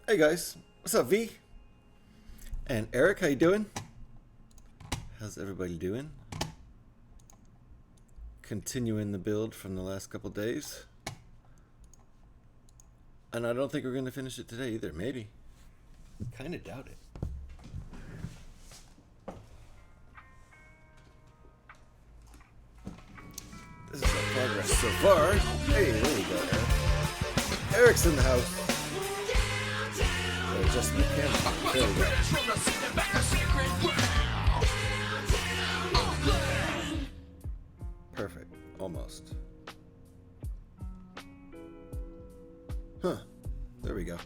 Hey guys, what's up, V? And Eric, how you doing? How's everybody doing? Continuing the build from the last couple days. And I don't think we're going to finish it today either. Maybe. Kind of doubt it. This is our progress so far. Hey, there we go, Eric. Eric's in the house. Just my camera. There we go. Perfect. Almost. Huh. There we go.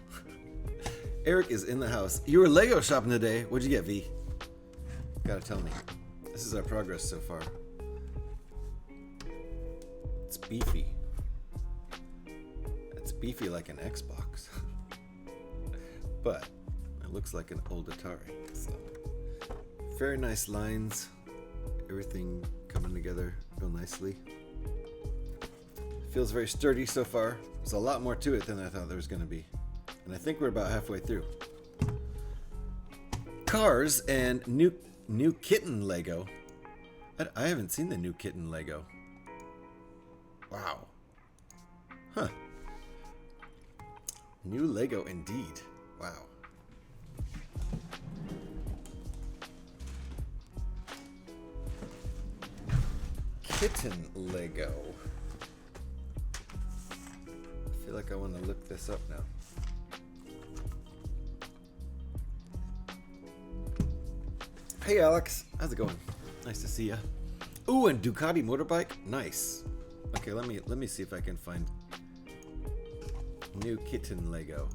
Eric is in the house. You were Lego shopping today. What'd you get, V? Gotta tell me. This is our progress so far. It's beefy. It's beefy like an Xbox. But it looks like an old Atari. So, very nice lines. Everything coming together real nicely. Feels very sturdy so far. There's a lot more to it than I thought there was going to be. And I think we're about halfway through. Cars and new kitten Lego. I haven't seen the new kitten Lego. Wow. Huh. New Lego indeed. Wow. Kitten Lego. I feel like I want to look this up now. Hey Alex, how's it going? Nice to see ya. Ooh, and Ducati motorbike, nice. Okay, let me see if I can find new kitten Lego.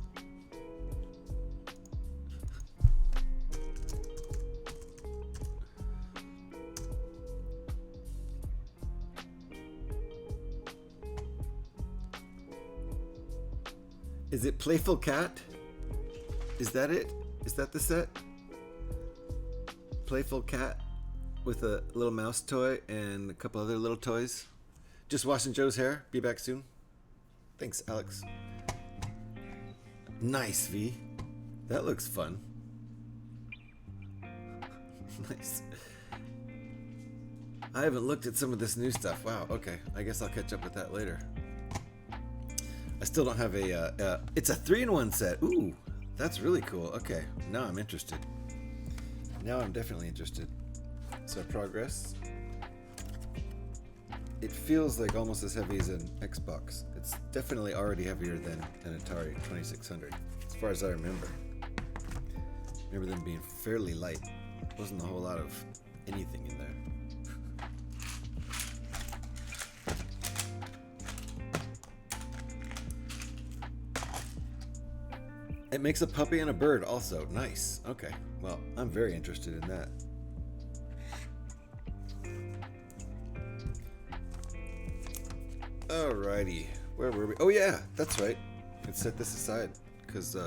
Is it Playful Cat? Is that it? Is that the set? Playful Cat with a little mouse toy and a couple other little toys. Just washing Joe's hair. Be back soon. Thanks, Alex. Nice, V. That looks fun. Nice. I haven't looked at some of this new stuff. Wow, okay. I guess I'll catch up with that later. I still don't have a, it's a 3-in-1 set. Ooh, that's really cool. Okay, now I'm interested. Now I'm definitely interested. So progress. It feels like almost as heavy as an Xbox. It's definitely already heavier than an Atari 2600, as far as I remember. I remember them being fairly light. Wasn't a whole lot of anything in there. It makes a puppy and a bird also. Nice. Okay. Well, I'm very interested in that. Alrighty. Where were we? Oh yeah, that's right. Let's set this aside because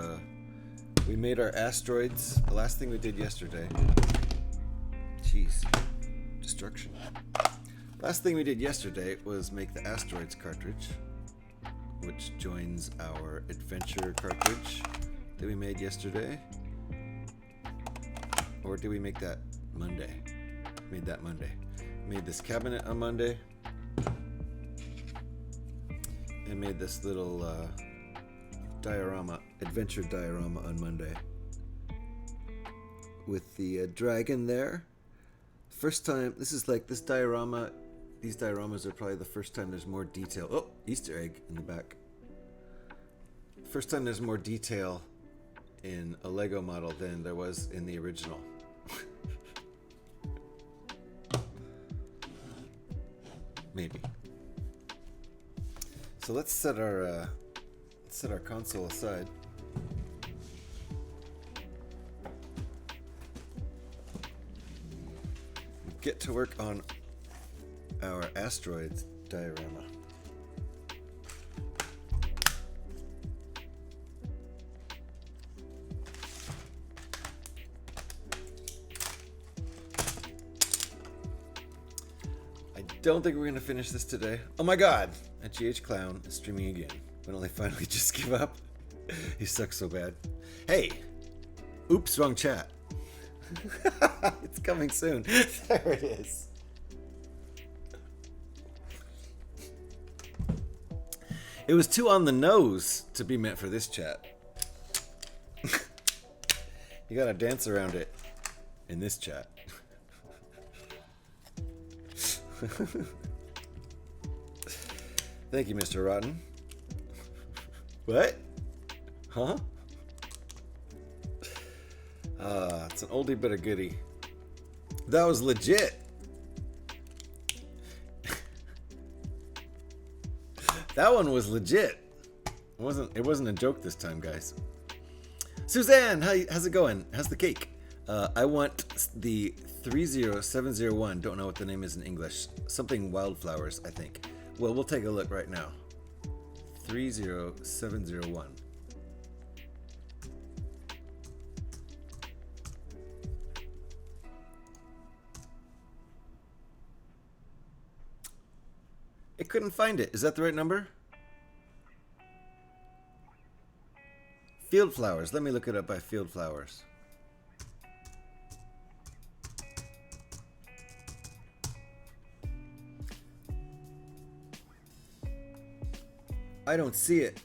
we made our asteroids. The last thing we did yesterday. Jeez. Destruction. Last thing we did yesterday was make the asteroids cartridge, which joins our adventure cartridge that we made yesterday. Or did we make that Monday? Made that Monday. Made this cabinet on Monday. And made this little diorama, adventure diorama on Monday. With the dragon there. First time, this is like this diorama. These dioramas are probably the first time there's more detail. Oh, Easter egg in the back. First time there's more detail in a Lego model than there was in the original. Maybe. So let's set our console aside. Get to work on our asteroids diorama. I don't think we're going to finish this today. Oh my god! A GH Clown is streaming again. When will they finally just give up? He sucks so bad. Hey! Oops, wrong chat. It's coming soon. There it is. It was too on the nose to be meant for this chat. You gotta dance around it in this chat. Thank you, Mr. Rotten. What? Huh? It's an oldie but a goodie. That was legit. That one was legit. It wasn't a joke this time, guys. Suzanne, how's it going? How's the cake? I want the 30701. Don't know what the name is in English. Something wildflowers, I think. Well, we'll take a look right now. 30701. It couldn't find it. Is that the right number? Field flowers. Let me look it up by field flowers. I don't see it.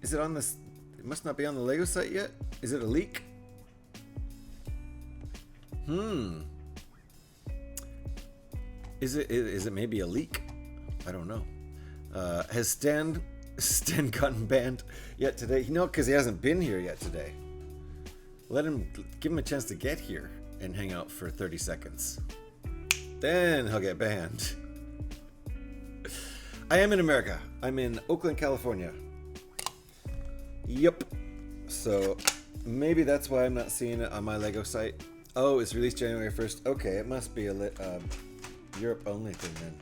Is it on this? It must not be on the Lego site yet. Is it a leak? Is it maybe a leak? I don't know. Has Stan gotten banned yet today? You know, because he hasn't been here yet today. Give him a chance to get here and hang out for 30 seconds. Then he'll get banned. I am in America. I'm in Oakland, California. Yep. So maybe that's why I'm not seeing it on my Lego site. Oh, it's released January 1st. Okay, it must be a Europe only thing then.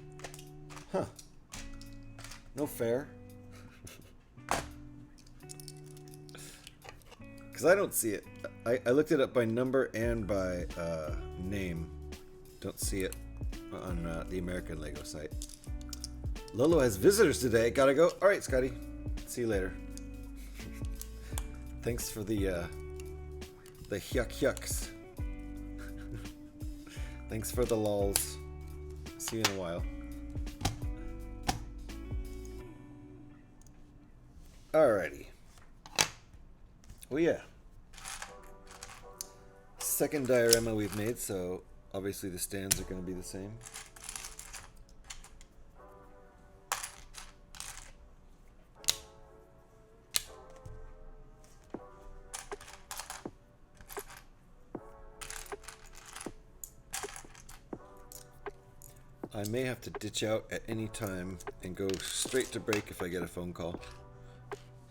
Huh. No fair. Because I don't see it. I looked it up by number and by name. Don't see it on the American Lego site. Lolo has visitors today. Gotta go. All right, Scotty. See you later. Thanks for the yucks. Thanks for the lols. See you in a while. Alrighty. Oh yeah. Second diorama we've made, so obviously the stands are going to be the same. I may have to ditch out at any time and go straight to break if I get a phone call.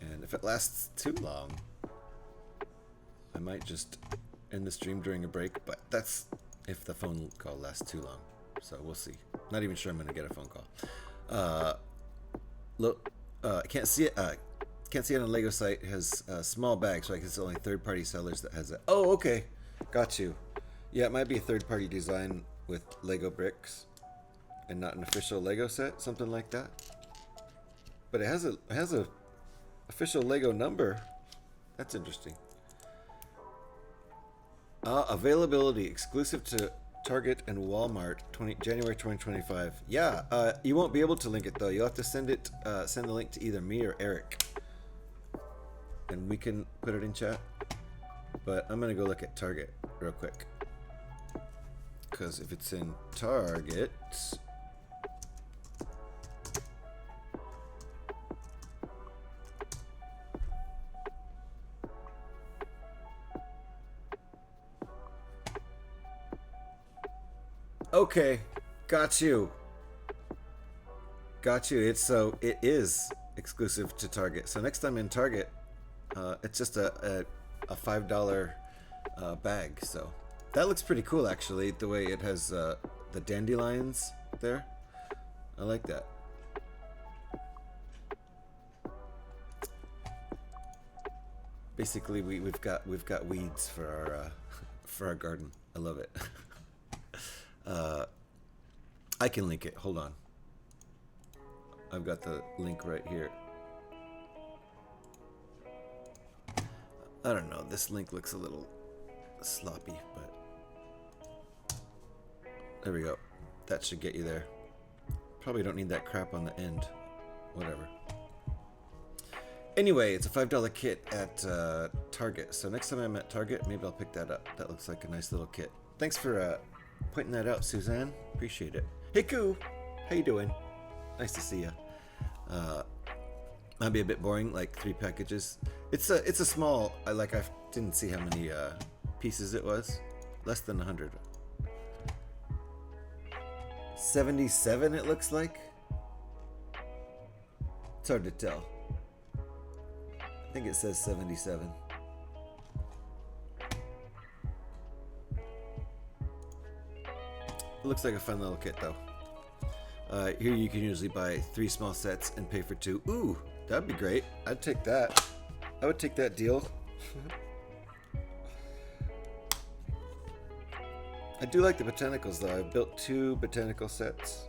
And if it lasts too long, I might just end the stream during a break, but that's if the phone call lasts too long. So we'll see. Not even sure I'm going to get a phone call. Look, can't see it. Can't see it on the Lego site. It has a small bag, so I guess it's only third-party sellers that has it. Oh, okay. Got you. Yeah, it might be a third-party design with Lego bricks and not an official Lego set, something like that. But it has a official Lego number. That's interesting. Availability exclusive to Target and Walmart, January 2025. Yeah, you won't be able to link it though. You'll have to send the link to either me or Eric, and we can put it in chat. But I'm gonna go look at Target real quick, because if it's in Target, okay, got you. It is exclusive to Target. So next time in Target, it's just a $5 bag. So that looks pretty cool, actually. The way it has the dandelions there, I like that. Basically, we've got weeds for our garden. I love it. I can link it. Hold on. I've got the link right here. I don't know. This link looks a little sloppy, but there we go. That should get you there. Probably don't need that crap on the end. Whatever. Anyway, it's a $5 kit at Target. So next time I'm at Target, maybe I'll pick that up. That looks like a nice little kit. Thanks for pointing that out, Suzanne. Appreciate it. Hey, Koo! How you doing? Nice to see you. Might be a bit boring, like 3 packages. It's a small. I didn't see how many pieces it was. Less than 100. 77 it looks like. It's hard to tell. I think it says 77. It looks like a fun little kit though. Here you can usually buy 3 small sets and pay for 2. Ooh, that'd be great. I'd take that. I would take that deal. I do like the botanicals though. I built 2 botanical sets.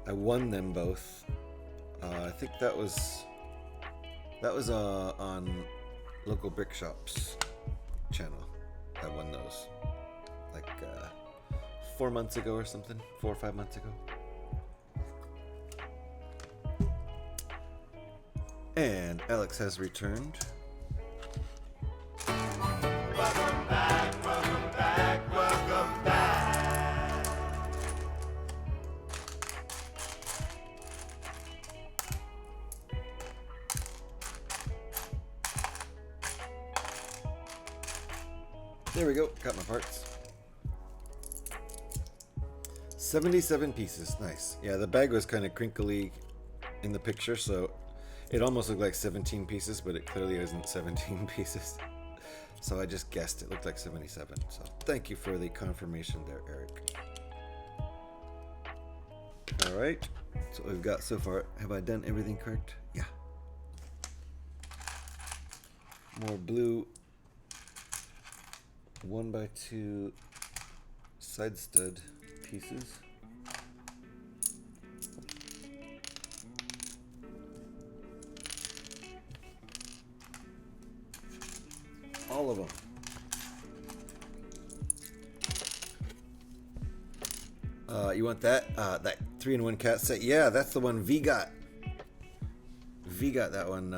I won them both. I think that was on Local Brick Shop's channel. I won those like 4 months ago or something. 4 or 5 months ago. And Alex has returned. Welcome back, welcome back, welcome back. There we go, got my parts. 77 pieces, nice. Yeah, the bag was kind of crinkly in the picture, so it almost looked like 17 pieces, but it clearly isn't 17 pieces. So I just guessed it looked like 77. So thank you for the confirmation there, Eric. All right, so we've got so far. Have I done everything correct? Yeah. More blue 1x2 side stud pieces. All of them. You want that? That 3-in-1 cat set? Yeah, that's the one V got. V got that one.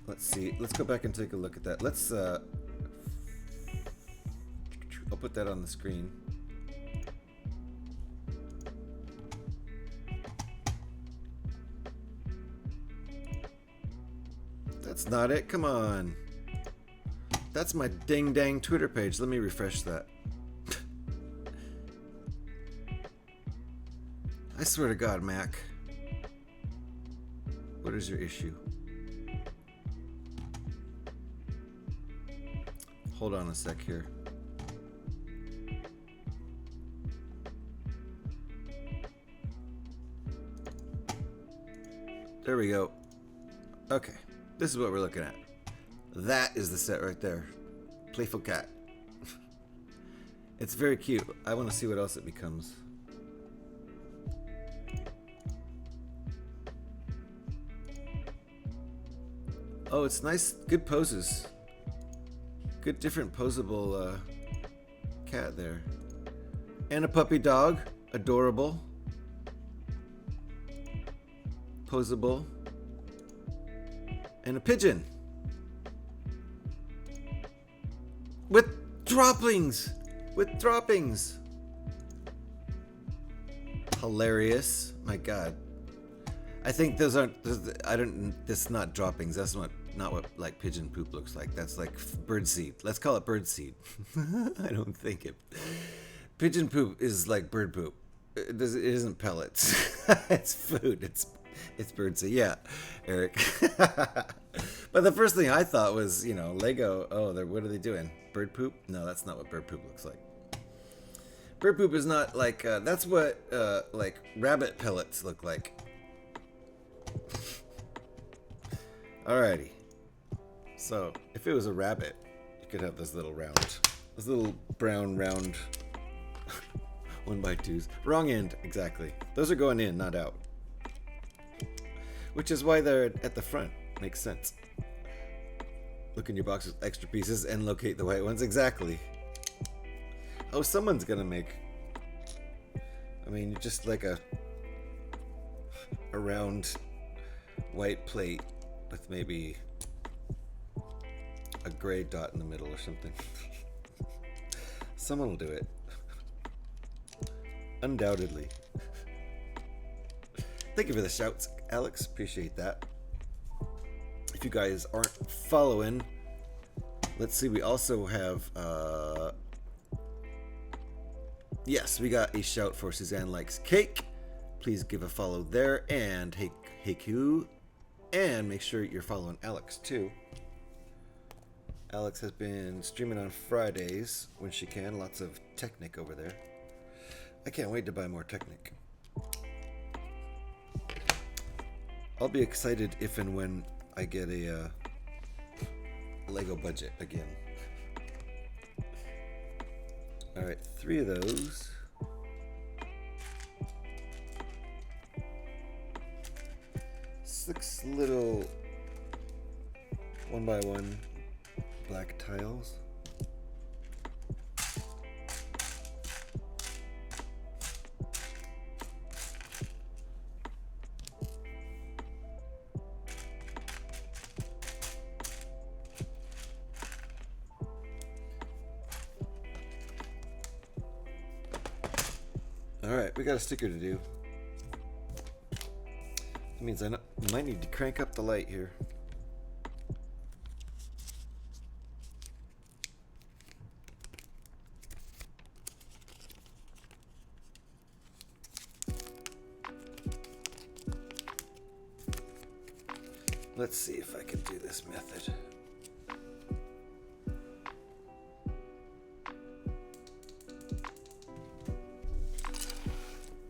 Let's see. Let's go back and take a look at that. Let's. I'll put that on the screen. That's not it. Come on. That's my ding dang Twitter page. Let me refresh that. I swear to God, Mac. What is your issue? Hold on a sec here. There we go. Okay, this is what we're looking at. That is the set right there. Playful cat. It's very cute. I want to see what else it becomes. Oh, it's nice. Good poses. Good different posable cat there. And a puppy dog. Adorable. Posable. And a pigeon. With droppings. With droppings. Hilarious. My God. I think those aren't. I don't. That's not droppings. That's not what like pigeon poop looks like. That's like bird seed. Let's call it bird seed. I don't think it. Pigeon poop is like bird poop. It isn't pellets. It's food. It's bird seed. Yeah, Eric. But the first thing I thought was, Lego. Oh, what are they doing? Bird poop? No, that's not what bird poop looks like. Bird poop is not like. That's what like rabbit pellets look like. Alrighty. So, if it was a rabbit, you could have this little brown round 1x2s. Wrong end, exactly. Those are going in, not out. Which is why they're at the front. Makes sense. Look in your box with extra pieces and locate the white ones. Exactly. Oh, someone's gonna make. I mean, just like a round white plate with maybe a gray dot in the middle or something. Someone will do it. Undoubtedly. Thank you for the shouts, Alex. Appreciate that. If you guys aren't following, let's see. We also have, yes, we got a shout for Suzanne Likes Cake. Please give a follow there, and Heiku, and make sure you're following Alex too. Alex has been streaming on Fridays when she can. Lots of Technic over there. I can't wait to buy more Technic. I'll be excited if and when I get a Lego budget again. Alright, 3 of those. 6 little 1x1 black tiles. Alright, we got a sticker to do. That means I might need to crank up the light here. Let's see if I can do this method.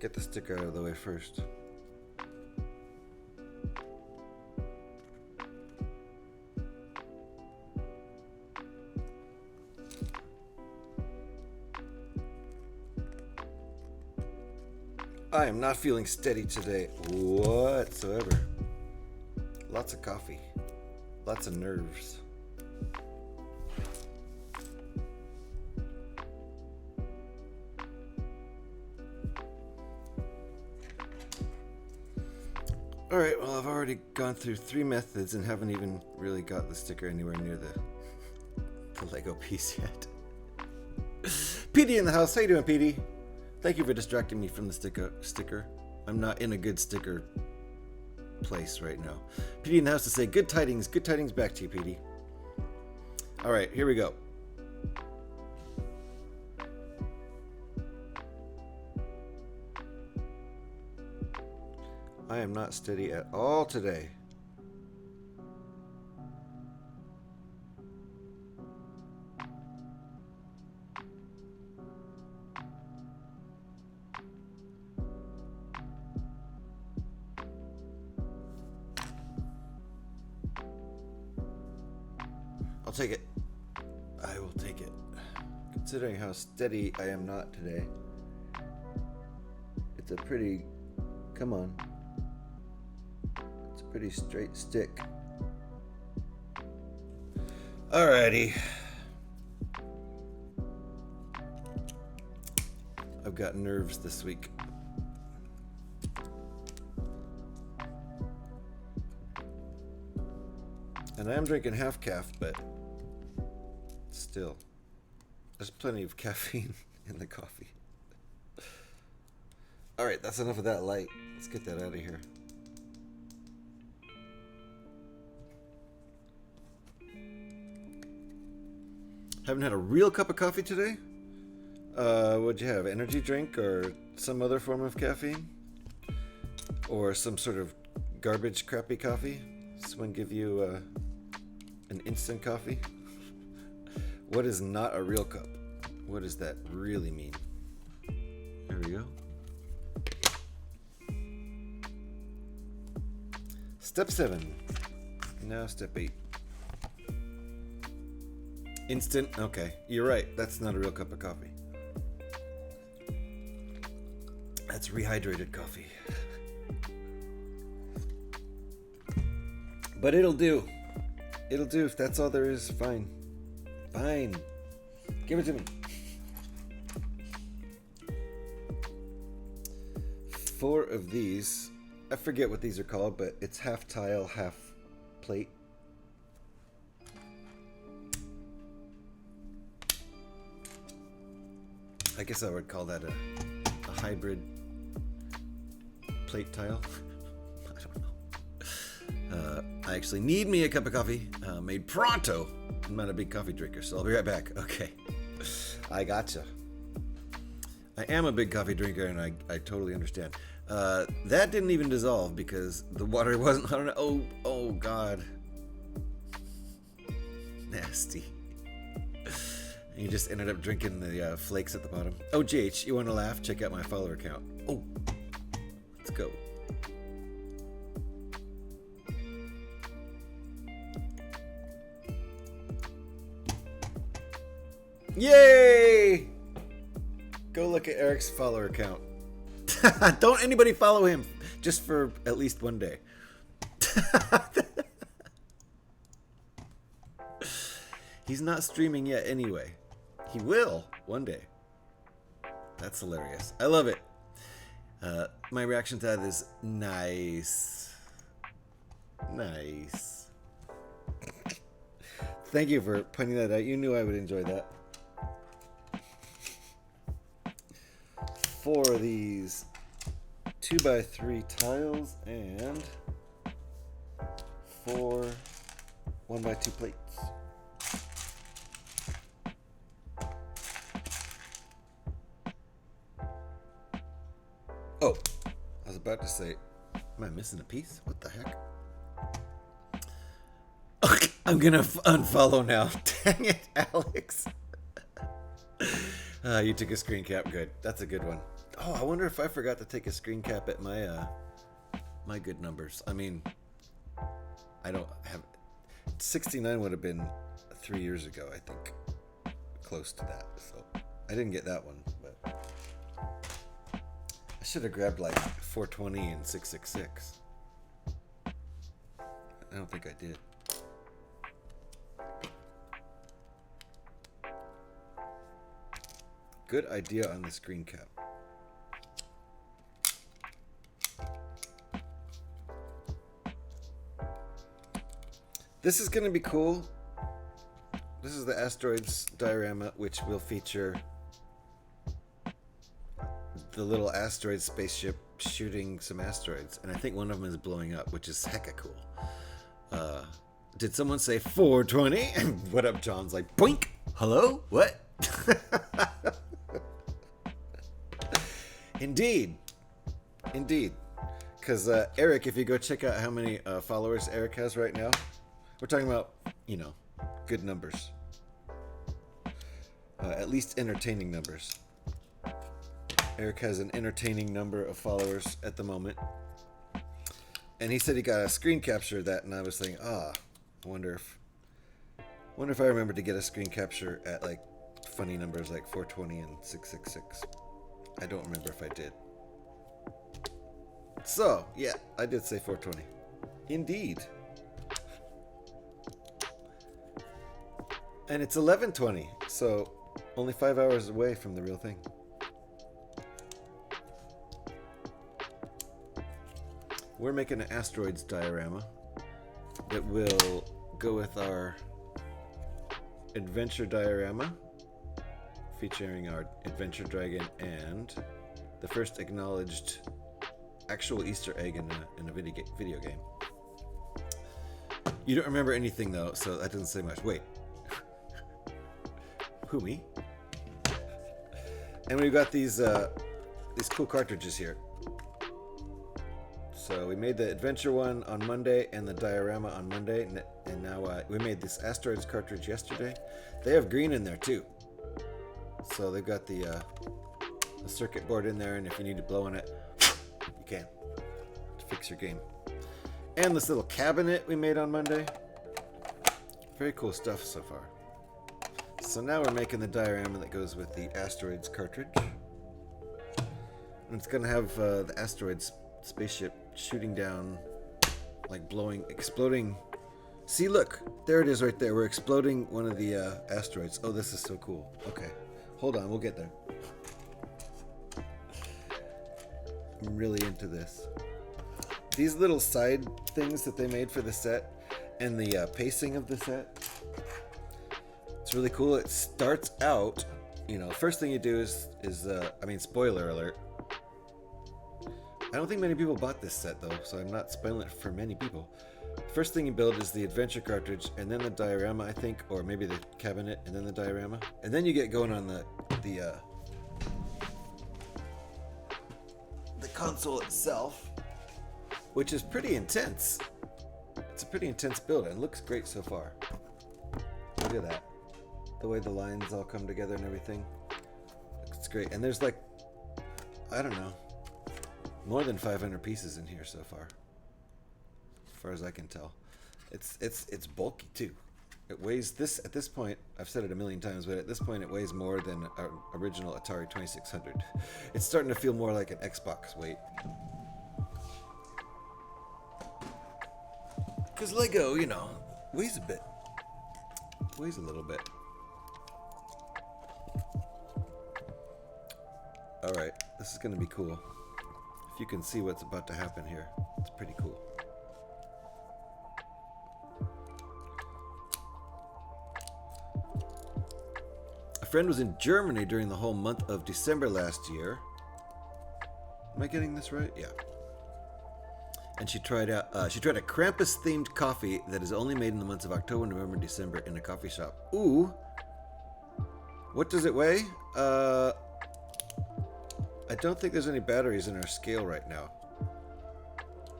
Get the sticker out of the way first. I am not feeling steady today whatsoever. Lots of coffee. Lots of nerves. Alright, well, I've already gone through 3 methods and haven't even really got the sticker anywhere near the Lego piece yet. PD in the house. How you doing, PD? Thank you for distracting me from the sticker. I'm not in a good sticker place right now. PD in the house to say good tidings back to you, PD. Alright, here we go. I am not steady at all today. I'll take it. I will take it. Considering how steady I am not today, it's a pretty... Come on. It's a pretty straight stick. Alrighty. I've got nerves this week. And I am drinking half calf, but still, there's plenty of caffeine in the coffee. Alright, that's enough of that light. Let's get that out of here. Haven't had a real cup of coffee today? What'd you have? Energy drink or some other form of caffeine? Or some sort of garbage crappy coffee? Someone give you an instant coffee? What is not a real cup? What does that really mean? There we go. Step 7. Now step 8. Instant? Okay, you're right. That's not a real cup of coffee. That's rehydrated coffee. But it'll do. It'll do if that's all there is. Fine. Fine. Give it to me. 4 of these. I forget what these are called, but it's half tile, half plate. I guess I would call that a hybrid plate tile. I don't know. I actually need me a cup of coffee made pronto. I'm not a big coffee drinker, so I'll be right back. Okay. I gotcha. I am a big coffee drinker, and I totally understand. That didn't even dissolve because the water wasn't hot enough. Oh God. Nasty. You just ended up drinking the flakes at the bottom. Oh, GH, you want to laugh? Check out my follower count. Oh, let's go. Yay! Go look at Eric's follower count. Don't anybody follow him, just for at least one day. He's not streaming yet anyway. He will one day. That's hilarious. I love it. My reaction to that is nice. Nice. Thank you for pointing that out. You knew I would enjoy that. 4 of these 2x3 tiles and 4 1x2 plates. Oh, I was about to say, am I missing a piece? What the heck? Okay, I'm gonna unfollow now. Dang it, Alex. You took a screen cap. Good. That's a good one. Oh, I wonder if I forgot to take a screen cap at my my good numbers. I mean, I don't have 69 would have been 3 years ago, I think. Close to that. So I didn't get that one, but I should have grabbed like 420 and 666. I don't think I did. Good idea on the screen cap. This is going to be cool. This is the asteroids diorama, which will feature the little asteroid spaceship shooting some asteroids. And I think one of them is blowing up, which is hecka cool. Did someone say 420? And what up, John's like, boink! Hello? What? Indeed. Indeed. Because Eric, if you go check out how many followers Eric has right now, we're talking about, you know, good numbers. At least entertaining numbers. Eric has an entertaining number of followers at the moment. And he said he got a screen capture of that, and I was thinking, I wonder if I remember to get a screen capture at like funny numbers like 420 and 666. I don't remember if I did. So, yeah, I did say 420. Indeed. And it's 11:20, so only 5 hours away from the real thing. We're making an asteroids diorama that will go with our adventure diorama, featuring our adventure dragon and the first acknowledged actual Easter egg in a video game. You don't remember anything though, so that doesn't say much. Wait. Who, me? And we've got these cool cartridges here. So we made the adventure one on Monday and the diorama on Monday, and now we made this asteroids cartridge yesterday. They have green in there too. So they've got the circuit board in there, and if you need to blow on it, you can to fix your game. And this little cabinet we made on Monday. Very cool stuff so far. So now we're making the diorama that goes with the asteroids cartridge. And it's going to have the asteroids spaceship shooting down, like exploding. See, look, There it is right there. We're exploding one of the asteroids. Oh, this is so cool. Okay. Hold on, we'll get there. I'm really into this. These little side things that they made for the set and the pacing of the set, it's really cool. It starts out, you know, first thing you do is I mean, spoiler alert. I don't think many people bought this set though, so I'm not spoiling it for many people. First thing you build is the adventure cartridge, and then the diorama, I think, or maybe the cabinet, and then the diorama, and then you get going on the console itself, which is pretty intense. It's a pretty intense build, and it looks great so far. Look at that, the way the lines all come together and everything. It's great, and there's like, I don't know, more than 500 pieces in here so far. As far as I can tell, it's bulky too. It weighs this at this point. I've said it a million times, but at this point, it weighs more than our original Atari 2600. It's starting to feel more like an Xbox weight. Because Lego, you know, weighs a bit. Weighs a little bit. All right, this is going to be cool. If you can see what's about to happen here, it's pretty cool. A friend was in Germany during the whole month of December last year. Am I getting this right? Yeah. And she tried a Krampus-themed coffee that is only made in the months of October, November, December in a coffee shop. Ooh. What does it weigh? I don't think there's any batteries in our scale right now.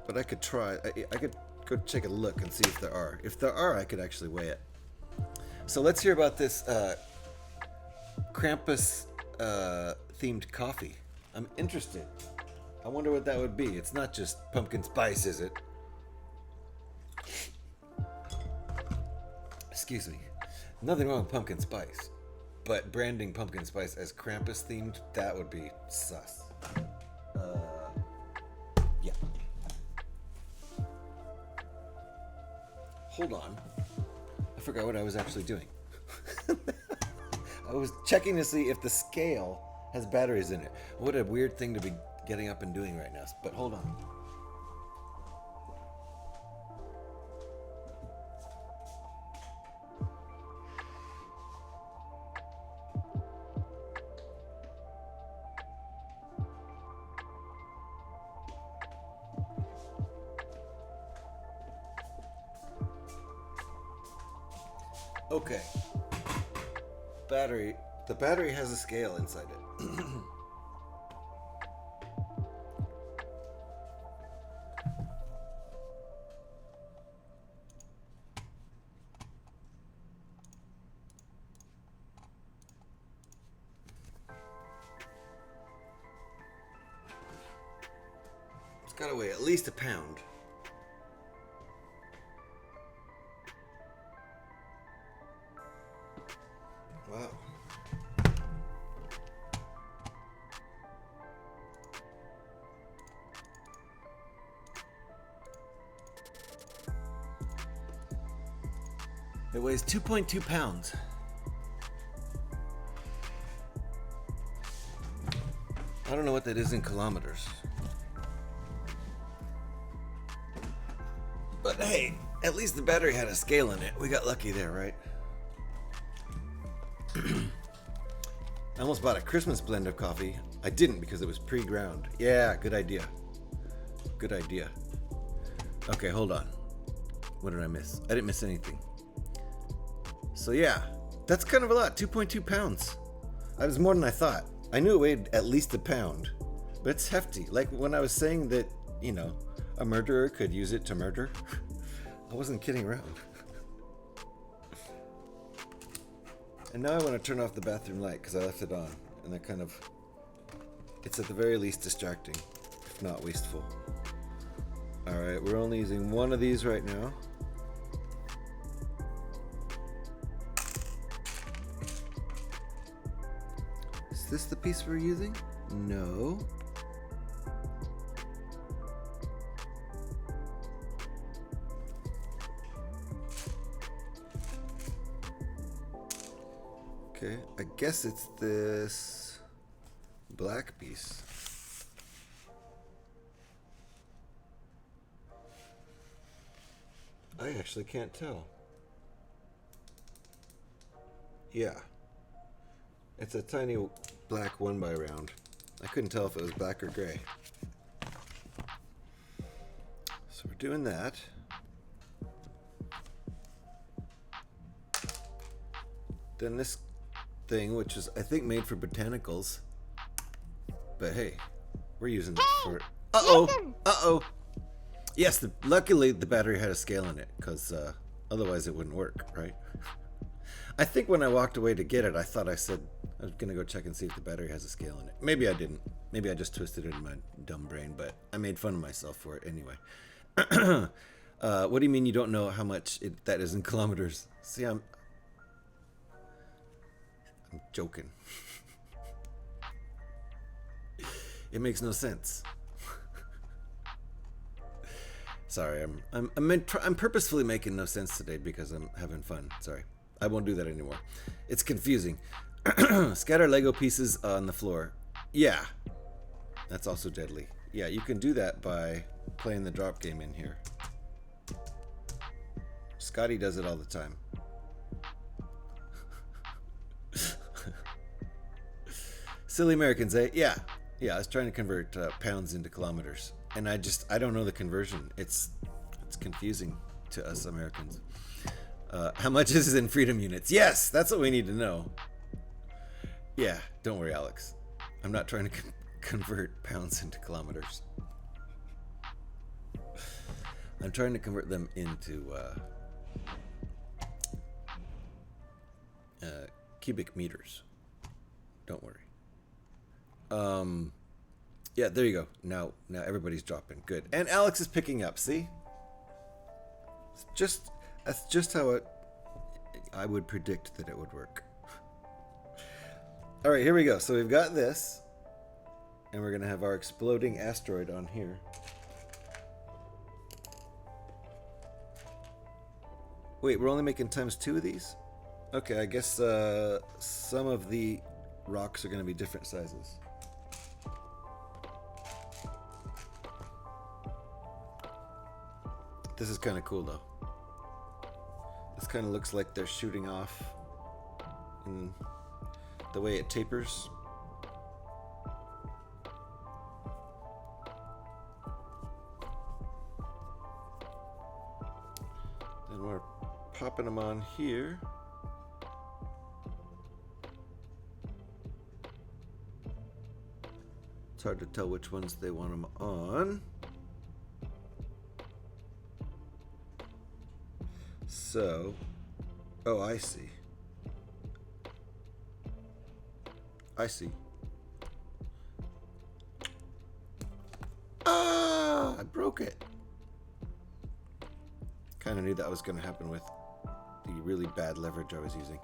But I could try. I could go take a look and see if there are. If there are, I could actually weigh it. So let's hear about this Krampus themed coffee. I'm interested. I wonder what that would be. It's not just pumpkin spice, is it? Excuse me. Nothing wrong with pumpkin spice. But branding pumpkin spice as Krampus themed, that would be sus. Yeah. Hold on. I forgot what I was actually doing. I was checking to see if the scale has batteries in it. What a weird thing to be getting up and doing right now. But hold on. Okay. Battery. The battery has a scale inside it. It's gotta weigh at least a pound. Wow. It weighs 2.2 pounds. I don't know what that is in kilometers. But hey, at least the battery had a scale in it. We got lucky there, right? I almost bought a Christmas blend of coffee. I didn't because it was pre-ground. Yeah, good idea. Good idea. Okay, hold on. What did I miss? I didn't miss anything. So yeah, that's kind of a lot. 2.2 pounds. That was more than I thought. I knew it weighed at least a pound, but it's hefty. Like when I was saying that, you know, a murderer could use it to murder. I wasn't kidding around. And now I want to turn off the bathroom light because I left it on. And that kind of, it's at the very least distracting, if not wasteful. Alright, we're only using one of these right now. Is this the piece we're using? No. Okay, I guess it's this black piece. I actually can't tell. Yeah. It's a tiny black 1x round. I couldn't tell if it was black or gray. So we're doing that. Then this thing, which is I think made for botanicals. But hey, we're using it for... Uh-oh! Uh-oh! Yes, luckily the battery had a scale in it, because otherwise it wouldn't work, right? I think when I walked away to get it, I thought I said I was going to go check and see if the battery has a scale in it. Maybe I didn't. Maybe I just twisted it in my dumb brain, but I made fun of myself for it anyway. What do you mean you don't know how much that is in kilometers? See, I'm joking. It makes no sense. Sorry, I'm purposefully making no sense today because I'm having fun. Sorry, I won't do that anymore. It's confusing. Scatter Lego pieces on the floor. Yeah, that's also deadly. Yeah, you can do that by playing the drop game in here. Scotty does it all the time. Silly Americans, eh? Yeah. Yeah, I was trying to convert pounds into kilometers. And I don't know the conversion. It's confusing to us Americans. How much is it in freedom units? Yes, that's what we need to know. Yeah, don't worry, Alex. I'm not trying to convert pounds into kilometers. I'm trying to convert them into cubic meters. Don't worry. Yeah, there you go. Now everybody's dropping. Good. And Alex is picking up. See? That's just how I would predict that it would work. All right, here we go. So we've got this, and we're gonna have our exploding asteroid on here. Wait, we're only making ×2 of these? Okay, I guess some of the rocks are gonna be different sizes. This is kind of cool though. This kind of looks like they're shooting off in the way it tapers. Then we're popping them on here. It's hard to tell which ones they want them on. So, oh, I see. I see. Ah, I broke it. Kind of knew that was going to happen with the really bad leverage I was using.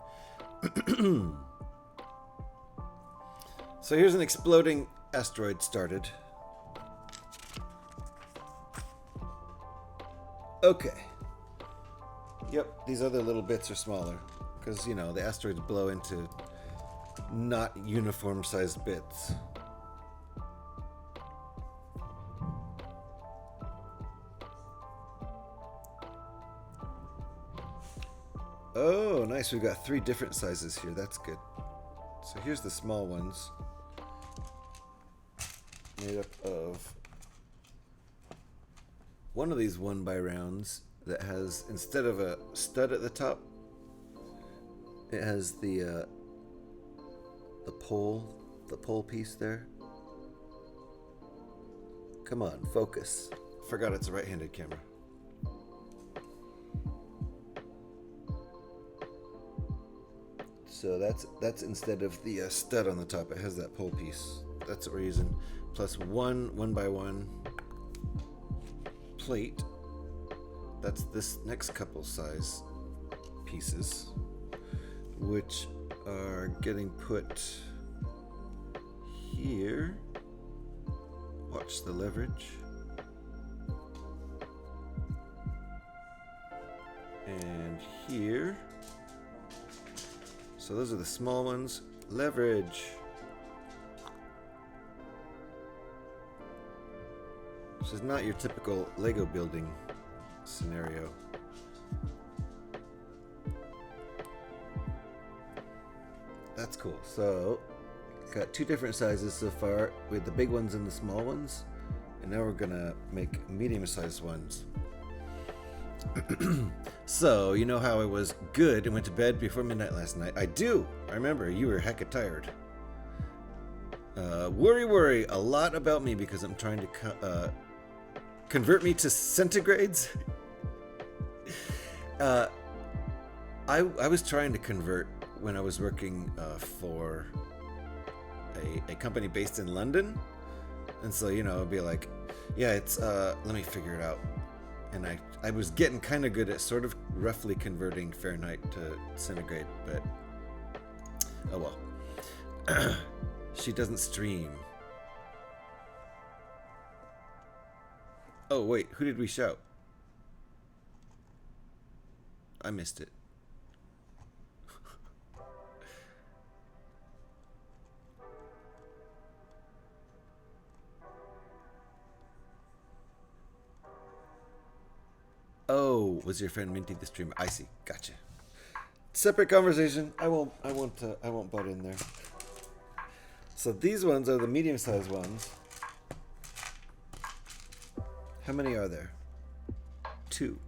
So here's an exploding asteroid started. Okay. Yep, these other little bits are smaller because, you know, the asteroids blow into not uniform sized bits. Oh, nice. We've got 3 different sizes here. That's good. So here's the small ones. Made up of one of these 1x rounds that has, instead of a stud at the top, it has the pole piece there. Come on, focus. Forgot it's a right-handed camera. So that's instead of the stud on the top, it has that pole piece. That's what we're using. Plus one 1x1 plate. That's this next couple size pieces, which are getting put here. Watch the leverage. And here. So those are the small ones. Leverage. This is not your typical Lego building scenario. That's cool. So, got two different sizes so far, with the big ones and the small ones. And now we're gonna make medium-sized ones. So, you know how I was good and went to bed before midnight last night? I do! I remember, you were hecka tired. Worry a lot about me because I'm trying to convert me to centigrades. I was trying to convert when I was working for a company based in London. And so, you know, it'd be like, yeah, it's, let me figure it out. And I was getting kind of good at sort of roughly converting Fahrenheit to centigrade, but oh well. She doesn't stream. Oh, wait, who did we shout? I missed it. Oh, was your friend Minty the streamer? I see. Gotcha. Separate conversation. I won't butt in there. So these ones are the medium-sized ones. How many are there? 2.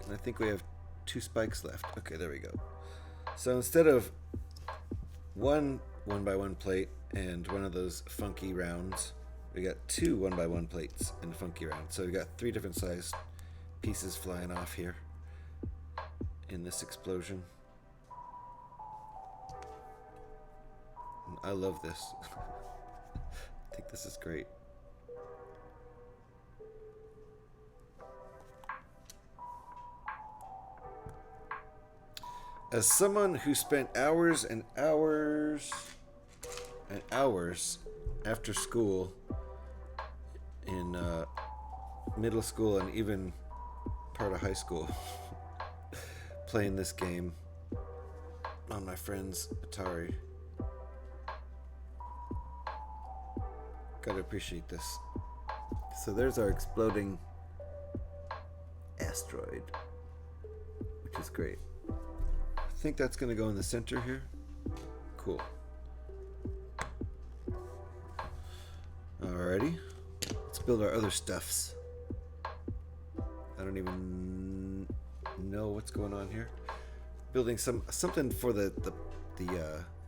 And I think we have 2 spikes left. Okay, there we go. So instead of one 1x1 plate and one of those funky rounds, we got 2 1x1 plates and a funky round. So we got 3 different sized pieces flying off here in this explosion. And I love this. I think this is great. As someone who spent hours and hours and hours after school in middle school and even part of high school playing this game on my friend's Atari, gotta appreciate this. So there's our exploding asteroid, which is great. I think that's gonna go in the center here. Cool. Alrighty, let's build our other stuffs. I don't even know what's going on here. Building something for the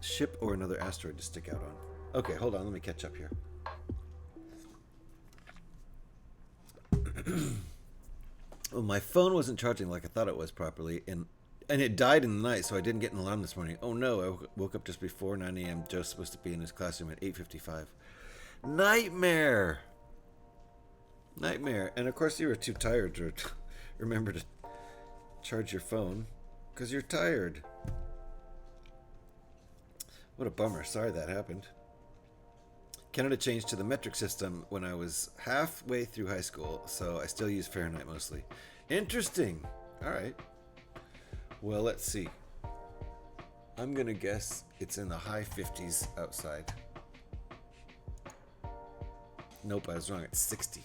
ship or another asteroid to stick out on. Okay, hold on, let me catch up here. Oh, my phone wasn't charging like I thought it was properly, and it died in the night, so I didn't get an alarm this morning. Oh no, I woke up just before 9 a.m. Joe's supposed to be in his classroom at 8:55. Nightmare! Nightmare. And of course you were too tired to remember to charge your phone because you're tired. What a bummer. Sorry that happened. Canada changed to the metric system when I was halfway through high school, so I still use Fahrenheit mostly. Interesting. All right. Well, let's see. I'm going to guess it's in the high 50s outside. Nope, I was wrong. It's 60.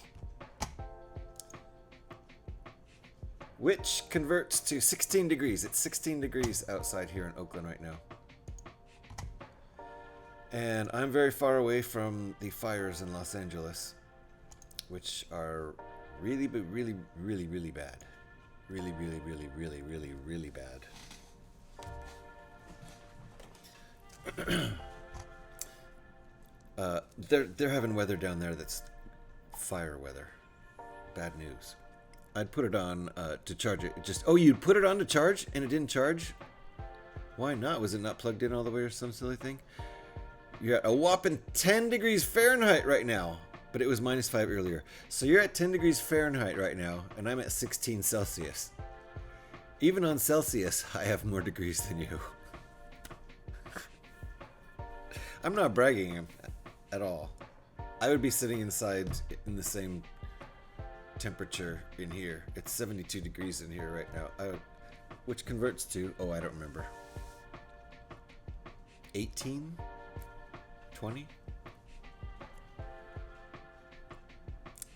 Which converts to 16 degrees. It's 16 degrees outside here in Oakland right now. And I'm very far away from the fires in Los Angeles, which are really bad. Really bad. They're having weather down there that's fire weather. Bad news. I'd put it on to charge it. You'd put it on to charge and it didn't charge? Why not? Was it not plugged in all the way or some silly thing? You're at a whopping 10 degrees Fahrenheit right now, but it was -5 earlier. So you're at 10 degrees Fahrenheit right now, and I'm at 16 Celsius. Even on Celsius, I have more degrees than you. I'm not bragging at all. I would be sitting inside in the same temperature in here. It's 72 degrees in here right now. which converts to, oh, I don't remember. 18? 20?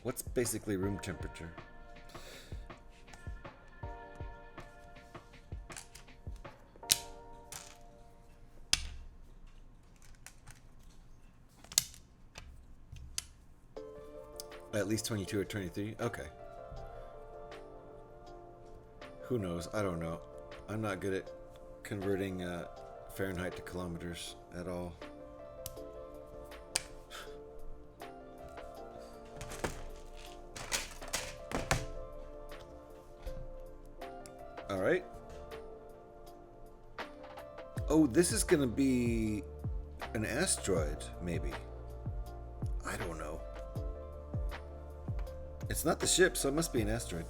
What's basically room temperature? At least 22 or 23? Okay. Who knows? I don't know. I'm not good at converting Fahrenheit to kilometers at all. All right. Oh, this is going to be an asteroid, maybe. I don't know. It's not the ship, so it must be an asteroid.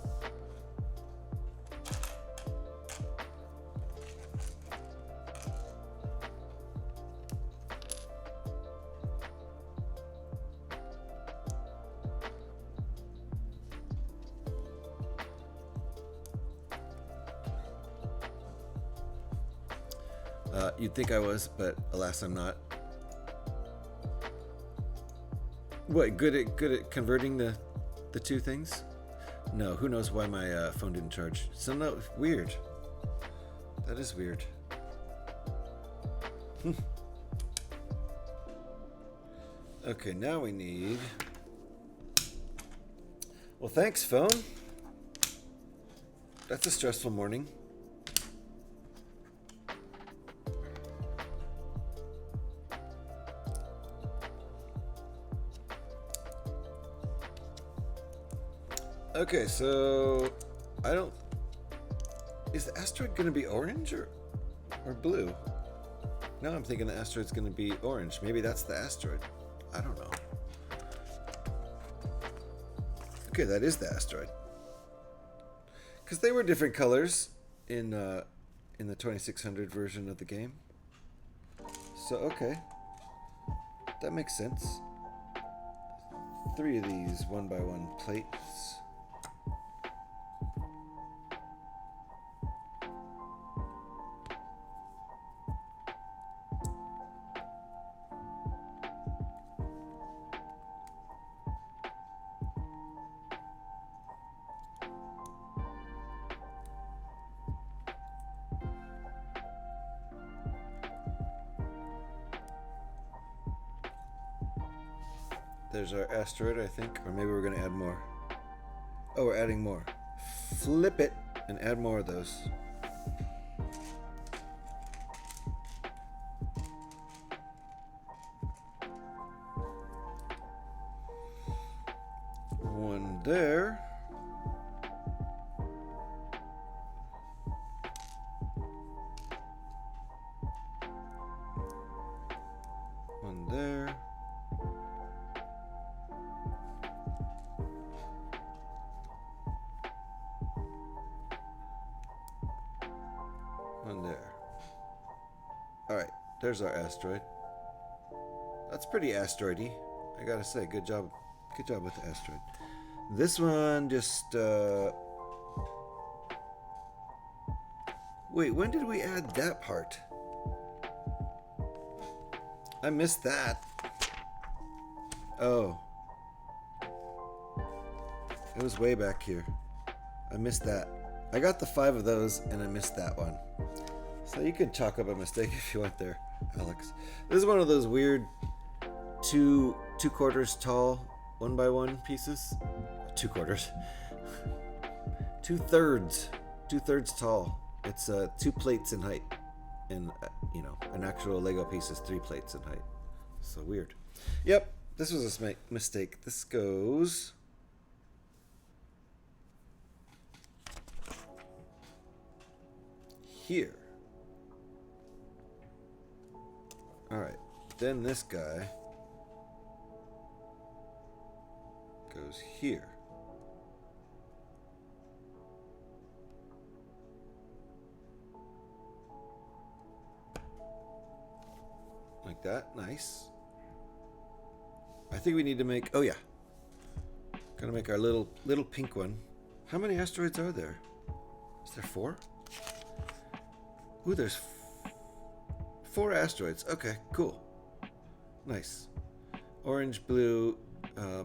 You'd think I was, but alas, I'm not. What, good at converting the two things? No, who knows why my phone didn't charge. So no, weird. That is weird. Okay, now we need... Well, thanks, phone. That's a stressful morning. Okay, so I don't... Is the asteroid going to be orange or blue? No, I'm thinking the asteroid's going to be orange. Maybe that's the asteroid. I don't know. Okay, that is the asteroid. Because they were different colors in the 2600 version of the game. So, okay. That makes sense. 3 of these 1x1 plates. There's our asteroid, I think. Or maybe we're going to add more. Oh, we're adding more. Flip it and add more of those. One there. One there. One there. Alright, there's our asteroid. That's pretty asteroidy, I gotta say. Good job with the asteroid. This one just wait, when did we add that part? I missed that. Oh, it was way back here. I missed that. I got the 5 of those and I missed that one. So you can chalk up a mistake if you want there, Alex. This is one of those weird 2 quarters tall 1x1 pieces. 2 quarters. 2/3. 2/3 tall. It's 2 plates in height. And, you know, an actual Lego piece is 3 plates in height. So weird. Yep, this was a mistake. This goes... here. Alright, then this guy goes here. Like that, nice. I think we need to make, oh yeah. Gonna make our little pink one. How many asteroids are there? Is there 4? Ooh, there's 4 asteroids. Okay, cool. Nice. Orange, blue,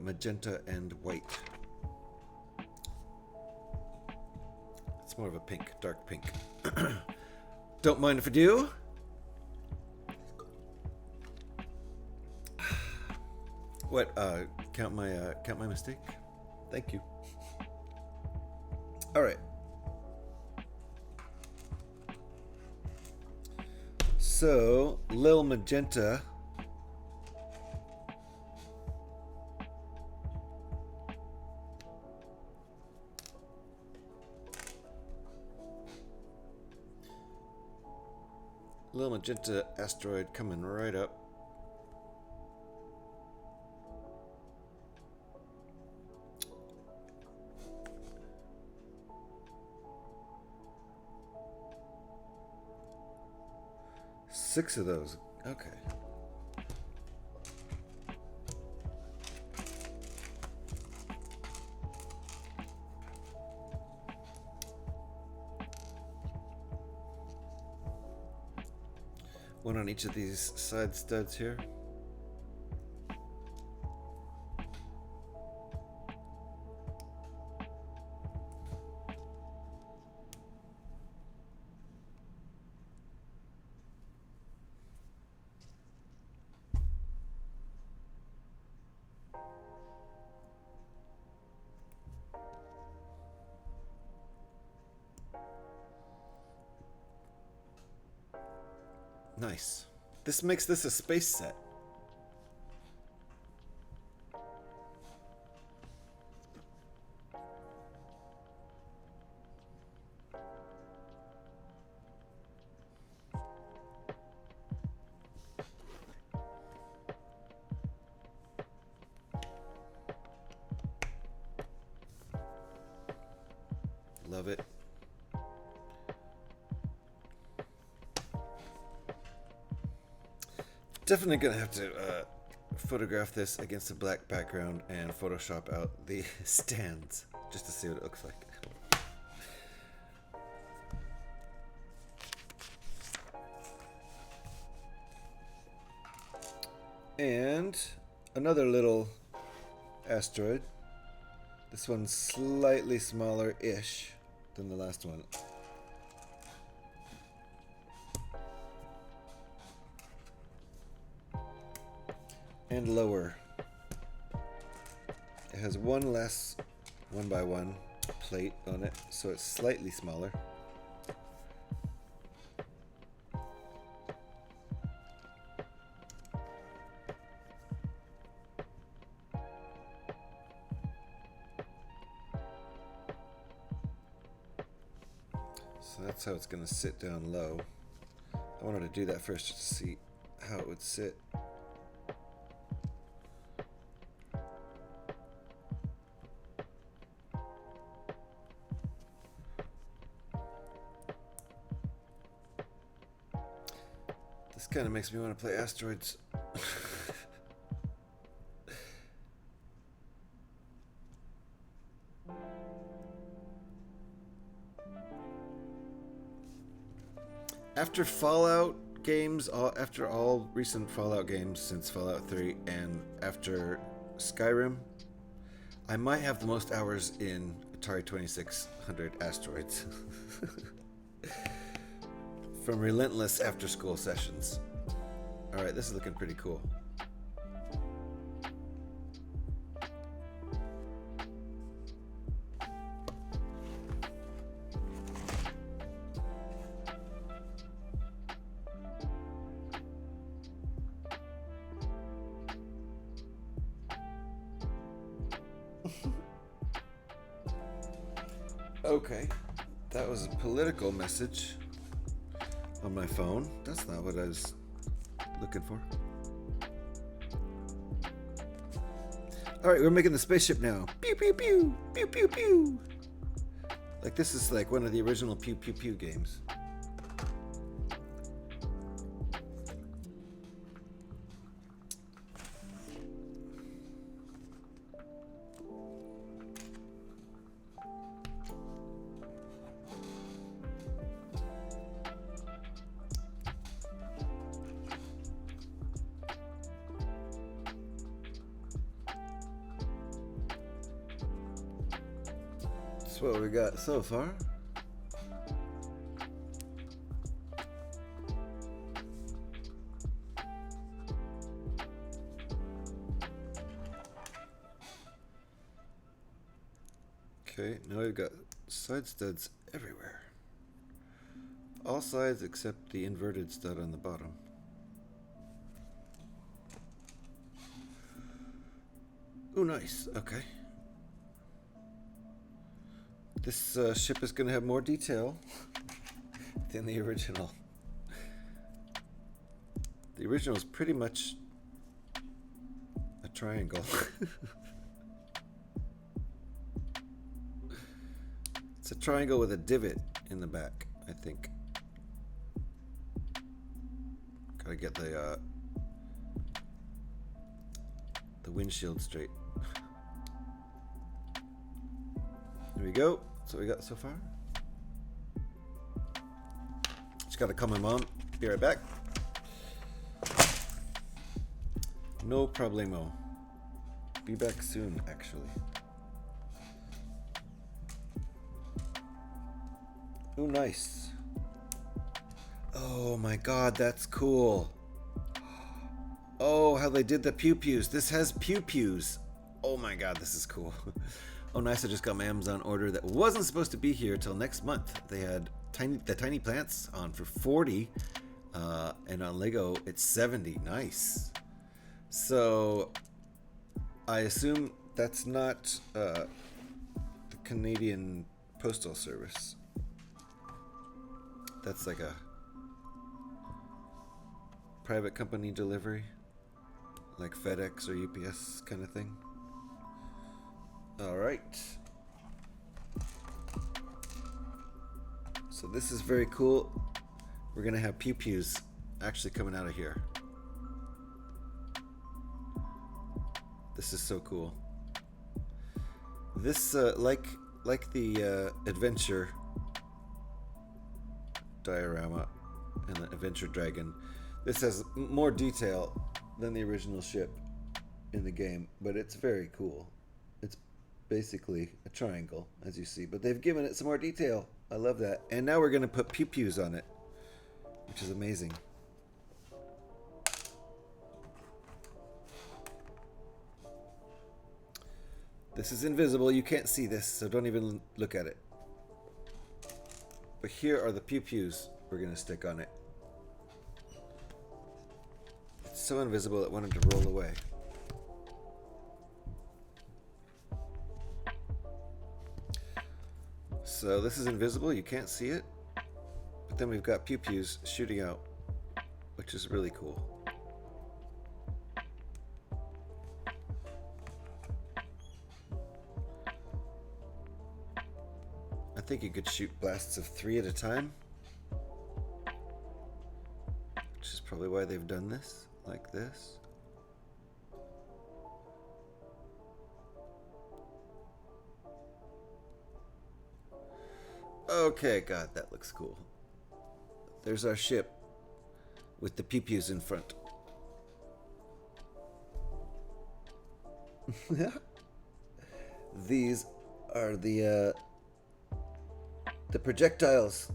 magenta, and white. It's more of a pink, dark pink. Don't mind if I do. What? Count my mistake. Thank you. All right. So, Lil Magenta. Lil Magenta asteroid coming right up. Six of those. Okay. One on each of these side studs here. Nice. This makes this a space set. Love it. Definitely gonna have to photograph this against a black background and Photoshop out the stands just to see what it looks like. And another little asteroid. This one's slightly smaller-ish than the last one. And lower. It has one less 1x1 plate on it, so it's slightly smaller. So that's how it's going to sit down low. I wanted to do that first just to see how it would sit. This kind of makes me want to play Asteroids. After Fallout games, after all recent Fallout games since Fallout 3, and after Skyrim, I might have the most hours in Atari 2600 Asteroids. From relentless after-school sessions. Alright, this is looking pretty cool. Okay, that was a political message on my phone. That's not what I was looking for. Alright, we're making the spaceship now. Pew pew pew! Pew pew pew! Like this is like one of the original pew pew pew games. That's what we got so far. Okay, now we've got side studs everywhere. All sides except the inverted stud on the bottom. Oh, nice. Okay. This ship is going to have more detail than the original. The original is pretty much a triangle. It's a triangle with a divot in the back, I think. Gotta get the windshield straight. There we go. That's what we got so far. Just gotta call my mom. Be right back. No problemo. Be back soon, actually. Oh, nice. Oh my god, that's cool. Oh, how they did the pew-pews. This has pew-pews. Oh my god, this is cool. Oh, nice. I just got my Amazon order that wasn't supposed to be here till next month. They had the tiny plants on for 40, and on Lego it's 70. Nice. So I assume that's not the Canadian Postal Service. That's like a private company delivery, like FedEx or UPS kind of thing. All right. So this is very cool. We're gonna have pew-pews actually coming out of here. This is so cool. This like the adventure diorama and the adventure dragon. This has more detail than the original ship in the game, but it's very cool. It's basically a triangle, as you see, but they've given it some more detail. I love that. And now we're going to put pew-pews on it, which is amazing. This is invisible. You can't see this, so don't even look at it. But here are the pew-pews we're going to stick on it. It's so invisible it wanted to roll away. So this is invisible, you can't see it. But then we've got pew-pews shooting out, which is really cool. I think you could shoot blasts of 3 at a time, which is probably why they've done this, like this. Okay, God, that looks cool. There's our ship with the pew-pews in front. These are the projectiles,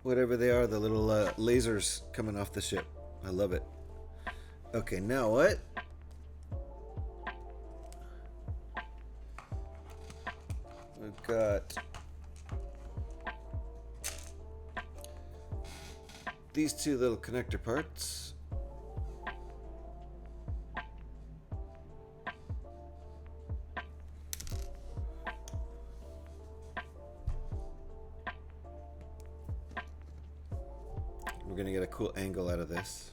whatever they are, the little lasers coming off the ship. I love it. Okay, now what? We've got these two little connector parts. We're gonna get a cool angle out of this.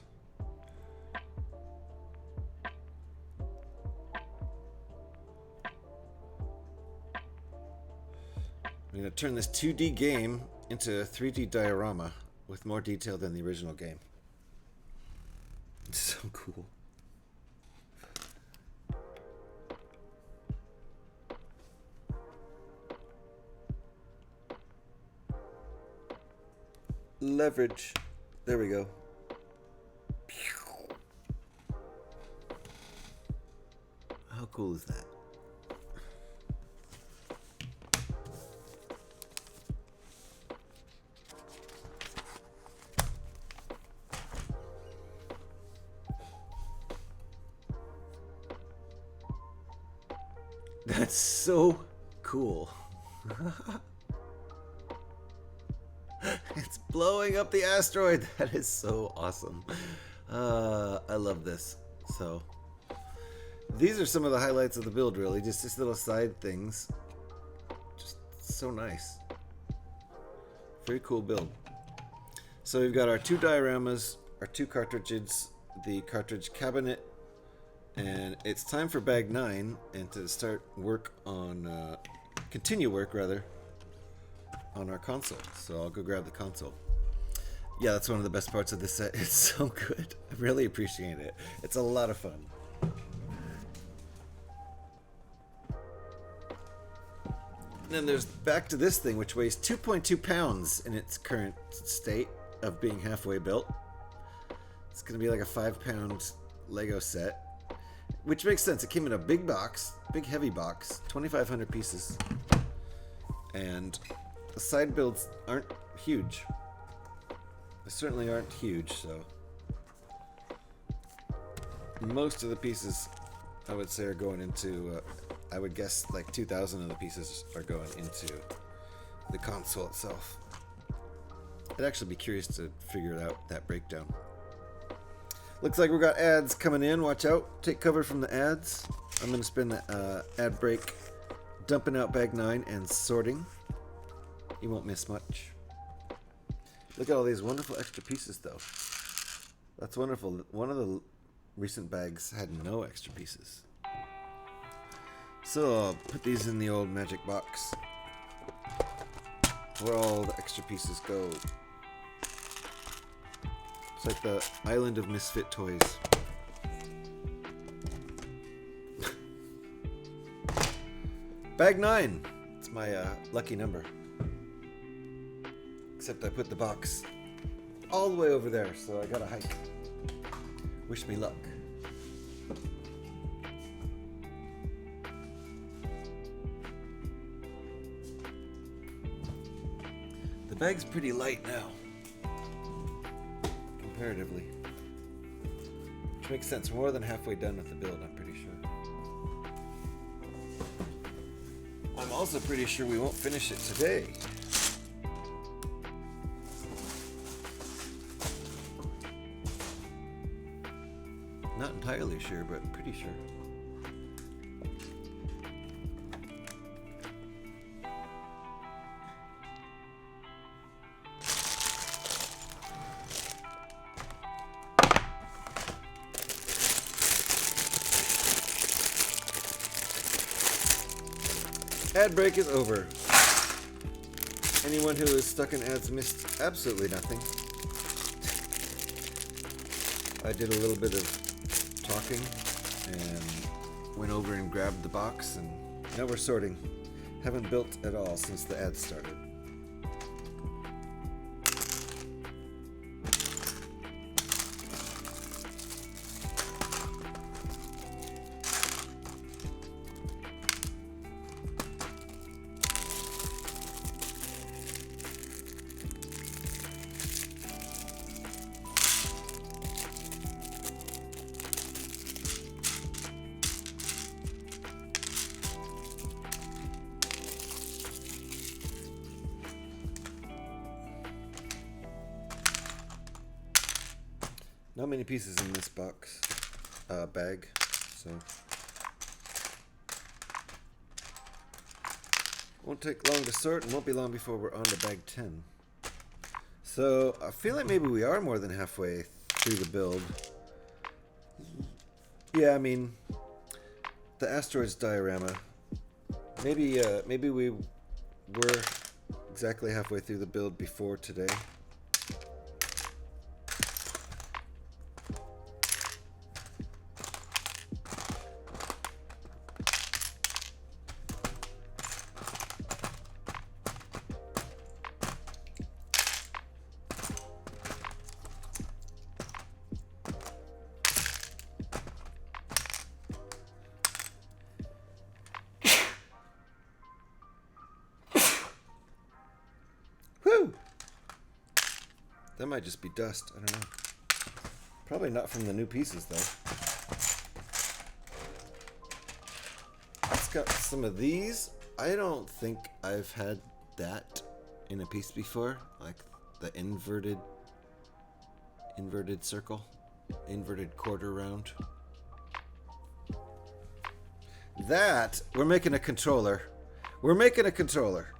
I'm gonna turn this 2D game into a 3D diorama with more detail than the original game. It's so cool. Leverage. There we go. How cool is that? That's so cool. It's blowing up the asteroid. That is so awesome. I love this. So these are some of the highlights of the build, really. Just these little side things. Just so nice. Very cool build. So we've got our 2 dioramas, our 2 cartridges, the cartridge cabinet, and it's time for bag 9 and to start work on, continue work rather, on our console. So I'll go grab the console. Yeah, that's one of the best parts of this set. It's so good. I really appreciate it. It's a lot of fun. And then there's back to this thing, which weighs 2.2 pounds in its current state of being halfway built. It's going to be like a 5-pound Lego set, which makes sense. It came in a big box, big heavy box, 2,500 pieces. And the side builds aren't huge. They certainly aren't huge, so most of the pieces I would say are going into, I would guess like 2,000 of the pieces are going into the console itself. I'd actually be curious to figure out that breakdown. Looks like we've got ads coming in. Watch out. Take cover from the ads. I'm going to spend the ad break dumping out bag 9 and sorting. You won't miss much. Look at all these wonderful extra pieces, though. That's wonderful. One of the recent bags had no extra pieces. So I'll put these in the old magic box where all the extra pieces go. It's like the island of misfit toys. Bag 9. It's my lucky number. Except I put the box all the way over there, so I gotta hike. Wish me luck. The bag's pretty light now, comparatively. Which makes sense. We're more than halfway done with the build, I'm pretty sure. I'm also pretty sure we won't finish it today. Not entirely sure, but pretty sure. Ad break is over. Anyone who is stuck in ads missed absolutely nothing. I did a little bit of talking and went over and grabbed the box, and now we're sorting. Haven't built at all since the ad started. Not many pieces in this box, bag, so won't take long to sort and won't be long before we're on to bag 10. So I feel like maybe we are more than halfway through the build. Yeah, I mean, the asteroids diorama, maybe we were exactly halfway through the build before today. That might just be dust. I don't know. Probably not from the new pieces, though. It's got some of these. I don't think I've had that in a piece before, like the inverted circle, inverted quarter round. That, we're making a controller. We're making a controller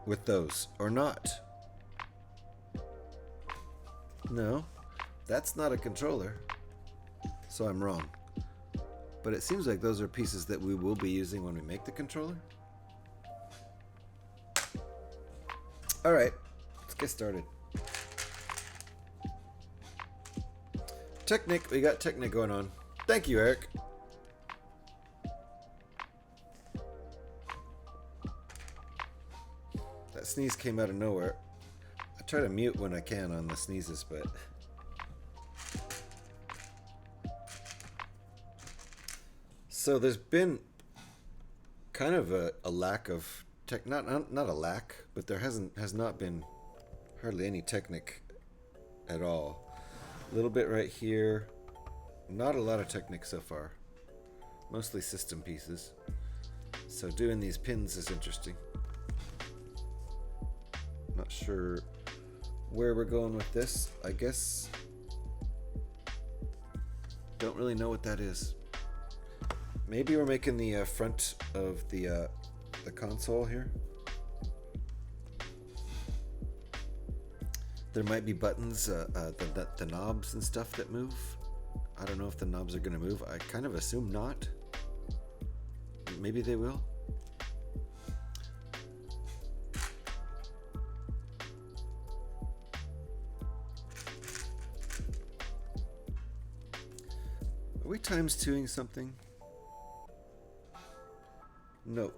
with those, or not. No, that's not a controller. So I'm wrong. But it seems like those are pieces that we will be using when we make the controller. Alright, let's get started. Technic, we got Technic going on. Thank you, Eric. That sneeze came out of nowhere. I try to mute when I can on the sneezes, but... So there's been kind of a lack of tech, not a lack, but there has not been hardly any Technic at all. A little bit right here, not a lot of Technic so far, mostly system pieces. So doing these pins is interesting. Not sure where we're going with this. I guess don't really know what that is. Maybe we're making the front of the console here. There might be buttons, the knobs and stuff that move. I don't know if the knobs are going to move. I kind of assume not. Maybe they will. Are we times twoing something? No.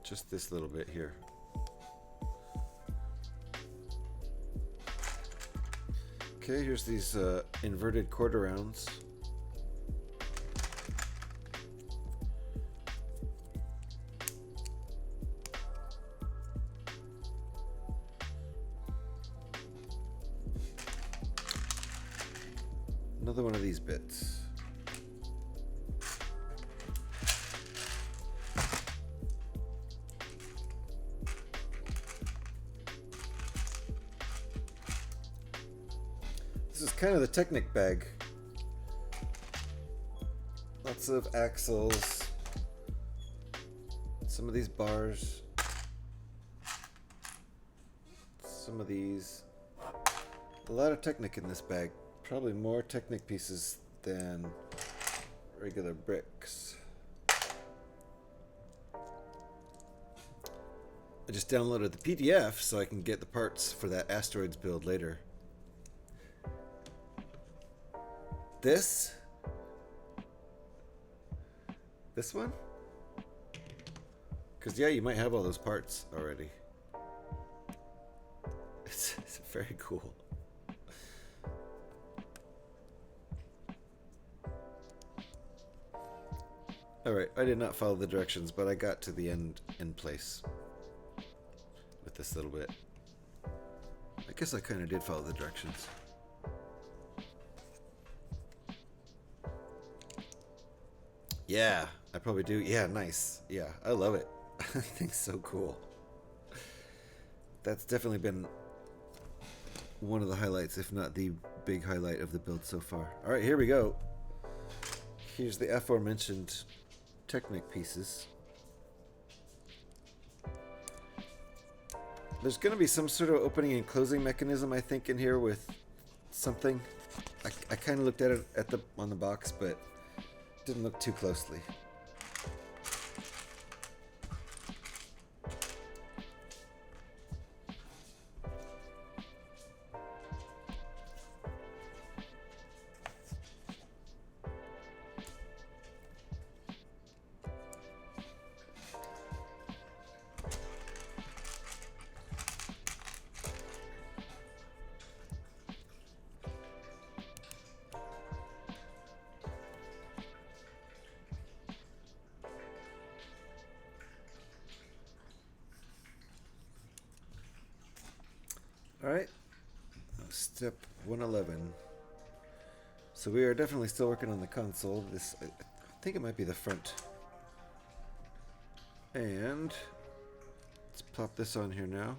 Just this little bit here. Okay, here's these inverted quarter rounds. Another one of these bits. This is kind of the Technic bag. Lots of axles. Some of these bars. Some of these. A lot of Technic in this bag. Probably more Technic pieces than regular bricks. I just downloaded the PDF so I can get the parts for that asteroids build later. This one? Because yeah, you might have all those parts already. It's very cool. Alright, I did not follow the directions, but I got to the end place with this little bit. I guess I kind of did follow the directions. Yeah, I probably do. Yeah, nice. Yeah, I love it. I think it's so cool. That's definitely been one of the highlights, if not the big highlight of the build so far. Alright, here we go. Here's the aforementioned Technic pieces. There's going to be some sort of opening and closing mechanism, I think, in here with something. I kind of looked at it on the box, but didn't look too closely. Alright, step 111. So we are definitely still working on the console. This, I think it might be the front. And let's plop this on here now.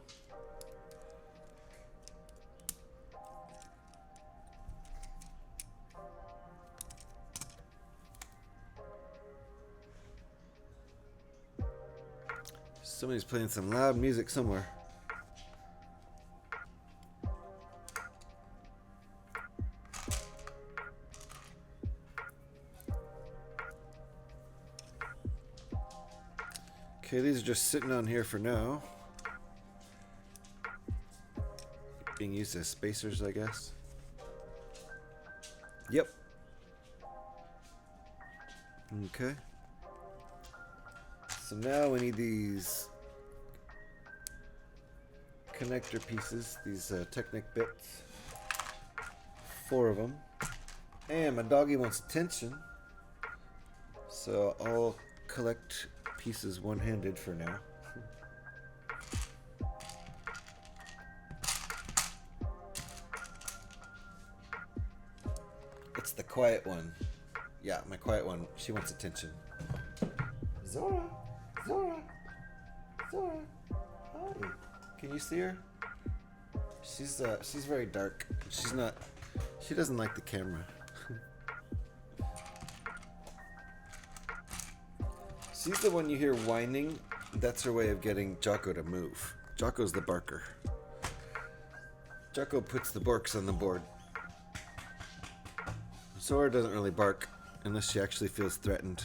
Somebody's playing some loud music somewhere. Okay, these are just sitting on here for now. Being used as spacers, I guess. Yep. Okay. So now we need these connector pieces, these Technic bits. 4 of them. And my doggy wants attention. So I'll collect pieces one-handed for now. It's the quiet one. Yeah, my quiet one. She wants attention. Zora! Zora! Zora! Hi! Can you see her? She's very dark. She doesn't like the camera. She's the one you hear whining. That's her way of getting Jocko to move. Jocko's the barker. Jocko puts the borks on the board. Zora doesn't really bark unless she actually feels threatened.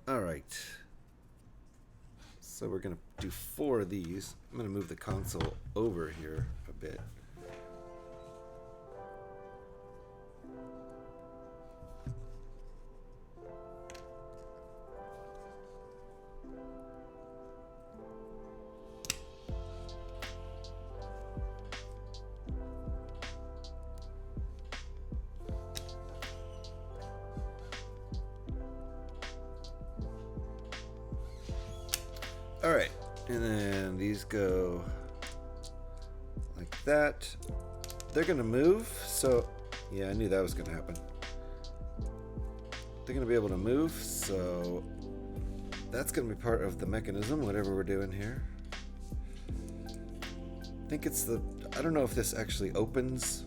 Alright. So we're going to do 4 of these. I'm going to move the console over here a bit. Alright, and then these go like that. They're gonna move, so yeah, I knew that was gonna happen. They're gonna be able to move, so that's gonna be part of the mechanism, whatever we're doing here. I think it's I don't know if this actually opens.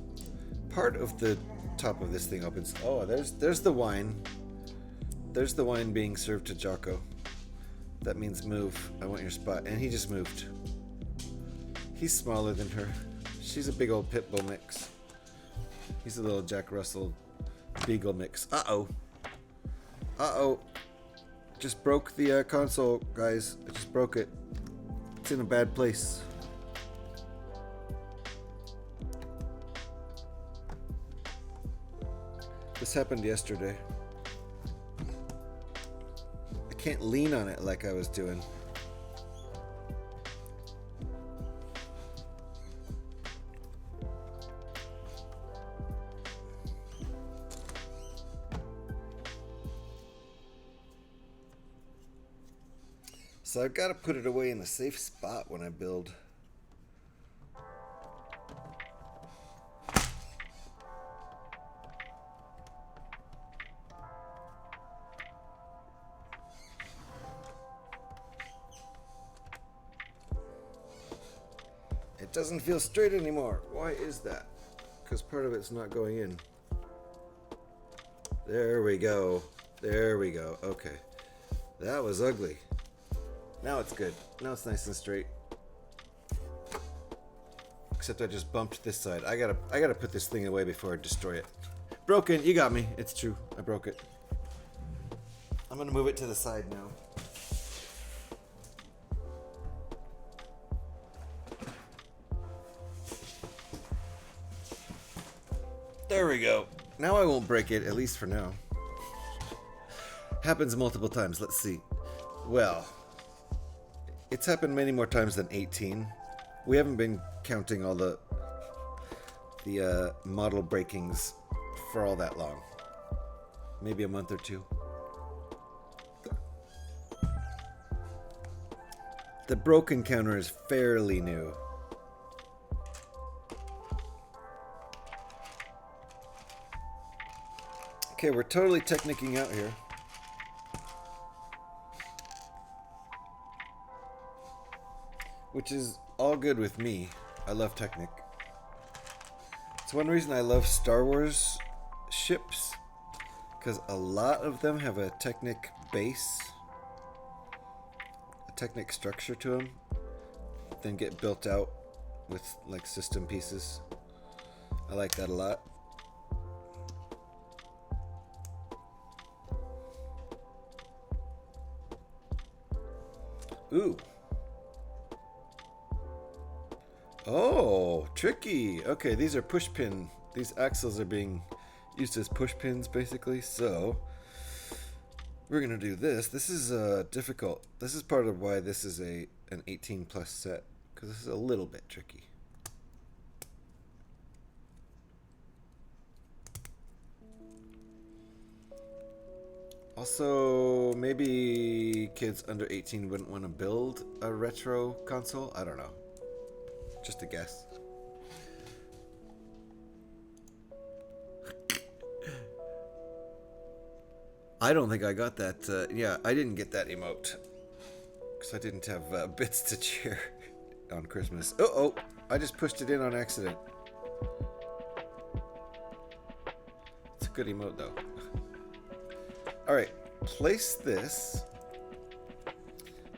Part of the top of this thing opens. Oh, there's the wine. There's the wine being served to Jocko. That means move. I want your spot. And he just moved. He's smaller than her. She's a big old pit bull mix. He's a little Jack Russell beagle mix. Uh-oh. Uh-oh. Just broke the console, guys. I just broke it. It's in a bad place. This happened yesterday. Can't lean on it like I was doing. So I've got to put it away in a safe spot when I build. It doesn't feel straight anymore. Why is that? Because part of it's not going in. There we go. There we go. Okay. That was ugly. Now it's good. Now it's nice and straight. Except I just bumped this side. I gotta put this thing away before I destroy it. Broken. You got me. It's true. I broke it. I'm gonna move it to the side now. There we go. Now I won't break it, at least for now. Happens multiple times. Let's see. Well, it's happened many more times than 18. We haven't been counting all the model breakings for all that long. Maybe a month or 2. The broken counter is fairly new. Okay, we're totally technicking out here. Which is all good with me. I love Technic. It's one reason I love Star Wars ships, because a lot of them have a Technic base, a Technic structure to them, then get built out with like system pieces. I like that a lot. Ooh. Oh, tricky. Okay, these are push pin. These axles are being used as push pins, basically. So we're gonna do this. This is difficult. This is part of why this is an 18 plus set, because this is a little bit tricky. Also, maybe kids under 18 wouldn't want to build a retro console. I don't know. Just a guess. I don't think I got that. Yeah, I didn't get that emote. Because I didn't have bits to cheer on Christmas. Uh-oh, I just pushed it in on accident. It's a good emote, though. Alright, place this.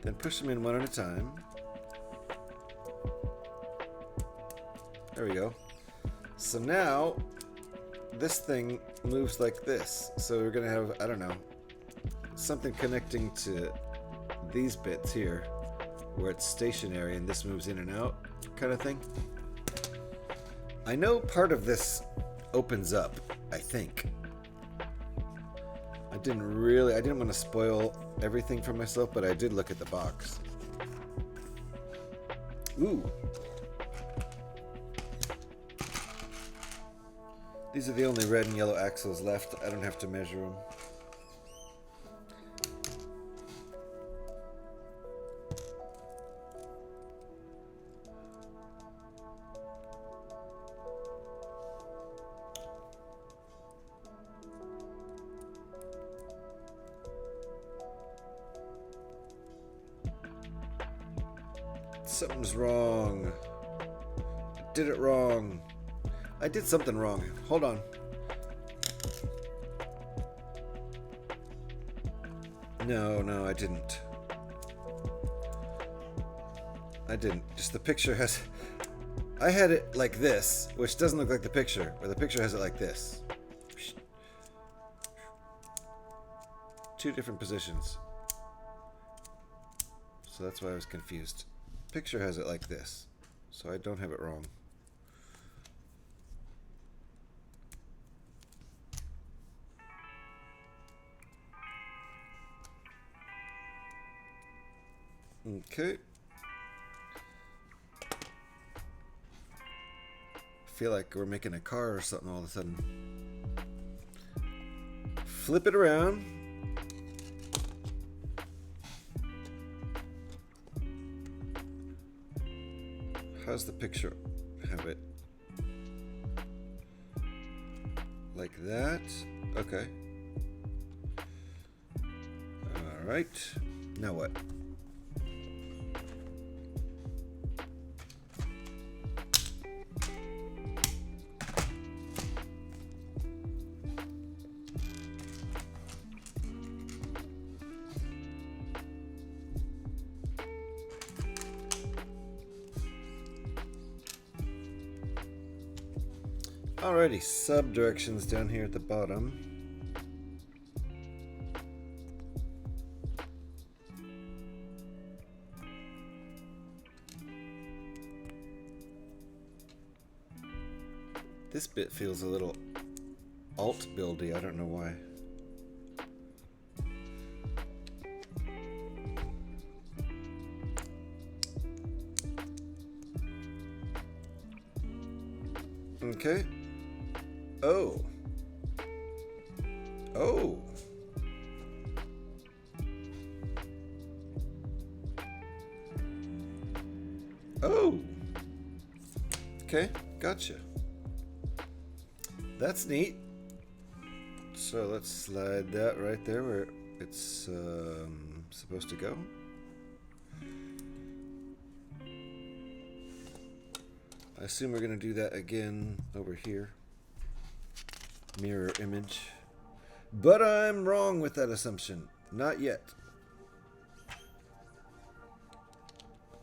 Then push them in one at a time. There we go. So now, this thing moves like this. So we're going to have, I don't know, something connecting to these bits here, where it's stationary and this moves in and out, kind of thing. I know part of this opens up, I think. I didn't want to spoil everything for myself, but I did look at the box. Ooh. These are the only red and yellow axles left. I don't have to measure them. Something's wrong. I did it wrong. I did something wrong. Hold on. No, I didn't. Just the picture has... I had it like this, which doesn't look like the picture, but the picture has it like this. Two different positions. So that's why I was confused. Picture has it like this, so I don't have it wrong. Okay. I feel like we're making a car or something all of a sudden. Flip it around. How's the picture have it? Like that? Okay. Alright. Now what? Alrighty, sub-directions down here at the bottom. This bit feels a little alt-buildy, I don't know why. Okay. Oh. Oh. Oh. Okay, gotcha. That's neat. So let's slide that right there where it's supposed to go. I assume we're going to do that again over here. Mirror image. But I'm wrong with that assumption. Not yet.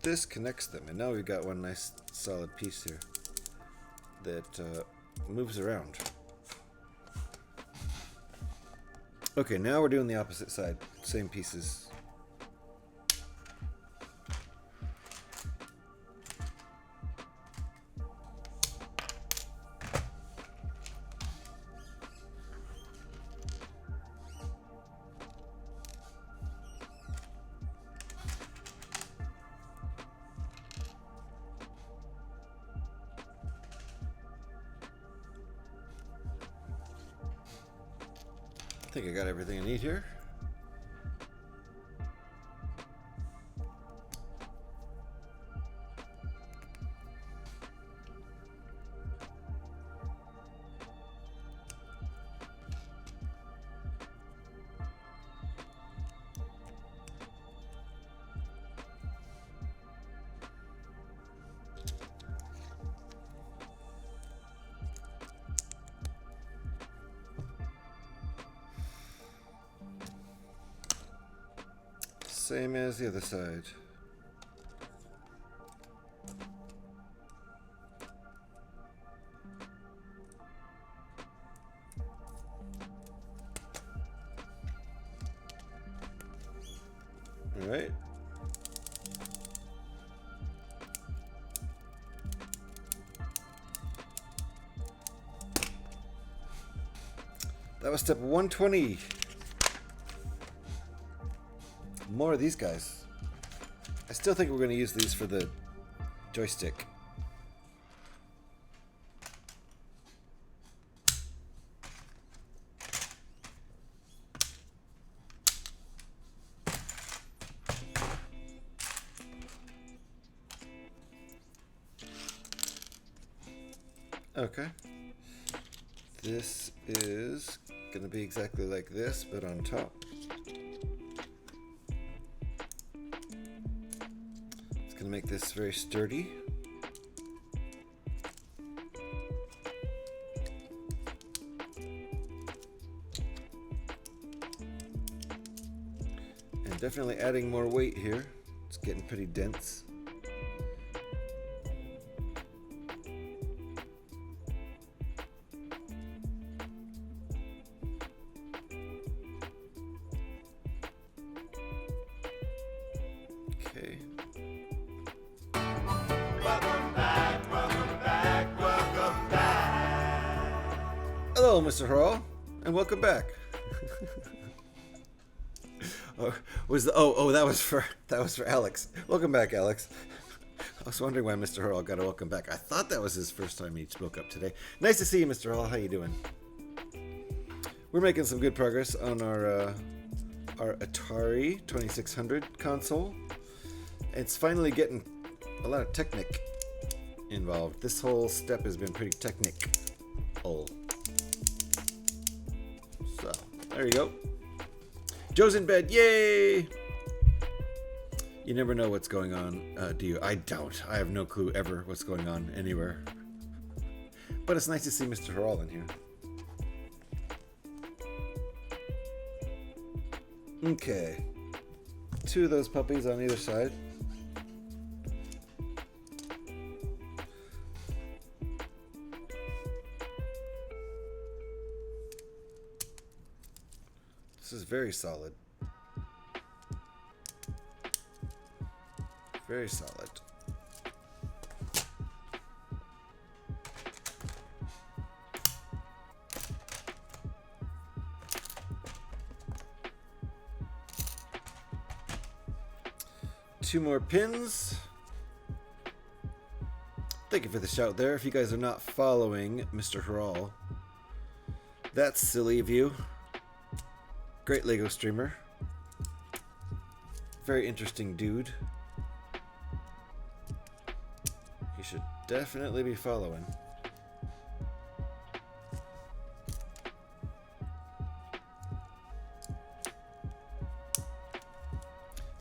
This connects them, and now we've got one nice solid piece here that moves around. Okay, now we're doing the opposite side. Same pieces. I think I got everything I need here. Same as the other side. All right. That was step 120. More of these guys. I still think we're going to use these for the joystick. Okay. This is going to be exactly like this, but on top. Gonna make this very sturdy. And definitely adding more weight here. It's getting pretty dense. Okay. Hello, Mr. Hurl, and welcome back. That was for Alex. Welcome back, Alex. I was wondering why Mr. Hurl got a welcome back. I thought that was his first time he spoke up today. Nice to see you, Mr. Hurl. How you doing? We're making some good progress on our Atari 2600 console. It's finally getting a lot of Technic involved. This whole step has been pretty technical. So, there you go. Joe's in bed. Yay! You never know what's going on, do you? I don't. I have no clue ever what's going on anywhere. But it's nice to see Mr. Harrell in here. Okay. Two of those puppies on either side. This is very solid. Very solid. Two more pins. Thank you for the shout there. If you guys are not following Mr. Harrell, that's silly of you. Great Lego streamer. Very interesting dude. You should definitely be following.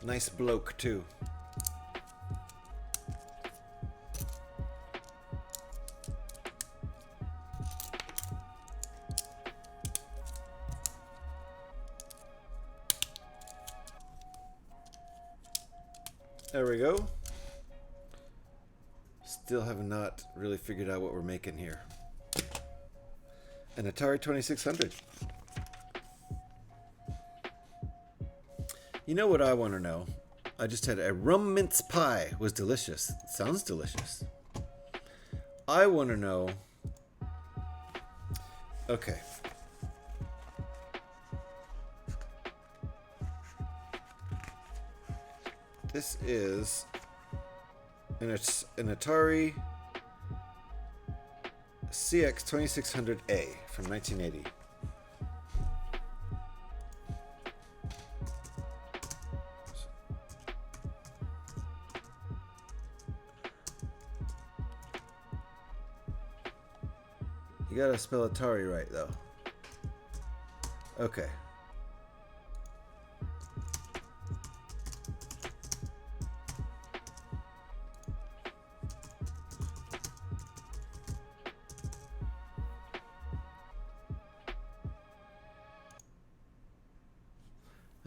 Nice bloke, too. There we go. Still have not really figured out what we're making here. An Atari 2600. You know what I want to know? I just had a rum mince pie. It was delicious. It sounds delicious. I want to know... Okay. This is an Atari CX 2600A from 1980. You gotta spell Atari right, though. Okay.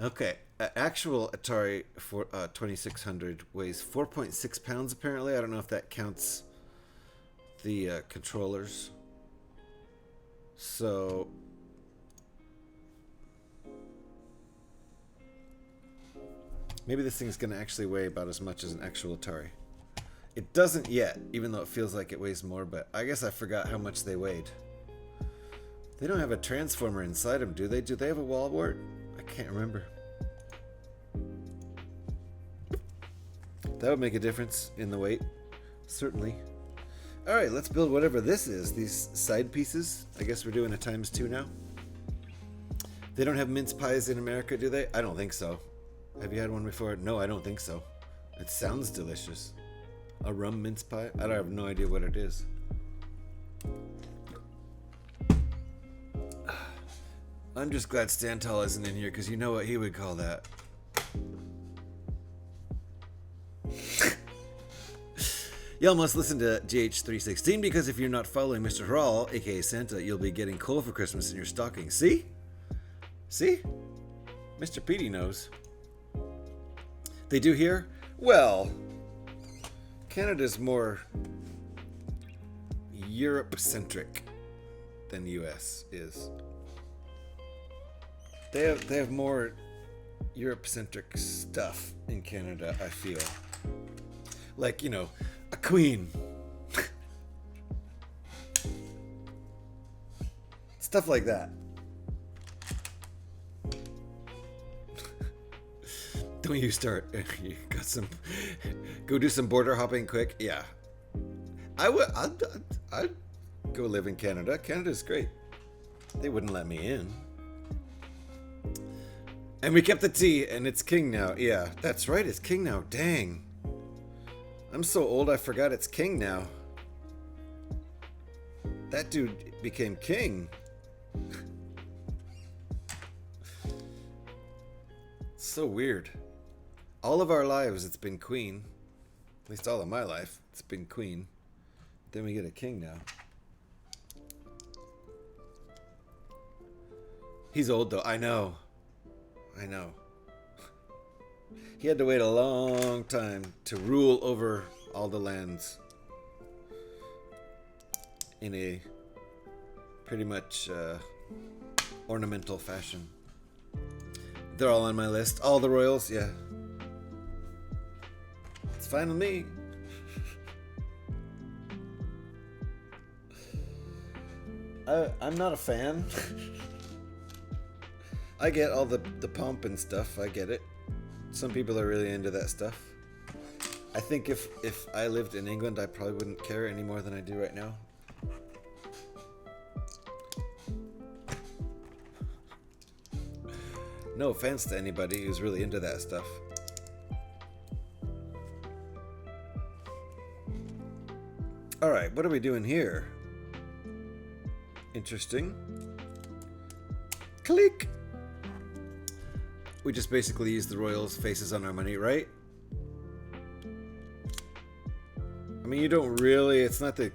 Okay, actual Atari for 2600 weighs 4.6 pounds apparently. I don't know if that counts the controllers. So maybe this thing's gonna actually weigh about as much as an actual Atari. It doesn't yet, even though it feels like it weighs more, but I guess I forgot how much they weighed. They don't have a transformer inside them, do they? Do they have a wall wart? I can't remember. That would make a difference in the weight, certainly. All right, let's build whatever this is. These side pieces. I guess we're doing a ×2 now. They don't have mince pies in America, do they? I don't think so. Have you had one before? No, I don't think so. It sounds delicious. A rum mince pie? I have no idea what it is. I'm just glad Stantal isn't in here, because you know what he would call that. Y'all must listen to GH316, because if you're not following Mr. Hral, aka Santa, you'll be getting coal for Christmas in your stocking. See? See? Mr. Petey knows. They do here? Well, Canada's more Europe-centric than the US is. They have more Europe-centric stuff in Canada, I feel. Like, you know, a queen. Stuff like that. Don't you start. You got some. Go do some border hopping quick. Yeah. I'd go live in Canada. Canada's great. They wouldn't let me in. And we kept the T, and it's king now. Yeah, that's right, it's king now. Dang. I'm so old I forgot it's king now. That dude became king. So weird. All of our lives it's been queen. At least all of my life it's been queen. Then we get a king now. He's old though, I know. I know. He had to wait a long time to rule over all the lands in a pretty much ornamental fashion. They're all on my list. All the royals, yeah. It's fine with me. I'm not a fan. I get all the pomp and stuff. I get it. Some people are really into that stuff. I think if I lived in England, I probably wouldn't care any more than I do right now. No offense to anybody who's really into that stuff. Alright, what are we doing here? Interesting. Click! We just basically use the royals' faces on our money, right? I mean, you don't really. It's not the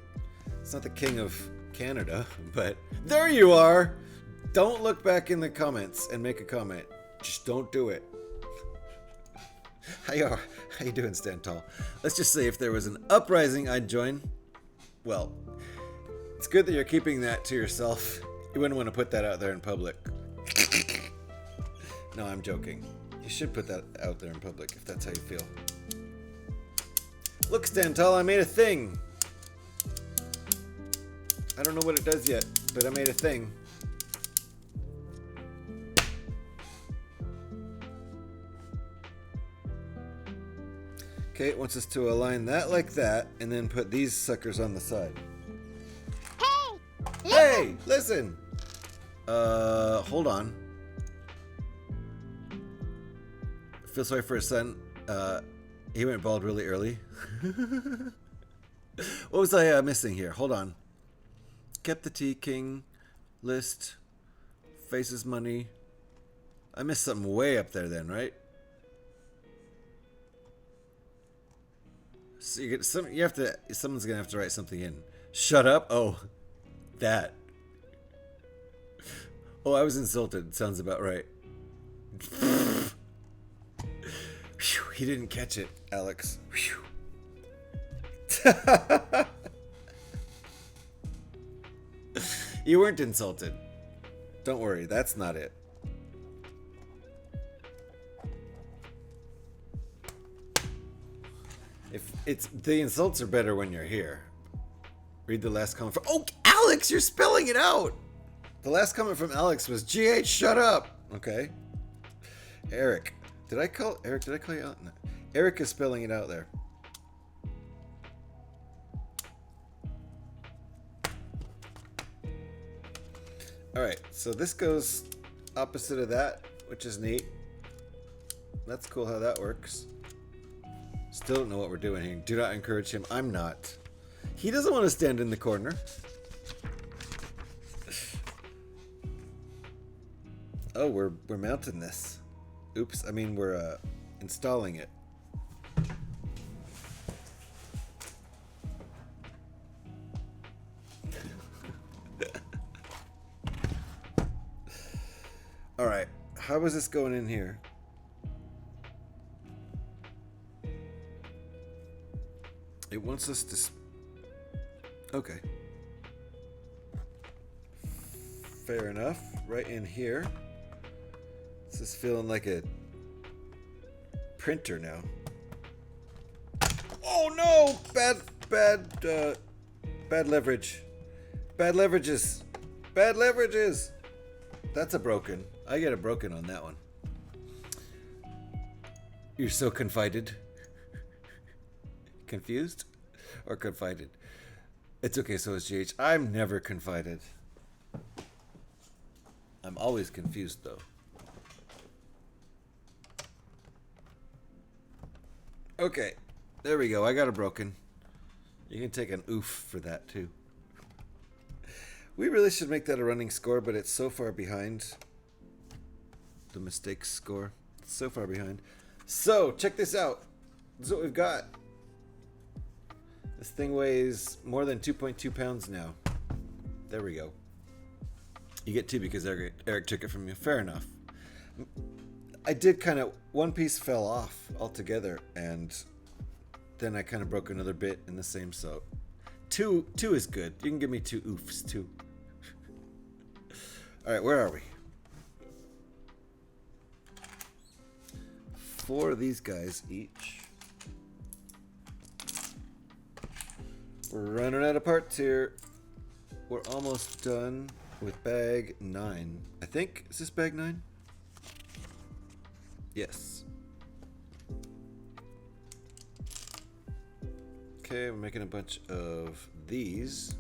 king of Canada, but there you are. Don't look back in the comments and make a comment. Just don't do it. How you doing, Stand Tall? Let's just say if there was an uprising, I'd join. Well, it's good that you're keeping that to yourself. You wouldn't want to put that out there in public. No, I'm joking. You should put that out there in public if that's how you feel. Look, Stand Tall, I made a thing. I don't know what it does yet, but I made a thing. Okay, it wants us to align that like that, and then put these suckers on the side. Hey, listen! Hold on. I feel sorry for his son. He went bald really early. What was I missing here? Hold on. Kept the T King list. Faces money. I missed something way up there then, right? So you get someone's gonna have to write something in. Shut up. Oh, that. Oh, I was insulted. Sounds about right. Whew, he didn't catch it, Alex. You weren't insulted. Don't worry, that's not it. If it's the insults are better when you're here. Read the last comment from Alex, you're spelling it out. The last comment from Alex was GH, shut up. Okay. Eric. Did I call you out? No. Eric is spelling it out there. Alright, so this goes opposite of that, which is neat. That's cool how that works. Still don't know what we're doing here. Do not encourage him. I'm not. He doesn't want to stand in the corner. Oh, we're mounting this. Oops, I mean we're installing it. All right, how is this going in here? It wants us to... Okay. Fair enough. Right in here. This is feeling like a printer now. Oh no! Bad leverage. Bad leverages. Bad leverages! That's a broken. I get a broken on that one. You're so confided. Confused or confided? It's okay, so is GH. I'm never confided. I'm always confused though. Okay, there we go. I got a broken. You can take an oof for that too. We really should make that a running score, but it's so far behind. The mistakes score. It's so far behind. So, check this out. This is what we've got. This thing weighs more than 2.2 pounds now. There we go. You get 2 because Eric took it from you. Fair enough. I did kind of... One piece fell off altogether, and then I kind of broke another bit in the same, so... Two is good. You can give me 2 oofs, too. Alright, where are we? 4 of these guys each. We're running out of parts here. We're almost done with bag 9. I think. Is this bag 9? Yes. Okay, we're making a bunch of these.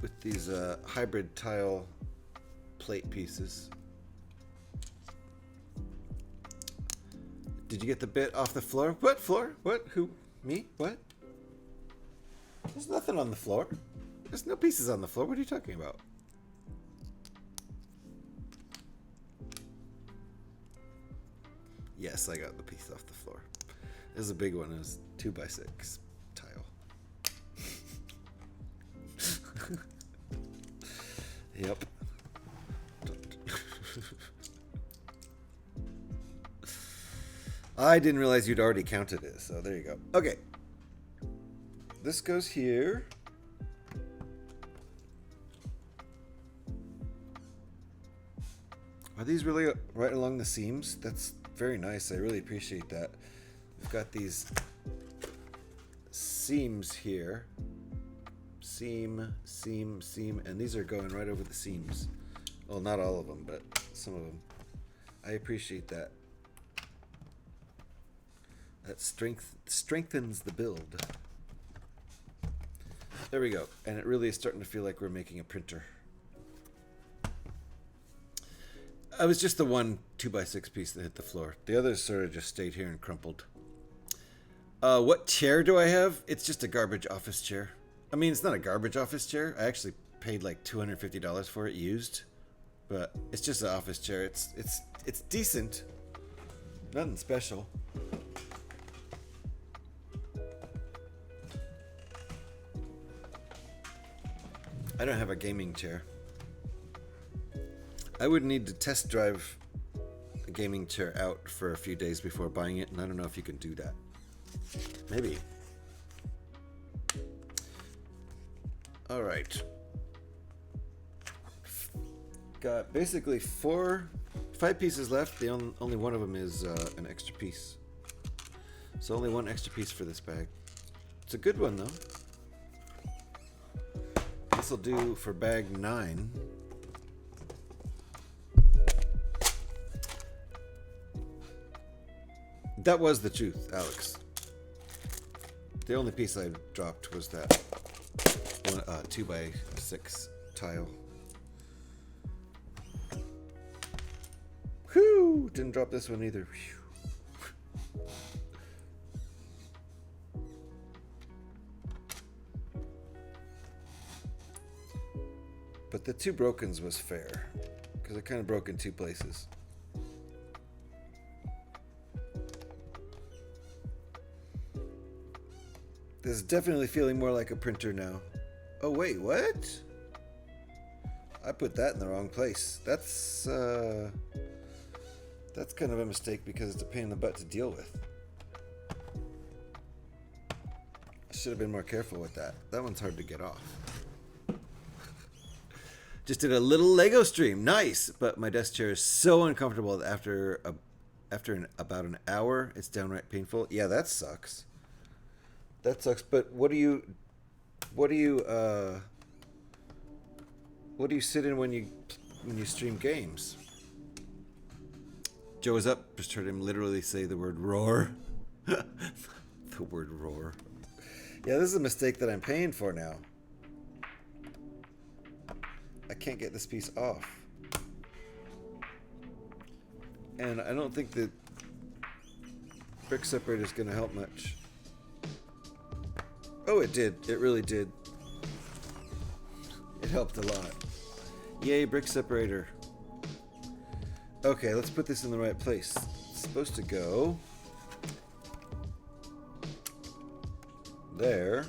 With these hybrid tile plate pieces. Did you get the bit off the floor? What floor? What? Who? Me? What? There's nothing on the floor. There's no pieces on the floor. What are you talking about? Yes, I got the piece off the floor. This is a big one. It was 2x6 tile. Yep. I didn't realize you'd already counted it, so there you go. Okay. This goes here. Are these really right along the seams? That's very nice. I really appreciate that. We've got these seams here. Seam, seam, seam, and these are going right over the seams. Well, not all of them, but some of them. I appreciate that. That strengthens the build. There we go. And it really is starting to feel like we're making a printer. I was just the one 2x6 piece that hit the floor. The others sort of just stayed here and crumpled. What chair do I have? It's just a garbage office chair. I mean, it's not a garbage office chair. I actually paid like $250 for it used. But it's just an office chair. It's decent. Nothing special. I don't have a gaming chair. I would need to test drive a gaming chair out for a few days before buying it, and I don't know if you can do that. Maybe. All right. Got basically 5 pieces left. The only one of them is an extra piece. So only one extra piece for this bag. It's a good one though. This will do for bag 9. That was the truth, Alex. The only piece I dropped was that 2x6 tile. Whew! Didn't drop this one either. Whew. But the 2 brokens was fair, because I kind of broke in 2 places. This is definitely feeling more like a printer now. Oh wait, what? I put that in the wrong place. That's kind of a mistake because it's a pain in the butt to deal with. I should have been more careful with that. That one's hard to get off. Just did a little Lego stream. Nice! But my desk chair is so uncomfortable that after about an hour, it's downright painful. Yeah, that sucks. That sucks. But what do you sit in when you stream games? Joe is up. Just heard him literally say the word roar. The word roar. Yeah, this is a mistake that I'm paying for now. I can't get this piece off. And I don't think the brick separator is going to help much. Oh, it did. It really did. It helped a lot. Yay, brick separator. Okay, let's put this in the right place. It's supposed to go there.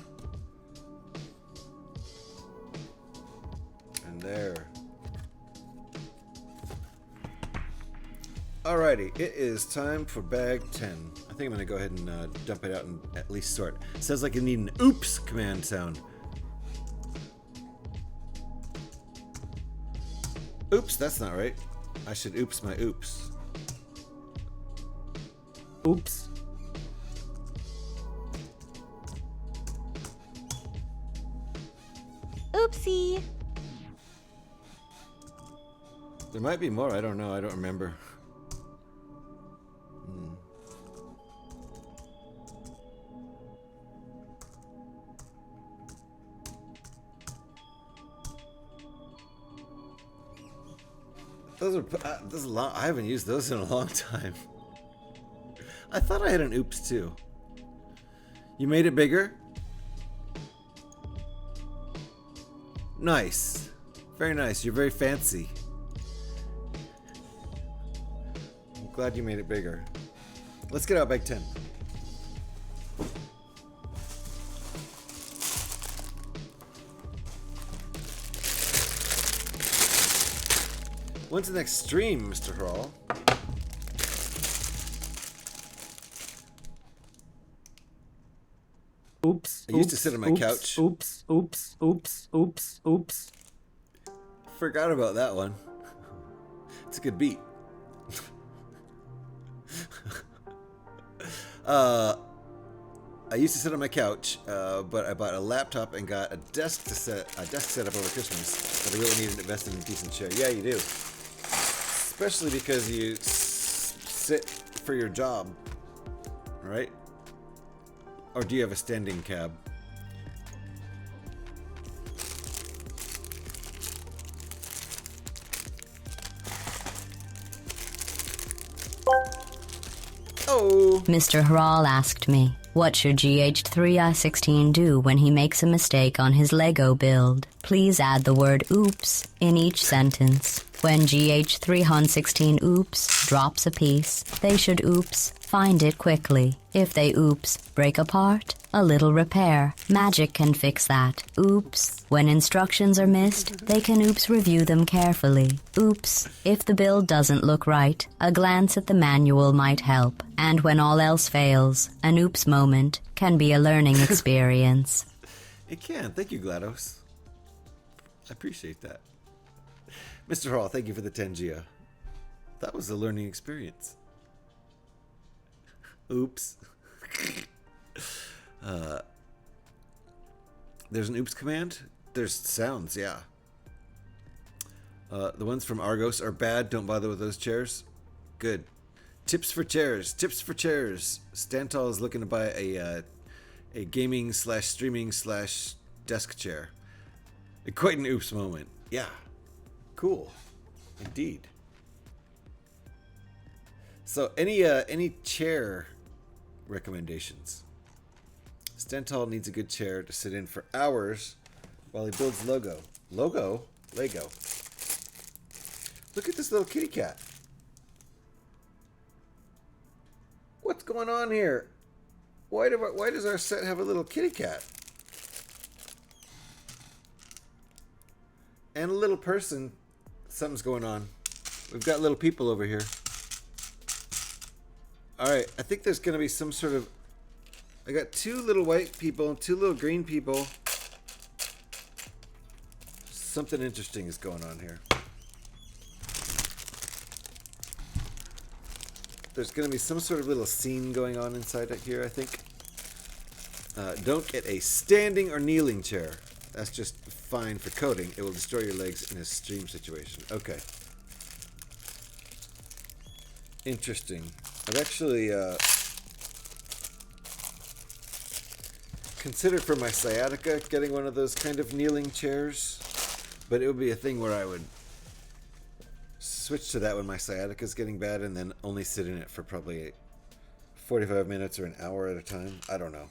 And there. Alrighty, it is time for bag 10. I think I'm going to go ahead and dump it out and at least sort. It sounds like you need an oops command sound. Oops, that's not right. I should oops my oops. Oops. Oopsie. There might be more. I don't know. I don't remember. Those are long. I haven't used those in a long time. I thought I had an oops too. You made it bigger? Nice. Very nice. You're very fancy. I'm glad you made it bigger. Let's get out bag 10. When's the next stream, Mr. Hall? Oops. I used to sit on my couch. Oops. Forgot about that one. It's a good beat. I used to sit on my couch, but I bought a laptop and got a desk setup over Christmas. But I really needed to invest in a decent chair. Yeah, you do. Especially because you sit for your job, right? Or do you have a standing cab? Oh! Mr. Hral asked me, what should GH3I16 do when he makes a mistake on his Lego build? Please add the word oops in each sentence. When GH316 oops drops a piece, they should oops find it quickly. If they oops break apart, a little repair. Magic can fix that. Oops. When instructions are missed, they can oops review them carefully. Oops. If the build doesn't look right, a glance at the manual might help. And when all else fails, an oops moment can be a learning experience. It can. Thank you, GLaDOS. I appreciate that. Mr. Hall, thank you for the 10 Gia. That was a learning experience. Oops. There's an oops command? There's sounds, yeah. The ones from Argos are bad. Don't bother with those chairs. Good. Tips for chairs. Tips for chairs. Stantal is looking to buy a gaming / streaming / desk chair. Quite an oops moment. Yeah. Cool. Indeed. So any chair recommendations? Stental needs a good chair to sit in for hours while he builds Lego. Lego? Look at this little kitty cat. What's going on here? Why does our set have a little kitty cat? And a little person. Something's going on. We've got little people over here. Alright, I think there's going to be some sort of... I got 2 little white people and 2 little green people. Something interesting is going on here. There's going to be some sort of little scene going on inside here, I think. Don't get a standing or kneeling chair. That's just fine for coding. It will destroy your legs in a stream situation. Okay. Interesting. I've actually considered for my sciatica getting one of those kind of kneeling chairs, but it would be a thing where I would switch to that when my sciatica is getting bad and then only sit in it for probably 45 minutes or an hour at a time. I don't know.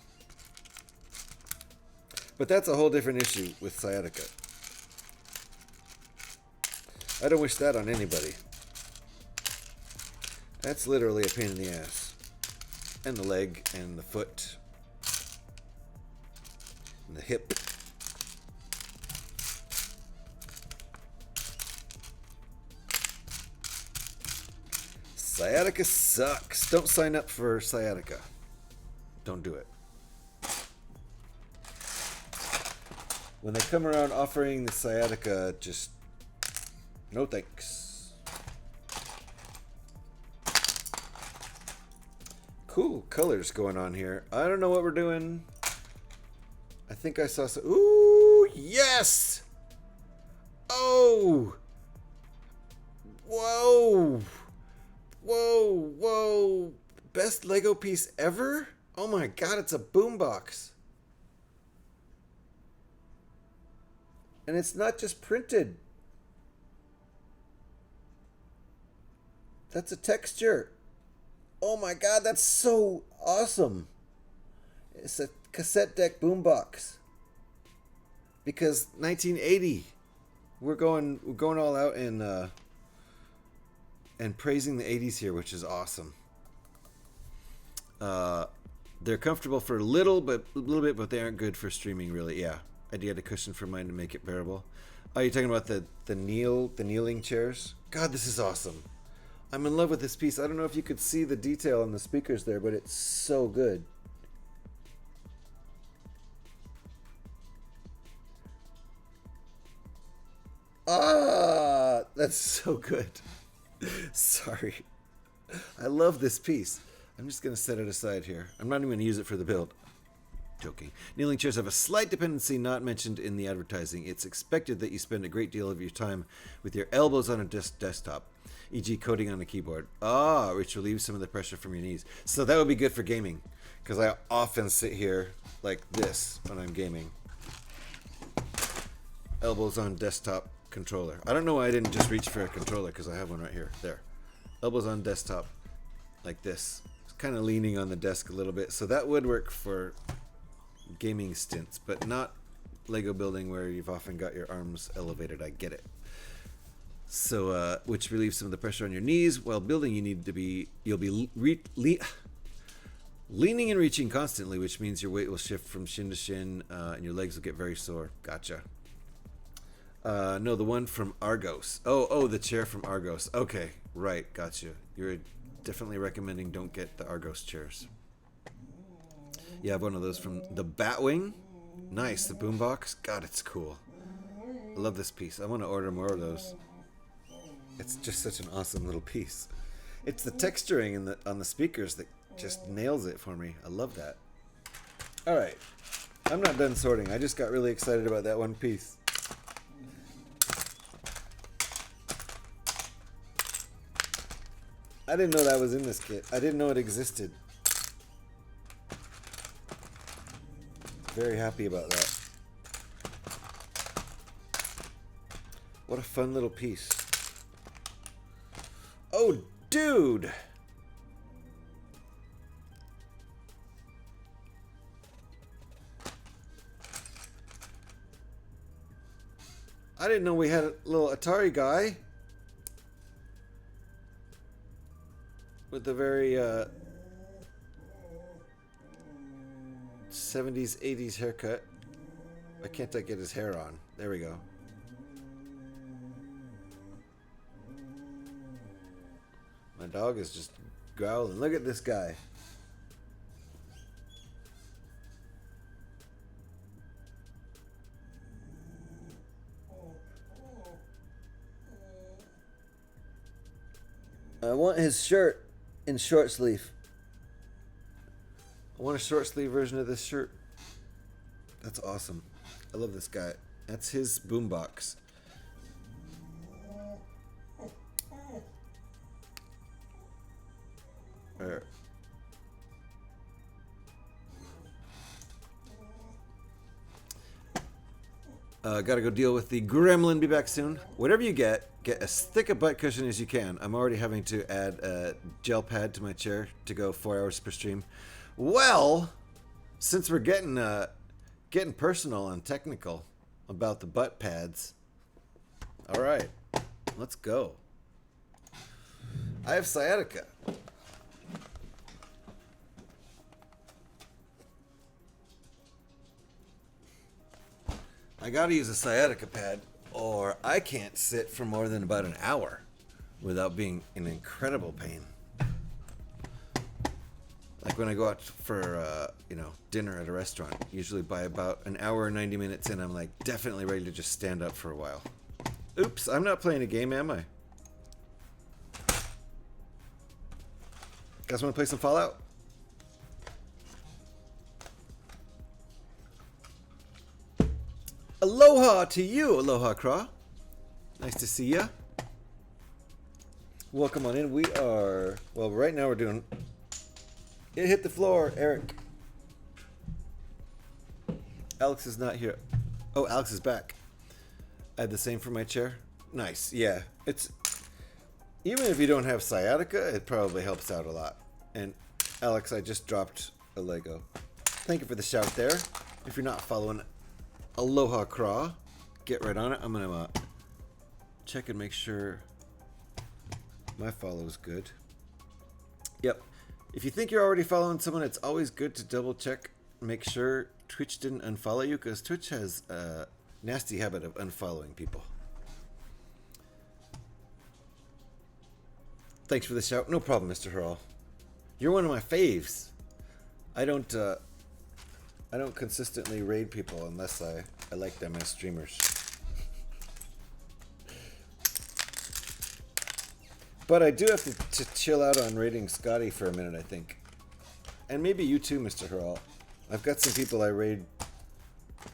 But that's a whole different issue with sciatica. I don't wish that on anybody. That's literally a pain in the ass. And the leg, and the foot, and the hip. Sciatica sucks. Don't sign up for sciatica. Don't do it. When they come around offering the sciatica, just no thanks. Cool colors going on here. I don't know what we're doing. I think I saw some. Ooh, yes! Oh! Whoa! Whoa, whoa. Best Lego piece ever? Oh my god, it's a boombox. And it's not just printed. That's a texture. Oh my god, that's so awesome. It's a cassette deck boombox. because 1980. We're going all out and praising the 80s here, which is awesome. They're comfortable for a little bit, but they aren't good for streaming, really. Yeah, I did a cushion for mine to make it bearable. Oh, you're talking about the kneeling chairs? God, this is awesome. I'm in love with this piece. I don't know if you could see the detail on the speakers there, but it's so good. Ah, that's so good. Sorry. I love this piece. I'm just going to set it aside here. I'm not even going to use it for the build. Joking. Kneeling chairs have a slight dependency not mentioned in the advertising. It's expected that you spend a great deal of your time with your elbows on a desktop, e.g. coding on a keyboard. Ah, which relieves some of the pressure from your knees. So that would be good for gaming, because I often sit here like this when I'm gaming. Elbows on desktop controller. I don't know why I didn't just reach for a controller, because I have one right here. There. Elbows on desktop like this. Kind of leaning on the desk a little bit, so that would work for gaming stints, but not Lego building where you've often got your arms elevated. I get it. So which relieves some of the pressure on your knees. While building, you'll be leaning and reaching constantly, which means your weight will shift from shin to shin, and your legs will get very sore. Gotcha. No, the one from Argos. Oh, the chair from Argos. Okay, right, gotcha. You're definitely recommending don't get the Argos chairs. You have one of those from the Batwing. Nice, the boombox. God, it's cool. I love this piece. I want to order more of those. It's just such an awesome little piece. It's the texturing on the speakers that just nails it for me. I love that. All right, I'm not done sorting. I just got really excited about that one piece. I didn't know that was in this kit. I didn't know it existed. Very happy about that. What a fun little piece. Oh, dude! I didn't know we had a little Atari guy. With the very 70s, 80s haircut. Why can't I get his hair on? There we go. My dog is just growling. Look at this guy. I want his shirt in short sleeve. I want a short sleeve version of this shirt. That's awesome. I love this guy. That's his boombox. Gotta go deal with the gremlin. Be back soon. Whatever you get as thick a butt cushion as you can. I'm already having to add a gel pad to my chair to go 4 hours per stream. Well, since we're getting personal and technical about the butt pads, all right, let's go. I have sciatica. I gotta use a sciatica pad, or I can't sit for more than about an hour without being in incredible pain. Like when I go out for dinner at a restaurant, usually by about an hour and 90 minutes in, I'm like definitely ready to just stand up for a while. Oops, I'm not playing a game, am I? Guys want to play some Fallout? Aloha to you, Aloha Craw. Nice to see ya. Welcome on in. We are, well, right now we're doing It Hit the Floor, Eric. Alex is not here. Oh, Alex is back. I had the same for my chair. Nice, yeah. It's, even if you don't have sciatica, it probably helps out a lot. And Alex, I just dropped a Lego. Thank you for the shout there. If you're not following Aloha Craw. Get right on it. I'm going to check and make sure my follow is good. Yep. If you think you're already following someone, it's always good to double check. Make sure Twitch didn't unfollow you, because Twitch has a nasty habit of unfollowing people. Thanks for the shout. No problem, Mr. Hurl. You're one of my faves. I don't consistently raid people unless I like them as streamers. But I do have to chill out on raiding Scotty for a minute, I think. And maybe you too, Mr. Hurl. I've got some people I raid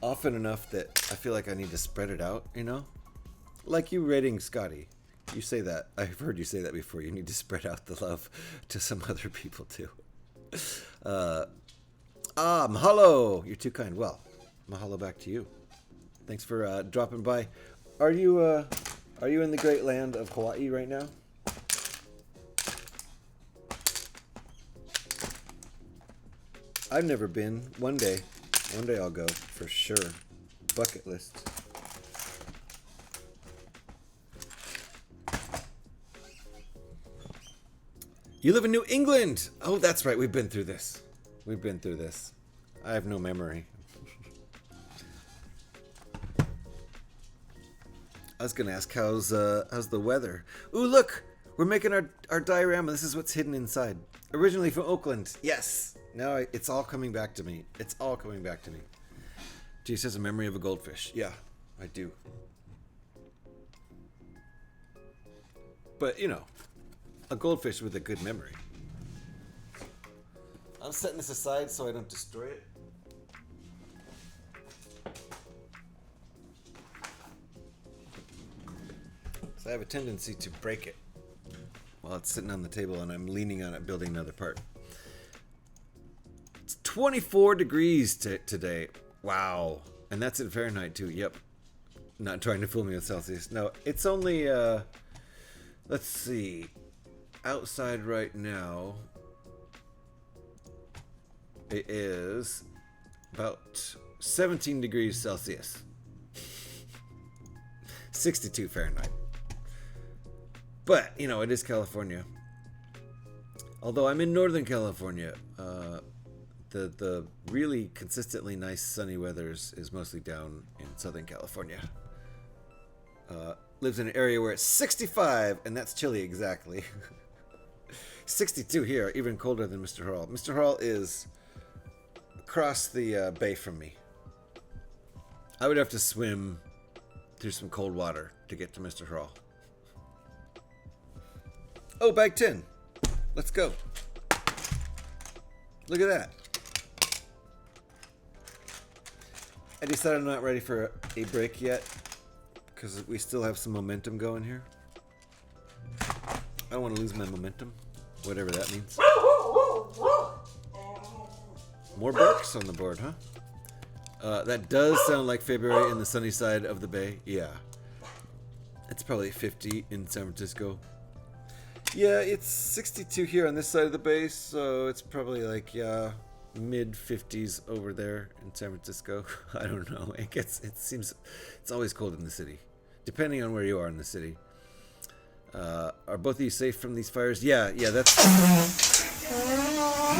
often enough that I feel like I need to spread it out, you know? Like you raiding Scotty. You say that. I've heard you say that before. You need to spread out the love to some other people too. Mahalo! You're too kind. Well, mahalo back to you. Thanks for dropping by. Are you in the great land of Hawaii right now? I've never been. One day I'll go for sure. Bucket list. You live in New England. Oh, that's right. We've been through this. I have no memory. I was gonna ask how's the weather. Ooh, look, we're making our diorama. This is what's hidden inside. Originally from Oakland. Yes. Now it's all coming back to me. G says a memory of a goldfish. Yeah, I do. But you know, a goldfish with a good memory. I'm setting this aside so I don't destroy it. So I have a tendency to break it while it's sitting on the table and I'm leaning on it building another part. It's 24 degrees today. Wow. And that's in Fahrenheit too. Yep. Not trying to fool me with Celsius. No, it's only, let's see. Outside right now, it is about 17 degrees Celsius. 62 Fahrenheit. But, you know, it is California. Although I'm in Northern California, the really consistently nice sunny weather is mostly down in Southern California. Lives in an area where it's 65, and that's chilly exactly. 62 here, even colder than Mr. Hurl. Mr. Hurl is across the bay from me. I would have to swim through some cold water to get to Mr. Hurl. Oh, bag 10. Let's go. Look at that. I decided I'm not ready for a break yet because we still have some momentum going here. I don't want to lose my momentum, whatever that means. More barks on the board, huh? That does sound like February in the sunny side of the bay. Yeah. It's probably 50 in San Francisco. Yeah, it's 62 here on this side of the bay, so it's probably like, yeah, mid 50s over there in San Francisco. I don't know. It's always cold in the city, depending on where you are in the city. Are both of you safe from these fires? Yeah, that's...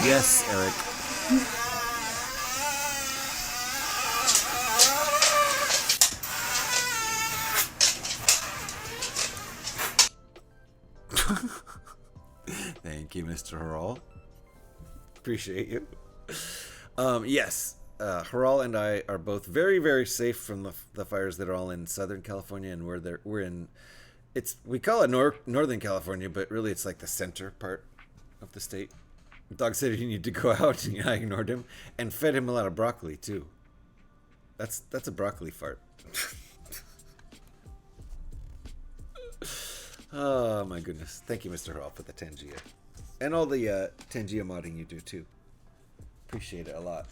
Yes, Eric. Thank you, Mr. Haral. Appreciate you. Yes, Haral and I are both very, very safe from the fires that are all in Southern California, and we're in. We call it Northern California, but really it's like the center part of the state. Dog said he needed to go out, and I ignored him and fed him a lot of broccoli too. That's a broccoli fart. Oh my goodness. Thank you, Mr. Haral, for the Tangia. And all the Tangia modding you do too. Appreciate it a lot.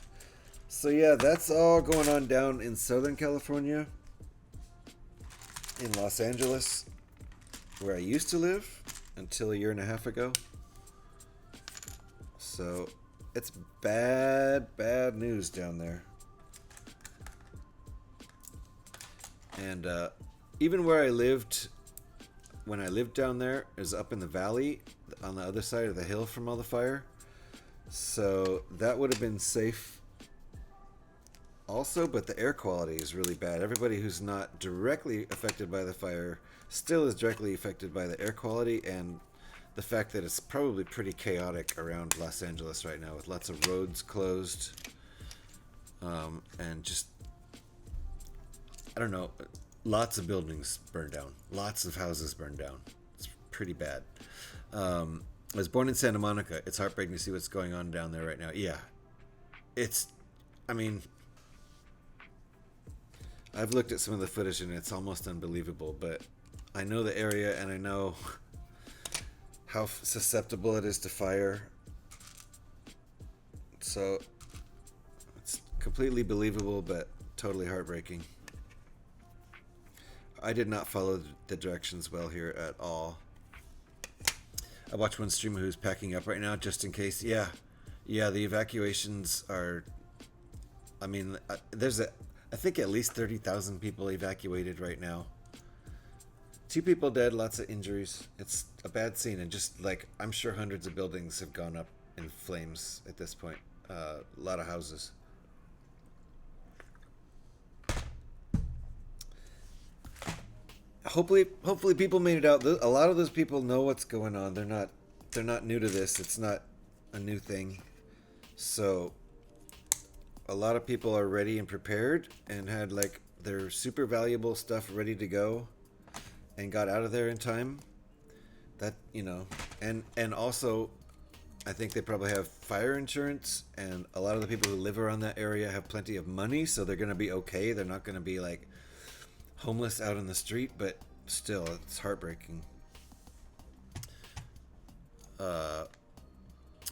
So yeah, that's all going on down in Southern California. In Los Angeles, where I used to live until a year and a half ago. So it's bad news down there. And even where I lived, when I lived down there, is up in the valley on the other side of the hill from all the fire. So that would have been safe also, but the air quality is really bad. Everybody who's not directly affected by the fire still is directly affected by the air quality and the fact that it's probably pretty chaotic around Los Angeles right now with lots of roads closed and just, I don't know, lots of buildings burned down, lots of houses burned down. It's pretty bad. I was born in Santa Monica. It's heartbreaking to see what's going on down there right now. Yeah, I mean, I've looked at some of the footage and it's almost unbelievable, but I know the area and I know how susceptible it is to fire. So it's completely believable, but totally heartbreaking. I did not follow the directions well here at all. I watched one streamer who's packing up right now just in case. Yeah, the evacuations are, I mean, I think at least 30,000 people evacuated right now. 2 people dead, lots of injuries. It's a bad scene, and just like, I'm sure hundreds of buildings have gone up in flames at this point. A lot of houses. Hopefully people made it out. A lot of those people know what's going on. They're not new to this. It's not a new thing. So a lot of people are ready and prepared and had like their super valuable stuff ready to go and got out of there in time. That, you know, and also I think they probably have fire insurance, and a lot of the people who live around that area have plenty of money, so they're going to be okay. They're not going to be like homeless out in the street, but still, it's heartbreaking.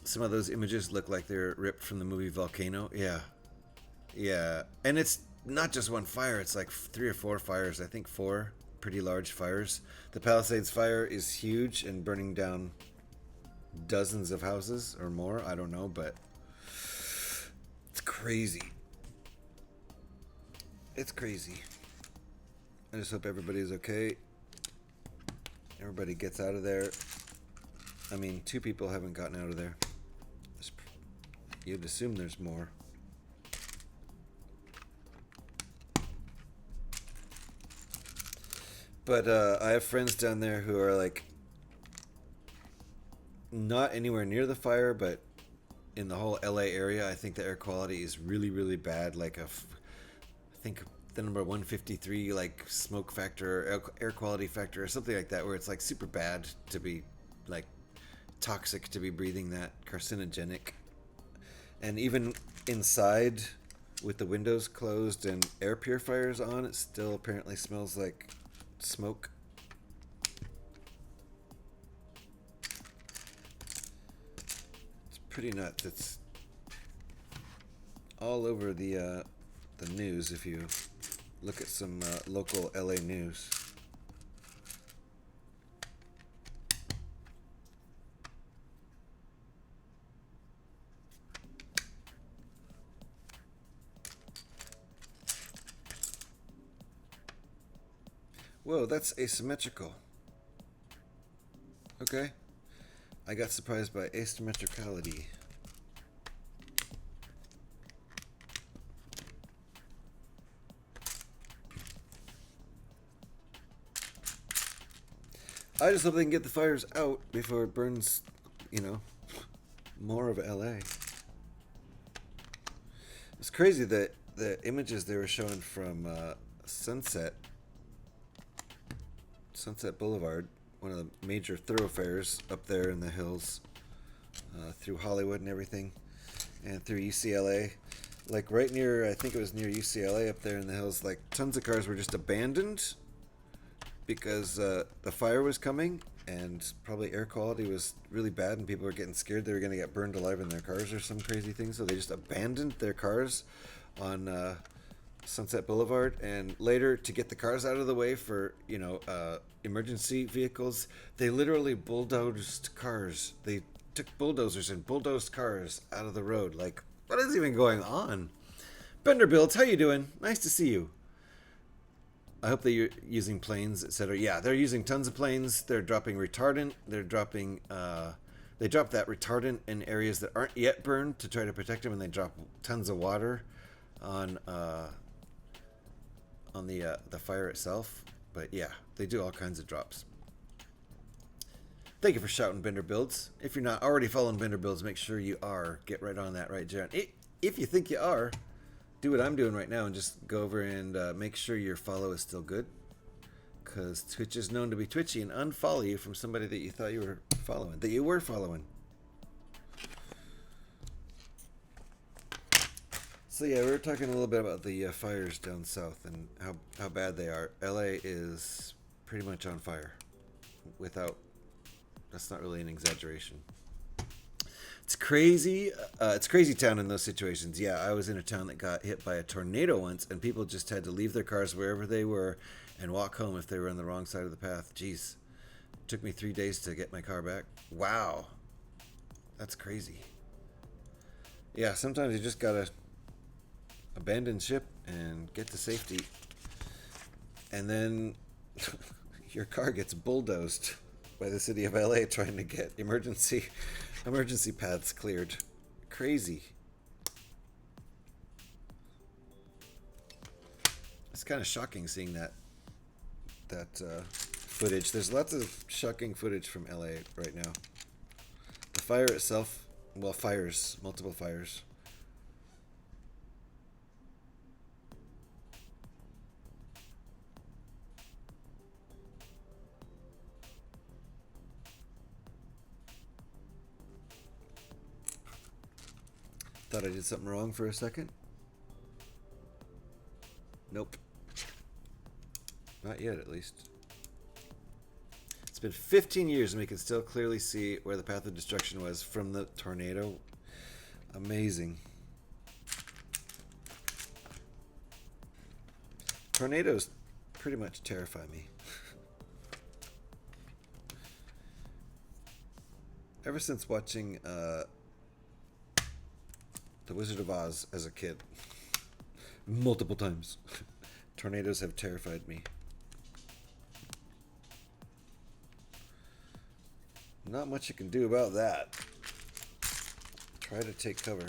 Some of those images look like they're ripped from the movie Volcano. Yeah, and it's not just one fire. It's like 3 or 4 fires. I think 4 pretty large fires. The Palisades fire is huge and burning down dozens of houses or more. I don't know, but it's crazy. It's crazy. I just hope everybody's okay. Everybody gets out of there. I mean, 2 people haven't gotten out of there. You'd assume there's more. But I have friends down there who are like not anywhere near the fire, but in the whole LA area, I think the air quality is really, really bad. Like I think the number 153, like smoke factor, air quality factor, or something like that, where it's like super bad to be, like toxic to be breathing that, carcinogenic. And even inside with the windows closed and air purifiers on, it still apparently smells like smoke. It's pretty nuts. It's all over the news if you look at some local LA news. Whoa, that's asymmetrical. Okay. I got surprised by asymmetricality. I just hope they can get the fires out before it burns, you know, more of LA. It's crazy that the images they were showing from Sunset Boulevard, one of the major thoroughfares up there in the hills, through Hollywood and everything, and through UCLA. Like right near, I think it was near UCLA up there in the hills, like tons of cars were just abandoned because the fire was coming and probably air quality was really bad and people were getting scared they were going to get burned alive in their cars or some crazy thing. So they just abandoned their cars on Sunset Boulevard, and later to get the cars out of the way for, you know, emergency vehicles, they literally bulldozed cars. They took bulldozers and bulldozed cars out of the road. Like, what is even going on? Bender Builds, how you doing? Nice to see you. I hope that you're using planes, etc. Yeah, they're using tons of planes. They're dropping retardant. They're dropping. They drop that retardant in areas that aren't yet burned to try to protect them, and they drop tons of water on the fire itself. But yeah, they do all kinds of drops. Thank you for shouting Bender Builds. If you're not already following Bender Builds, make sure you are. Get right on that, right, Jaron? If you think you are, do what I'm doing right now and just go over and make sure your follow is still good. Because Twitch is known to be twitchy and unfollow you from somebody that you thought you were following. That you were following. So yeah, we were talking a little bit about the fires down south and how bad they are. LA is pretty much on fire. That's not really an exaggeration. It's crazy. It's crazy town in those situations. Yeah, I was in a town that got hit by a tornado once, and people just had to leave their cars wherever they were and walk home if they were on the wrong side of the path. Jeez. It took me 3 days to get my car back. Wow. That's crazy. Yeah, sometimes you just gotta abandon ship and get to safety. And then your car gets bulldozed by the city of LA trying to get emergency paths cleared. Crazy. It's kind of shocking seeing that footage. There's lots of shocking footage from LA right now. The fire itself, well, multiple fires. Thought I did something wrong for a second. Nope. Not yet, at least. It's been 15 years and we can still clearly see where the path of destruction was from the tornado. Amazing. Tornadoes pretty much terrify me. Ever since watching The Wizard of Oz as a kid. Multiple times. Tornadoes have terrified me. Not much you can do about that. Try to take cover.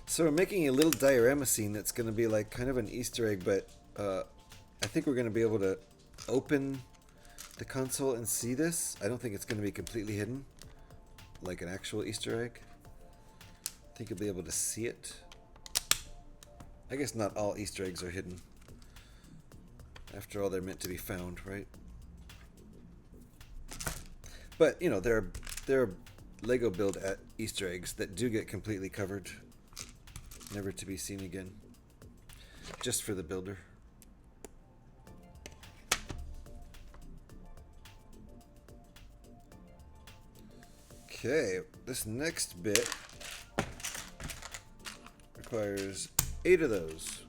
So we're making a little diorama scene that's going to be like kind of an Easter egg, but I think we're going to be able to open the console and see this. I don't think it's going to be completely hidden, like an actual Easter egg. I think you'll be able to see it. I guess not all Easter eggs are hidden. After all, they're meant to be found, right? But, you know, there are Lego build at Easter eggs that do get completely covered, never to be seen again, just for the builder. Okay, this next bit requires 8 of those.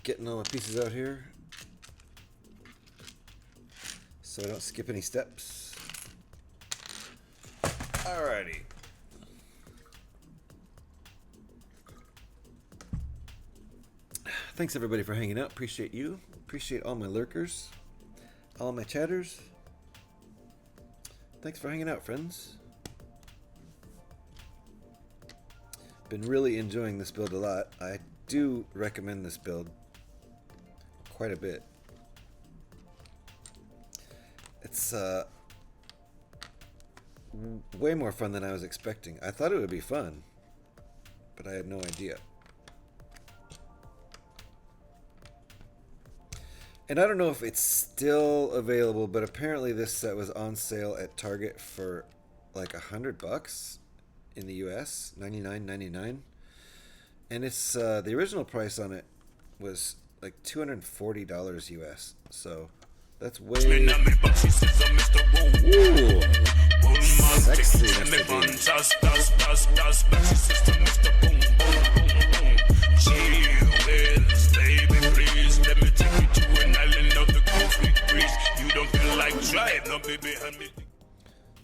Getting all my pieces out here so I don't skip any steps. Alrighty. Thanks everybody for hanging out. Appreciate you. Appreciate all my lurkers, all my chatters. Thanks for hanging out, friends. Been really enjoying this build a lot. I do recommend this build quite a bit. It's way more fun than I was expecting. I thought it would be fun, but I had no idea. And I don't know if it's still available, but apparently this set was on sale at Target for like $100 in the US, $99.99. And it's the original price on it was like $240 US. So That's way. Ooh. Sexy, Mr.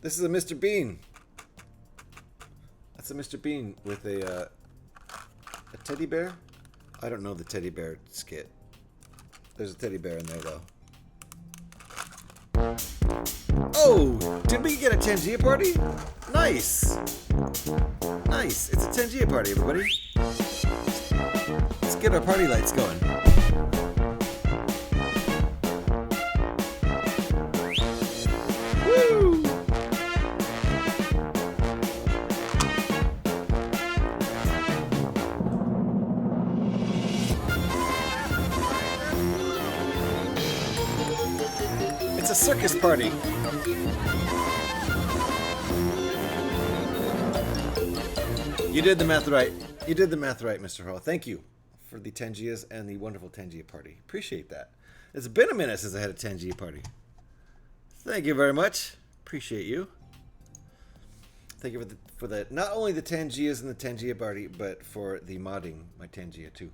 This is a Mr. Bean. That's a Mr. Bean with a teddy bear. I don't know the teddy bear skit. There's a teddy bear in there though. Oh, did we get a Tangia party? Nice. Nice. It's a Tangia party, everybody. Let's get our party lights going. Woo! It's a circus party. You did the math right. You did the math right, Mr. Hall. Thank you for the Tangias and the wonderful Tangia party. Appreciate that. It's been a minute since I had a Tangia party. Thank you very much. Appreciate you. Thank you for the not only the Tangias and the Tangia party, but for the modding my Tangia too.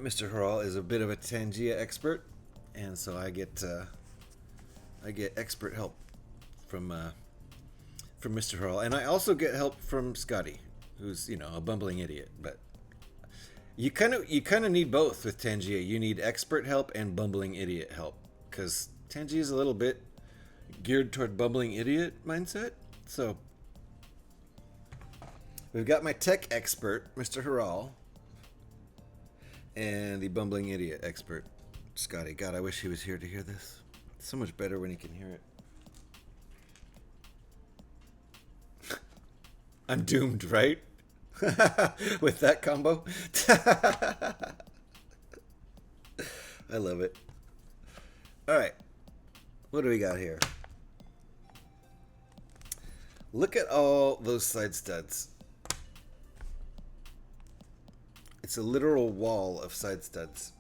Mr. Harrell is a bit of a Tangia expert, and so I get expert help from Mr. Harrell, and I also get help from Scotty, who's a bumbling idiot. But you kind of need both with Tangia. You need expert help and bumbling idiot help, because Tangia is a little bit geared toward bumbling idiot mindset. So we've got my tech expert, Mr. Harrell, and the bumbling idiot expert, Scotty. God, I wish he was here to hear this. It's so much better when he can hear it. I'm doomed, right? With that combo. I love it. All right. What do we got here? Look at all those side studs. It's a literal wall of side studs.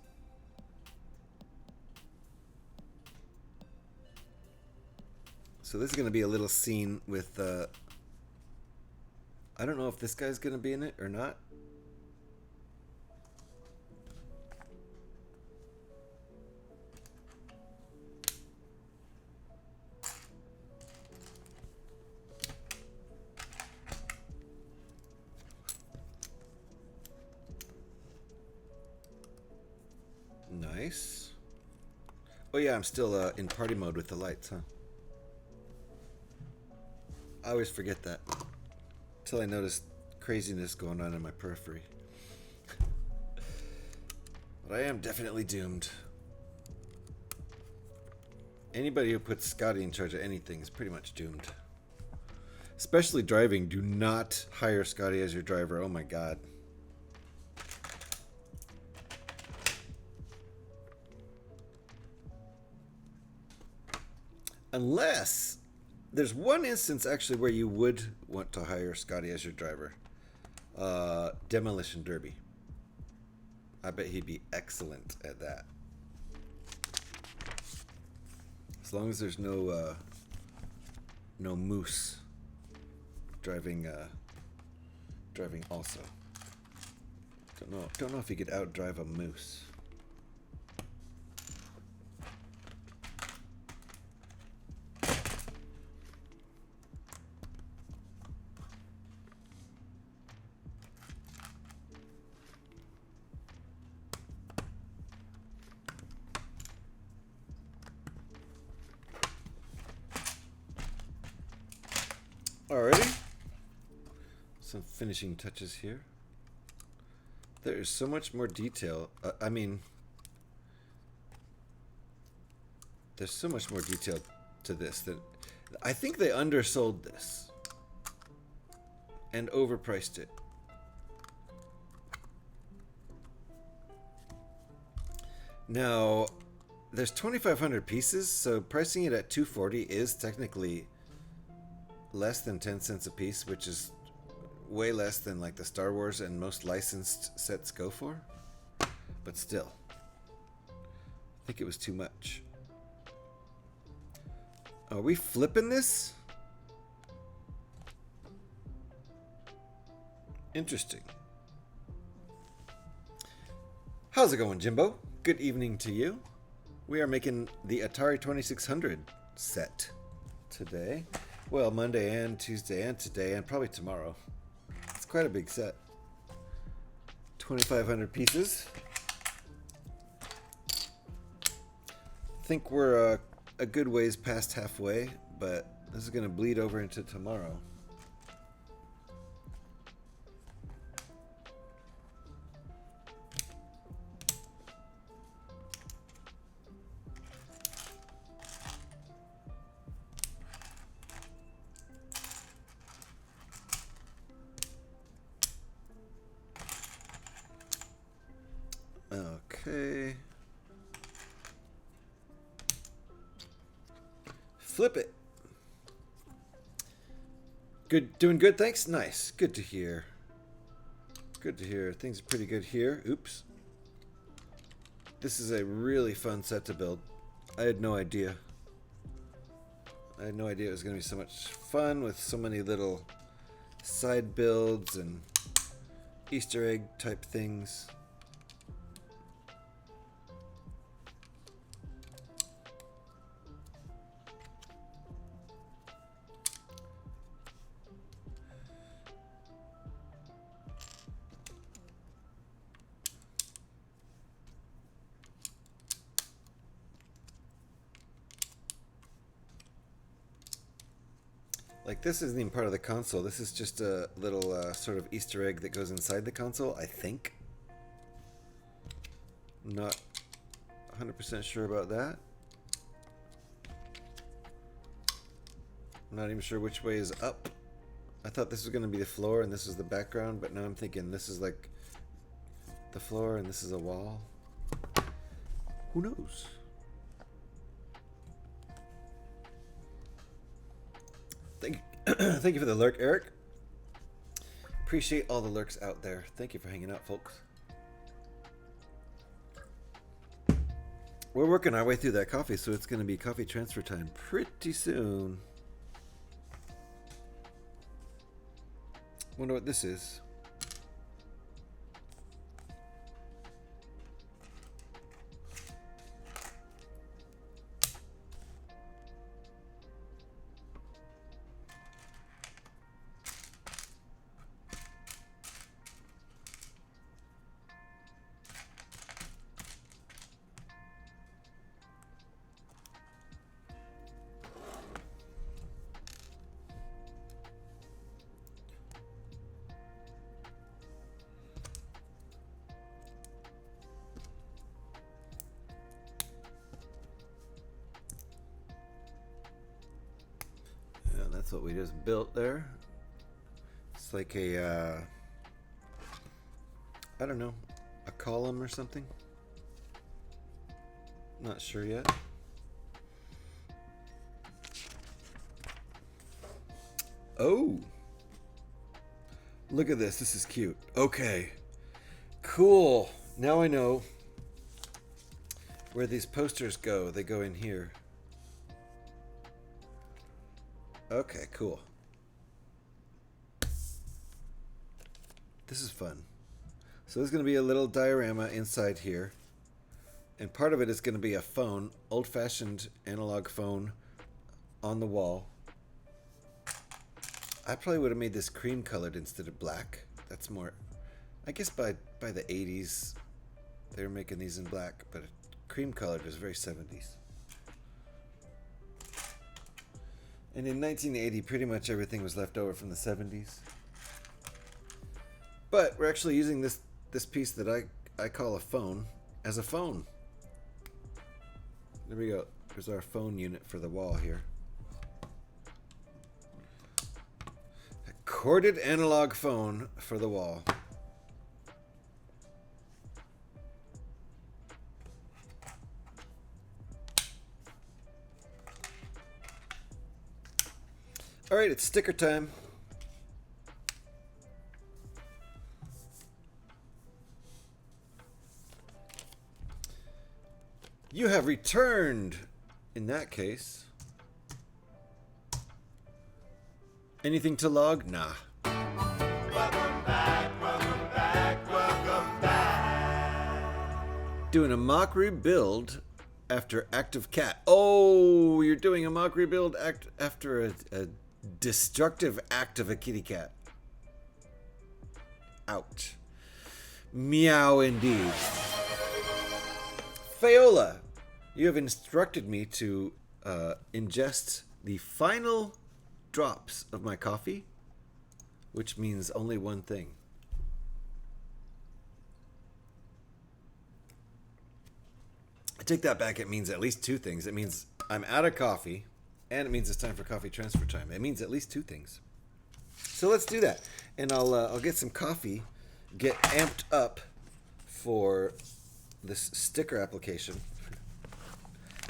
So this is going to be a little scene with I don't know if this guy's going to be in it or not. Nice. Oh yeah, I'm still in party mode with the lights, huh? I always forget that. Until I notice craziness going on in my periphery. But I am definitely doomed. Anybody who puts Scotty in charge of anything is pretty much doomed. Especially driving. Do not hire Scotty as your driver. Oh my god. Unless there's one instance actually where you would want to hire Scotty as your driver. Demolition Derby. I bet he'd be excellent at that. As long as there's no moose driving also. Don't know if he could outdrive a moose. Alrighty. Some finishing touches here. There is so much more detail. I mean, there's so much more detail to this that I think they undersold this and overpriced it. Now, there's 2,500 pieces, so pricing it at $240 is technically less than 10 cents a piece, which is way less than like the Star Wars and most licensed sets go for. But still, I think it was too much. Are we flipping this? Interesting. How's it going, Jimbo? Good evening to you. We are making the Atari 2600 set today. Well, Monday and Tuesday and today and probably tomorrow. It's quite a big set. 2,500 pieces. I think we're a good ways past halfway, but this is going to bleed over into tomorrow. Okay. Flip it. Good, doing good, thanks. Nice. Good to hear. Good to hear. Things are pretty good here. Oops. This is a really fun set to build. I had no idea. I had no idea it was going to be so much fun with so many little side builds and Easter egg type things. Like, this isn't even part of the console. This is just a little sort of Easter egg that goes inside the console, I think. I'm not 100% sure about that. I'm not even sure which way is up. I thought this was going to be the floor and this is the background, but now I'm thinking this is like the floor and this is a wall. Who knows? Thank you for the lurk, Eric. Appreciate all the lurks out there. Thank you for hanging out, folks. We're working our way through that coffee, so it's going to be coffee transfer time pretty soon. Wonder what this is. That's what we just built there. It's like a, I don't know, a column or something. Not sure yet. Oh, look at this. This is cute. Okay, cool. Now I know where these posters go. They go in here. Okay, cool. This is fun. So there's going to be a little diorama inside here. And part of it is going to be a phone, old-fashioned analog phone on the wall. I probably would have made this cream colored instead of black. That's more, I guess by the 80s they were making these in black, but cream colored is very 70s. And in 1980, pretty much everything was left over from the 70s. But we're actually using this piece that I call a phone as a phone. There we go. There's our phone unit for the wall here. A corded analog phone for the wall. All right, it's sticker time. You have returned. In that case. Anything to log? Nah. Welcome back, welcome back, welcome back. Doing a mock rebuild after active cat. Oh, you're doing a mock rebuild after a destructive act of a kitty cat. Ouch. Meow indeed. Fayola, you have instructed me to ingest the final drops of my coffee, which means only one thing. I take that back. It means at least two things. It means I'm out of coffee, and it means it's time for coffee transfer time. It means at least two things. So let's do that, and I'll get some coffee, get amped up for this sticker application.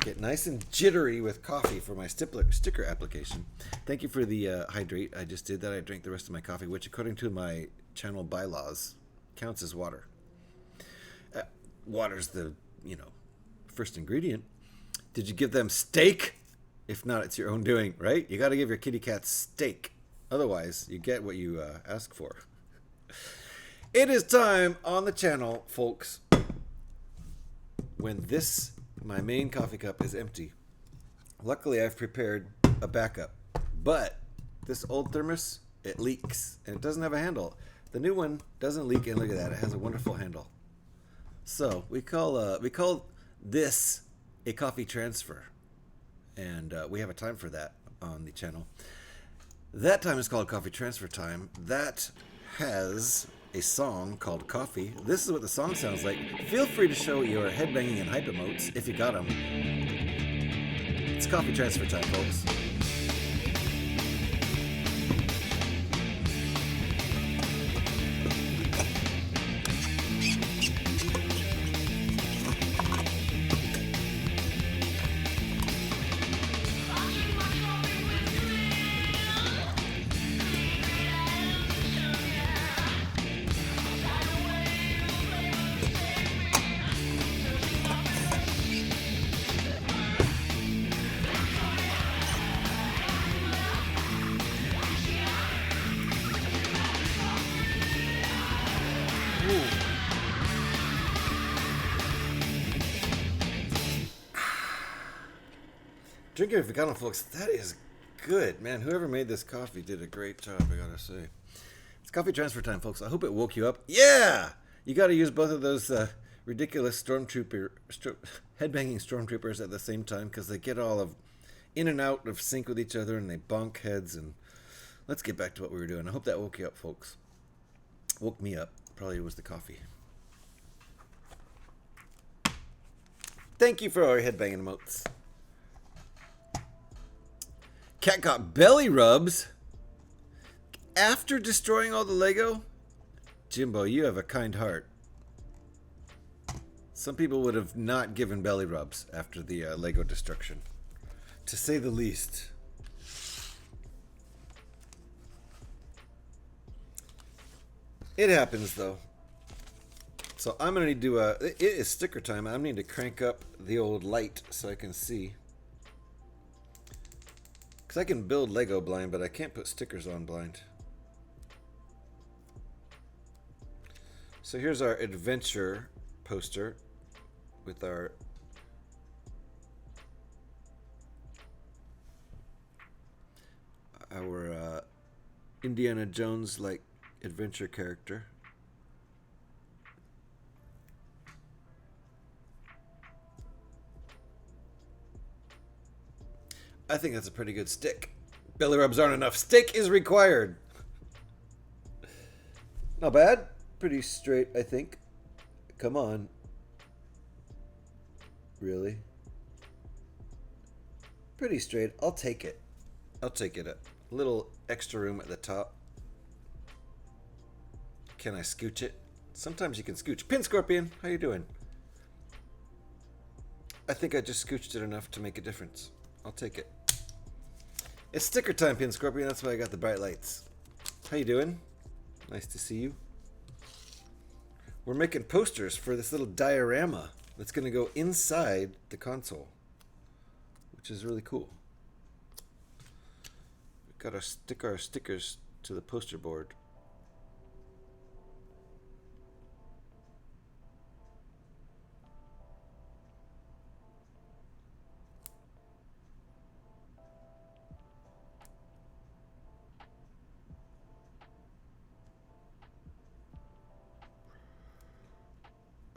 Get nice and jittery with coffee for my sticker application. Thank you for the hydrate. I just did that. I drank the rest of my coffee, which according to my channel bylaws counts as water. Water's the, first ingredient. Did you give them steak? If not, it's your own doing, right? You got to give your kitty cat steak. Otherwise, you get what you ask for. It is time on the channel, folks, when my main coffee cup is empty. Luckily, I've prepared a backup. But this old thermos, it leaks. And it doesn't have a handle. The new one doesn't leak, and look at that. It has a wonderful handle. So we call this a coffee transfer. And we have a time for that on the channel. That time is called Coffee Transfer Time. That has a song called Coffee. This is what the song sounds like. Feel free to show your headbanging and hype emotes if you got them. It's Coffee Transfer Time, folks. Drink it if you got them, folks. That is good, man. Whoever made this coffee did a great job, I gotta say. It's coffee transfer time, folks. I hope it woke you up. Yeah! You gotta use both of those ridiculous headbanging stormtroopers at the same time because they get all in and out of sync with each other and they bonk heads. And let's get back to what we were doing. I hope that woke you up, folks. Woke me up. Probably was the coffee. Thank you for our headbanging emotes. Cat got belly rubs after destroying all the Lego? Jimbo, you have a kind heart. Some people would have not given belly rubs after the Lego destruction, to say the least. It happens, though. So I'm going to need to do it is sticker time. I need to crank up the old light so I can see. I can build Lego blind, but I can't put stickers on blind. So here's our adventure poster with our Indiana Jones like adventure character. I think that's a pretty good stick. Belly rubs aren't enough. Stick is required. Not bad. Pretty straight, I think. Come on. Really? Pretty straight. I'll take it. I'll take it. A little extra room at the top. Can I scooch it? Sometimes you can scooch. Pin Scorpion, how you doing? I think I just scooched it enough to make a difference. I'll take it. It's sticker time, Pin Scorpion. That's why I got the bright lights. How you doing? Nice to see you. We're making posters for this little diorama that's going to go inside the console, which is really cool. We've got to stick our stickers to the poster board.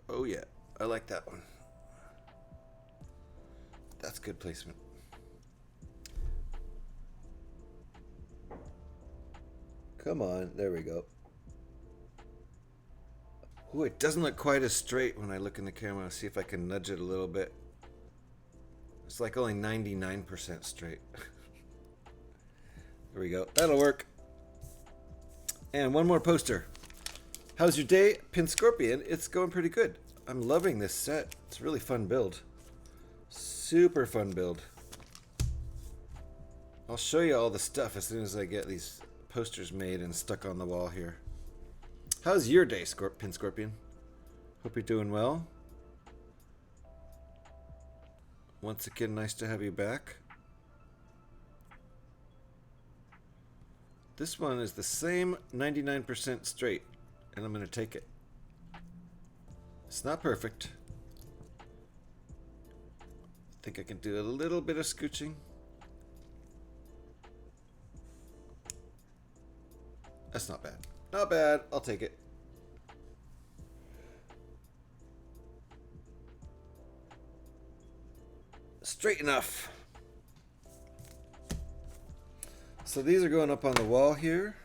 Oh yeah, I like that one. That's good placement. Come on, there we go. Ooh, it doesn't look quite as straight when I look in the camera. I'll see if I can nudge it a little bit. It's like only 99% straight. There we go. That'll work. And one more poster. How's your day, Pin Scorpion? It's going pretty good. I'm loving this set. It's a really fun build. Super fun build. I'll show you all the stuff as soon as I get these posters made and stuck on the wall here. How's your day, Pin Scorpion? Hope you're doing well. Once again, nice to have you back. This one is the same 99% straight, and I'm going to take it. It's not perfect. I think I can do a little bit of scooching. That's not bad. Not bad. I'll take it. Straight enough. So these are going up on the wall here.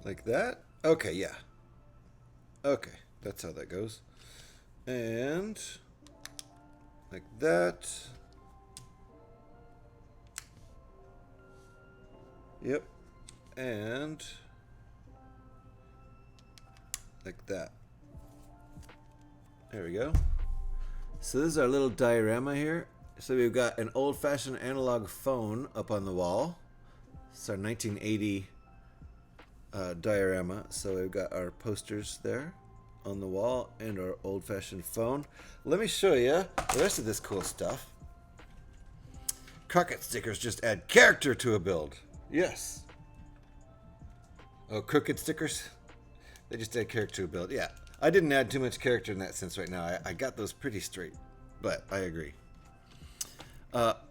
Like that? Okay, yeah. Okay, that's how that goes. And like that. Yep. And like that. There we go. So this is our little diorama here. So we've got an old-fashioned analog phone up on the wall. It's our 1980 diorama. So we've got our posters there on the wall and our old-fashioned phone. Let me show you the rest of this cool stuff. Crockett stickers just add character to a build. Yes. Oh, crooked stickers? They just add character to a build. Yeah, I didn't add too much character in that sense right now. I got those pretty straight, but I agree.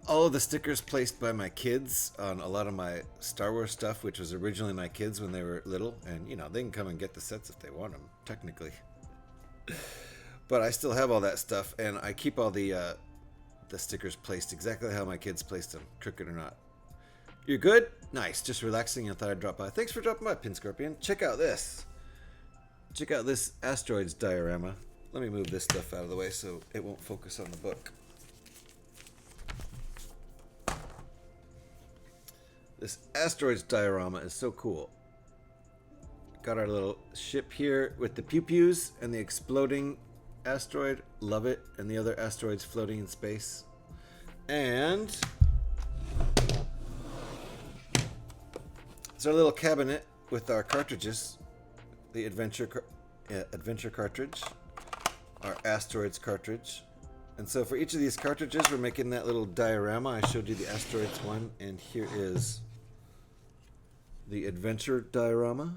All of the stickers placed by my kids on a lot of my Star Wars stuff, which was originally my kids when they were little, and you know, they can come and get the sets if they want them, technically. But I still have all that stuff, and I keep all the stickers placed exactly how my kids placed them, crooked or not. You're good? Nice. Just relaxing. I thought I'd drop by. Thanks for dropping by, Pin Scorpion. Check out this. Check out this asteroids diorama. Let me move this stuff out of the way so it won't focus on the book. This asteroids diorama is so cool. Got our little ship here with the pew-pews and the exploding asteroid. Love it. And the other asteroids floating in space. And it's our little cabinet with our cartridges. The adventure cartridge. Our asteroids cartridge. And so for each of these cartridges, we're making that little diorama. I showed you the asteroids one, and here is the adventure diorama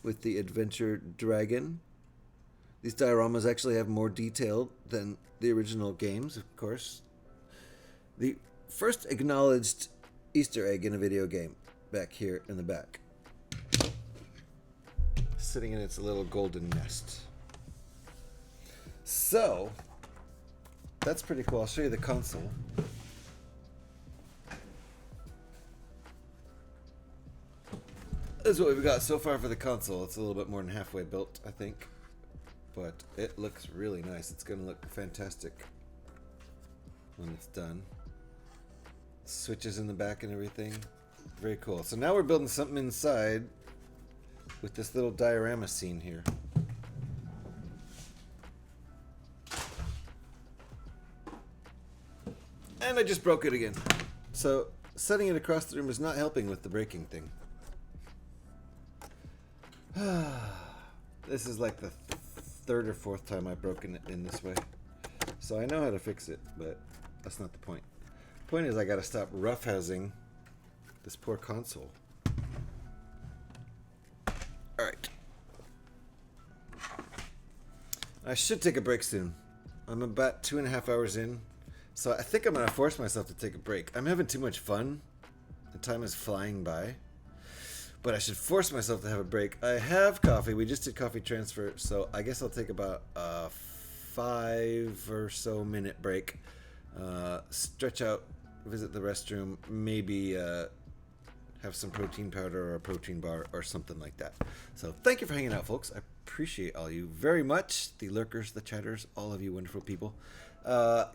with the adventure dragon. These dioramas actually have more detail than the original games, of course. The first acknowledged Easter egg in a video game, back here in the back. Sitting in its little golden nest. So, that's pretty cool. I'll show you the console. This is what we've got so far for the console. It's a little bit more than halfway built, I think. But it looks really nice. It's going to look fantastic when it's done. Switches in the back and everything. Very cool. So now we're building something inside with this little diorama scene here. And I just broke it again. So setting it across the room is not helping with the breaking thing. This is like the third or fourth time I've broken it in this way. So I know how to fix it, but that's not the point. The point is I gotta stop roughhousing this poor console. Alright. I should take a break soon. I'm about 2.5 hours in. So I think I'm gonna force myself to take a break. I'm having too much fun. The time is flying by. But I should force myself to have a break. I have coffee. We just did coffee transfer. So I guess I'll take about a 5 or so minute break. Stretch out, visit the restroom, maybe have some protein powder or a protein bar or something like that. So thank you for hanging out, folks. I appreciate all you very much. The lurkers, the chatters, all of you wonderful people.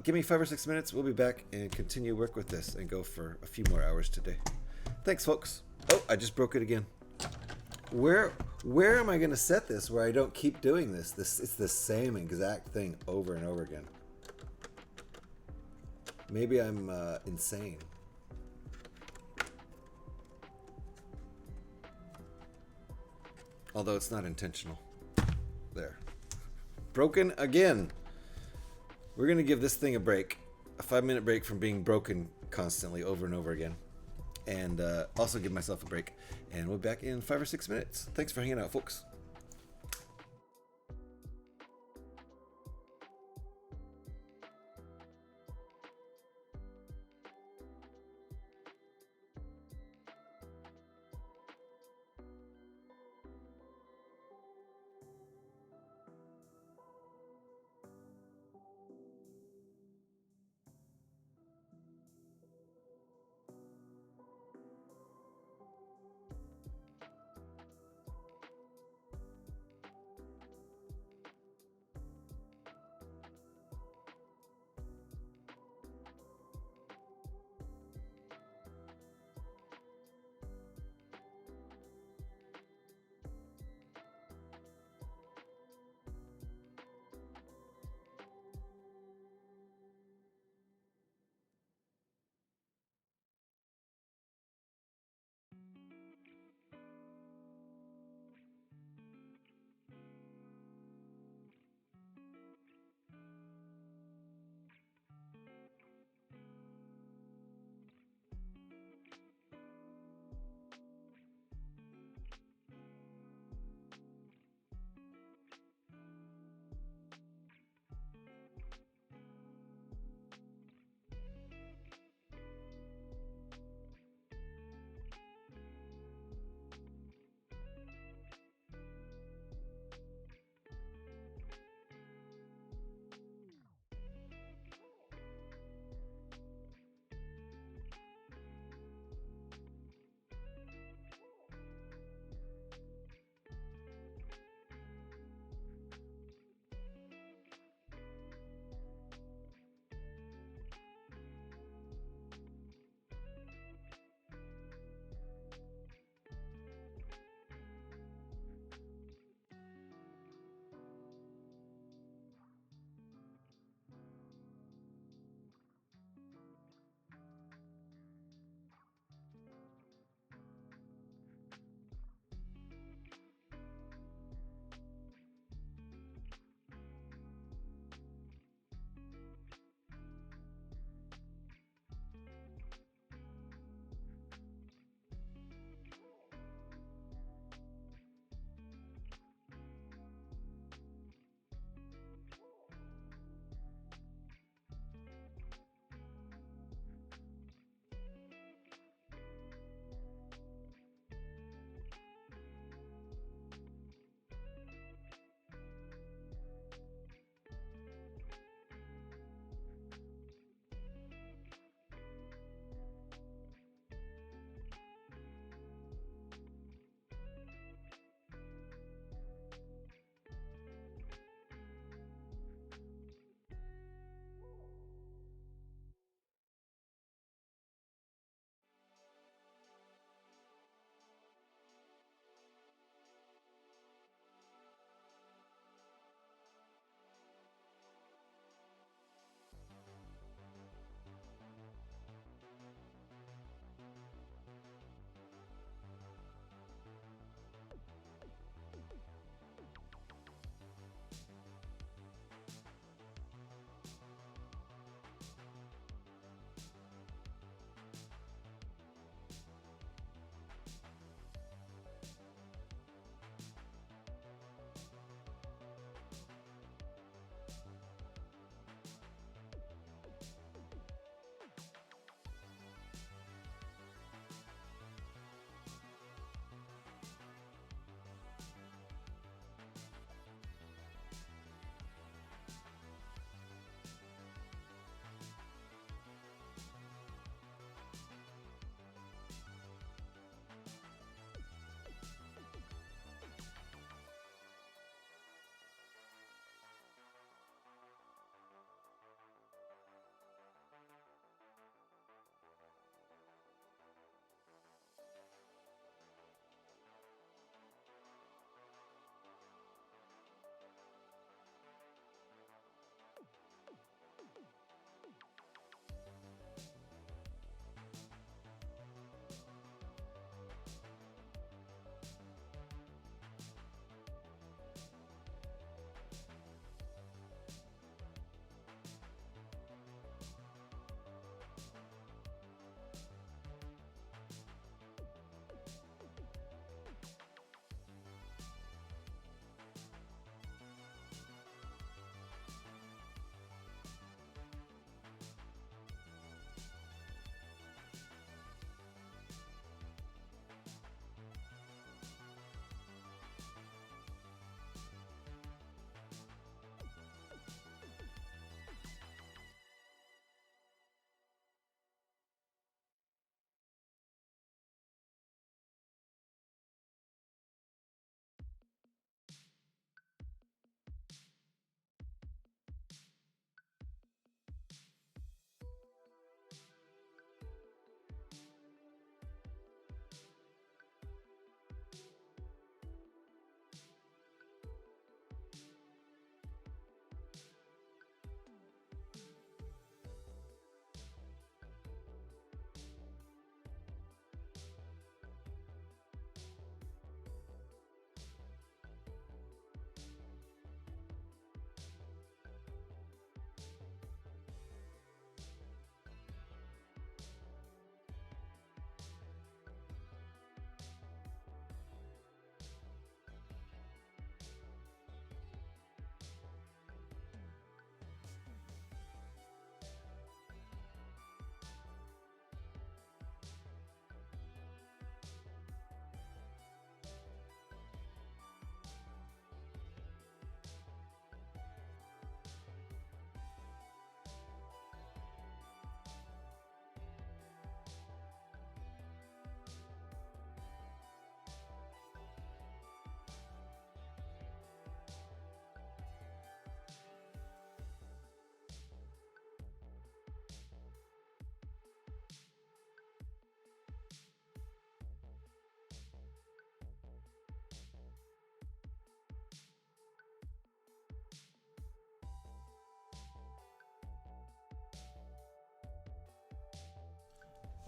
Give me 5 or 6 minutes. We'll be back and continue work with this and go for a few more hours today. Thanks, folks. Oh, I just broke it again. Where am I going to set this where I don't keep doing this? It's the same exact thing over and over again. Maybe I'm insane. Although it's not intentional. There. Broken again. We're going to give this thing a break. A 5-minute break from being broken constantly over and over again. And also give myself a break. And we'll be back in 5 or 6 minutes. Thanks for hanging out, folks.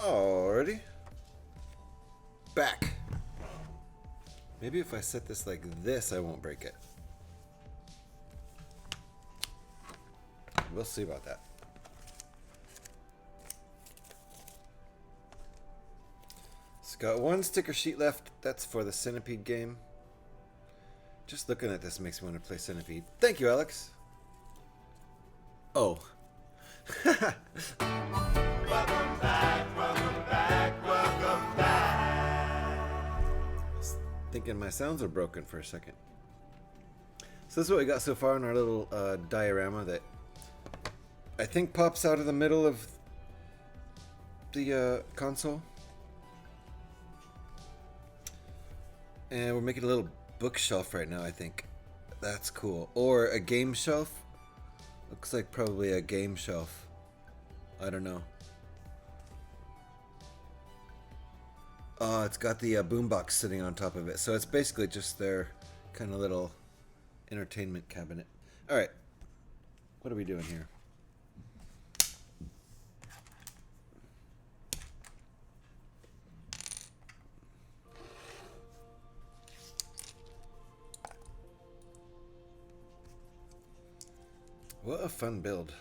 Alrighty. Back. Maybe if I set this like this, I won't break it. We'll see about that. It's got one sticker sheet left. That's for the Centipede game. Just looking at this makes me want to play Centipede. Thank you, Alex. Oh. Welcome back, welcome back, welcome back. Thinking my sounds are broken for a second. So this is what we got so far in our little diorama that I think pops out of the middle of the console. And we're making a little bookshelf right now, I think. That's cool. Or a game shelf. Looks like probably a game shelf. I don't know. It's got the boombox sitting on top of it. So it's basically just their kind of little entertainment cabinet. Alright. What are we doing here? What a fun build.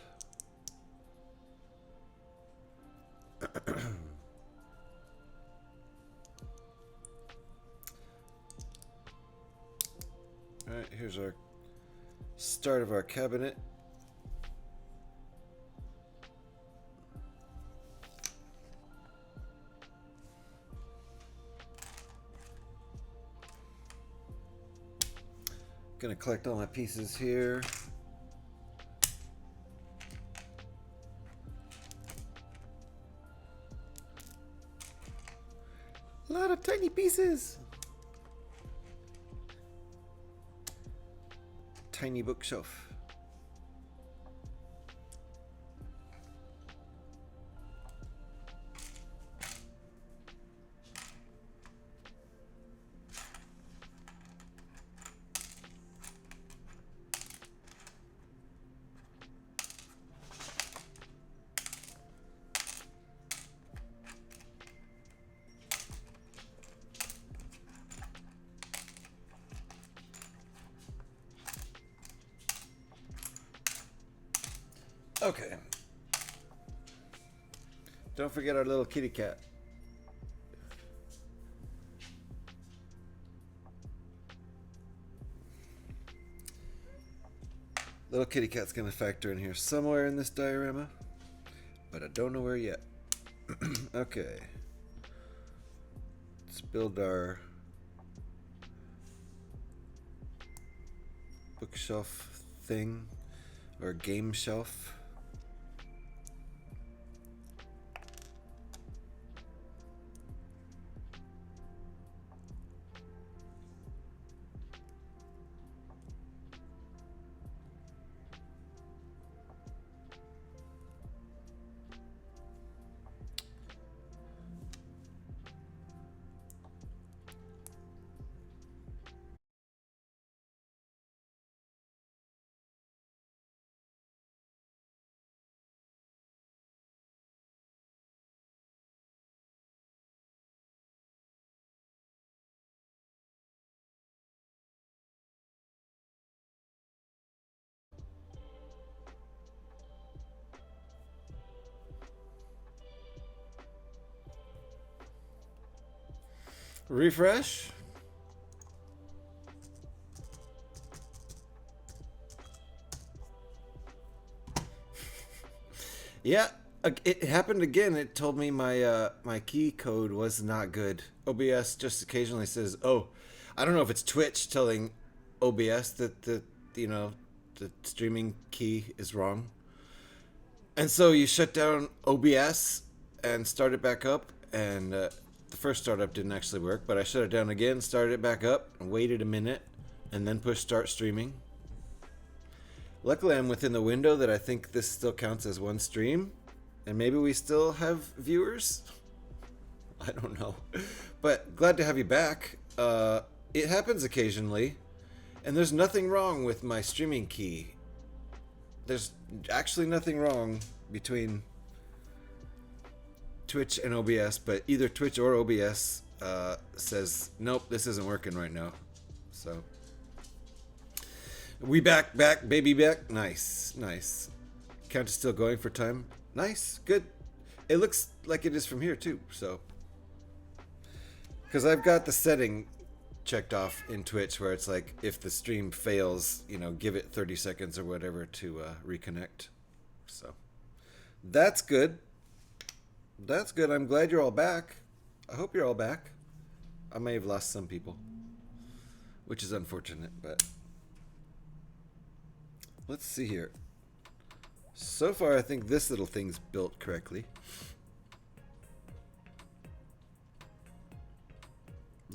Alright, here's our start of our cabinet. Gonna collect all my pieces here. A lot of tiny pieces. Tiny bookshelf. Okay. Don't forget our little kitty cat. Little kitty cat's gonna factor in here somewhere in this diorama, but I don't know where yet. Okay. Let's build our bookshelf thing, or game shelf. Refresh. Yeah, it happened again. It told me my my key code was not good. OBS just occasionally says, "Oh, I don't know if it's Twitch telling OBS that the streaming key is wrong." And so you shut down OBS and start it back up, and the first startup didn't actually work, but I shut it down again, started it back up, and waited a minute, and then pushed start streaming. Luckily, I'm within the window that I think this still counts as one stream, and maybe we still have viewers? I don't know. But glad to have you back. It happens occasionally, and there's nothing wrong with my streaming key. There's actually nothing wrong between Twitch and OBS, but either Twitch or OBS says, nope, this isn't working right now. So, we back, baby back. Nice, nice. Count is still going for time. Nice, good. It looks like it is from here too, so. Because I've got the setting checked off in Twitch where it's like, if the stream fails, you know, give it 30 seconds or whatever to reconnect. So, that's good. That's good. I'm glad you're all back. I hope you're all back. I may have lost some people, which is unfortunate, but let's see here. So far, I think this little thing's built correctly.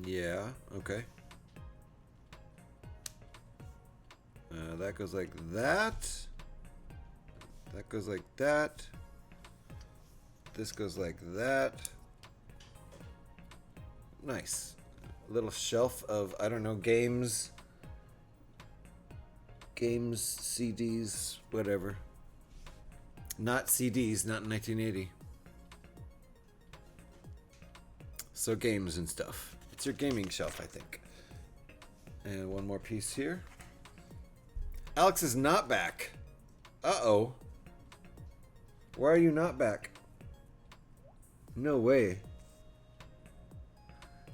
Yeah, okay. That goes like that. That goes like that. This goes like that. Nice. A little shelf of, I don't know, games, CDs, whatever. Not CDs, not in 1980. So games and stuff. It's your gaming shelf, I think. And one more piece here. Alex is not back. Uh-oh. Why are you not back? No way.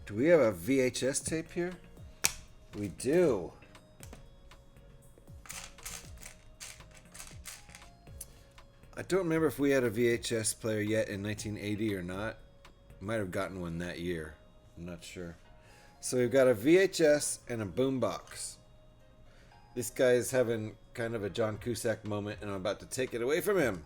Do we have a VHS tape here? We do. I don't remember if we had a VHS player yet in 1980 or not. Might have gotten one that year. I'm not sure. So we've got a VHS and a boombox. This guy is having kind of a John Cusack moment, and I'm about to take it away from him.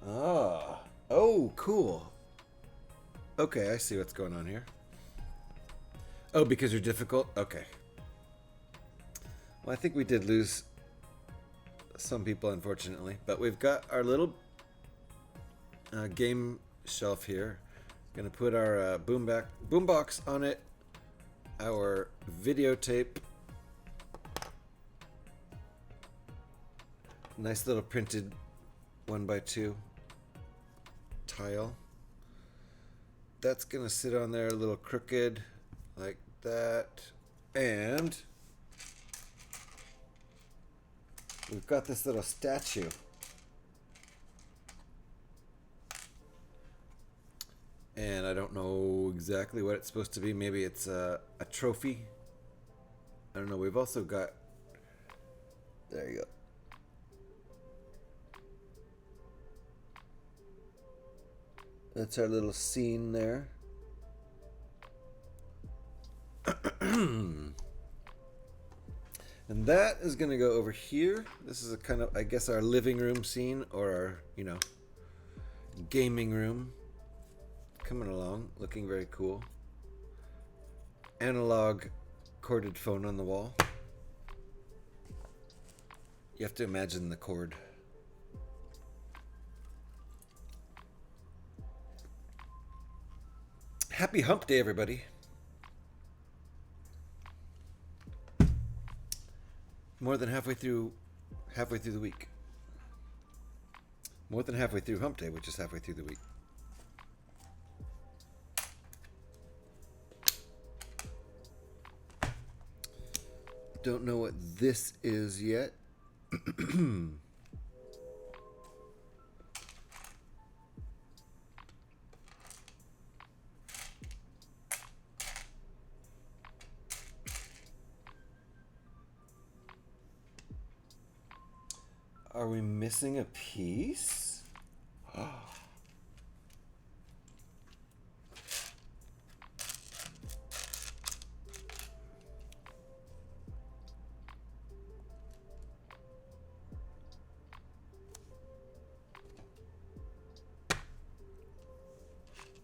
Ah. Oh, cool. Okay, I see what's going on here. Oh, because you're difficult? Okay. Well, I think we did lose some people, unfortunately. But we've got our little game shelf here. Gonna put our boombox on it. Our videotape. Nice little printed 1x2 tile. That's gonna sit on there a little crooked like that. And we've got this little statue. And I don't know exactly what it's supposed to be. Maybe it's a trophy. I don't know. We've also got... There you go. That's our little scene there. And that is going to go over here. This is a kind of, I guess, our living room scene, or our, you know, gaming room. Coming along, looking very cool. Analog corded phone on the wall. You have to imagine the cord. Happy hump day, everybody. More than halfway through the week. More than halfway through hump day, which is halfway through the week. Don't know what this is yet. Are we missing a piece?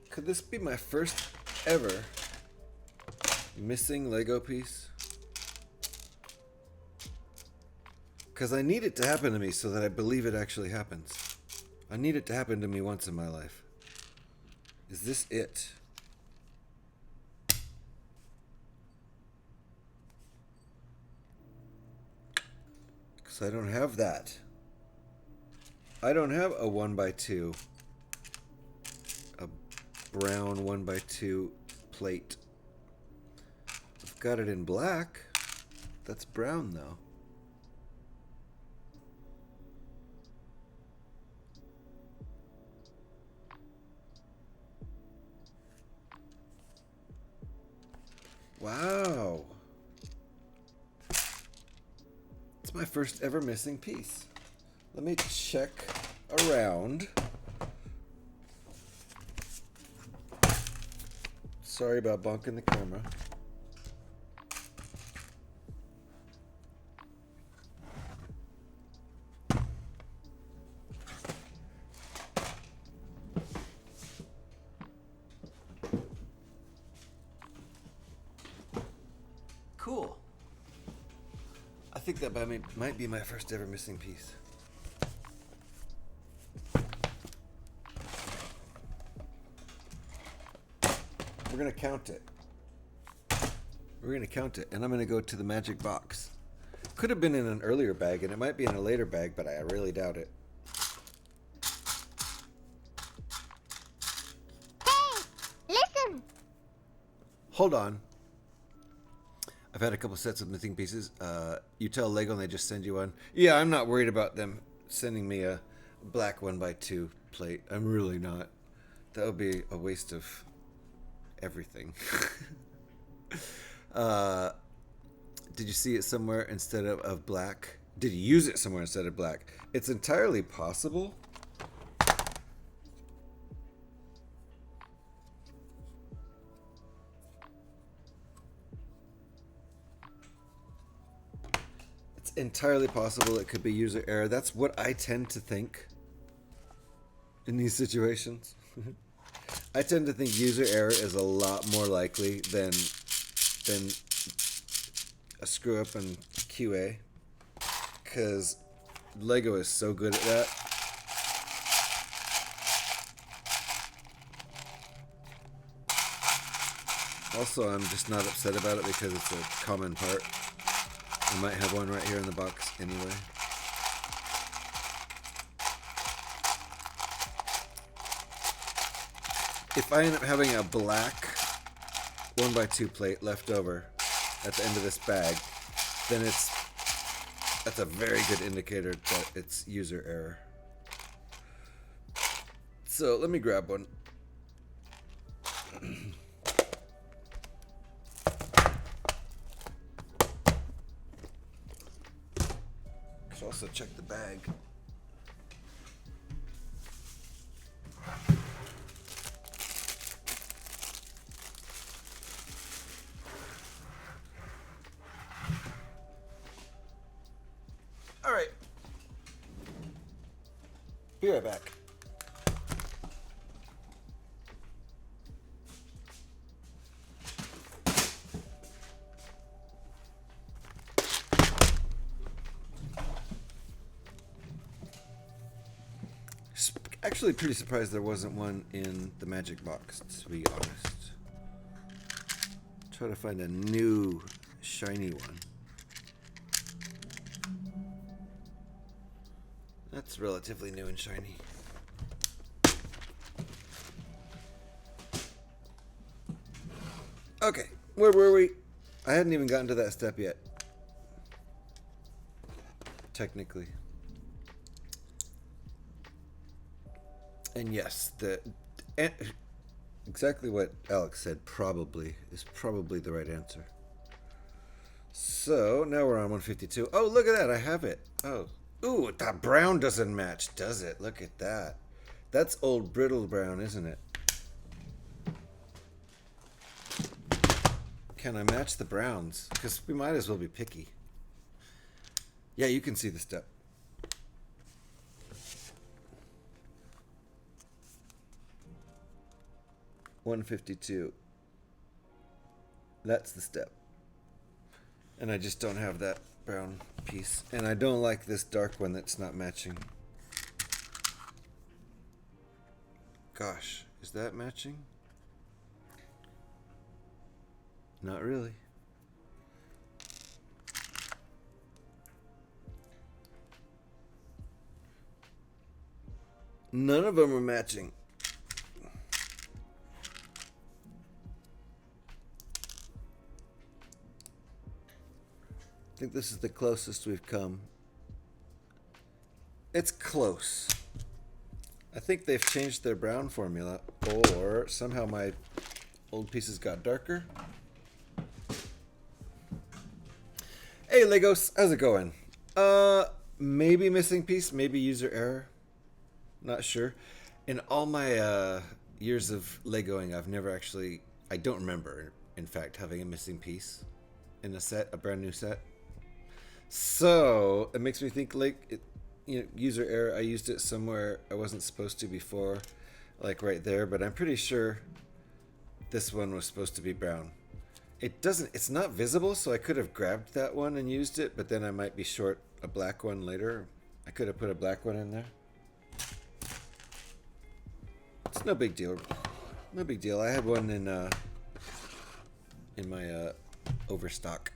Could this be my first ever missing Lego piece? Because I need it to happen to me so that I believe it actually happens. I need it to happen to me once in my life. Is this it? Because So I don't have that. I don't have a 1x2. A brown 1x2 plate. I've got it in black. That's brown though. Wow. It's my first ever missing piece. Let me check around. Sorry about bonking the camera. Cool. I think that might be my first ever missing piece. We're gonna count it. We're gonna count it, and I'm gonna go to the magic box. Could have been in an earlier bag, and it might be in a later bag, but I really doubt it. Hey, listen. Hold on. I've had a couple sets of missing pieces. You tell Lego and they just send you one. Yeah, I'm not worried about them sending me a black 1x2 plate. I'm really not. That would be a waste of everything. Did you see it somewhere instead of black? Did you use it somewhere instead of black? It's entirely possible. It's entirely possible it could be user error. That's what I tend to think in these situations. I tend to think user error is a lot more likely than a screw up in QA, because Lego is so good at that. Also, I'm just not upset about it because it's a common part. I might have one right here in the box anyway. If I end up having a black 1x2 plate left over at the end of this bag, then that's a very good indicator that it's user error. So let me grab one. Should also check the bag. All right. Be right back. Actually, pretty surprised there wasn't one in the magic box, to be honest. Try to find a new shiny one. That's relatively new and shiny. Okay, where were we? I hadn't even gotten to that step yet. Technically. And yes, exactly what Alex said is probably the right answer. So now we're on 152. Oh, look at that! I have it. Oh, ooh, that brown doesn't match, does it? Look at that. That's old brittle brown, isn't it? Can I match the browns? Because we might as well be picky. Yeah, you can see the step. $152. That's the step. And I just don't have that brown piece. And I don't like this dark one that's not matching. Gosh, is that matching? Not really. None of them are matching. I think this is the closest we've come. It's close. I think they've changed their brown formula, or somehow my old pieces got darker. Hey Legos, how's it going? Maybe missing piece, maybe user error. Not sure. In all my years of Legoing, I've never actually, I don't remember, in fact, having a missing piece in a set, a brand new set. So it makes me think like, user error. I used it somewhere I wasn't supposed to before, like right there. But I'm pretty sure this one was supposed to be brown. It's not visible, so I could have grabbed that one and used it, but then I might be short a black one later. I could have put a black one in there. It's no big deal. No big deal. I had one in my overstock.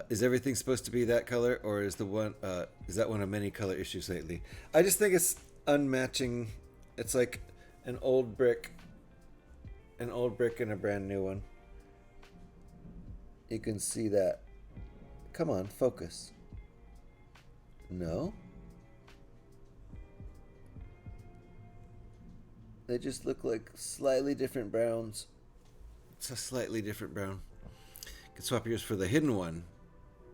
Is everything supposed to be that color, or is that one of many color issues lately? I just think it's unmatching. It's like an old brick and a brand new one. You can see that. Come on, focus. No? They just look like slightly different browns. It's a slightly different brown. Can swap yours for the hidden one.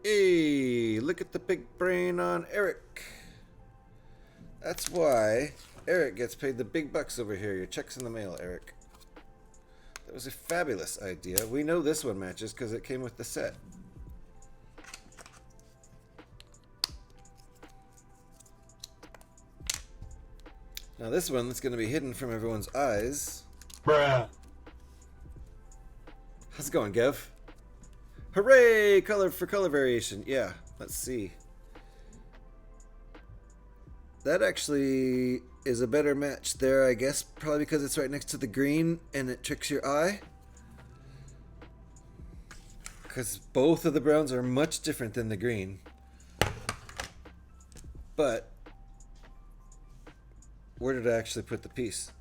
Hey, look at the big brain on Eric. That's why Eric gets paid the big bucks over here. Your check's in the mail, Eric. That was a fabulous idea. We know this one matches because it came with the set. Now this one that's going to be hidden from everyone's eyes. Bruh. How's it going, Gev? Hooray! Color for color variation. Yeah, let's see. That actually is a better match there, I guess. Probably because it's right next to the green and it tricks your eye. Because both of the browns are much different than the green. But where did I actually put the piece?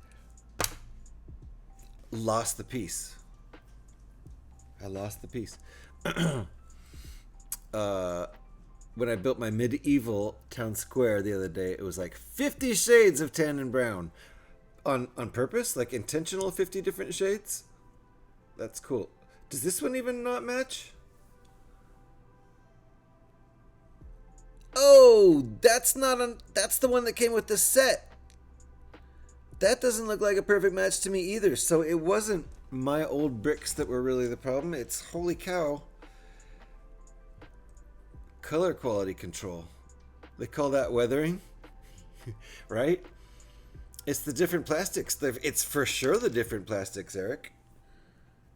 Lost the piece. I lost the piece. When I built my medieval town square the other day, it was like 50 shades of tan and brown. On purpose? Like intentional 50 different shades? That's cool. Does this one even not match? Oh, that's the one that came with the set. That doesn't look like a perfect match to me either. So it wasn't my old bricks that were really the problem. It's, holy cow, color quality control. They call that weathering, right? It's the different plastics. It's for sure the different plastics, Eric.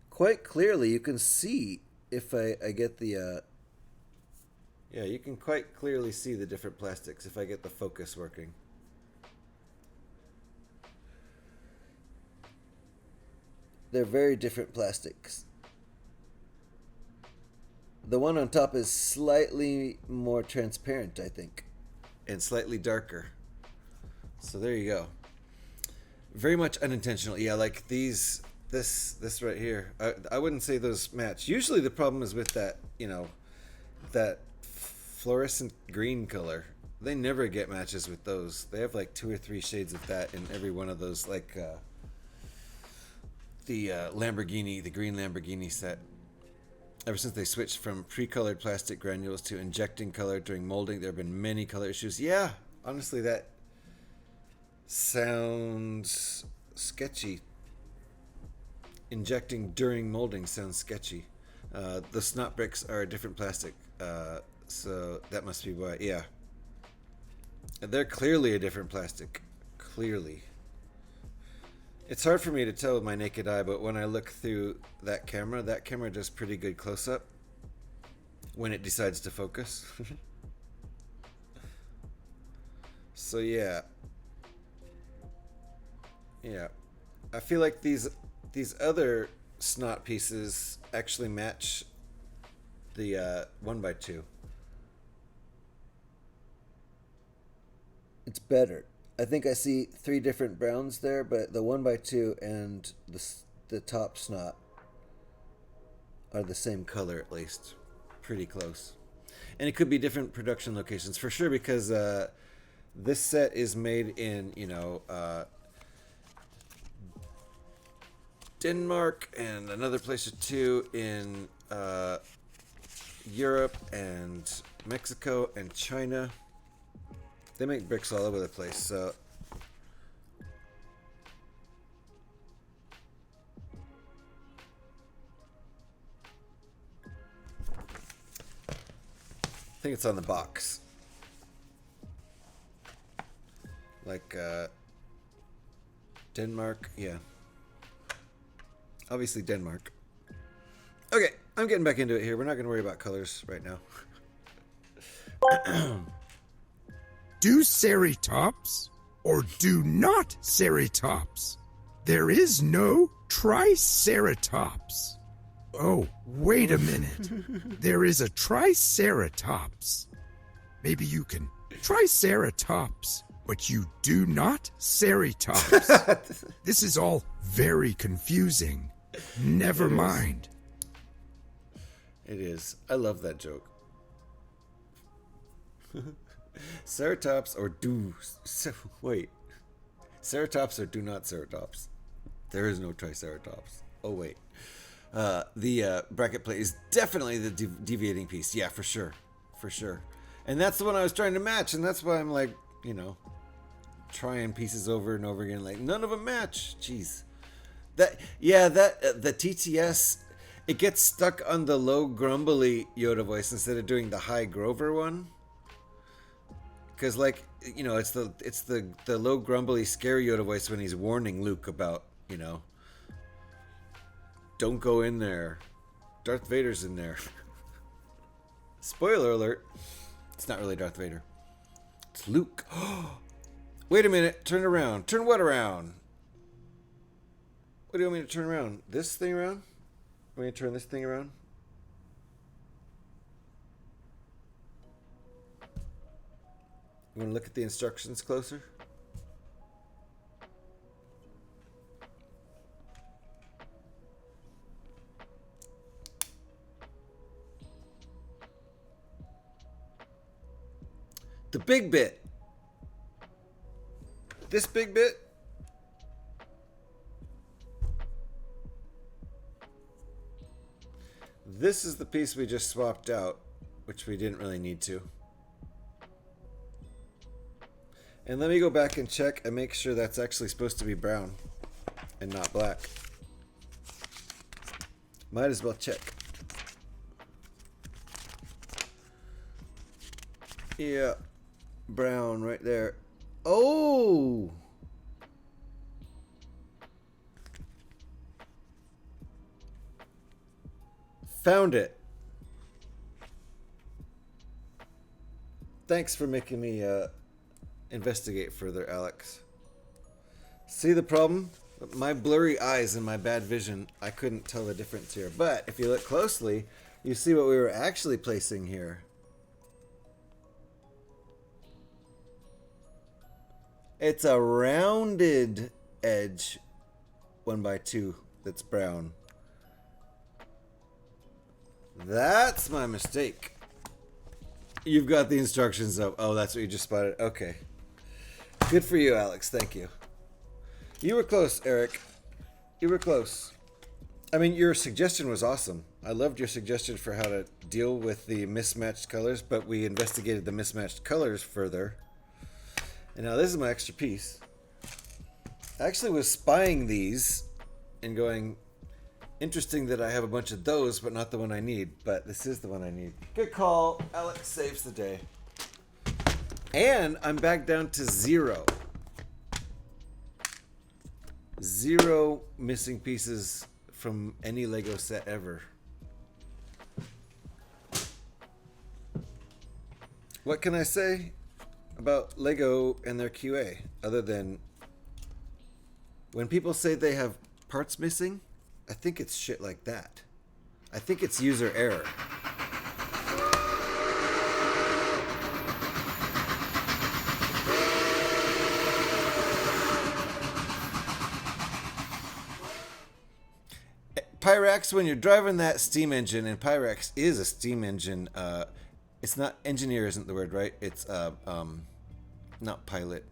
Quite clearly, you can see if I get the... Yeah, you can quite clearly see the different plastics if I get the focus working. They're very different plastics. The one on top is slightly more transparent, I think, and slightly darker. So there you go. Very much unintentional. Yeah, like this right here. I wouldn't say those match. Usually the problem is with that, that fluorescent green color. They never get matches with those. They have like 2 or 3 shades of that in every one of those, like the Lamborghini, the green Lamborghini set. Ever since they switched from pre-colored plastic granules to injecting color during molding, there have been many color issues. Yeah, honestly, that sounds sketchy. Injecting during molding sounds sketchy. The snot bricks are a different plastic, so that must be why. Yeah, they're clearly a different plastic. Clearly. It's hard for me to tell with my naked eye, but when I look through that camera does pretty good close-up when it decides to focus. So yeah. Yeah. I feel like these other snot pieces actually match the 1x2. It's better. I think I see 3 different browns there, but the 1x2 and the top snot are the same color at least. Pretty close. And it could be different production locations for sure, because this set is made in, Denmark and another place or two in Europe and Mexico and China. They make bricks all over the place, so I think it's on the box. Like Denmark, yeah. Obviously Denmark. Okay, I'm getting back into it here. We're not going to worry about colors right now. Do Ceratops or do not Ceratops? There is no Triceratops. Oh, wait a minute. There is a Triceratops. Maybe you can Triceratops, but you do not Ceratops. This is all very confusing. Never mind. It is. I love that joke. Ceratops or do... Wait. Ceratops or do not Ceratops? There is no Triceratops. Oh, wait. The bracket plate is definitely the deviating piece. Yeah, for sure. For sure. And that's the one I was trying to match, and that's why I'm like, trying pieces over and over again. Like, none of them match. Jeez. The TTS, it gets stuck on the low grumbly Yoda voice instead of doing the high Grover one. Because, it's the low grumbly scary Yoda voice when he's warning Luke about, don't go in there. Darth Vader's in there. Spoiler alert. It's not really Darth Vader. It's Luke. Wait a minute. Turn around. Turn what around? What do you want me to turn around? This thing around? Want me to turn this thing around? You want to look at the instructions closer? The big bit. This big bit. This is the piece we just swapped out, which we didn't really need to. And let me go back and check and make sure that's actually supposed to be brown and not black. Might as well check. Yeah, brown right there. Oh! Found it. Thanks for making me investigate further, Alex. See the problem? My blurry eyes and my bad vision, I couldn't tell the difference here. But if you look closely, you see what we were actually placing here. It's a rounded edge 1x2 that's brown. That's my mistake. You've got the instructions up. Oh, that's what you just spotted. Okay. Good for you, Alex. Thank you. You were close, Eric. You were close. I mean, your suggestion was awesome. I loved your suggestion for how to deal with the mismatched colors, but we investigated the mismatched colors further. And now this is my extra piece. I actually was spying these and going, interesting that I have a bunch of those, but not the one I need. But this is the one I need. Good call. Alex saves the day. And I'm back down to 0. 0 missing pieces from any Lego set ever. What can I say about Lego and their QA other than when people say they have parts missing? I think it's shit like that. I think it's user error. Pyrex, when you're driving that steam engine, and Pyrex is a steam engine. It's not engineer, isn't the word, right? It's not pilot.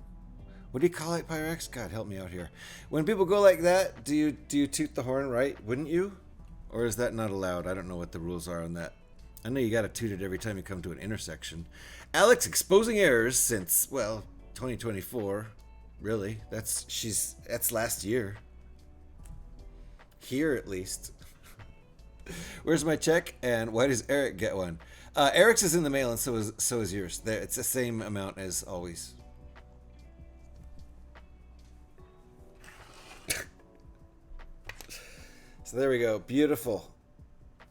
What do you call it, Pyrex? God, help me out here. When people go like that, do you toot the horn, right? Wouldn't you? Or is that not allowed? I don't know what the rules are on that. I know you got to toot it every time you come to an intersection. Alex exposing errors since, well, 2024. Really? That's last year. Here, at least. Where's my check? And why does Eric get one? Eric's is in the mail, and so is yours. It's the same amount as always. So there we go. Beautiful.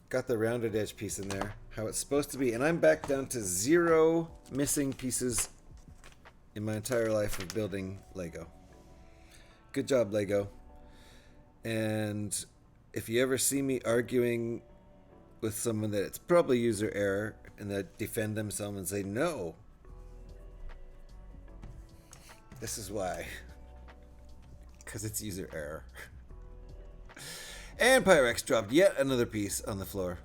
Got the rounded edge piece in there. How it's supposed to be. And I'm back down to 0 missing pieces in my entire life of building Lego. Good job, Lego. And if you ever see me arguing with someone that it's probably user error and that defend themselves and say, no, this is why. Because it's user error. And Pyrex dropped yet another piece on the floor.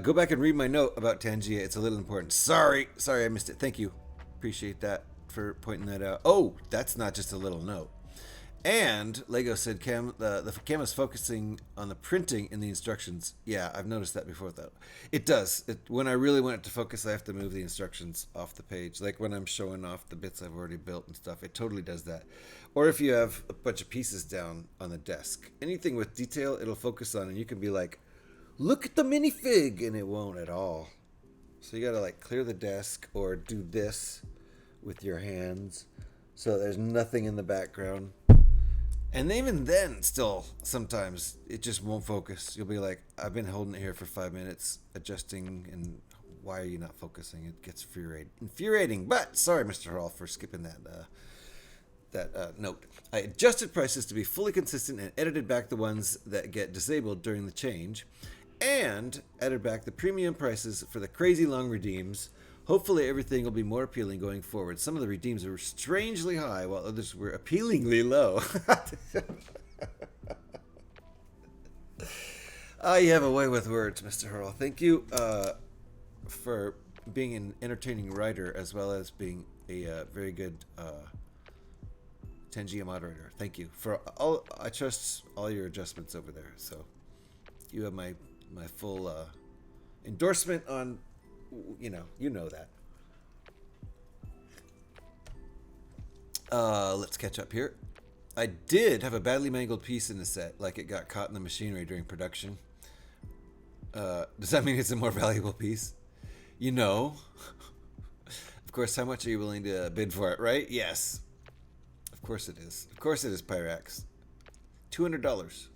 Go back and read my note about Tangia. It's a little important. Sorry I missed it. Thank you. Appreciate that for pointing that out. Oh, that's not just a little note. And Lego said the cam is focusing on the printing in the instructions. Yeah, I've noticed that before though. It does. When I really want it to focus, I have to move the instructions off the page. Like when I'm showing off the bits I've already built and stuff, it totally does that. Or if you have a bunch of pieces down on the desk, anything with detail, it'll focus on, and you can be like, look at the minifig, and it won't at all. So you gotta like clear the desk or do this with your hands so there's nothing in the background. And even then, still, sometimes it just won't focus. You'll be like, I've been holding it here for 5 minutes, adjusting, and why are you not focusing? It gets infuriating. But, sorry, Mr. Hall, for skipping that note. I adjusted prices to be fully consistent and edited back the ones that get disabled during the change, and added back the premium prices for the crazy long redeems. Hopefully everything will be more appealing going forward. Some of the redeems were strangely high, while others were appealingly low. You have a way with words, Mr. Hurl. Thank you for being an entertaining writer as well as being a very good Tangia moderator. Thank you for all. I trust all your adjustments over there. So you have my full endorsement on. You know that. Let's catch up here. I did have a badly mangled piece in the set, like it got caught in the machinery during production. Does that mean it's a more valuable piece? Of course, how much are you willing to bid for it, right? Yes. Of course it is. Of course it is, Pyrex. $200.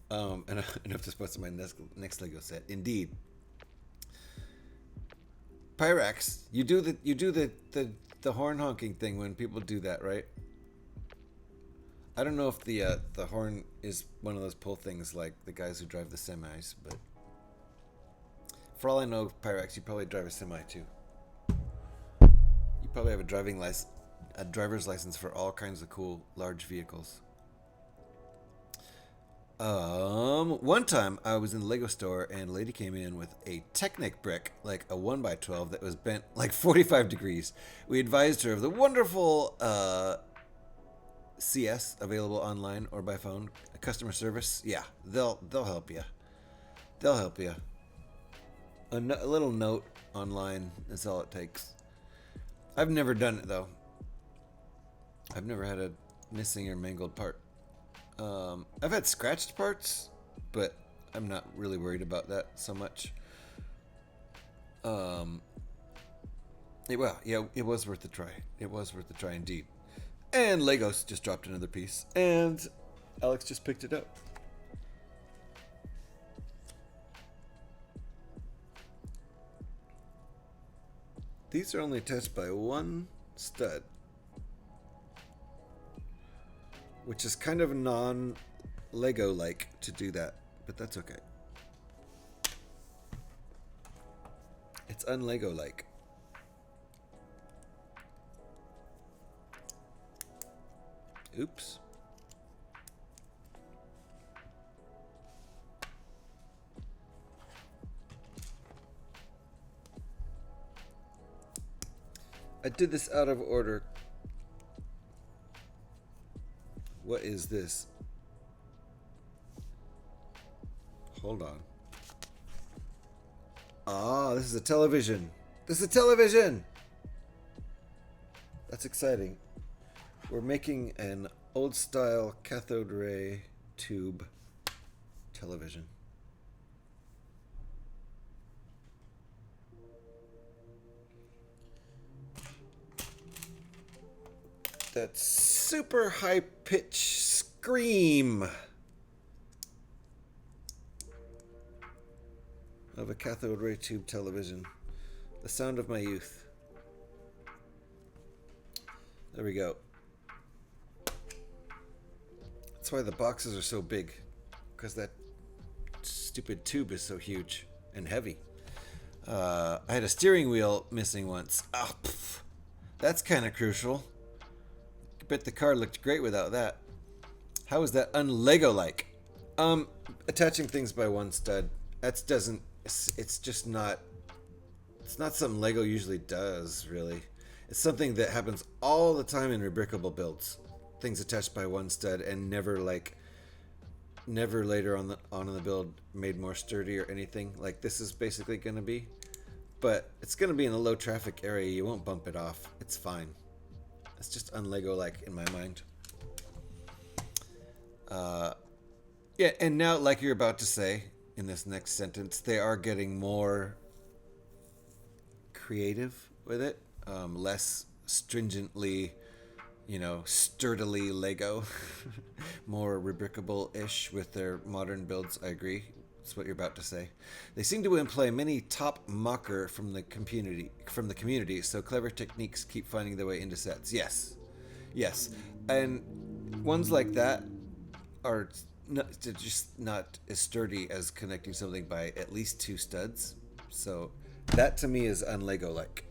And enough to sponsor my next Lego set. Indeed. Pyrex, you do the horn honking thing when people do that, right? I don't know if the horn is one of those pull things like the guys who drive the semis, but for all I know, Pyrex, you probably drive a semi too. You probably have a driver's license for all kinds of cool large vehicles. One time I was in the Lego store and a lady came in with a Technic brick, like a 1x12 that was bent like 45 degrees. We advised her of the wonderful CS available online or by phone. Customer service, yeah, they'll help you. They'll help you. A little note online is all it takes. I've never done it though. I've never had a missing or mangled part. I've had scratched parts, but I'm not really worried about that so much. It was worth the try. It was worth the try indeed. And Legos just dropped another piece, and Alex just picked it up. These are only attached by one stud, which is kind of non-Lego-like to do that, but that's okay. It's un-Lego-like. Oops. I did this out of order. What is this? Hold on. Ah, this is a television. This is a television! That's exciting. We're making an old style cathode ray tube television. That super high pitch scream of a cathode ray tube television. The sound of my youth. There we go. That's why the boxes are so big, because that stupid tube is so huge and heavy. I had a steering wheel missing once. Oh, that's kind of crucial. I bet the car looked great without that. How is that un-Lego-like? Attaching things by one stud. That doesn't. It's just not. It's not something Lego usually does, really. It's something that happens all the time in rebrickable builds. Things attached by one stud and never later on in the build made more sturdy or anything like this is basically going to be. But it's going to be in a low traffic area. You won't bump it off. It's fine. It's just un-Lego-like in my mind. Yeah, and now, like you're about to say in this next sentence, they are getting more creative with it, less stringently, sturdily Lego, more rebrickable-ish with their modern builds. I agree. That's what you're about to say. They seem to employ many top mocker from the community, so clever techniques keep finding their way into sets. Yes, and ones like that are just not as sturdy as connecting something by at least two studs. So that to me is un-Lego-like.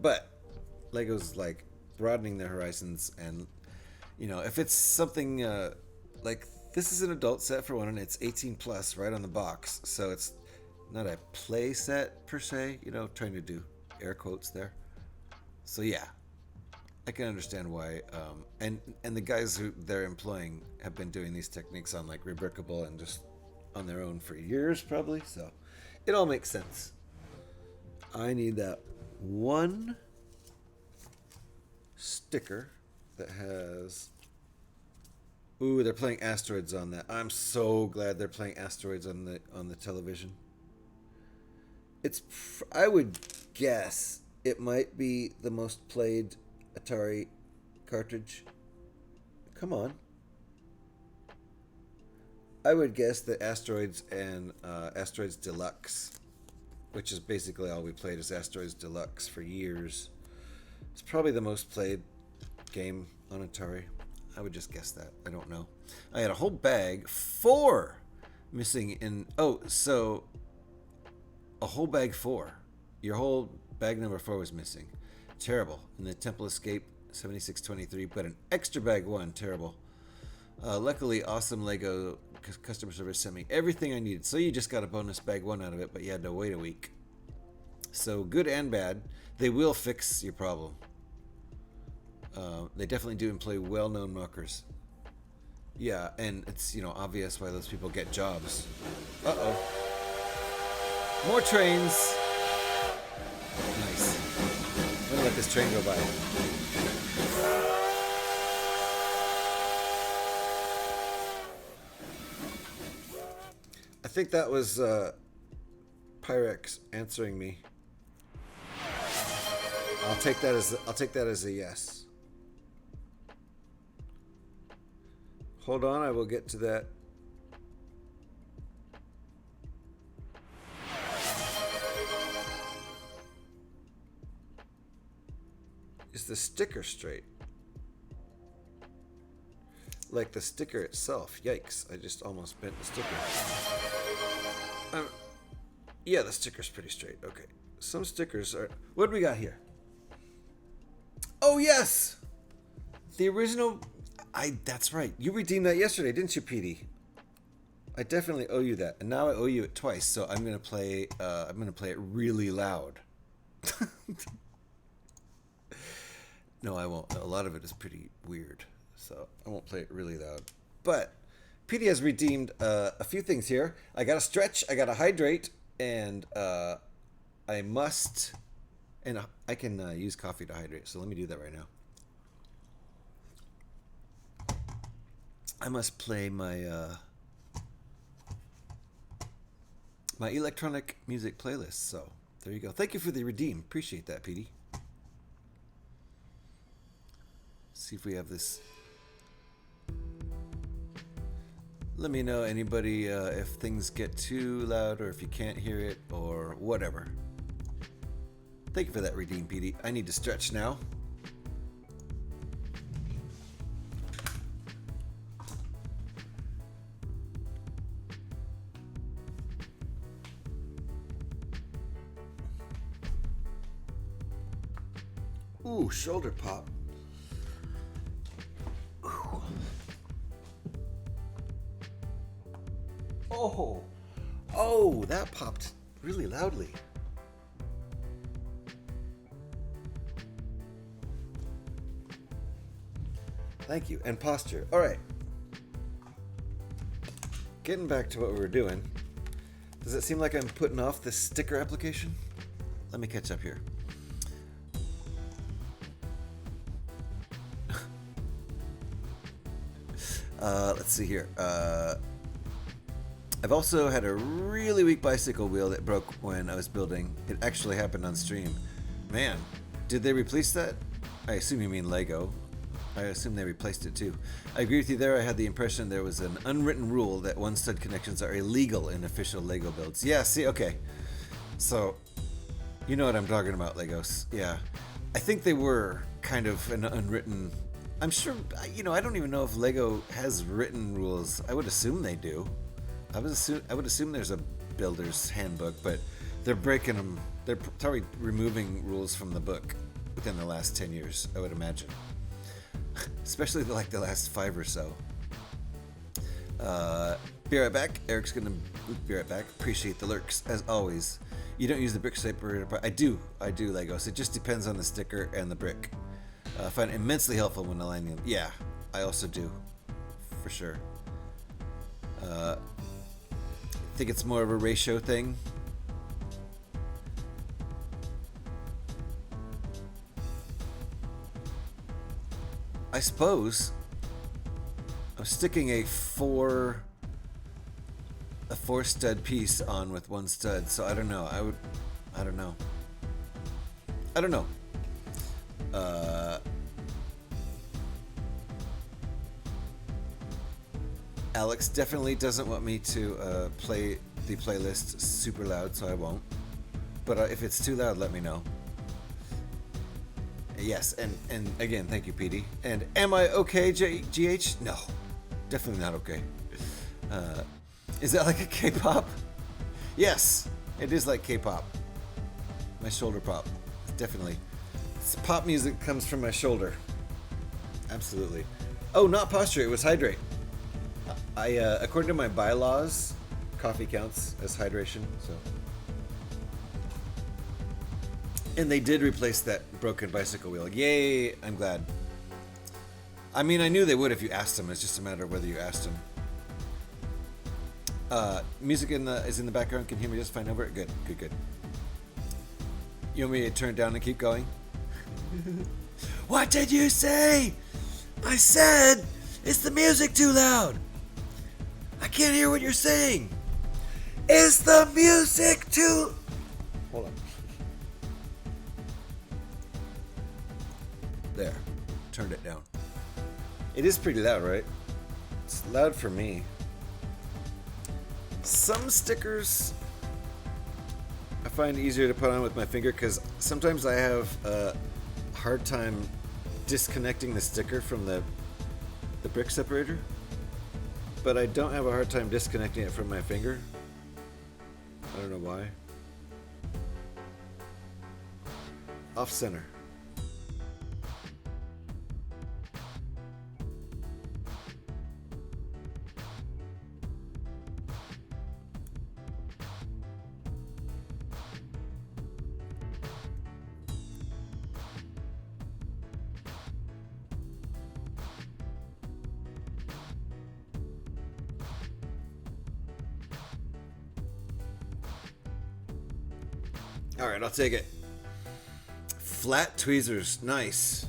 But Lego's like broadening their horizons, and if it's something like this is an adult set for one, and it's 18 plus right on the box, so it's not a play set per se, trying to do air quotes there. So yeah, I can understand why, and the guys who they're employing have been doing these techniques on like rebrickable and just on their own for years probably, so it all makes sense. I need that one sticker that has... Ooh, they're playing Asteroids on that. I'm so glad they're playing Asteroids on the television. I would guess it might be the most played Atari cartridge. Come on. I would guess that Asteroids and Asteroids Deluxe, which is basically all we played is Asteroids Deluxe for years. It's probably the most played game on Atari. I would just guess that. I don't know. I had a whole bag, 4 missing in... Oh, so a whole bag 4. Your whole bag number 4 was missing. Terrible. And the Temple Escape 7623, but an extra bag 1. Terrible. Luckily, awesome Lego customer service sent me everything I needed. So you just got a bonus bag 1 out of it, but you had to wait a week. So good and bad, they will fix your problem. They definitely do employ well-known muckers. Yeah, and it's, obvious why those people get jobs. Uh-oh. More trains. Nice. I'm gonna let this train go by. I think that was Pyrex answering me. I'll take that as a yes. Hold on, I will get to that. Is the sticker straight? Like the sticker itself. Yikes, I just almost bent the sticker. Yeah, the sticker's pretty straight. Okay. Some stickers are... What do we got here? Oh, yes! The original... That's right. You redeemed that yesterday, didn't you, Petey? I definitely owe you that. And now I owe you it twice, so I'm going to play it really loud. No, I won't. A lot of it is pretty weird, so I won't play it really loud. But PD has redeemed a few things here. I got to stretch, I got to hydrate, and I must... And I can use coffee to hydrate, so let me do that right now. I must play my my electronic music playlist, so there you go. Thank you for the redeem. Appreciate that, PD. See if we have this. Let me know, anybody, if things get too loud or if you can't hear it or whatever. Thank you for that redeem, PD. I need to stretch now. Ooh, shoulder pop. Ooh. Oh, that popped really loudly. Thank you. And posture. All right. Getting back to what we were doing. Does it seem like I'm putting off this sticker application? Let me catch up here. Let's see here. I've also had a really weak bicycle wheel that broke when I was building. It actually happened on stream. Man, did they replace that? I assume you mean Lego. I assume they replaced it too. I agree with you there. I had the impression there was an unwritten rule that one stud connections are illegal in official Lego builds. Yeah, see, okay. So, you know what I'm talking about, Legos. Yeah. I think they were kind of an unwritten... I'm sure, you know, I don't even know if Lego has written rules. I would assume they do. I would assume there's a builder's handbook, but they're breaking them. They're probably removing rules from the book within the last 10 years, I would imagine. Especially like the last 5 or so. Be right back. Eric's gonna be right back. Appreciate the lurks, as always. You don't use the brick separator part. I do, Legos. It just depends on the sticker and the brick. I find it immensely helpful when aligning them. Yeah, I also do, for sure. I think it's more of a ratio thing. I suppose I'm sticking a four stud piece on with one stud, so I don't know. I don't know. Alex definitely doesn't want me to play the playlist super loud, so I won't. But if it's too loud, let me know. Yes, and again, thank you, PD. And am I okay, GH? No, definitely not okay. Is that like a K-pop? Yes, it is like K-pop. My shoulder pop, definitely. Pop music comes from my shoulder. Absolutely. Oh, not posture, it was hydrate. According to my bylaws, coffee counts as hydration, so. And they did replace that broken bicycle wheel. Yay, I'm glad. I mean, I knew they would if you asked them. It's just a matter of whether you asked them. Music is in the background. Can you hear me just fine over it? Good. You want me to turn it down and keep going? What did you say? I said, is the music too loud? I can't hear what you're saying. Is the music too... Hold on. There. Turned it down. It is pretty loud, right? It's loud for me. Some stickers I find easier to put on with my finger because sometimes I have a hard time disconnecting the sticker from the brick separator. But I don't have a hard time disconnecting it from my finger. I don't know why. Off center. Alright, I'll take it. Flat tweezers. Nice.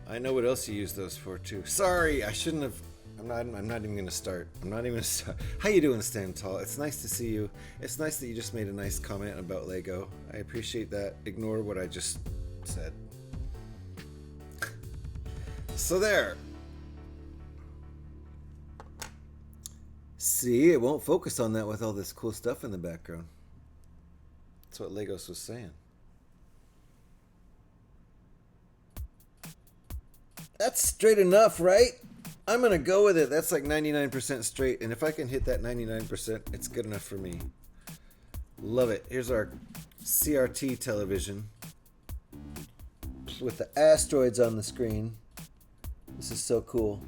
I know what else you use those for too. Sorry, I shouldn't have. I'm not even gonna start. I'm not even gonna start. How you doing, Stand Tall? It's nice to see you. It's nice that you just made a nice comment about Lego. I appreciate that. Ignore what I just said. So there. See, it won't focus on that with all this cool stuff in the background. That's what Legos was saying. That's straight enough, right? I'm gonna go with it. That's like 99% straight, and if I can hit that 99%, it's good enough for me. Love it. Here's our CRT television with the asteroids on the screen. This is so cool.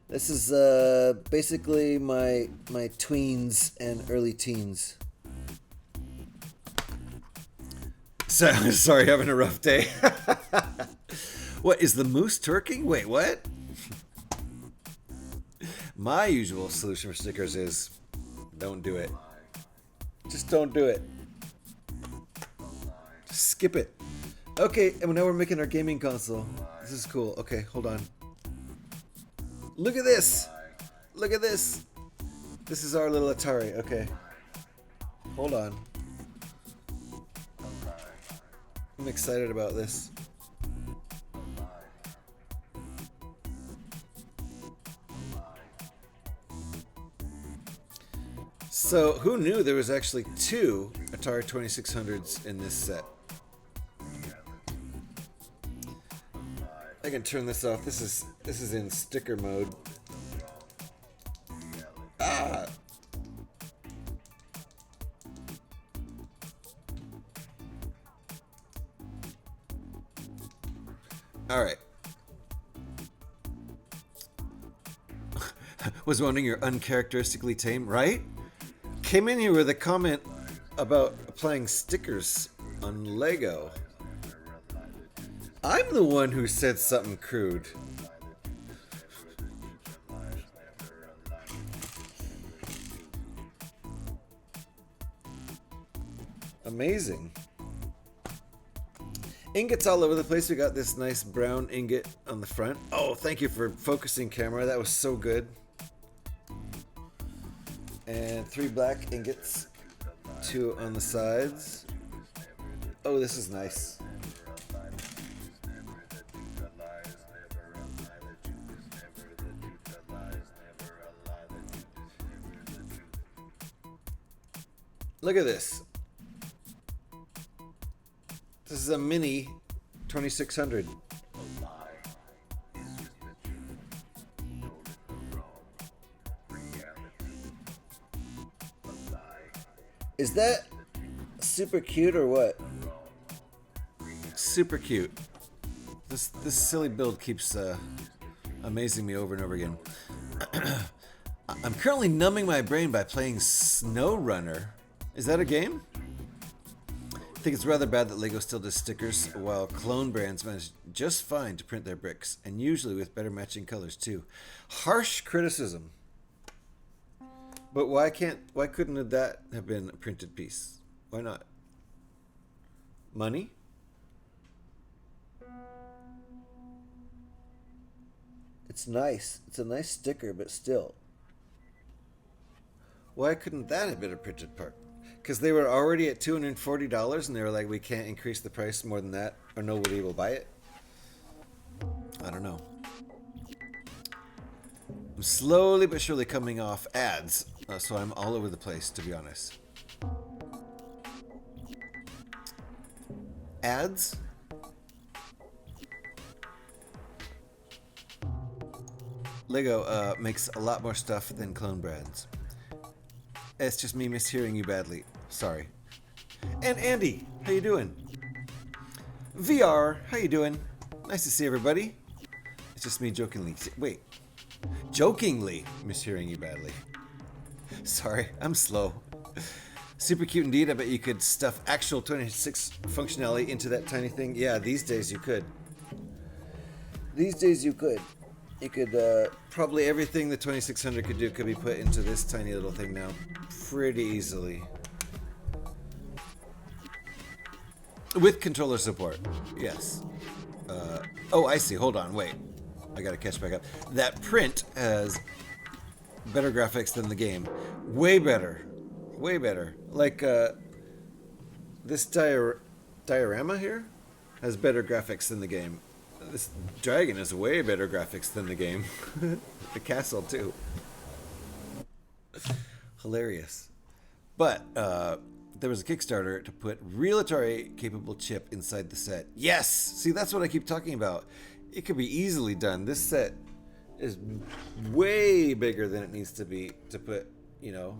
This is basically my tweens and early teens. So, sorry, having a rough day. What, is the moose twerking? Wait, what? My usual solution for stickers is don't do it. Just don't do it. Just skip it. Okay, and now we're making our gaming console. This is cool. Okay, hold on. Look at this. Look at this. This is our little Atari. Okay. Hold on. I'm excited about this. So, who knew there was actually 2 Atari 2600s in this set? I can turn this off. This is in sticker mode. Ah. All right. Was wondering you're uncharacteristically tame, right? Came in here with a comment about applying stickers on Lego. I'm the one who said something crude. Amazing. Ingots all over the place. We got this nice brown ingot on the front. Oh, thank you for focusing, camera. That was so good. And 3 black ingots, 2 on the sides. Oh, this is nice. Look at this. This is a mini 2600. Is that super cute or what? Super cute. This silly build keeps amazing me over and over again. I'm currently numbing my brain by playing Snow Runner. Is that a game? I think it's rather bad that Lego still does stickers, while clone brands manage just fine to print their bricks, and usually with better matching colors too. Harsh criticism. But why couldn't that have been a printed piece? Why not? Money? It's nice. It's a nice sticker, but still. Why couldn't that have been a printed part? Because they were already at $240 and they were like, we can't increase the price more than that or nobody will buy it. I don't know. I'm slowly but surely coming off ads, so I'm all over the place, to be honest. Ads? Lego makes a lot more stuff than clone brands. It's just me mishearing you badly. Sorry. And Andy, how you doing? VR, how you doing? Nice to see everybody. It's just me jokingly. Wait. Jokingly mishearing you badly. Sorry, I'm slow. Super cute indeed. I bet you could stuff actual 26 functionality into that tiny thing. Yeah, these days you could. These days you could. You could probably everything the 2600 could do could be put into this tiny little thing now, pretty easily, with controller support. Yes. Oh, I see. Hold on. Wait. I gotta catch back up. That print has better graphics than the game. Way better. Way better. Like this diorama here has better graphics than the game. This dragon has way better graphics than the game. The castle too. Hilarious. But there was a Kickstarter to put real Atari capable chip inside the set. Yes! See, that's what I keep talking about. It could be easily done. This set is way bigger than it needs to be to put, you know,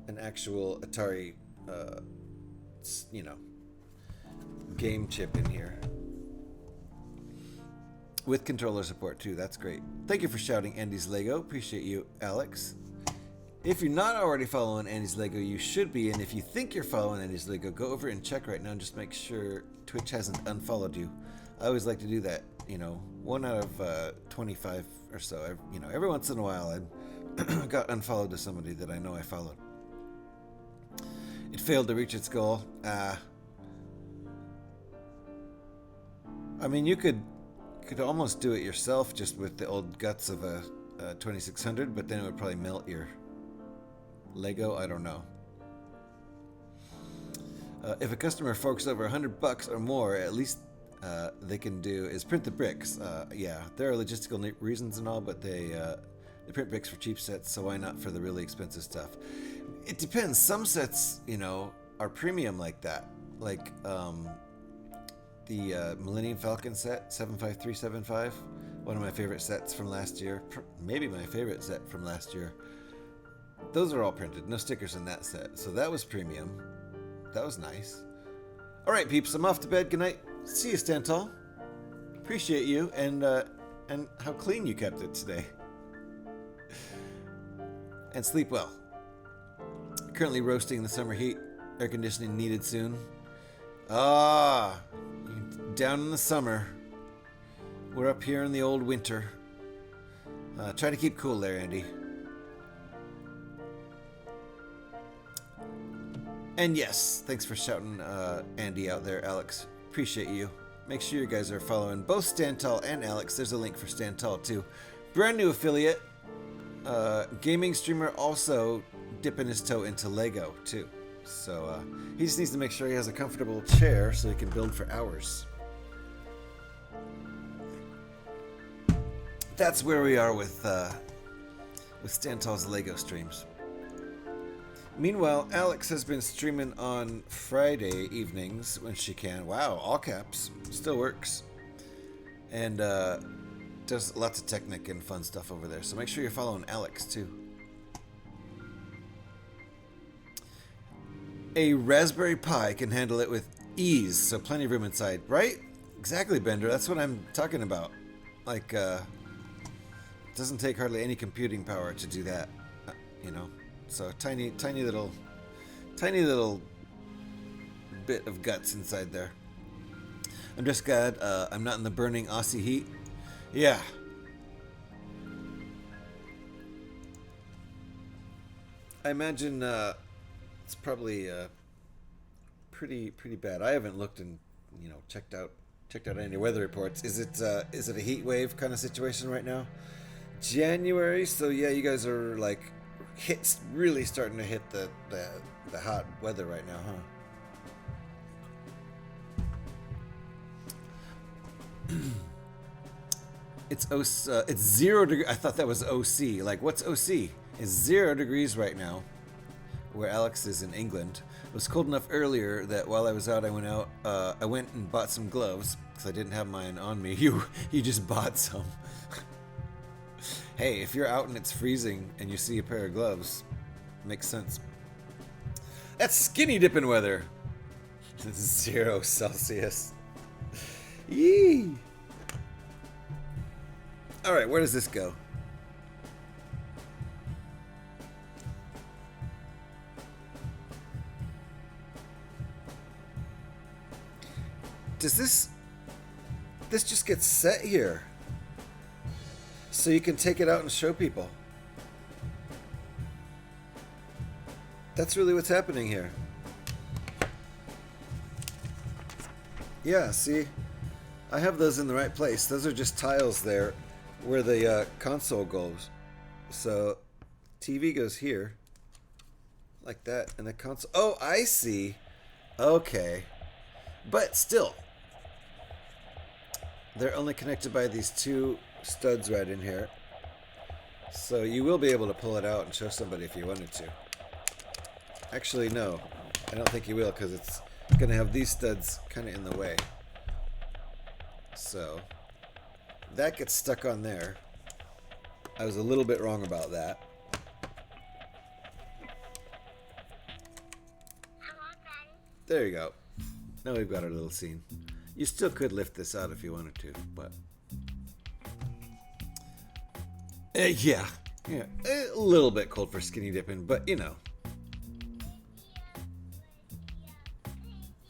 an actual Atari, you know, game chip in here. With controller support too, that's great. Thank you for shouting Andy's Lego. Appreciate you, Alex. If you're not already following Andy's Lego, you should be. And if you think you're following Andy's Lego, go over and check right now and just make sure Twitch hasn't unfollowed you. I always like to do that, you know, 1 out of 25 or so. You know, every once in a while I got unfollowed to somebody that I know I followed. It failed to reach its goal. I mean, you could almost do it yourself just with the old guts of a 2600, but then it would probably melt your Lego. I don't know. If a customer forks over $100 or more, at least they can do is print the bricks. Yeah, there are logistical reasons and all, but they print bricks for cheap sets, so why not for the really expensive stuff? It depends. Some sets, you know, are premium like that. Like the Millennium Falcon set, 75375, one of my favorite sets from last year, maybe my favorite set from last year. Those are all printed, no stickers in that set, so that was premium. That was nice. All right, peeps, I'm off to bed. Good night. See you, Stand Tall. Appreciate you, and how clean you kept it today. And sleep well. Currently roasting in the summer heat. Air conditioning needed soon. Down in the summer. We're up here in the old winter. Try to keep cool there, Andy. And yes, thanks for shouting Andy out there, Alex. Appreciate you. Make sure you guys are following both Stand Tall and Alex. There's a link for Stand Tall too. Brand new affiliate. Gaming streamer also dipping his toe into Lego too. So he just needs to make sure he has a comfortable chair so he can build for hours. That's where we are with Stan Tall's Lego streams. Meanwhile, Alex has been streaming on Friday evenings when she can. Wow, all caps. Still works. And does lots of Technic and fun stuff over there. So make sure you're following Alex too. A Raspberry Pi can handle it with ease, so plenty of room inside. Right? Exactly, Bender. That's what I'm talking about. Like, it doesn't take hardly any computing power to do that, you know. So tiny little bit of guts inside there. I'm just glad I'm not in the burning Aussie heat. Yeah. I imagine it's probably pretty bad. I haven't looked and checked out any weather reports. Is it a heat wave kind of situation right now? January, so yeah, you guys are like really starting to hit the hot weather right now, huh? It's 0 degree. I thought that was OC. Like, what's OC? It's 0 degrees right now, where Alex is in England. It was cold enough earlier that while I was out, I went and bought some gloves because I didn't have mine on me. You just bought some. Hey, if you're out and it's freezing and you see a pair of gloves, makes sense. That's skinny dipping weather. 0 Celsius. Yee. All right, where does this go? Does this just get set here? So you can take it out and show people. That's really what's happening here. Yeah, see? I have those in the right place. Those are just tiles there where the console goes. So TV goes here. Like that. And the console... Oh, I see. Okay. But still. They're only connected by these two studs right in here. So you will be able to pull it out and show somebody if you wanted to. Actually, no. I don't think you will because it's going to have these studs kind of in the way. So that gets stuck on there. I was a little bit wrong about that. There you go. Now we've got our little scene. You still could lift this out if you wanted to, but... yeah, a little bit cold for skinny dipping, but you know.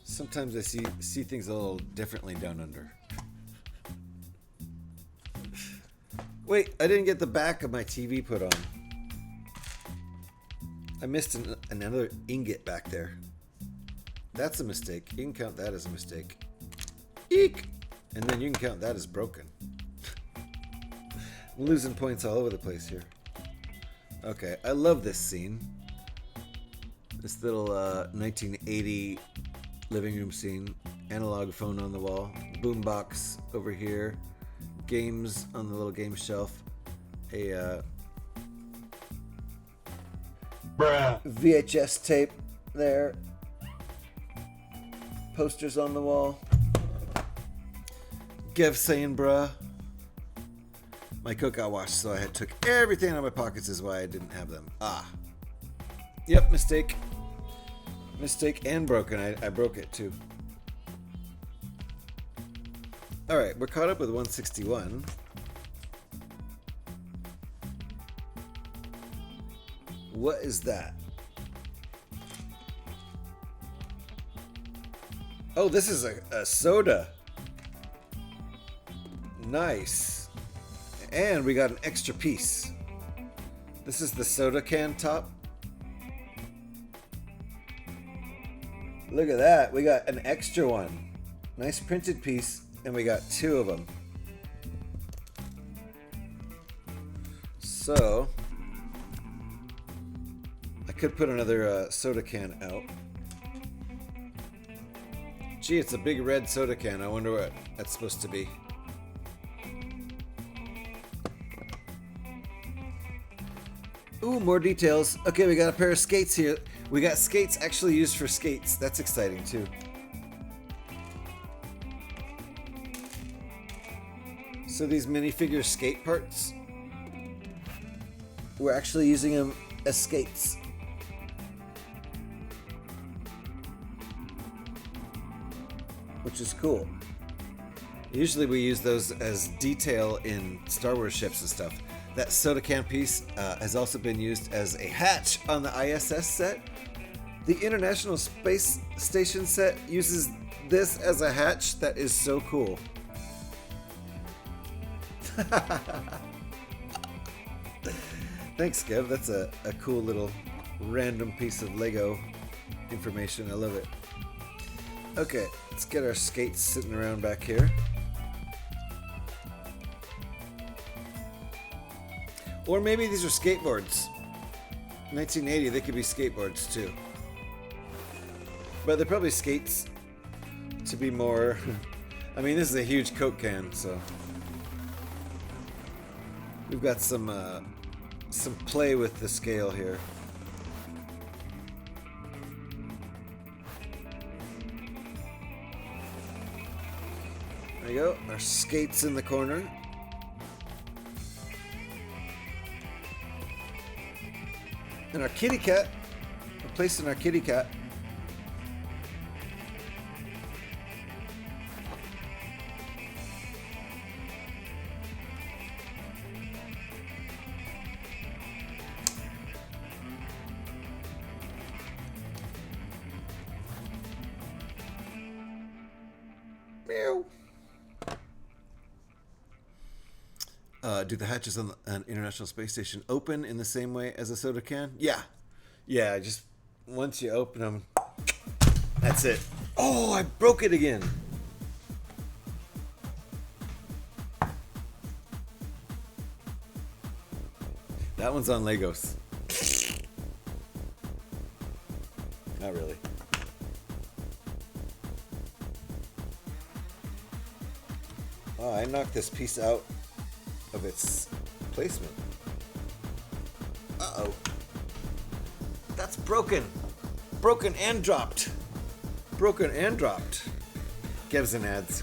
Sometimes I see things a little differently down under. Wait, I didn't get the back of my TV put on. I missed another ingot back there. That's a mistake. You can count that as a mistake. Eek! And then you can count that as broken. I'm losing points all over the place here. Okay, I love this scene. This little 1980 living room scene. Analog phone on the wall. Boombox over here. Games on the little game shelf. A VHS tape there. Posters on the wall. Gev saying bruh. My coat got washed, so I took everything out of my pockets is why I didn't have them. Ah. Yep, mistake. Mistake and broken. I broke it too. Alright, we're caught up with 161. What is that? Oh, this is a soda. Nice. And we got an extra piece. This is the soda can top. Look at that. We got an extra one. Nice printed piece. And we got two of them. So I could put another soda can out. Gee, it's a big red soda can. I wonder what that's supposed to be. Ooh, more details. Okay, we got a pair of skates here. We got skates actually used for skates. That's exciting too. So these minifigure skate parts, we're actually using them as skates. Which is cool. Usually we use those as detail in Star Wars ships and stuff. That soda can piece has also been used as a hatch on the ISS set. The International Space Station set uses this as a hatch. That is so cool. Thanks, Kev. That's a cool little random piece of Lego information. I love it. Okay, let's get our skates sitting around back here. Or maybe these are skateboards. 1980, they could be skateboards too. But they're probably skates to be more... I mean, this is a huge Coke can, so... We've got some play with the scale here. There you go. Our skates in the corner. And our kitty cat. We're placing our kitty cat. Meow. Do the hatches on an International Space Station open in the same way as a soda can? Yeah. Yeah, just once you open them, that's it. Oh, I broke it again. That one's on Legos. Not really. Oh, I knocked this piece out of its placement. Uh-oh. That's broken. Broken and dropped. Broken and dropped. Gives and adds.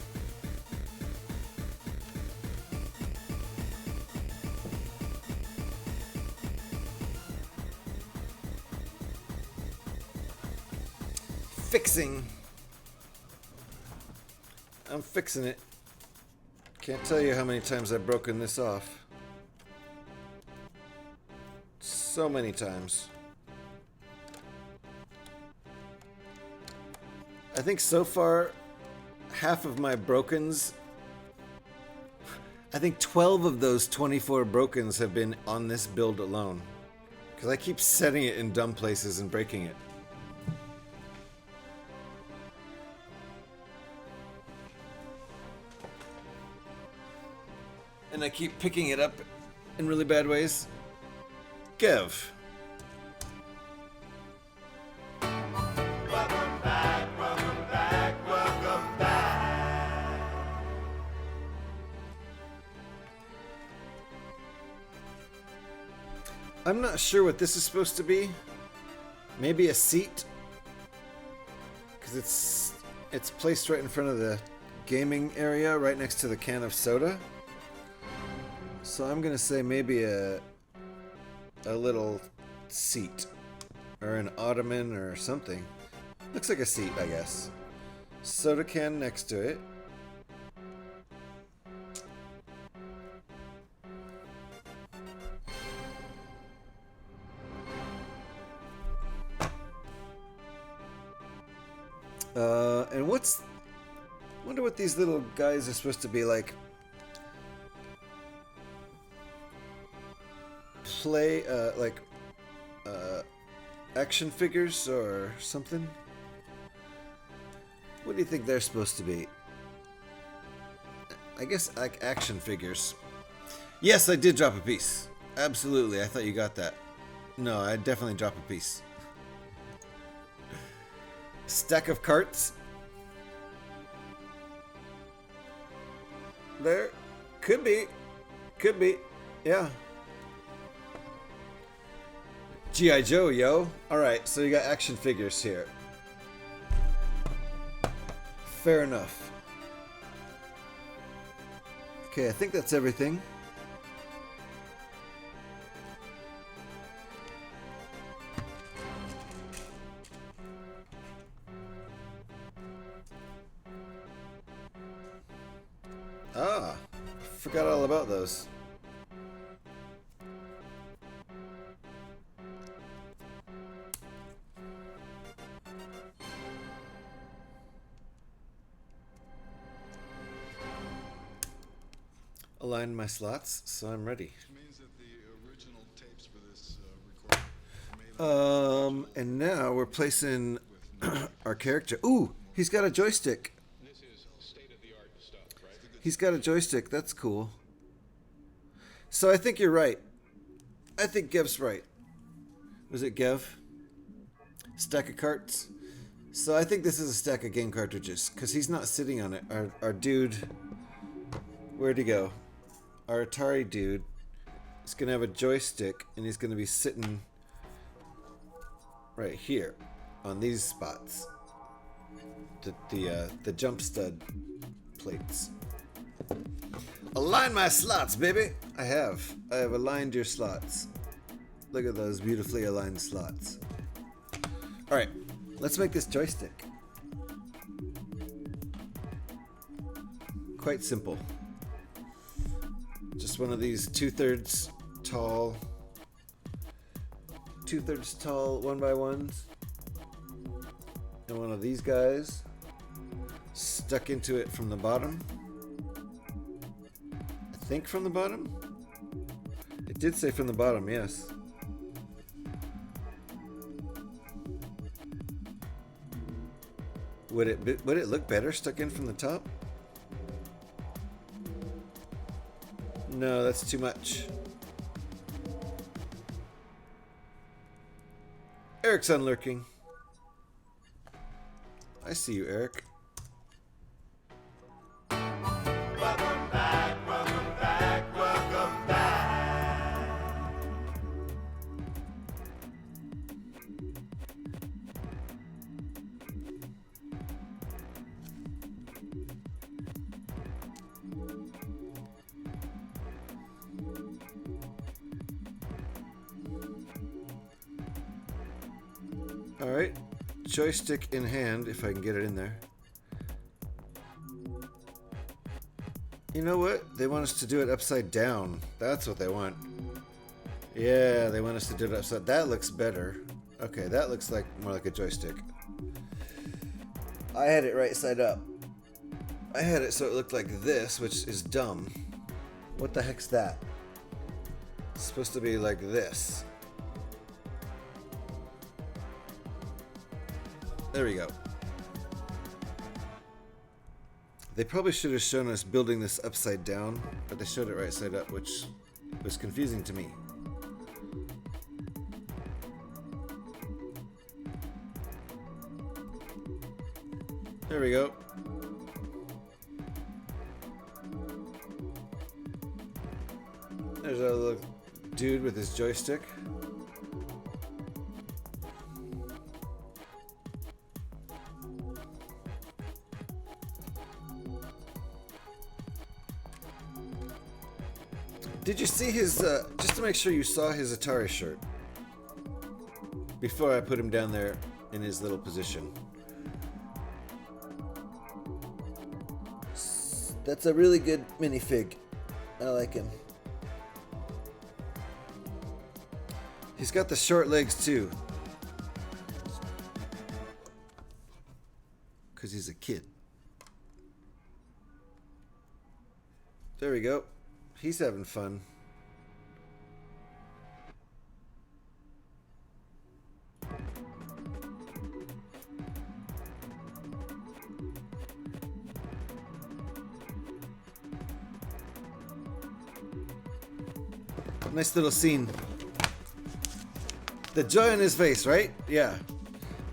Fixing. I'm fixing it. Can't tell you how many times I've broken this off. So many times. I think so far, half of my brokens, I think 12 of those 24 brokens have been on this build alone. Because I keep setting it in dumb places and breaking it. And I keep picking it up in really bad ways. Give. Welcome back, welcome back, welcome back. I'm not sure what this is supposed to be. Maybe a seat. Because it's placed right in front of the gaming area, right next to the can of soda. So I'm gonna say maybe a little seat. Or an ottoman or something. Looks like a seat, I guess. Soda can next to it. And wonder what these little guys are supposed to be like. Action figures or something? What do you think they're supposed to be? I guess like action figures. Yes, I did drop a piece. Absolutely, I thought you got that. No, I definitely dropped a piece. Stack of carts. There. Could be. Could be. Yeah. G.I. Joe, yo. Alright, so you got action figures here. Fair enough. Okay, I think that's everything. Ah, forgot all about those. Align my slots, so I'm ready. Means that the original tapes for this recording And now we're placing our character. Ooh, he's got a joystick. This is state-of-the-art stuff, right? He's got a joystick. That's cool. So I think you're right. I think Gev's right. Was it Gev? Stack of carts. So I think this is a stack of game cartridges because he's not sitting on it. Our dude. Where'd he go? Our Atari dude is gonna have a joystick and he's gonna be sitting right here on these spots. The jump stud plates. Align my slots, baby. I have aligned your slots. Look at those beautifully aligned slots. All right, let's make this joystick. Quite simple. Just one of these 2/3 tall 1x1s, and one of these guys stuck into it from the bottom. I think from the bottom. did say from the bottom, yes. Would it look better stuck in from the top? No, that's too much. Eric's unlurking. I see you, Eric. Welcome back, welcome back, welcome back. Alright. Joystick in hand, if I can get it in there. You know what? They want us to do it upside down. That's what they want. Yeah, they want us to do it upside. That looks better. Okay, that looks like more like a joystick. I had it right side up. I had it so it looked like this, which is dumb. What the heck's that? It's supposed to be like this. There we go. They probably should have shown us building this upside down, but they showed it right side up, which was confusing to me. There we go. There's our little dude with his joystick. Did you see his, just to make sure you saw his Atari shirt before I put him down there in his little position? That's a really good minifig. I like him. He's got the short legs too. Because he's a kid. There we go. He's having fun. Nice little scene. The joy on his face, right? Yeah.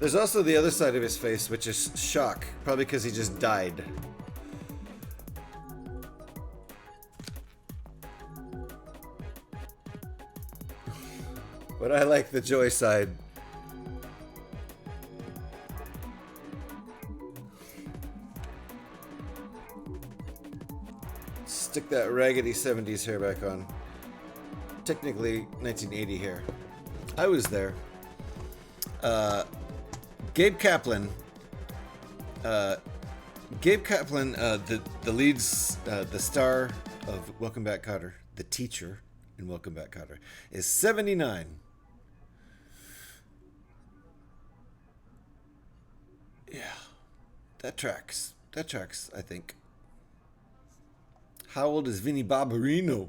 There's also the other side of his face, which is shock. Probably because he just died. But I like the joy side. Stick that raggedy 70s hair back on. Technically 1980 hair. I was there. Gabe Kaplan. Gabe Kaplan, the leads, the star of Welcome Back, Kotter, the teacher in Welcome Back, Kotter, is 79. Yeah, that tracks. That tracks, I think. How old is Vinny Barbarino?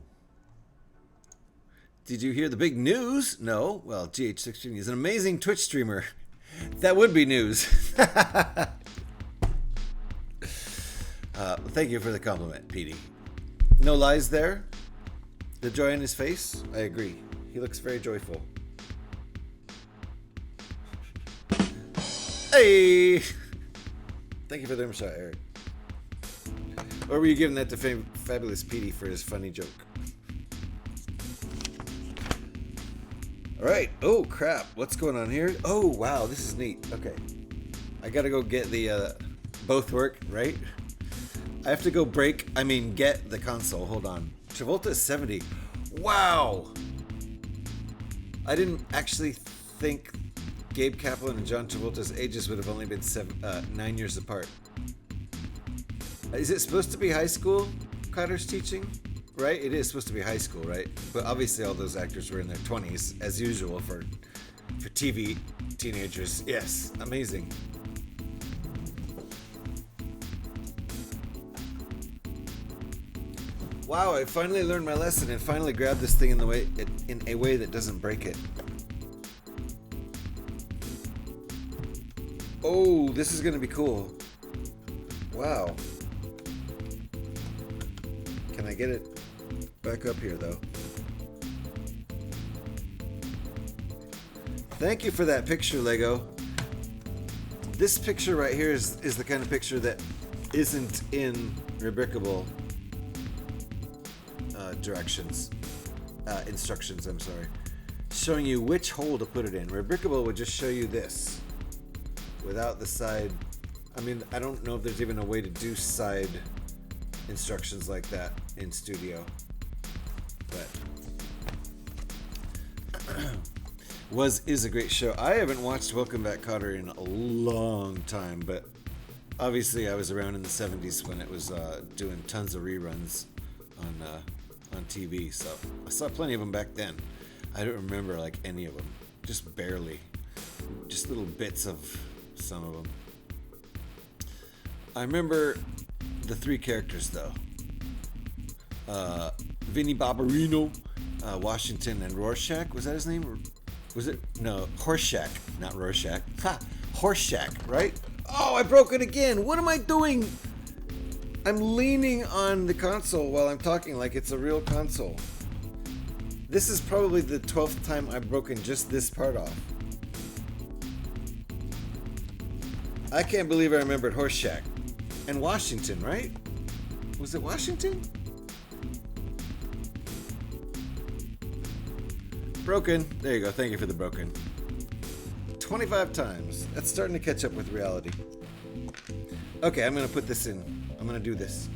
Did you hear the big news? No? Well, GH16 is an amazing Twitch streamer. That would be news. Thank you for the compliment, Petey. No lies there. The joy in his face? I agree. He looks very joyful. Hey! Thank you for the shot, Eric. Or were you giving that to Fabulous Petey for his funny joke? Alright. Oh, crap. What's going on here? Oh, wow. This is neat. Okay. I gotta go get the, both work, right? I have to go get the console. Hold on. Travolta is 70. Wow! I didn't actually think Gabe Kaplan and John Travolta's ages would have only been 9 years apart. Is it supposed to be high school, Cotter's teaching? Right? It is supposed to be high school, right? But obviously all those actors were in their 20s, as usual for TV teenagers. Yes, amazing. Wow, I finally learned my lesson and finally grabbed this thing in a way that doesn't break it. Oh, this is gonna be cool. Wow. Can I get it back up here though? Thank you for that picture, Lego. This picture right here is the kind of picture that isn't in Rebrickable instructions, I'm sorry. Showing you which hole to put it in. Rebrickable would just show you this without the side. I mean, I don't know if there's even a way to do side instructions like that in Studio, but is a great show. I haven't watched Welcome Back, Kotter in a long time, but obviously I was around in the 70s when it was doing tons of reruns on TV, so I saw plenty of them back then. I don't remember like any of them, just barely, just little bits of some of them. I remember the three characters though. Vinnie Barbarino, Washington, and Rorschach. Was that his name? Or was it? No, Horseshack, not Rorschach. Ha! Horseshack, right? Oh, I broke it again. What am I doing? I'm leaning on the console while I'm talking like it's a real console. This is probably the 12th time I've broken just this part off. I can't believe I remembered Horseshack. And Washington, right? Was it Washington? Broken. There you go. Thank you for the broken. 25 times. That's starting to catch up with reality. Okay, I'm going to put this in. I'm going to do this.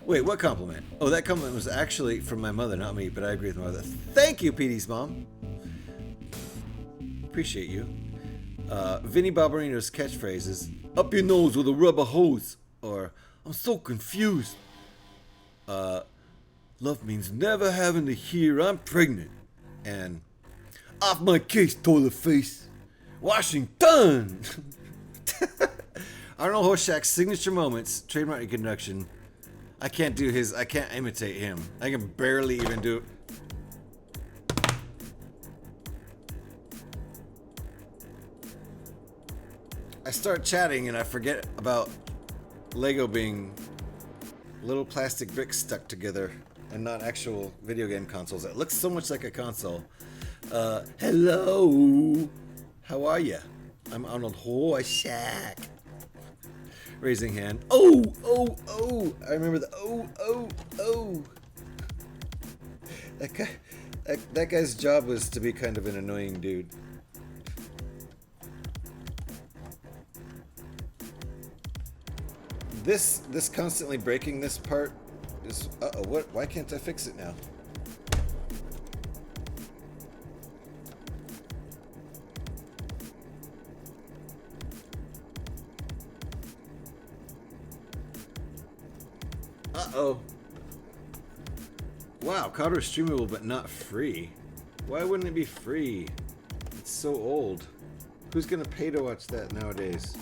Wait, what compliment? Oh, that compliment was actually from my mother, not me, but I agree with my mother. Thank you, Petey's mom. Appreciate you. Vinnie Barbarino's catchphrase is, "Up your nose with a rubber hose," or "I'm so confused." Love means never having to hear I'm pregnant. And "Off my case, toilet face. Washington." Arnold Horseshack's signature moments, trademark introduction. I can't imitate him. I can barely even do it. I start chatting and I forget about Lego being little plastic bricks stuck together and not actual video game consoles. It looks so much like a console. Hello. How are you? I'm Arnold Horseshack. Raising hand. Oh. I remember the oh. That guy's job was to be kind of an annoying dude. This constantly breaking this part is what? Why can't I fix it now? Uh-oh. Wow, Kotter is streamable but not free. Why wouldn't it be free? It's so old. Who's gonna pay to watch that nowadays?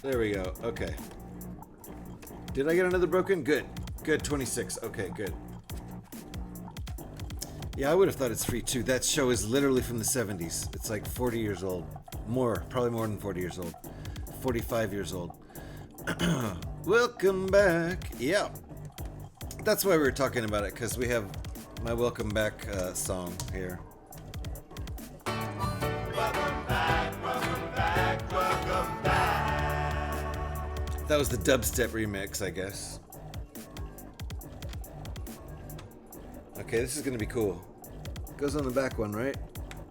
There we go. Okay. Did I get another broken? Good. Good, 26. Okay, good. Yeah, I would have thought it's free too. That show is literally from the 70s. It's like 40 years old. More, probably more than 40 years old. 45 years old. Welcome back. Yeah. That's why we were talking about it, because we have my welcome back song here. Welcome back, welcome back, welcome back. That was the dubstep remix, I guess. Okay, this is gonna be cool. Goes on the back one, right?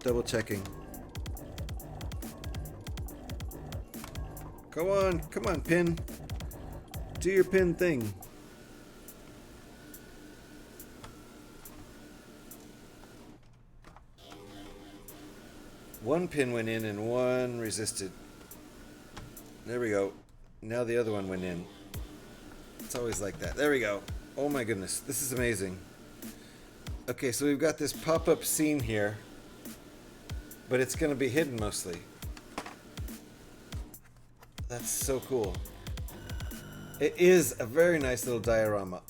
Double checking. Come on, pin. Do your pin thing. One pin went in and one resisted. There we go. Now the other one went in. It's always like that. There we go. Oh my goodness, this is amazing. Okay, so we've got this pop-up scene here, but it's going to be hidden mostly. That's so cool. It is a very nice little diorama.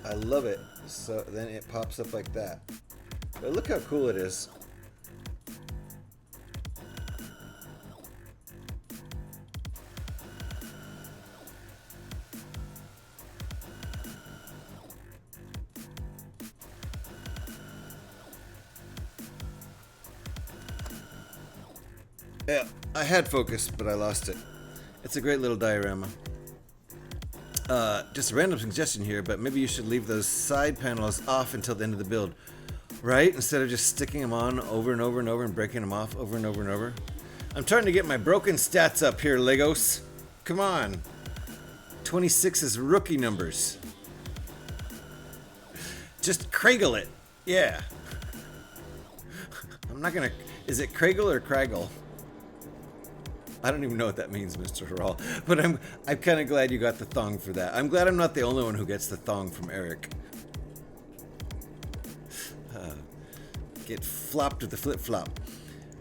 I love it. So then it pops up like that. But look how cool it is. Yeah, I had focus, but I lost it. It's a great little diorama. Just a random suggestion here, but maybe you should leave those side panels off until the end of the build, right? Instead of just sticking them on over and over and over and breaking them off over and over and over. I'm trying to get my broken stats up here, Legos. Come on. 26 is rookie numbers. Just Craigle it. Yeah. I'm not gonna... Is it Craigle or Craggle? I don't even know what that means, Mr. Harrell. But I'm kind of glad you got the thong for that. I'm glad I'm not the only one who gets the thong from Eric. Get flopped with the flip-flop.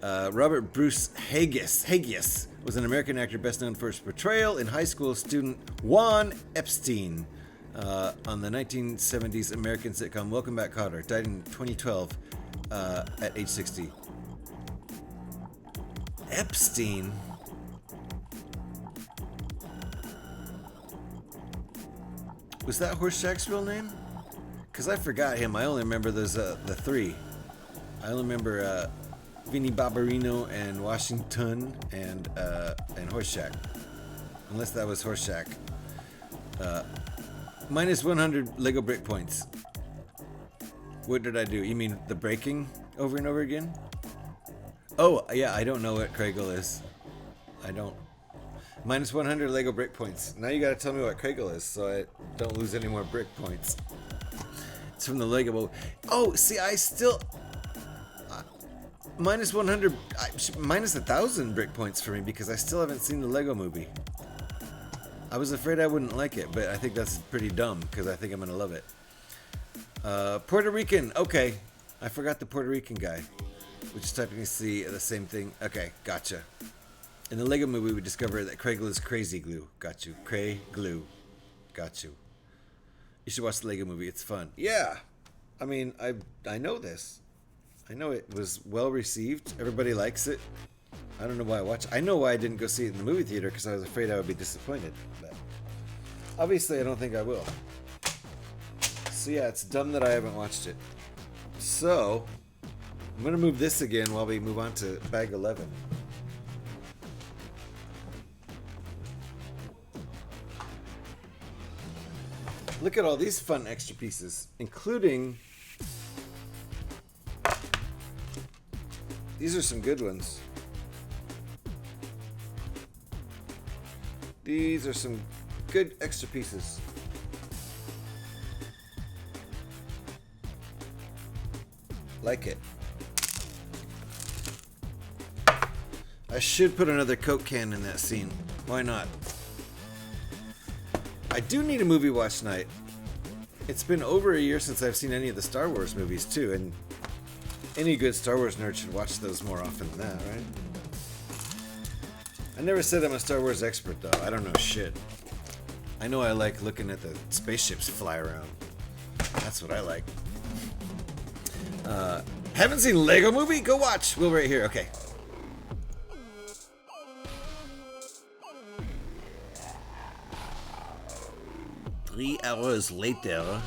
Robert Bruce Hagius was an American actor best known for his portrayal in high school student Juan Epstein on the 1970s American sitcom Welcome Back, Kotter. Died in 2012 at age 60. Epstein? Was that Horseshack's real name? Because I forgot him. I only remember those the three. I only remember Vinnie Barbarino and Washington and Horseshack. Unless that was Horseshack. Minus 100 Lego brick points. What did I do? You mean the breaking over and over again? Oh, yeah, I don't know what Craigle is. I don't. Minus 100 Lego brick points. Now you gotta tell me what Craigle is so I don't lose any more brick points. It's from the Lego movie. Oh, see, I still... minus 100... minus 1,000 brick points for me because I still haven't seen the Lego movie. I was afraid I wouldn't like it, but I think that's pretty dumb because I think I'm gonna love it. Puerto Rican. Okay. I forgot the Puerto Rican guy. Which is technically the same thing. Okay, gotcha. In the Lego movie, we discover that Craigle is crazy glue. Got you. Cray-glue. Got you. You should watch the Lego movie. It's fun. Yeah. I mean, I know this. I know it was well received. Everybody likes it. I don't know why I watched. I know why I didn't go see it in the movie theater because I was afraid I would be disappointed. But obviously, I don't think I will. So yeah, it's dumb that I haven't watched it. So I'm gonna move this again while we move on to bag 11. Look at all these fun extra pieces, including... These are some good ones. These are some good extra pieces. Like it. I should put another Coke can in that scene. Why not? I do need a movie watch night. It's been over a year since I've seen any of the Star Wars movies too, and any good Star Wars nerd should watch those more often than that, right? I never said I'm a Star Wars expert though. I don't know shit. I know I like looking at the spaceships fly around. That's what I like. Haven't seen Lego Movie? Go watch. We'll right here. Okay. Three hours later.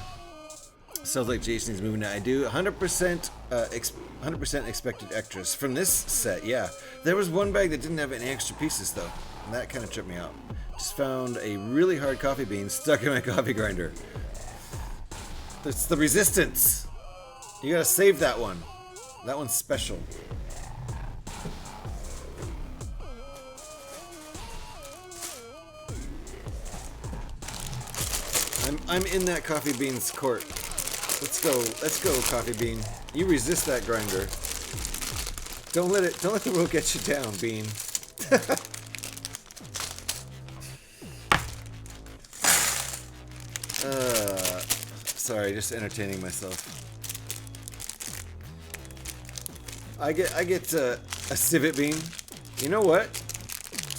Sounds like Jason's moving now. I do 100% expected extras from this set. Yeah, there was one bag that didn't have any extra pieces though, and that kind of tripped me out. Just found a really hard coffee bean stuck in my coffee grinder. It's the resistance. You gotta save that one. That one's special. I'm in that coffee bean's court. Let's go, coffee bean. You resist that grinder. Don't let the world get you down, Bean. Sorry, just entertaining myself. I get a civet bean. You know what?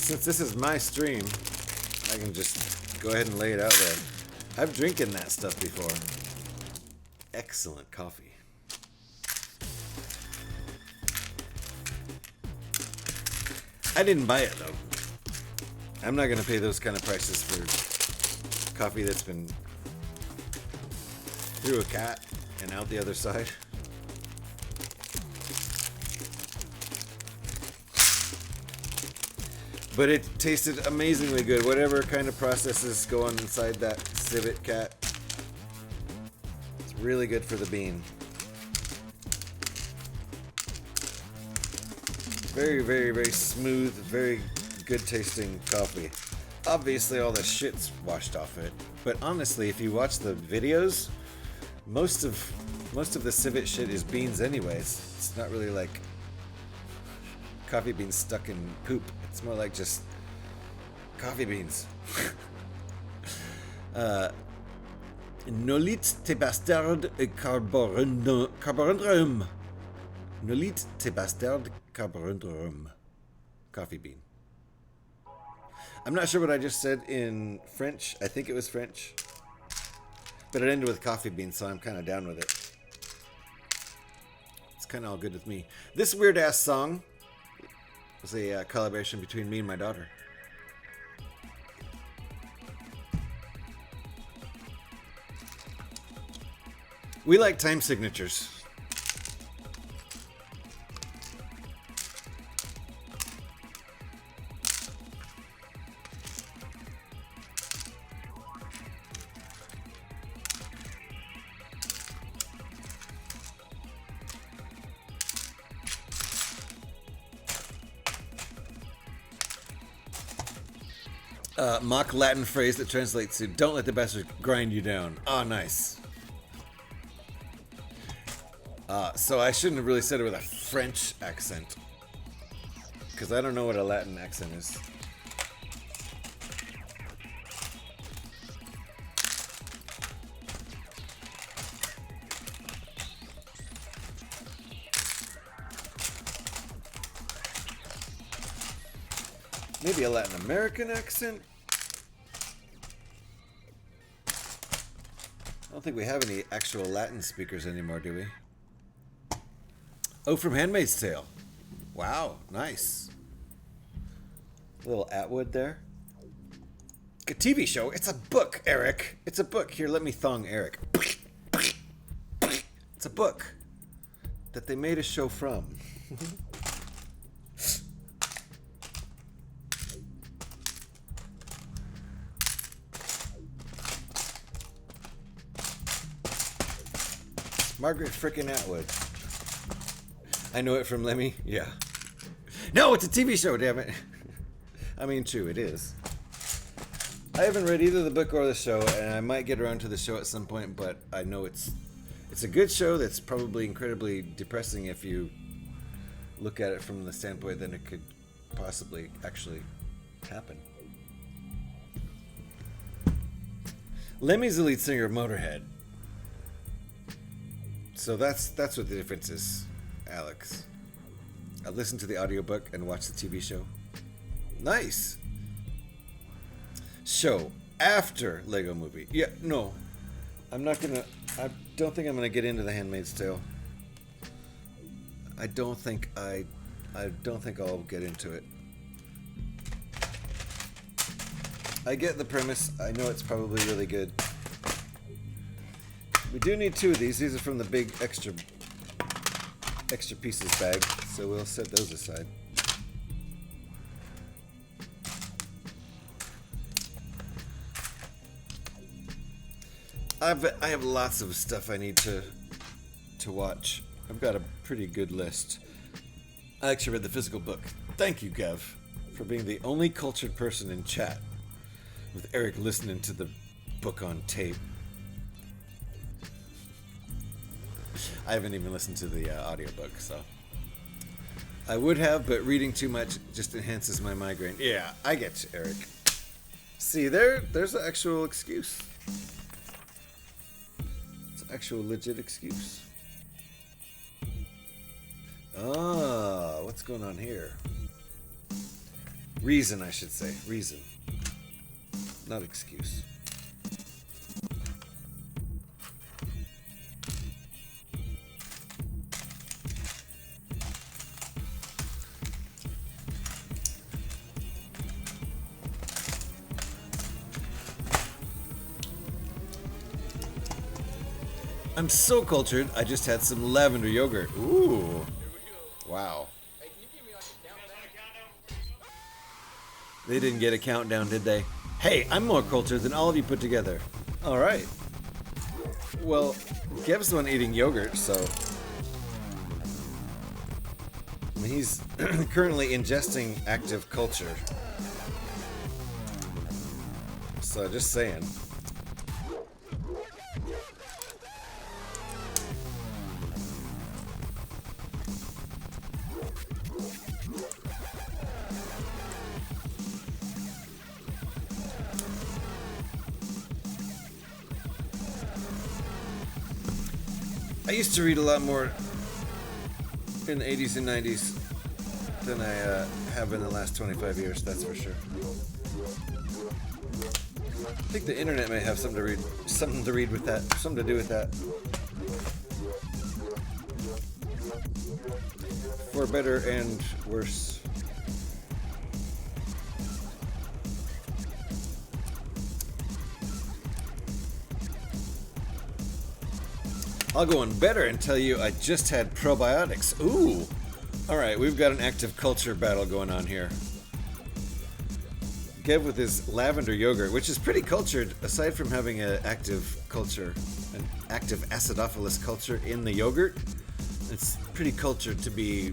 Since this is my stream, I can just go ahead and lay it out there. I've drinking that stuff before. Excellent coffee. I didn't buy it though. I'm not gonna pay those kind of prices for coffee that's been through a cat and out the other side. But it tasted amazingly good. Whatever kind of processes go on inside that civet cat, it's really good for the bean. Very, very, very smooth, very good tasting coffee. Obviously all the shit's washed off it, but honestly, if you watch the videos, most of the civet shit is beans anyways. It's not really like coffee beans stuck in poop. It's more like just coffee beans. Nolit te bastard carborundum. Nolit te bastard carborundum. Coffee bean. I'm not sure what I just said in French. I think it was French. But it ended with coffee bean, so I'm kind of down with it. It's kind of all good with me. This weird ass song was a collaboration between me and my daughter. We like time signatures. Mock Latin phrase that translates to "Don't let the bastard grind you down." Oh, nice. So I shouldn't have really said it with a French accent, because I don't know what a Latin accent is. Maybe a Latin American accent? I don't think we have any actual Latin speakers anymore, do we? Oh, from Handmaid's Tale. Wow, nice. A little Atwood there. A TV show? It's a book, Eric. It's a book. Here, let me thong Eric. It's a book that they made a show from. Margaret frickin' Atwood. I know it from Lemmy. Yeah. No, it's a TV show, damn it. I mean, true, it is. I haven't read either the book or the show, and I might get around to the show at some point, but I know it's a good show that's probably incredibly depressing if you look at it from the standpoint that it could possibly actually happen. Lemmy's the lead singer of Motorhead. So that's what the difference is, Alex. I listened to the audiobook and watched the TV show. Nice. Show after Lego Movie. Yeah, no. I don't think I'm gonna get into The Handmaid's Tale. I don't think I'll get into it. I get the premise. I know it's probably really good. We do need 2 of these. These are from the big extra pieces bag, so we'll set those aside. I have lots of stuff I need to watch. I've got a pretty good list. I actually read the physical book. Thank you, Kev, for being the only cultured person in chat, with Eric listening to the book on tape. I haven't even listened to the audiobook, so I would have, but reading too much just enhances my migraine. Yeah, I get you, Eric. See, there's an actual excuse. It's an actual legit excuse. Ah, what's going on here? Reason, I should say. Reason. Not excuse. I'm so cultured, I just had some lavender yogurt. Ooh. Wow. They didn't get a countdown, did they? Hey, I'm more cultured than all of you put together. Alright. Well, Kev's the one eating yogurt, so... I mean, he's currently ingesting active culture. So, just saying. I used to read a lot more in the 80s and 90s than I have in the last 25 years, that's for sure. I think the internet may have something to read with that, something to do with that. For better and worse. I'll go on better and tell you I just had probiotics. Ooh! Alright, we've got an active culture battle going on here. Kev with his lavender yogurt, which is pretty cultured, aside from having an active culture, an active acidophilus culture in the yogurt. It's pretty cultured to be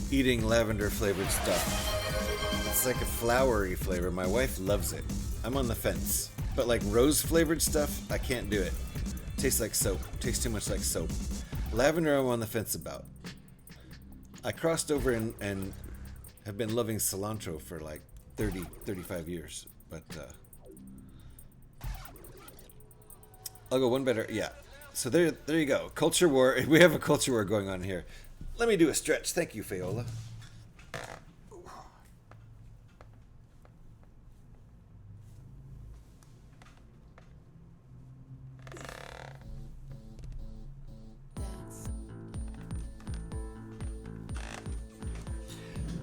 eating lavender flavored stuff. It's like a flowery flavor. My wife loves it. I'm on the fence. But like rose flavored stuff, I can't do it. Tastes like soap. Tastes too much like soap. Lavender, I'm on the fence about. I crossed over and have been loving cilantro for like 35 years. But I'll go one better. Yeah. So there you go. Culture war. We have a culture war going on here. Let me do a stretch. Thank you, Fayola.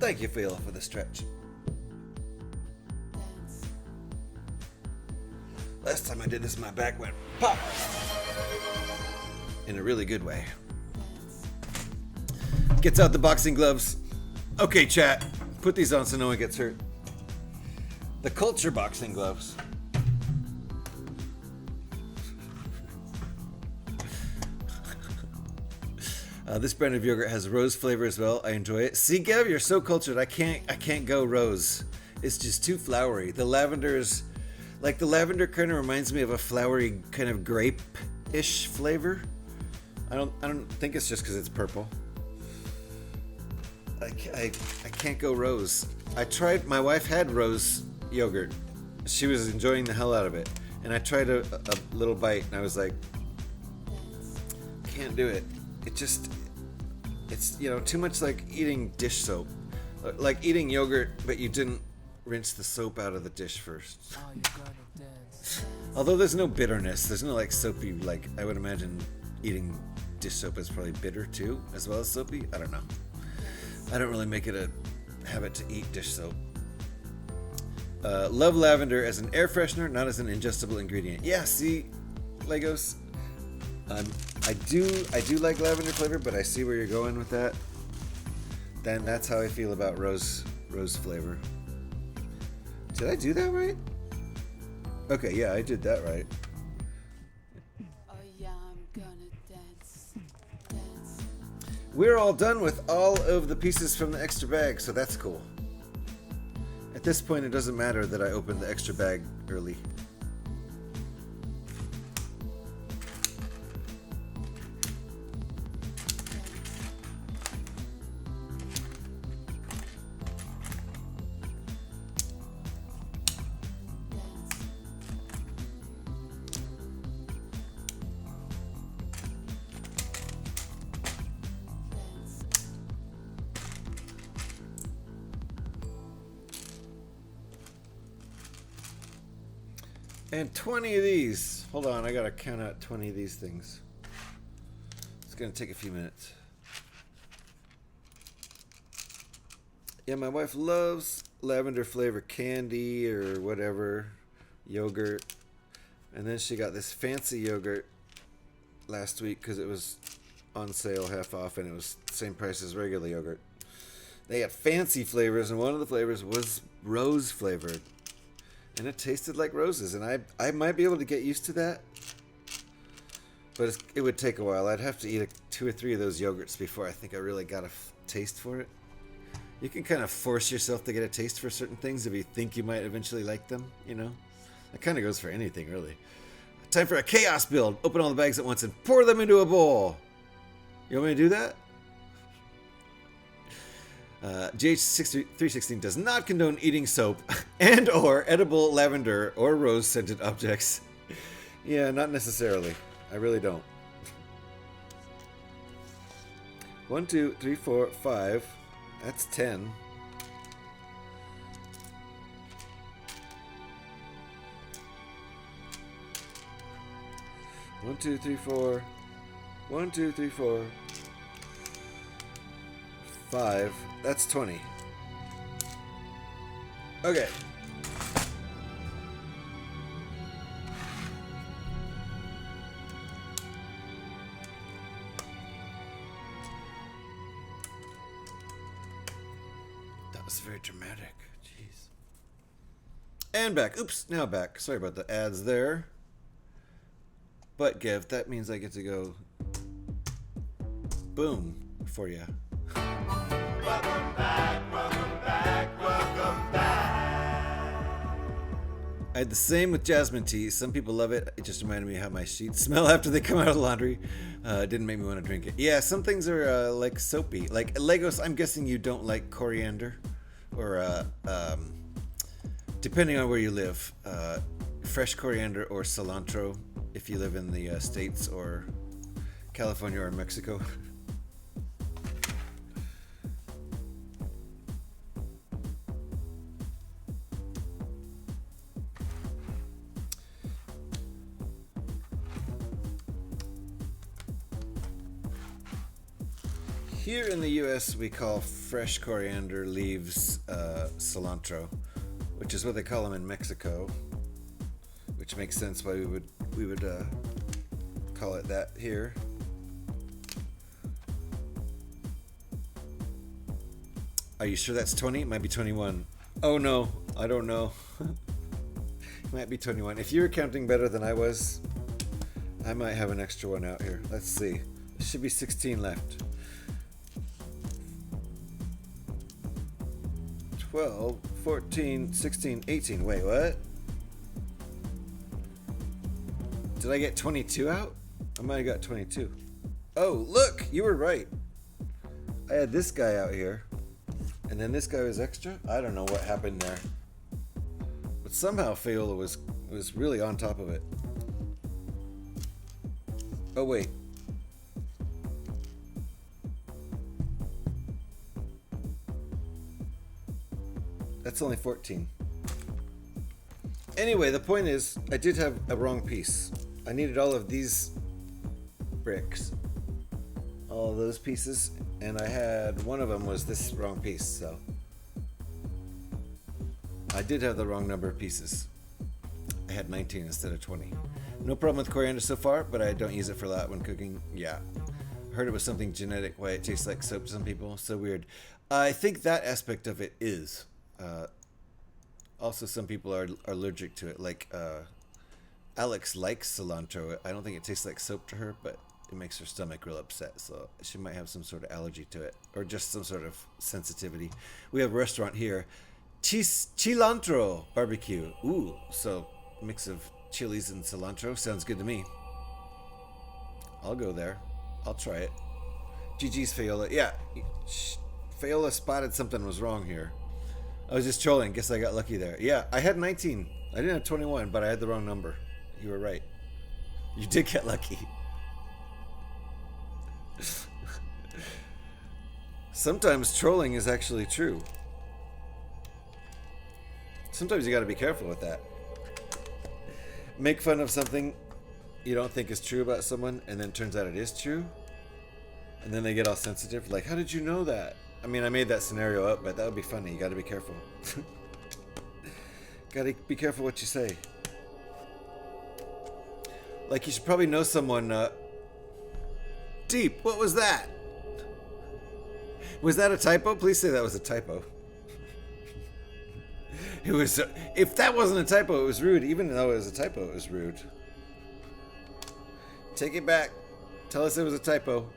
Thank you, Fayola, for the stretch. Last time I did this, my back went pop. In a really good way. Gets out the boxing gloves. Okay, chat. Put these on so no one gets hurt. The culture boxing gloves. This brand of yogurt has rose flavor as well. I enjoy it. See, Gav, you're so cultured. I can't go rose. It's just too flowery. The lavender is like the lavender kind of reminds me of a flowery kind of grape-ish flavor. I don't think it's just because it's purple. I can't go rose. I tried. My wife had rose yogurt. She was enjoying the hell out of it, and I tried a little bite, and I was like, can't do it. It's too much like eating dish soap, like eating yogurt, but you didn't rinse the soap out of the dish first. Oh, you gotta dance. Although there's no bitterness, there's no like soapy, like I would imagine eating dish soap is probably bitter too, as well as soapy. I don't know. I don't really make it a habit to eat dish soap. Love lavender as an air freshener, not as an ingestible ingredient. Yeah, see, Legos. I do like lavender flavor, but I see where you're going with that. Then that's how I feel about rose flavor. Did I do that right? Okay, yeah, I did that right. Oh yeah, I'm gonna dance. We're all done with all of the pieces from the extra bag, so that's cool. At this point, it doesn't matter that I opened the extra bag early. And 20 of these. Hold on, I gotta count out 20 of these things. It's gonna take a few minutes. Yeah, my wife loves lavender flavor candy or whatever, yogurt. And then she got this fancy yogurt last week because it was on sale half off and it was the same price as regular yogurt. They had fancy flavors and one of the flavors was rose flavored. And it tasted like roses, and I might be able to get used to that. But it would take a while. I'd have to eat 2 or 3 of those yogurts before I think I really got a taste for it. You can kind of force yourself to get a taste for certain things if you think you might eventually like them, you know? That kind of goes for anything, really. Time for a chaos build. Open all the bags at once and pour them into a bowl. You want me to do that? GH316 does not condone eating soap and or edible lavender or rose scented objects. Yeah, not necessarily. I really don't. 1, 2, 3, 4, 5. That's 10. One, two, three, four. 1, 2, 3, 4. 5. That's 20. Okay. That was very dramatic. Jeez. And back. Oops, now back. Sorry about the ads there. But, Gev, that means I get to go boom for you. Welcome back, welcome back, welcome back. I had the same with jasmine tea. Some people love it. It just reminded me how my sheets smell after they come out of the laundry. It didn't make me want to drink it. Yeah, some things are like soapy. Like Legos, I'm guessing you don't like coriander. Or, depending on where you live, fresh coriander or cilantro if you live in the States or California or Mexico. Here in the US, we call fresh coriander leaves cilantro, which is what they call them in Mexico, which makes sense why we would call it that here. Are you sure that's 20? It might be 21. Oh no, I don't know. It might be 21. If you were counting better than I was, I might have an extra one out here. Let's see. There should be 16 left. 12, 14, 16, 18. Wait, what? Did I get 22 out? I might have got 22. Oh, look! You were right. I had this guy out here. And then this guy was extra? I don't know what happened there. But somehow Fayola was really on top of it. Oh, wait. That's only 14. Anyway, the point is, I did have a wrong piece. I needed all of these bricks. All of those pieces. And I had, one of them was this wrong piece, so. I did have the wrong number of pieces. I had 19 instead of 20. No problem with coriander so far, but I don't use it for a lot when cooking. Yeah. I heard it was something genetic, why it tastes like soap to some people. So weird. I think that aspect of it is. Also, some people are allergic to it. Like, Alex likes cilantro. I don't think it tastes like soap to her, but it makes her stomach real upset. So she might have some sort of allergy to it, or just some sort of sensitivity. We have a restaurant here, Cilantro Barbecue. Ooh, so mix of chilies and cilantro sounds good to me. I'll go there. I'll try it. GG's Fayola. Yeah, Fayola spotted something was wrong here. I was just trolling. Guess I got lucky there. Yeah, I had 19. I didn't have 21, but I had the wrong number. You were right. You did get lucky. Sometimes trolling is actually true. Sometimes you got to be careful with that. make fun of something you don't think is true about someone, and then turns out it is true, and then they get all sensitive, like, how did you know that? I mean, I made that scenario up, but that would be funny. You gotta be careful. Gotta be careful what you say. Like, you should probably know someone, Deep, what was that? Was that a typo? Please say that was a typo. It was, if that wasn't a typo, it was rude. Even though it was a typo, it was rude. Take it back. Tell us it was a typo.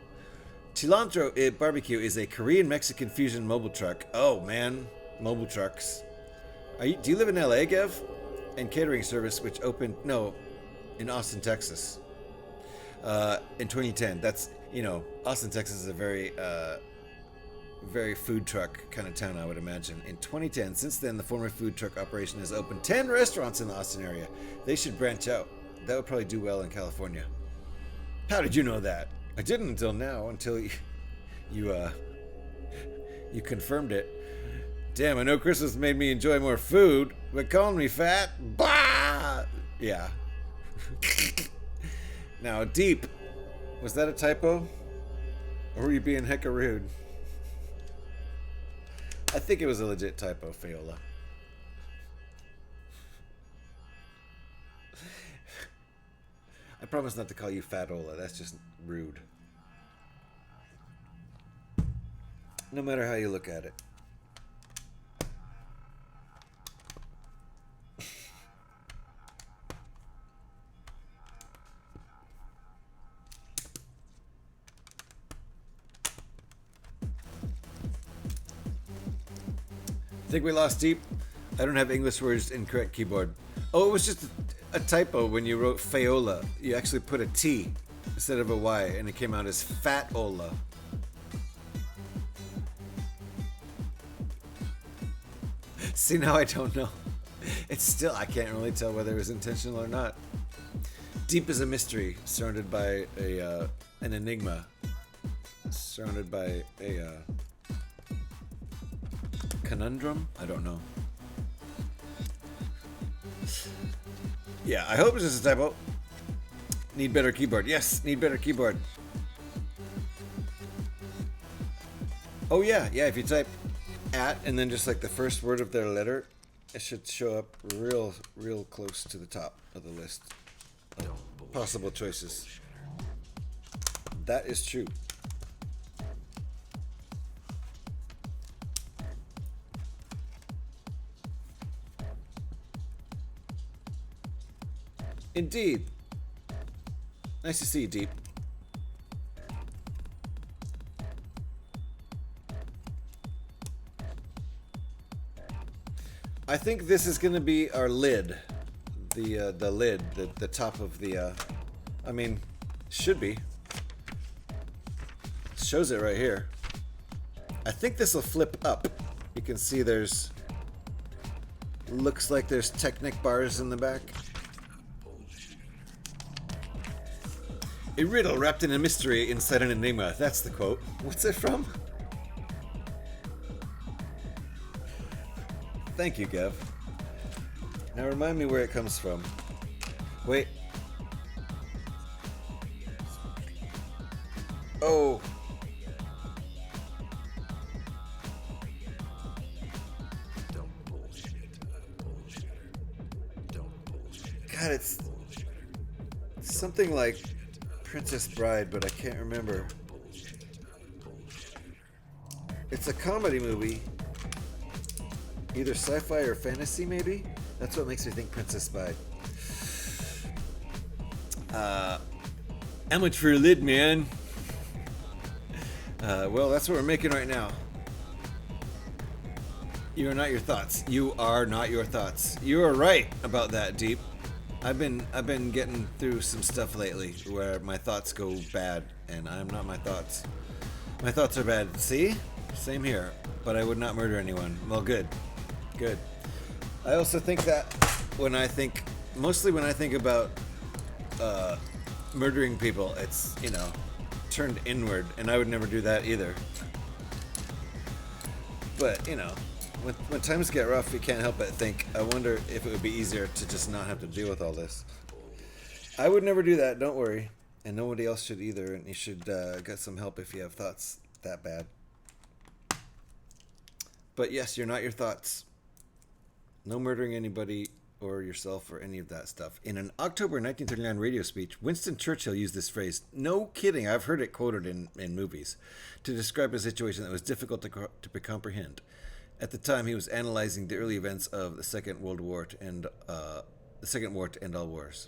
Cilantro Barbecue is a Korean-Mexican fusion mobile truck. Oh, man. Mobile trucks. Do you live in LA, Gev? And catering service, which opened, no, in Austin, Texas. In 2010. That's, you know, Austin, Texas is a very food truck kind of town, I would imagine. In 2010, since then, the former food truck operation has opened 10 restaurants in the Austin area. They should branch out. That would probably do well in California. How did you know that? I didn't until now, until you confirmed it. Damn, I know Christmas made me enjoy more food, but calling me fat? Bah! Yeah. Now, Deep, was that a typo? Or were you being hecka rude? I think it was a legit typo, Fayola. I promise not to call you Fatola. That's just rude. No matter how you look at it. Think we lost Deep? I don't have English words in correct keyboard. Oh, it was just a typo when you wrote Fayola. You actually put a T instead of a Y, and it came out as Fatola. See, now I don't know. It's still, I can't really tell whether it was intentional or not. Deep is a mystery, surrounded by an enigma. Surrounded by a conundrum? I don't know. Yeah, I hope it's just a typo. Need better keyboard. Yes, need better keyboard. Oh yeah, if you type at and then just like the first word of their letter, it should show up real close to the top of the list of possible choices. That is true. Indeed. Nice to see you, Deep. I think this is going to be our lid. The lid, the top of the, I mean, should be. Shows it right here. I think this will flip up. You can see there's, looks like there's Technic bars in the back. A riddle wrapped in a mystery inside an enigma. That's the quote. What's it from? Thank you, Gev. Now remind me where it comes from. Wait. Oh. God, it's something like Princess Bride, but I can't remember. It's a comedy movie. Either sci-fi or fantasy, maybe? That's what makes me think Princess Bride. How much for a lid, man? Well, that's what we're making right now. You are not your thoughts. You are not your thoughts. You are right about that, Deep. I've been getting through some stuff lately where my thoughts go bad, and I'm not my thoughts. My thoughts are bad. See? Same here. But I would not murder anyone. Well, good. Good. I also think that mostly when I think about murdering people, it's, you know, turned inward, and I would never do that either. But, you know, when times get rough, you can't help but think, I wonder if it would be easier to just not have to deal with all this. I would never do that. Don't worry, and nobody else should either. And you should get some help if you have thoughts that bad. But yes, you're not your thoughts. No murdering anybody or yourself or any of that stuff. In an October 1939 radio speech, Winston Churchill used this phrase, no kidding, I've heard it quoted in movies, to describe a situation that was difficult to comprehend. At the time, he was analyzing the early events of the Second World War to end all wars.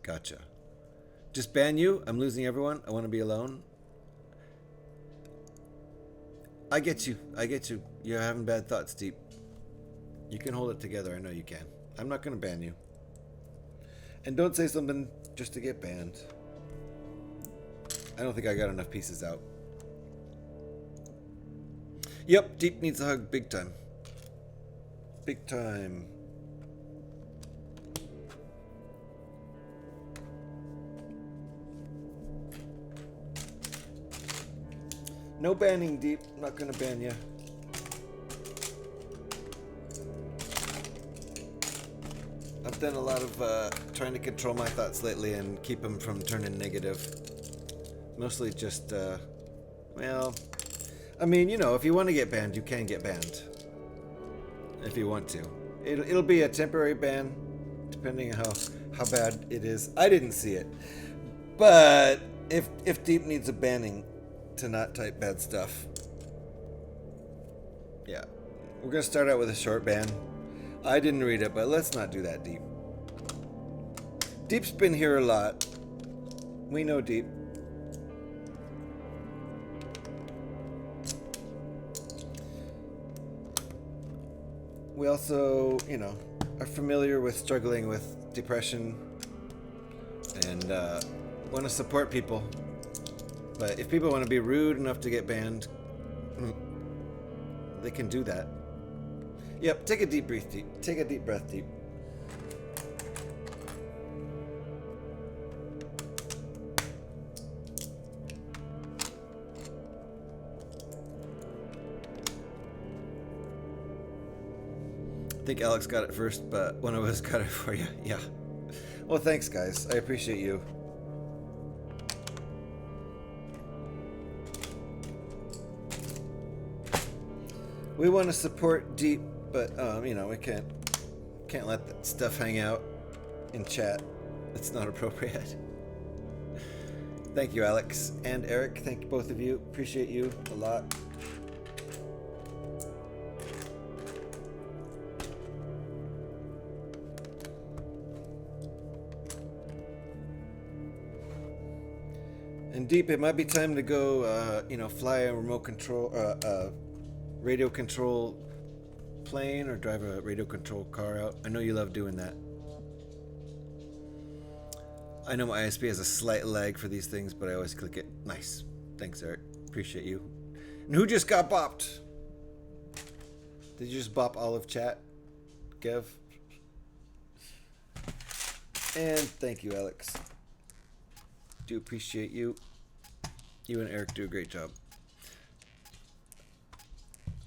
Gotcha. Just ban you? I'm losing everyone? I want to be alone? I get you. You're having bad thoughts, Deep. You can hold it together. I know you can. I'm not going to ban you. And don't say something just to get banned. I don't think I got enough pieces out. Yep, Deep needs a hug big time. Big time. No banning, Deep. I'm not going to ban you. I've done a lot of trying to control my thoughts lately and keep them from turning negative. Mostly just, well, I mean, you know, if you want to get banned, you can get banned. If you want to. It'll be a temporary ban, depending on how bad it is. I didn't see it. But if Deep needs a banning to not type bad stuff, yeah. We're going to start out with a short ban. I didn't read it, but let's not do that, Deep. Deep's been here a lot. We know Deep. We also, you know, are familiar with struggling with depression and want to support people. But if people want to be rude enough to get banned, they can do that. Yep, take a deep breath, Deep. Take a deep breath, Deep. I think Alex got it first, but one of us got it for you. Yeah. Well, thanks, guys. I appreciate you. We want to support Deep, but you know, we can't let that stuff hang out in chat. It's not appropriate. Thank you, Alex and Eric. Thank you, both of you. Appreciate you a lot. And Deep, it might be time to go, you know, fly a remote control, radio control plane or drive a radio control car out. I know you love doing that. I know my ISP has a slight lag for these things, but I always click it. Nice. Thanks, Eric. Appreciate you. And who just got bopped? Did you just bop all of chat, Gev? And thank you, Alex. Do appreciate you. You and Eric do a great job.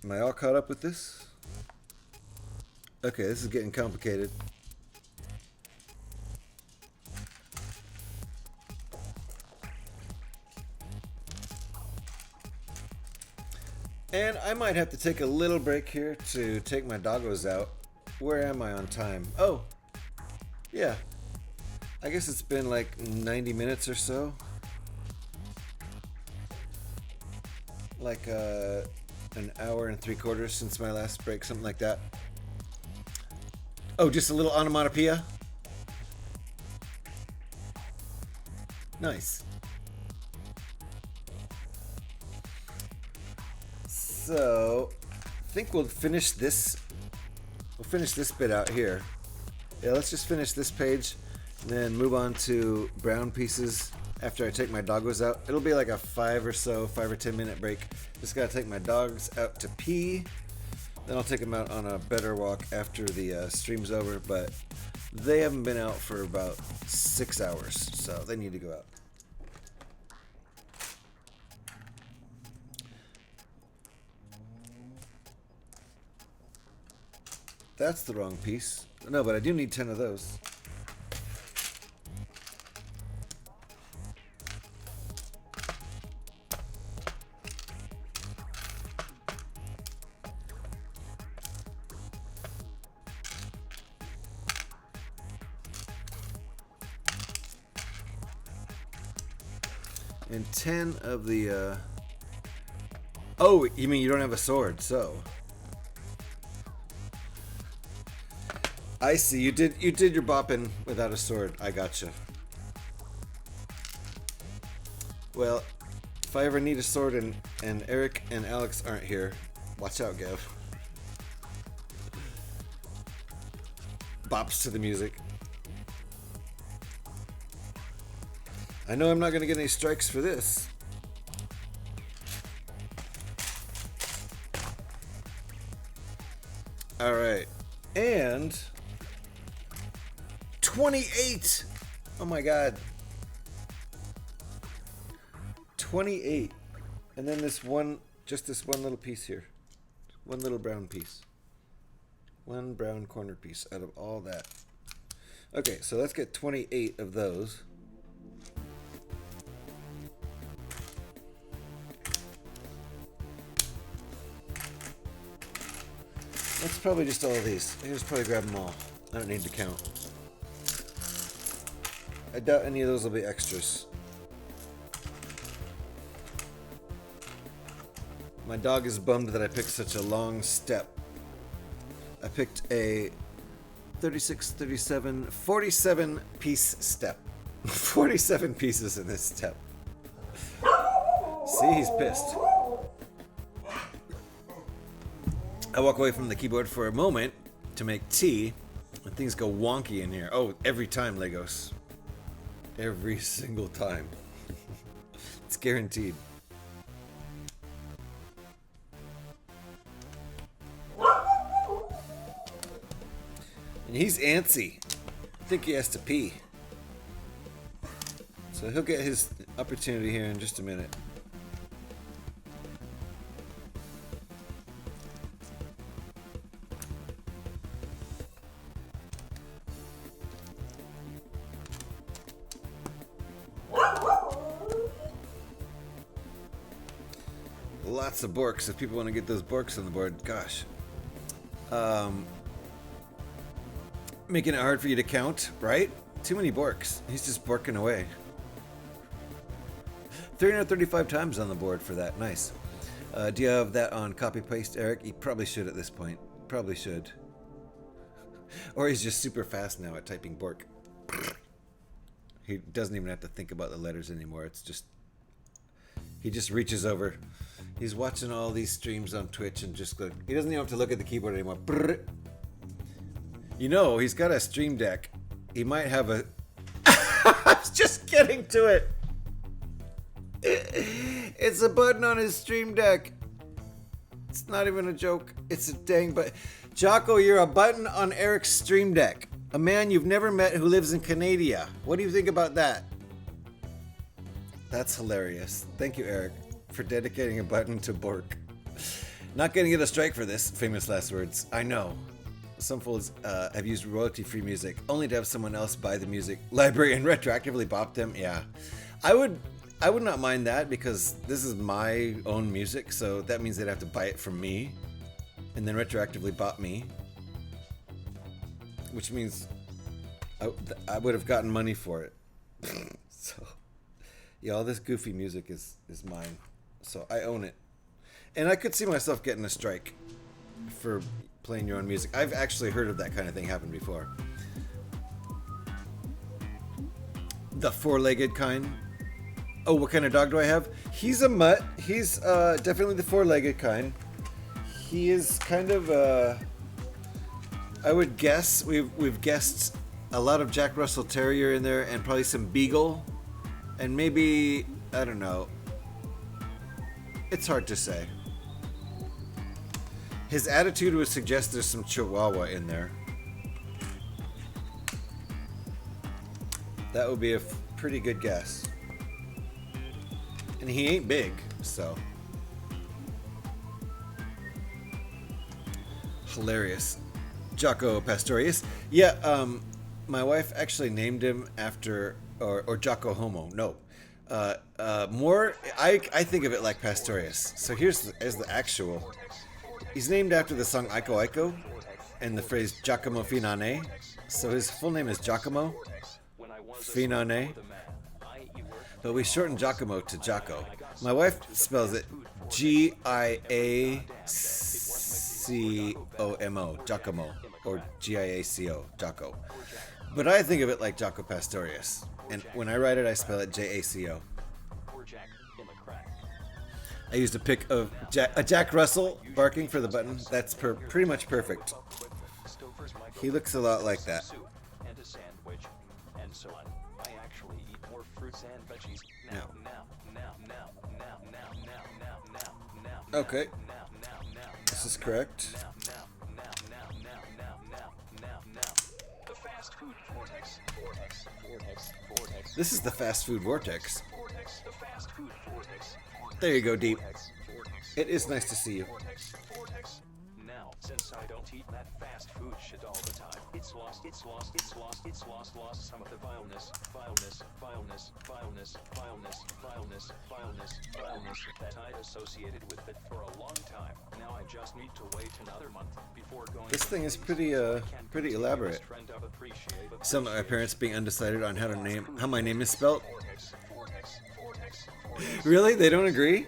Am I all caught up with this? Okay, this is getting complicated. And I might have to take a little break here to take my doggos out. Where am I on time? Oh, yeah. I guess it's been like 90 minutes or so. Like an hour and 3/4 since my last break, something like that. Oh, just a little onomatopoeia? Nice. So, I think we'll finish this. We'll finish this bit out here. Yeah, let's just finish this page and then move on to brown pieces after I take my doggos out. It'll be like a 5 or 10 minute break. Just gotta take my dogs out to pee. Then I'll take them out on a better walk after the stream's over, but they haven't been out for about 6 hours, so they need to go out. That's the wrong piece. No, but I do need 10 of those. And 10 of the, Oh, you mean you don't have a sword, so. I see, you did your bopping without a sword. I gotcha. Well, if I ever need a sword and Eric and Alex aren't here, watch out, Gav. Bops to the music. I know I'm not going to get any strikes for this. Alright. And 28! Oh my god. 28. And then this one, just this one little piece here. One little brown piece. One brown corner piece out of all that. Okay, so let's get 28 of those. That's probably just all of these. I just probably grab them all. I don't need to count. I doubt any of those will be extras. My dog is bummed that I picked such a long step. I picked a 36, 37, 47 piece step. 47 pieces in this step. See, he's pissed. I walk away from the keyboard for a moment to make tea, and things go wonky in here. Oh, every time, Legos. Every single time. It's guaranteed. And he's antsy. I think he has to pee. So he'll get his opportunity here in just a minute. Lots of borks if people want to get those borks on the board. Gosh. Making it hard for you to count, right? Too many borks. He's just borking away. 335 times on the board for that. Nice. Do you have that on copy paste, Eric? You probably should at this point. Probably should. Or he's just super fast now at typing bork. He doesn't even have to think about the letters anymore. It's just... He just reaches over. He's watching all these streams on Twitch and just go... He doesn't even have to look at the keyboard anymore. You know, he's got a stream deck. He might have a... I was just getting to it. It's a button on his stream deck. It's not even a joke. It's a dang button. Jocko, you're a button on Eric's stream deck. A man you've never met who lives in Canada. What do you think about that? That's hilarious. Thank you, Eric, for dedicating a button to Bork. Not gonna get a strike for this, famous last words. I know. Some fools have used royalty-free music only to have someone else buy the music library and retroactively bop them. Yeah, I would not mind that because this is my own music, so that means they'd have to buy it from me and then retroactively bop me, which means I would have gotten money for it. So yeah, all this goofy music is mine, so I own it, and I could see myself getting a strike for playing your own music. I've actually heard of that kind of thing happen before. The four-legged kind. Oh, what kind of dog do I have? He's a mutt. He's definitely the four-legged kind. He is kind of I would guess we've guessed a lot of Jack Russell Terrier in there and probably some Beagle and maybe, I don't know. It's hard to say. His attitude would suggest there's some Chihuahua in there. That would be a pretty good guess. And he ain't big, so. Hilarious. Jocko Pastorius. Yeah, my wife actually named him after, or Jocko Homo. No. More, I think of it like Pastorius. So here's the actual. He's named after the song Aiko Aiko and the phrase Giacomo Finane. So his full name is Giacomo Finane. But we shortened Giacomo to Jocko. My wife spells it Giacomo, Giacomo, or Giaco, Jocko. But I think of it like Jaco Pastorius. And when I write it, I spell it Jaco. I used a pic of Jack Russell barking for the button. That's pretty much perfect. He looks a lot like that. Okay. This is correct. This is the fast food vortex. There you go, Deep. It is nice to see you. Now, since I don't eat that fast food shit all the time, it's lost some of the vileness that I'd associated with it for a long time. Now I just need to wait another month before going. This thing is pretty elaborate. Some of my parents being undecided on how my name is spelt. Really? They don't agree?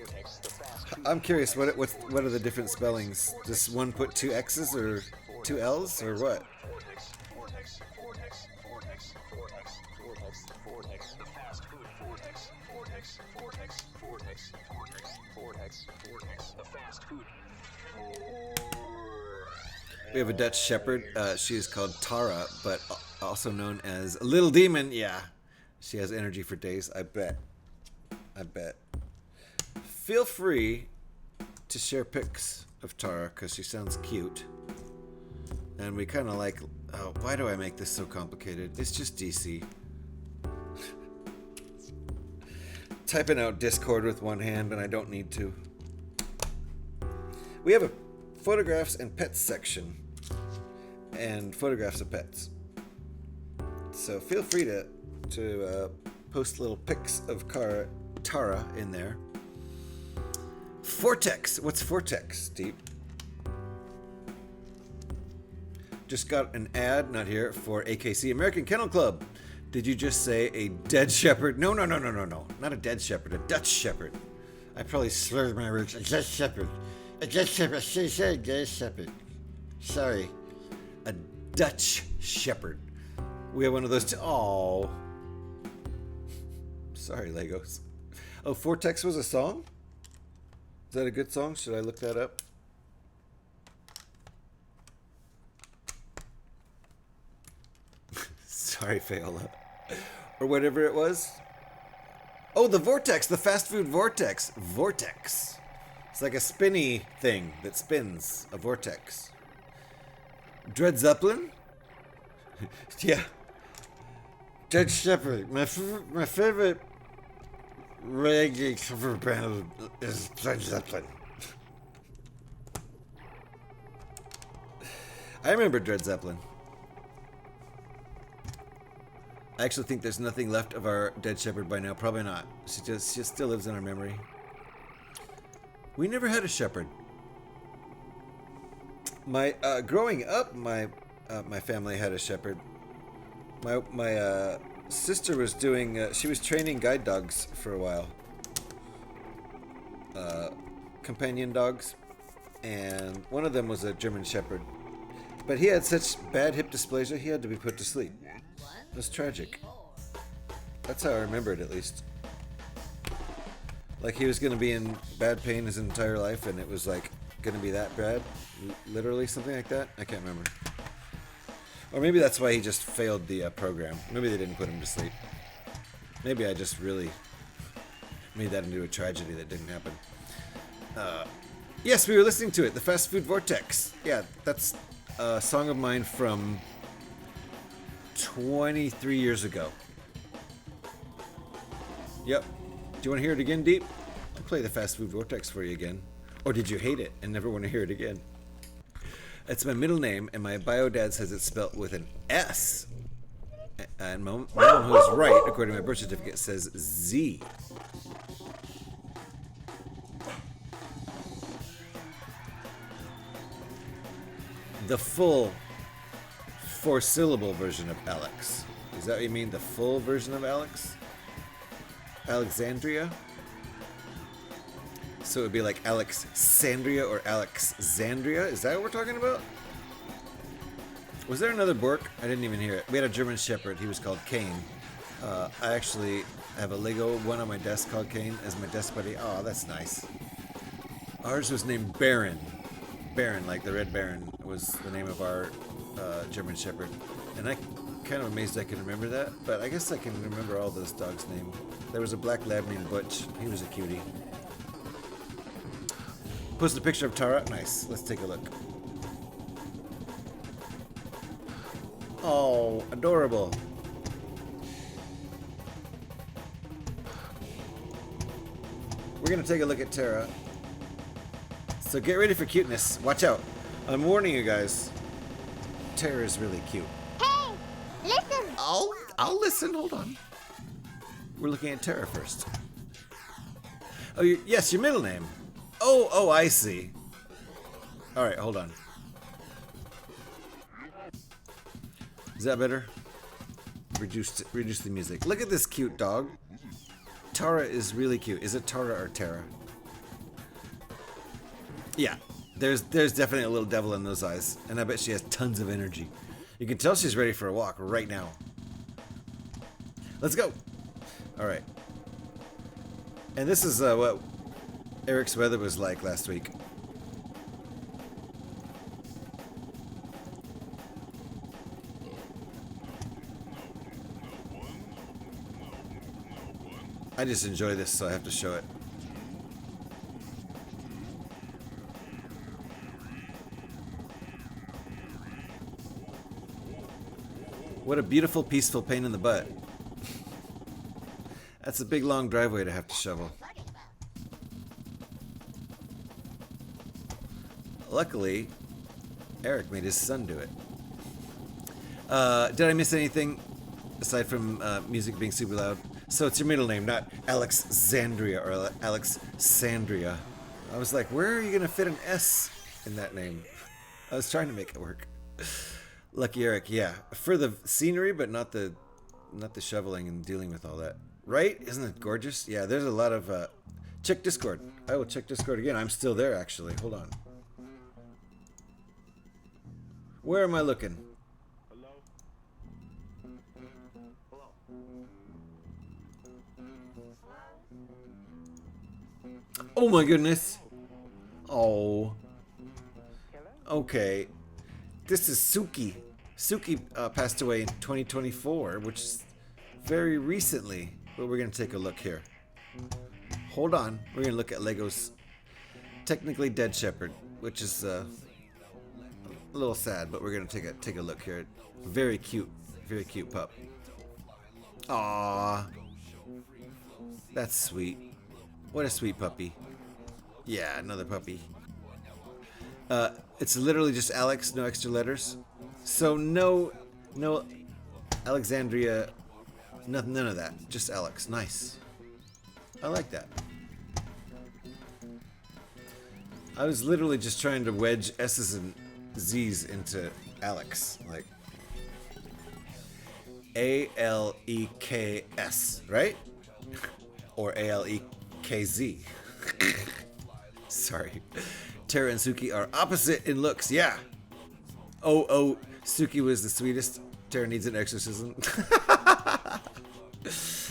I'm curious, what are the different spellings? Does one put 2 X's or 2 L's or what? We have a Dutch Shepherd. She is called Tara, but also known as Little Demon. Yeah, she has energy for days, I bet. Feel free to share pics of Tara because she sounds cute. And we kind of like, oh, why do I make this so complicated? It's just DC. Typing out Discord with one hand and I don't need to. We have a photographs and pets section and photographs of pets. So feel free to post little pics of Tara in there. Vortex. What's Vortex, Deep? Just got an ad, not here, for AKC, American Kennel Club. Did you just say a dead shepherd? No. Not a dead shepherd, a Dutch shepherd. I probably slurred my words. A Dutch shepherd. A Dutch shepherd. Say dead shepherd. Sorry. A Dutch shepherd. We have one of those. Oh. Sorry, Legos. Oh, Vortex was a song? Is that a good song? Should I look that up? Sorry, Fayola. Or whatever it was. Oh, the Vortex, the fast food Vortex. Vortex. It's like a spinny thing that spins. A vortex. Dred Zeppelin? Yeah. Judge Shepherd. My favorite reggae cover band is Dred Zeppelin. I remember Dred Zeppelin. I actually think there's nothing left of our dead shepherd by now. Probably not. She still lives in our memory. We never had a shepherd. My growing up, my family had a shepherd. My sister was doing. She was training guide dogs for a while. Companion dogs, and one of them was a German shepherd. But he had such bad hip dysplasia, he had to be put to sleep. It was tragic. That's how I remember it, at least. Like he was going to be in bad pain his entire life, and it was like going to be that bad, literally something like that. I can't remember. Or maybe that's why he just failed the program. Maybe they didn't put him to sleep. Maybe I just really made that into a tragedy that didn't happen. Yes, we were listening to it. The Fast Food Vortex. Yeah, that's a song of mine from 23 years ago. Yep. Do you want to hear it again, Deep? I'll play the Fast Food Vortex for you again. Or did you hate it and never want to hear it again? It's my middle name, and my bio dad says it's spelt with an S. And my mom, who is right, according to my birth certificate, says Z. The full 4-syllable version of Alex. Is that what you mean, the full version of Alex? Alexandria. So it would be like Alexandria or Alexandria. Is that what we're talking about? Was there another Bork? I didn't even hear it. We had a German Shepherd. He was called Kane. I actually have a Lego one on my desk called Kane as my desk buddy. Oh, that's nice. Ours was named Baron. Baron, like the Red Baron, was the name of our German Shepherd. And I kind of amazed I can remember that, but I guess I can remember all those dogs' names. There was a black lab named Butch. He was a cutie. Posted a picture of Tara. Nice. Let's take a look. Oh, adorable. We're going to take a look at Tara. So get ready for cuteness. Watch out. I'm warning you guys. Tara is really cute. Hey, listen. I'll listen. Hold on. We're looking at Tara first. Oh, yes, your middle name. Oh, I see. All right, hold on. Is that better? Reduce the music. Look at this cute dog. Tara is really cute. Is it Tara or Tara? Yeah, there's definitely a little devil in those eyes, and I bet she has tons of energy. You can tell she's ready for a walk right now. Let's go. All right. And this is what Eric's weather was like last week. I just enjoy this, so I have to show it. What a beautiful, peaceful pain in the butt. That's a big, long driveway to have to shovel. Luckily, Eric made his son do it. Did I miss anything aside from music being super loud? So it's your middle name, not Alexandria or Alexandria. I was like, where are you going to fit an S in that name? I was trying to make it work. Lucky Eric, yeah. For the scenery, but not the shoveling and dealing with all that. Right? Isn't it gorgeous? Yeah, there's a lot of... check Discord. I will check Discord again. I'm still there, actually. Hold on. Where am I looking? Oh my goodness. Oh. Okay. This is Suki. Suki passed away in 2024, which is very recently. But we're going to take a look here. Hold on. We're going to look at Lego's technically dead shepherd, which is a little sad, but we're going to take a look here. Very cute pup. Aww. That's sweet. What a sweet puppy. Yeah, another puppy. It's literally just Alex, no extra letters. So no Alexandria, none of that. Just Alex. Nice. I like that. I was literally just trying to wedge S's and Z's into Alex, like A-L-E-K-S, right? Or A-L-E-K-Z. Sorry. Tara and Suki are opposite in looks, yeah. Oh, Suki was the sweetest. Tara needs an exorcism.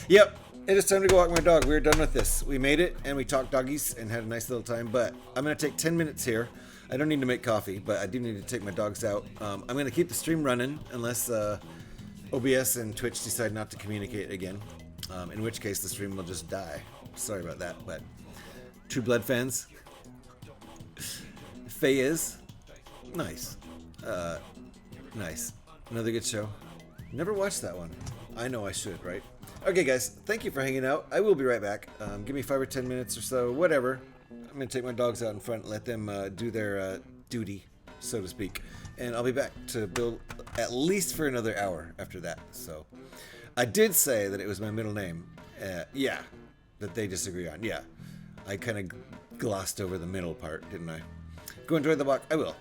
Yep, it is time to go walk my dog. We're done with this. We made it, and we talked doggies and had a nice little time, but I'm going to take 10 minutes here. I don't need to make coffee, but I do need to take my dogs out. I'm going to keep the stream running unless OBS and Twitch decide not to communicate again, in which case the stream will just die. Sorry about that, but True Blood fans, Faye is nice. Nice. Another good show. Never watched that one. I know I should, right? Okay, guys, thank you for hanging out. I will be right back. Give me 5 or 10 minutes or so, whatever. I'm going to take my dogs out in front and let them do their duty, so to speak. And I'll be back to build at least for another hour after that. So I did say that it was my middle name. Yeah, that they disagree on. Yeah, I kind of glossed over the middle part, didn't I? Go enjoy the walk. I will.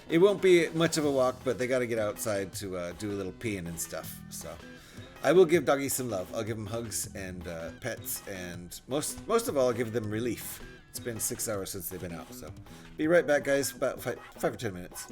It won't be much of a walk, but they got to get outside to do a little peeing and stuff. So I will give doggies some love. I'll give them hugs and pets, and most of all, I'll give them relief. It's been 6 hours since they've been out, so be right back, guys. About 5 or 10 minutes.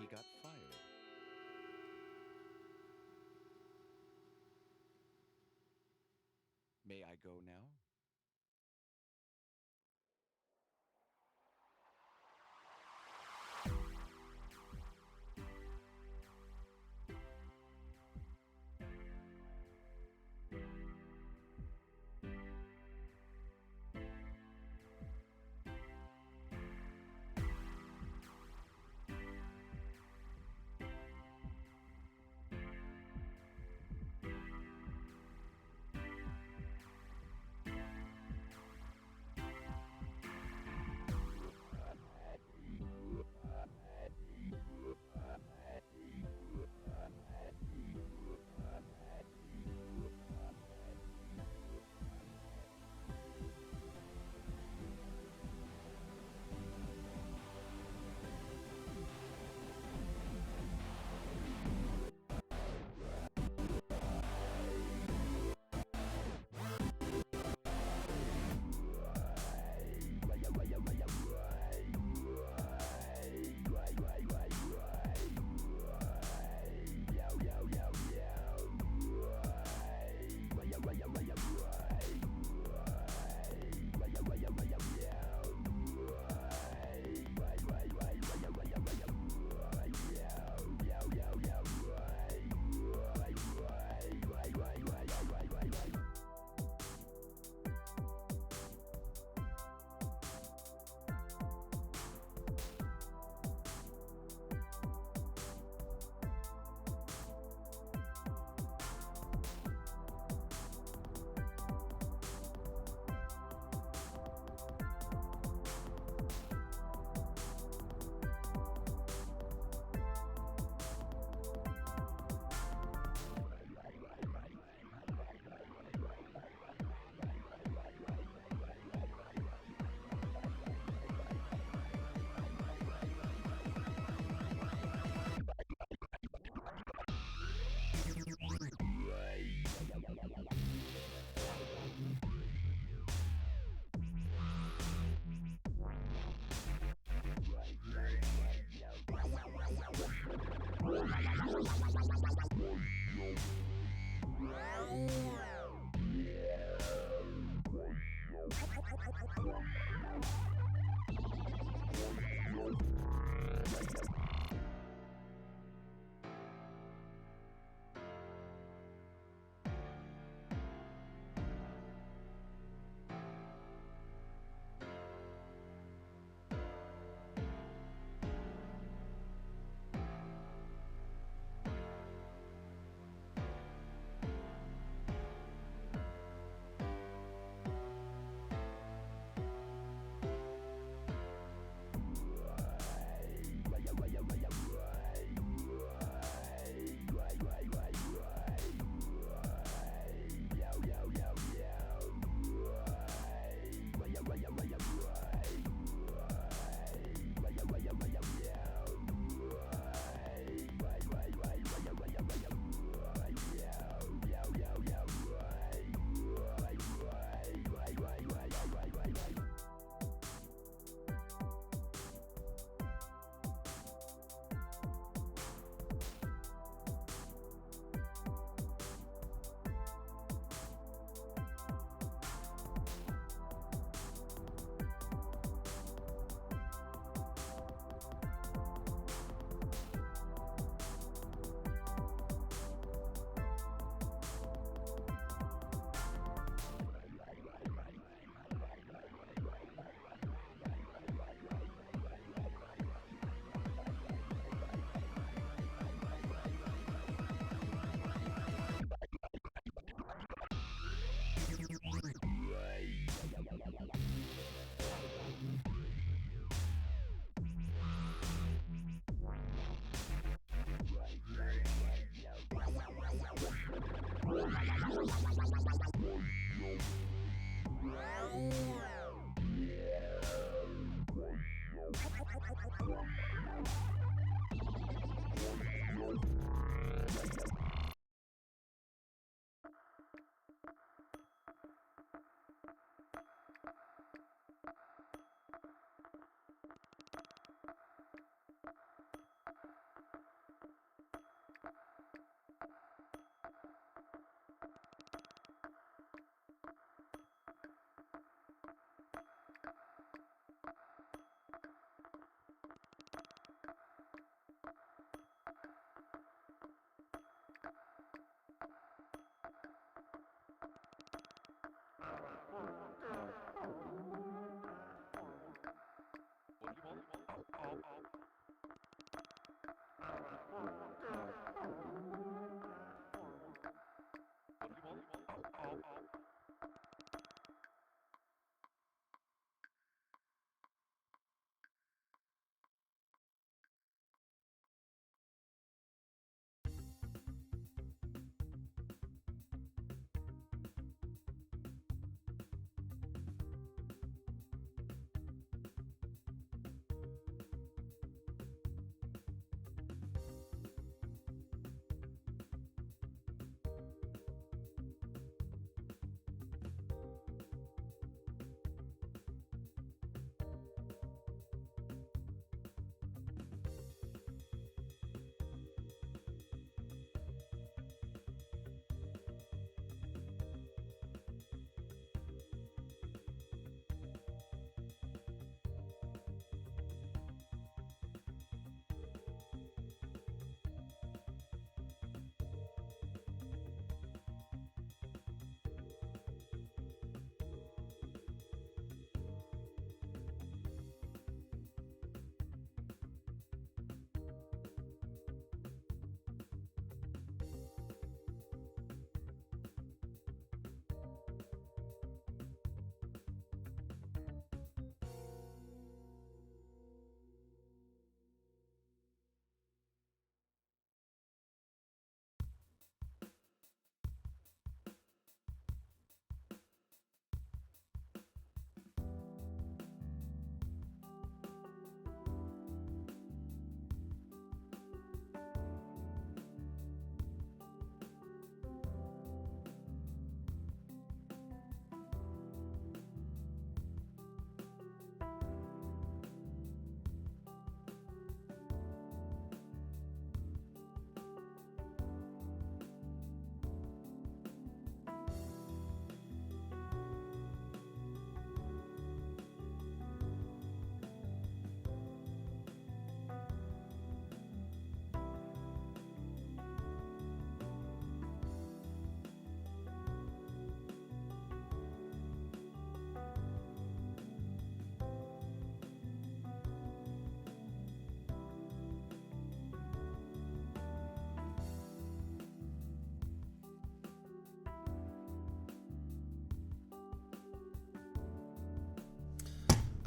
he got fired. May I go now?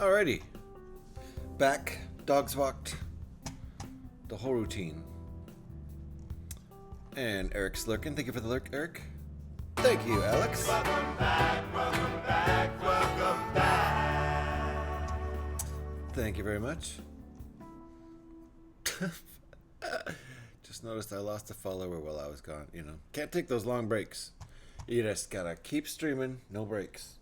Alrighty. Back. Dogs walked. The whole routine. And Eric's lurking. Thank you for the lurk, Eric. Thank you, Alex. Welcome back, welcome back, welcome back. Thank you very much. Just noticed I lost a follower while I was gone. You know, can't take those long breaks. You just gotta keep streaming, no breaks.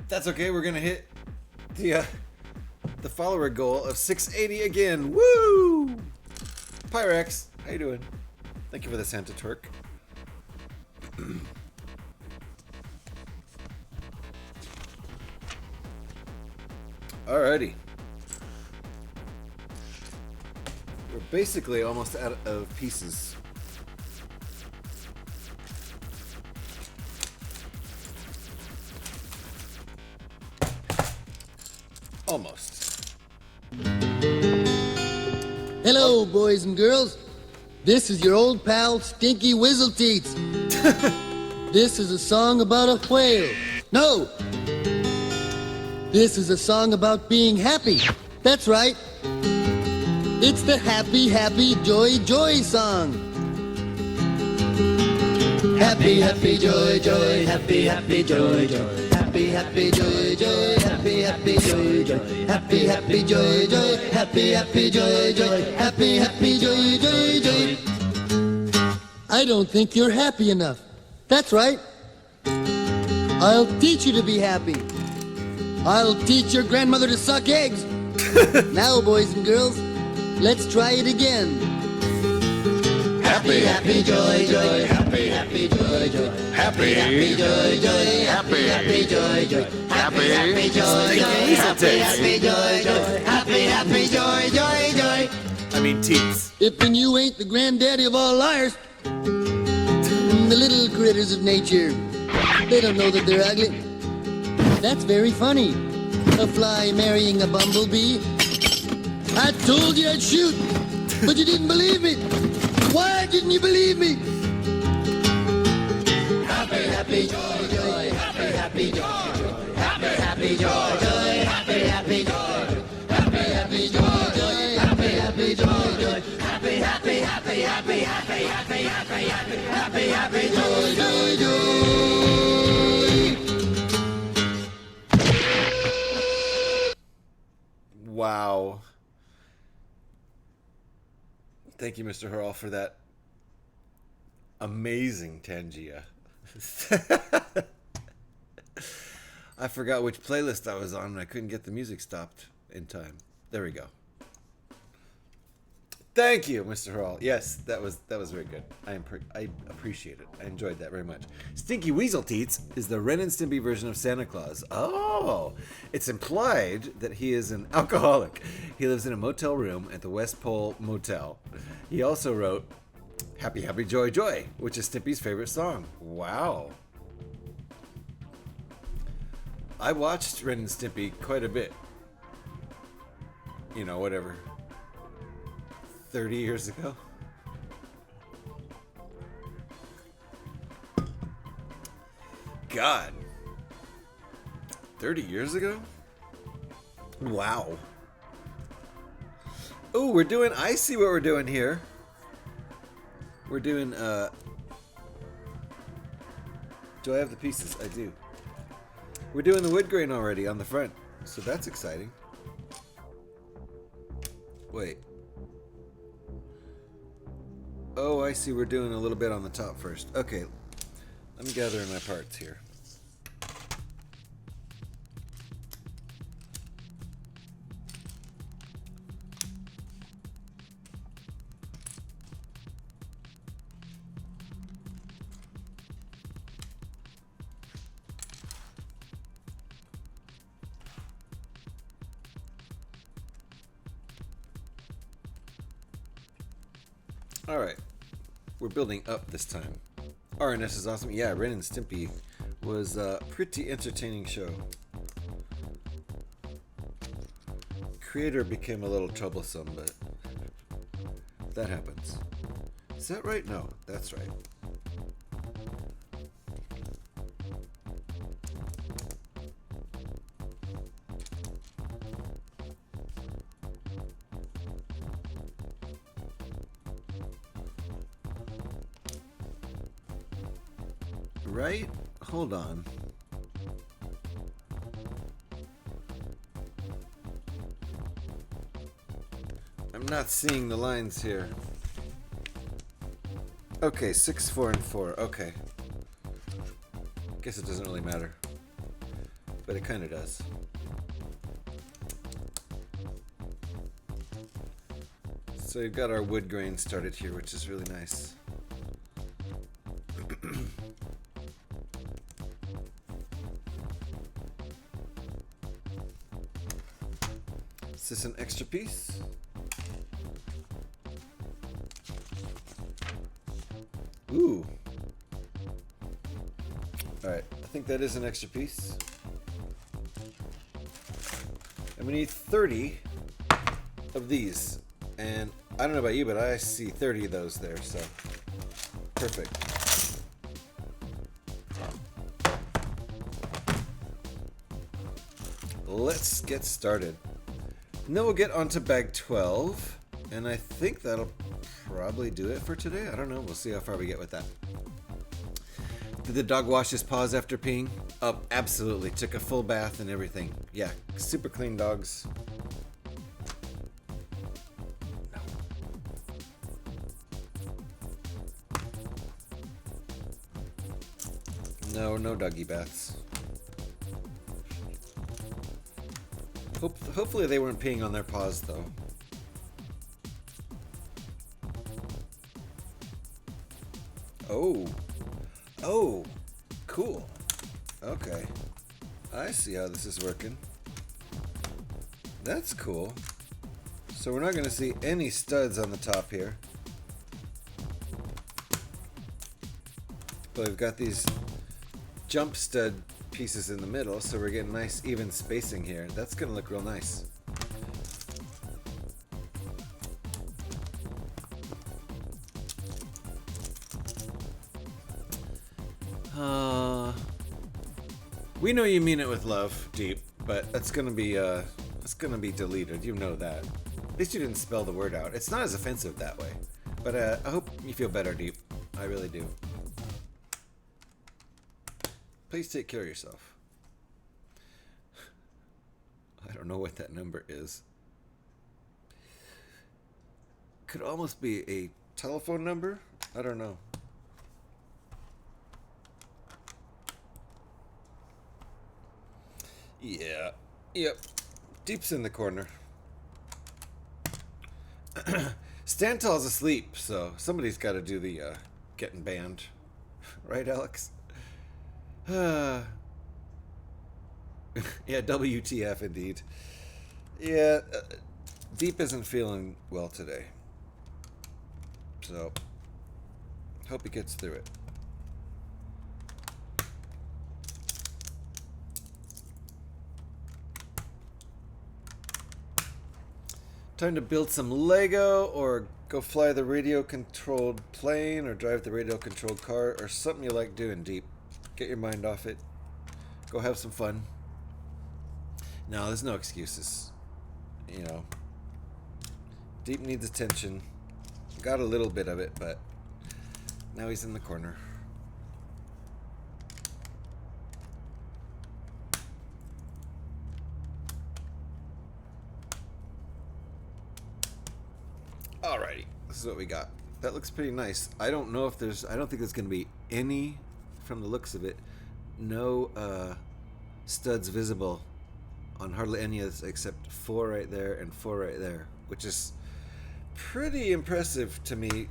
That's okay. We're gonna hit the follower goal of 680 again. Woo! Pyrex, how you doing? Thank you for the Santa Turk. Alrighty. We're basically almost out of pieces. Almost. Hello, boys and girls. This is your old pal, Stinky Whizzleteats. This is a song about a whale. No! This is a song about being happy. That's right. It's the happy, happy, joy, joy song. Happy, happy, joy, joy, happy, happy, joy, joy. Happy, happy, joy, joy, happy, happy, joy, joy. Happy, happy, joy, joy, happy, happy, joy, joy. Happy, happy, joy, joy, joy. I don't think you're happy enough. That's right. I'll teach you to be happy. I'll teach your grandmother to suck eggs. Now, boys and girls, let's try it again. Happy, happy, joy, joy. Happy, happy, joy, joy. Happy, happy, joy, joy. Happy, happy, joy, joy. Happy, happy, joy, joy. Happy, happy, joy, joy. Happy, happy, joy, joy, joy. I mean, teats. If and you ain't the granddaddy of all liars, the little critters of nature, they don't know that they're ugly. that's very funny. A fly marrying a bumblebee. I told you I'd shoot, but you didn't believe me. Why didn't you believe me? Happy, happy, joy, joy, happy, happy, joy, joy, happy, happy, joy, joy, happy, happy, joy, happy, happy, joy, joy, happy, happy, joy, joy, happy, happy, happy, happy, happy, happy, happy, happy, happy, happy, joy, joy, joy. Wow. Thank you, Mr. Hurl, for that amazing Tangia. I forgot which playlist I was on and I couldn't get the music stopped in time. There we go. Thank you, Mr. Hurl. Yes, that was very good. I appreciate it. I enjoyed that very much. Stinky Weasel Teats is the Ren and Stimpy version of Santa Claus. Oh, it's implied that he is an alcoholic. He lives in a motel room at the West Pole Motel. He also wrote Happy Happy Joy Joy, which is Stimpy's favorite song. Wow. I watched Ren and Stimpy quite a bit. You know, whatever. 30 years ago. God. 30 years ago? Wow. Oh, we're doing, I see what we're doing here. We're doing, do I have the pieces? I do. We're doing the wood grain already on the front, so that's exciting. Wait. Oh, I see. We're doing a little bit on the top first. Okay. Let me gather in my parts here. Alright. We're building up this time. RNS is awesome. Yeah, Ren and Stimpy was a pretty entertaining show. Creator became a little troublesome, but that happens. Is that right? No, that's right. Right? Hold on. I'm not seeing the lines here. Okay, 6, 4, and 4. Okay. Guess it doesn't really matter. But it kind of does. So we've got our wood grain started here, which is really nice. Is this an extra piece? Ooh. Alright, I think that is an extra piece. And we need 30 of these. And I don't know about you, but I see 30 of those there, so perfect. Let's get started. And then we'll get onto bag 12, and I think that'll probably do it for today. I don't know. We'll see how far we get with that. Did the dog wash his paws after peeing? Oh, absolutely. Took a full bath and everything. Yeah, super clean dogs. No doggy baths. Hopefully they weren't peeing on their paws, though. Oh, cool. Okay. I see how this is working. That's cool. So we're not going to see any studs on the top here. But we've got these jump stud pieces in the middle, so we're getting nice even spacing here. That's gonna look real nice. We know you mean it with love, Deep, but that's gonna be deleted. You know that. At least you didn't spell the word out. It's not as offensive that way. But I hope you feel better, Deep. I really do. Please take care of yourself. I don't know what that number is. Could almost be a telephone number? I don't know. Yeah. Yep. Deep's in the corner. Stantal's asleep, so somebody's got to do the getting banned. Right, Alex? Yeah, WTF indeed. Yeah, Deep isn't feeling well today. So, hope he gets through it. Time to build some Lego, or go fly the radio-controlled plane, or drive the radio-controlled car, or something you like doing, Deep. Get your mind off it. Go have some fun. No, there's no excuses. You know. Deep needs attention. Got a little bit of it, but now he's in the corner. Alrighty, this is what we got. That looks pretty nice. I don't know if there's, I don't think there's going to be any, from the looks of it, no studs visible on hardly any of this except 4 right there and 4 right there, which is pretty impressive to me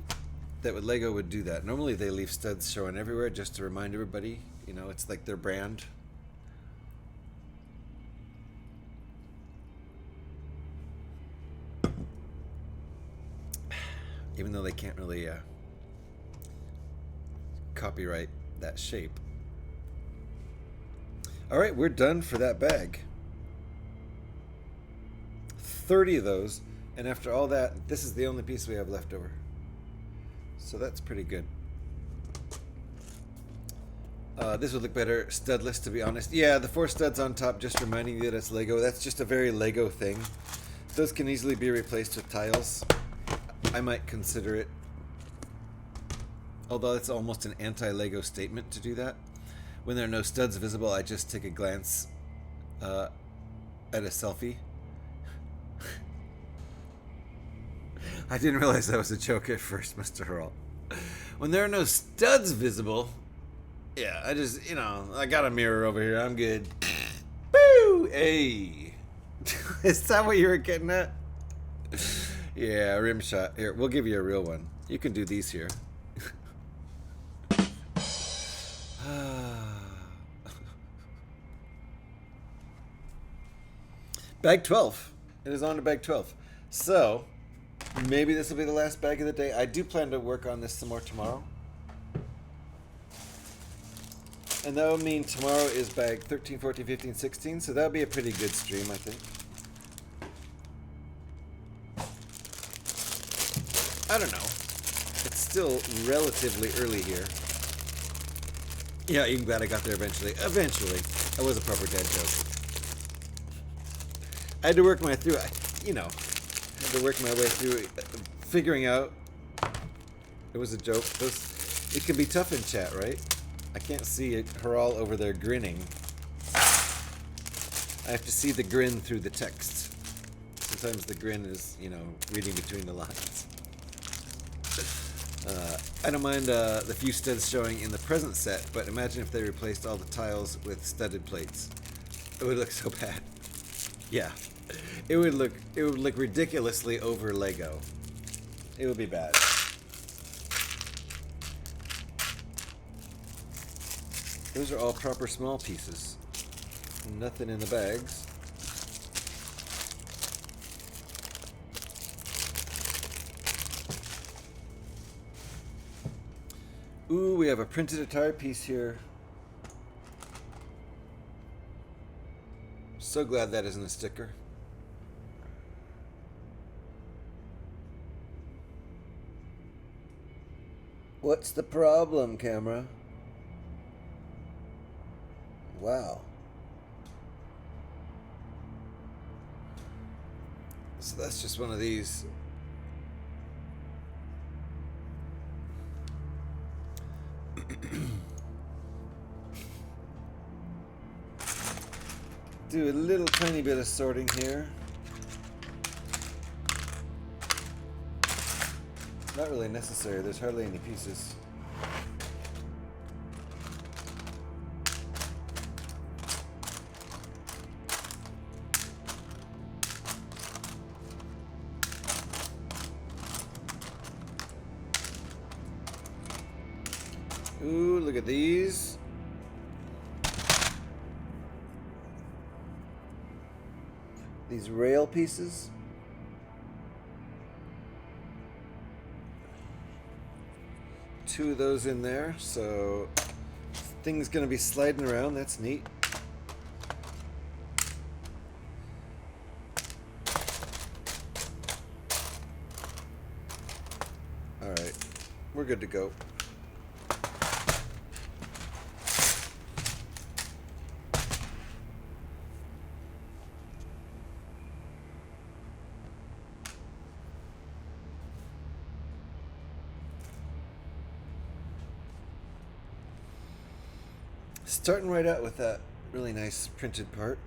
that with Lego would do that. Normally they leave studs showing everywhere just to remind everybody, you know, it's like their brand. Even though they can't really copyright that shape. All right, we're done for that bag. 30 of those, and after all that, this is the only piece we have left over. So that's pretty good. This would look better studless, to be honest. Yeah, the 4 studs on top, just reminding you that it's Lego. That's just a very Lego thing. Those can easily be replaced with tiles. I might consider it. Although it's almost an anti-Lego statement to do that. When there are no studs visible, I just take a glance at a selfie. I didn't realize that was a joke at first, Mr. Hurl. When there are no studs visible, yeah, I just, you know, I got a mirror over here. I'm good. Boo! Hey! Is that what you were getting at? Yeah, rim shot. Here, we'll give you a real one. You can do these here. Bag 12. It is on to bag 12. So, maybe this will be the last bag of the day. I do plan to work on this some more tomorrow. And that would mean tomorrow is bag 13, 14, 15, 16. So that would be a pretty good stream, I think. I don't know. It's still relatively early here. Yeah, even glad I got there eventually. Eventually. That was a proper dad joke. I had to work my way through figuring out it was a joke. It can be tough in chat, right? I can't see Haral over there grinning. I have to see the grin through the text. Sometimes the grin is, you know, reading between the lines. I don't mind the few studs showing in the present set, but imagine if they replaced all the tiles with studded plates. It would look so bad. Yeah. It would look ridiculously over Lego. It would be bad. Those are all proper small pieces. Nothing in the bags. Ooh, we have a printed Atari piece here. So glad that isn't a sticker. What's the problem, camera? Wow. So that's just one of these. Do a little tiny bit of sorting here. Not really necessary, there's hardly any pieces. Ooh, look at these. These rail pieces. Two of those in there, so thing's gonna be sliding around. That's neat. All right, we're good to go. Starting right out with that really nice printed part.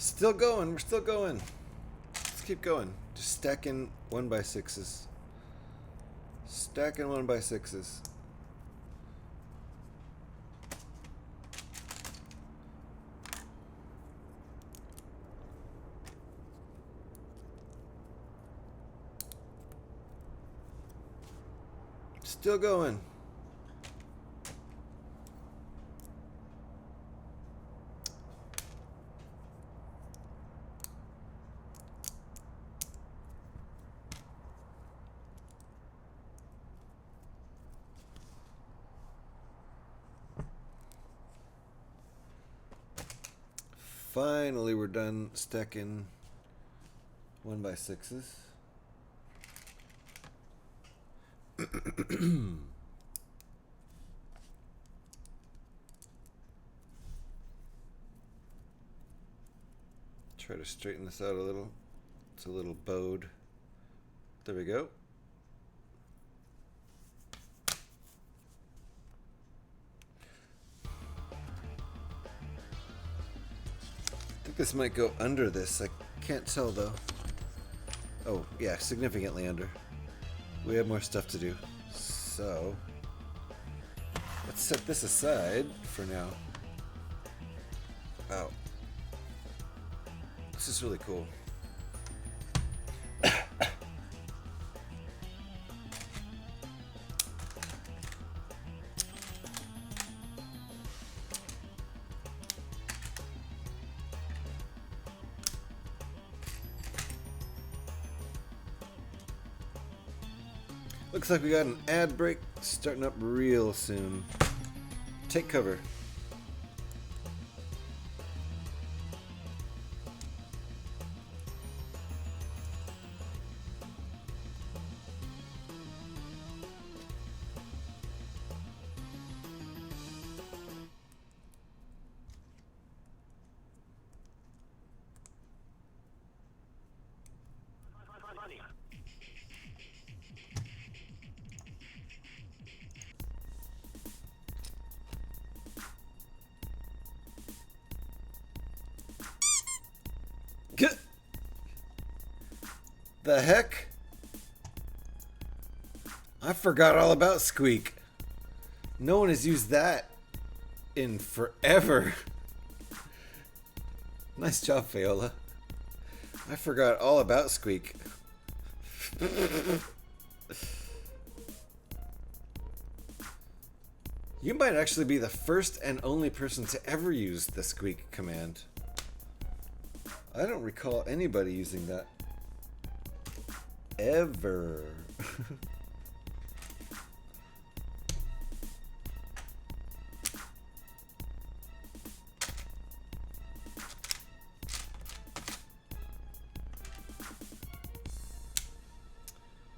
Still going, we're still going. Let's keep going. Just stacking 1x6s. Stacking 1x6s. Still going. Finally, we're done stacking 1x6s. Try to straighten this out a little. It's a little bowed. There we go. I think this might go under this. I can't tell though. Oh, yeah, significantly under. We have more stuff to do. So, let's set this aside for now. Wow. This is really cool. Looks like we got an ad break starting up real soon. Take cover. The heck? I forgot all about squeak. No one has used that in forever. Nice job, Fayola. I forgot all about squeak. You might actually be the first and only person to ever use the squeak command. I don't recall anybody using that. Ever.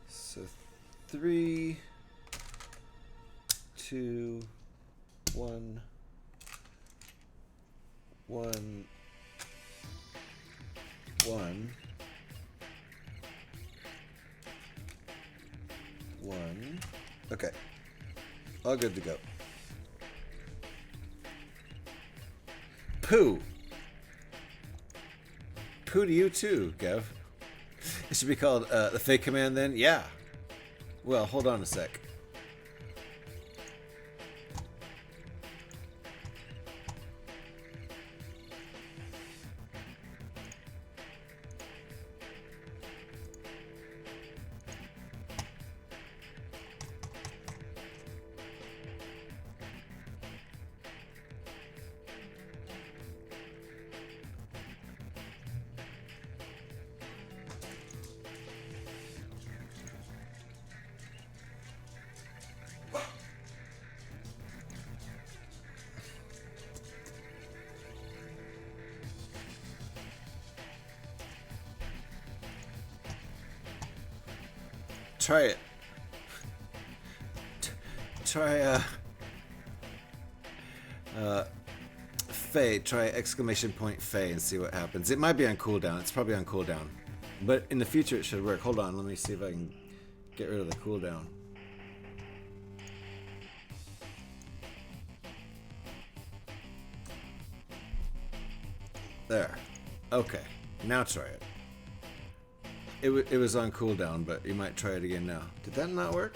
So 3, 2, 1, 1, 1, 1. Okay. All good to go. Poo. Poo to you too, Gev. It should be called the fake command then? Yeah. Well, hold on a sec. Try it. Try Faye. Try exclamation point Faye and see what happens. It might be on cooldown. It's probably on cooldown. But in the future it should work. Hold on, let me see if I can get rid of the cooldown. There. Okay. Now try it. It was on cooldown, but you might try it again now. Did that not work?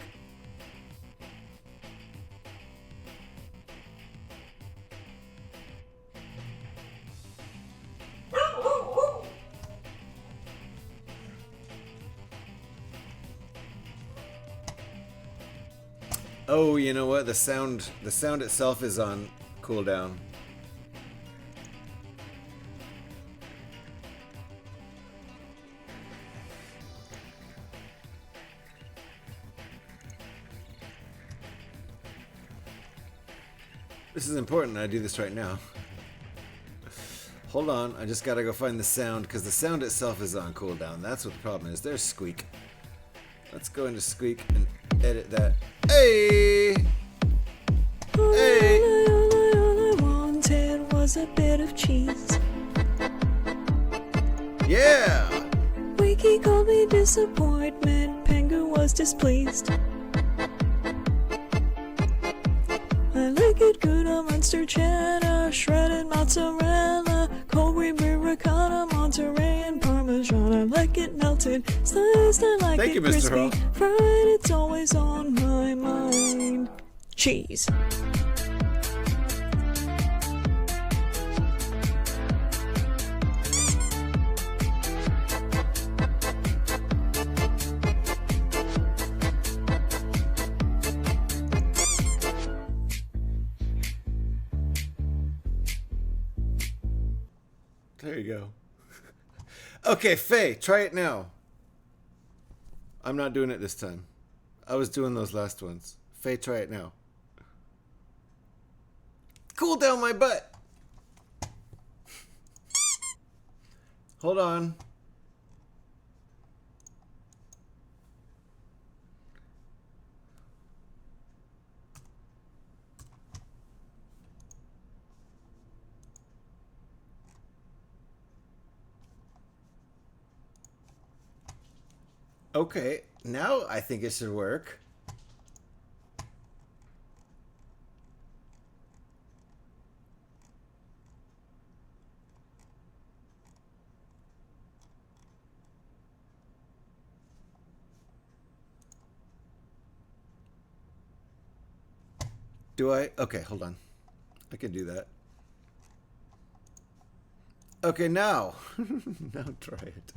Oh, you know what? The sound itself is on cooldown. This is important. I do this right now. Hold on, I just gotta go find the sound because the sound itself is on cooldown. That's what the problem is. There's squeak. Let's go into squeak and edit that. Hey! Hey! All I wanted was a bit of cheese. Yeah! Wiki called me disappointment. Pengu was displeased. I like it good on Munster cheddar, shredded mozzarella, cold wheat brie ricotta, Monterey and Parmesan. I like it melted, sliced. I like Thank it you, Mr. crispy, Hall. fried. It's always on my mind. Cheese. There you go. Okay, Faye, try it now. I'm not doing it this time. I was doing those last ones. Faye, try it now. Cool down my butt. Hold on. Okay, now I think it should work. Do I? Okay, hold on. I can do that. Okay, now. Now try it.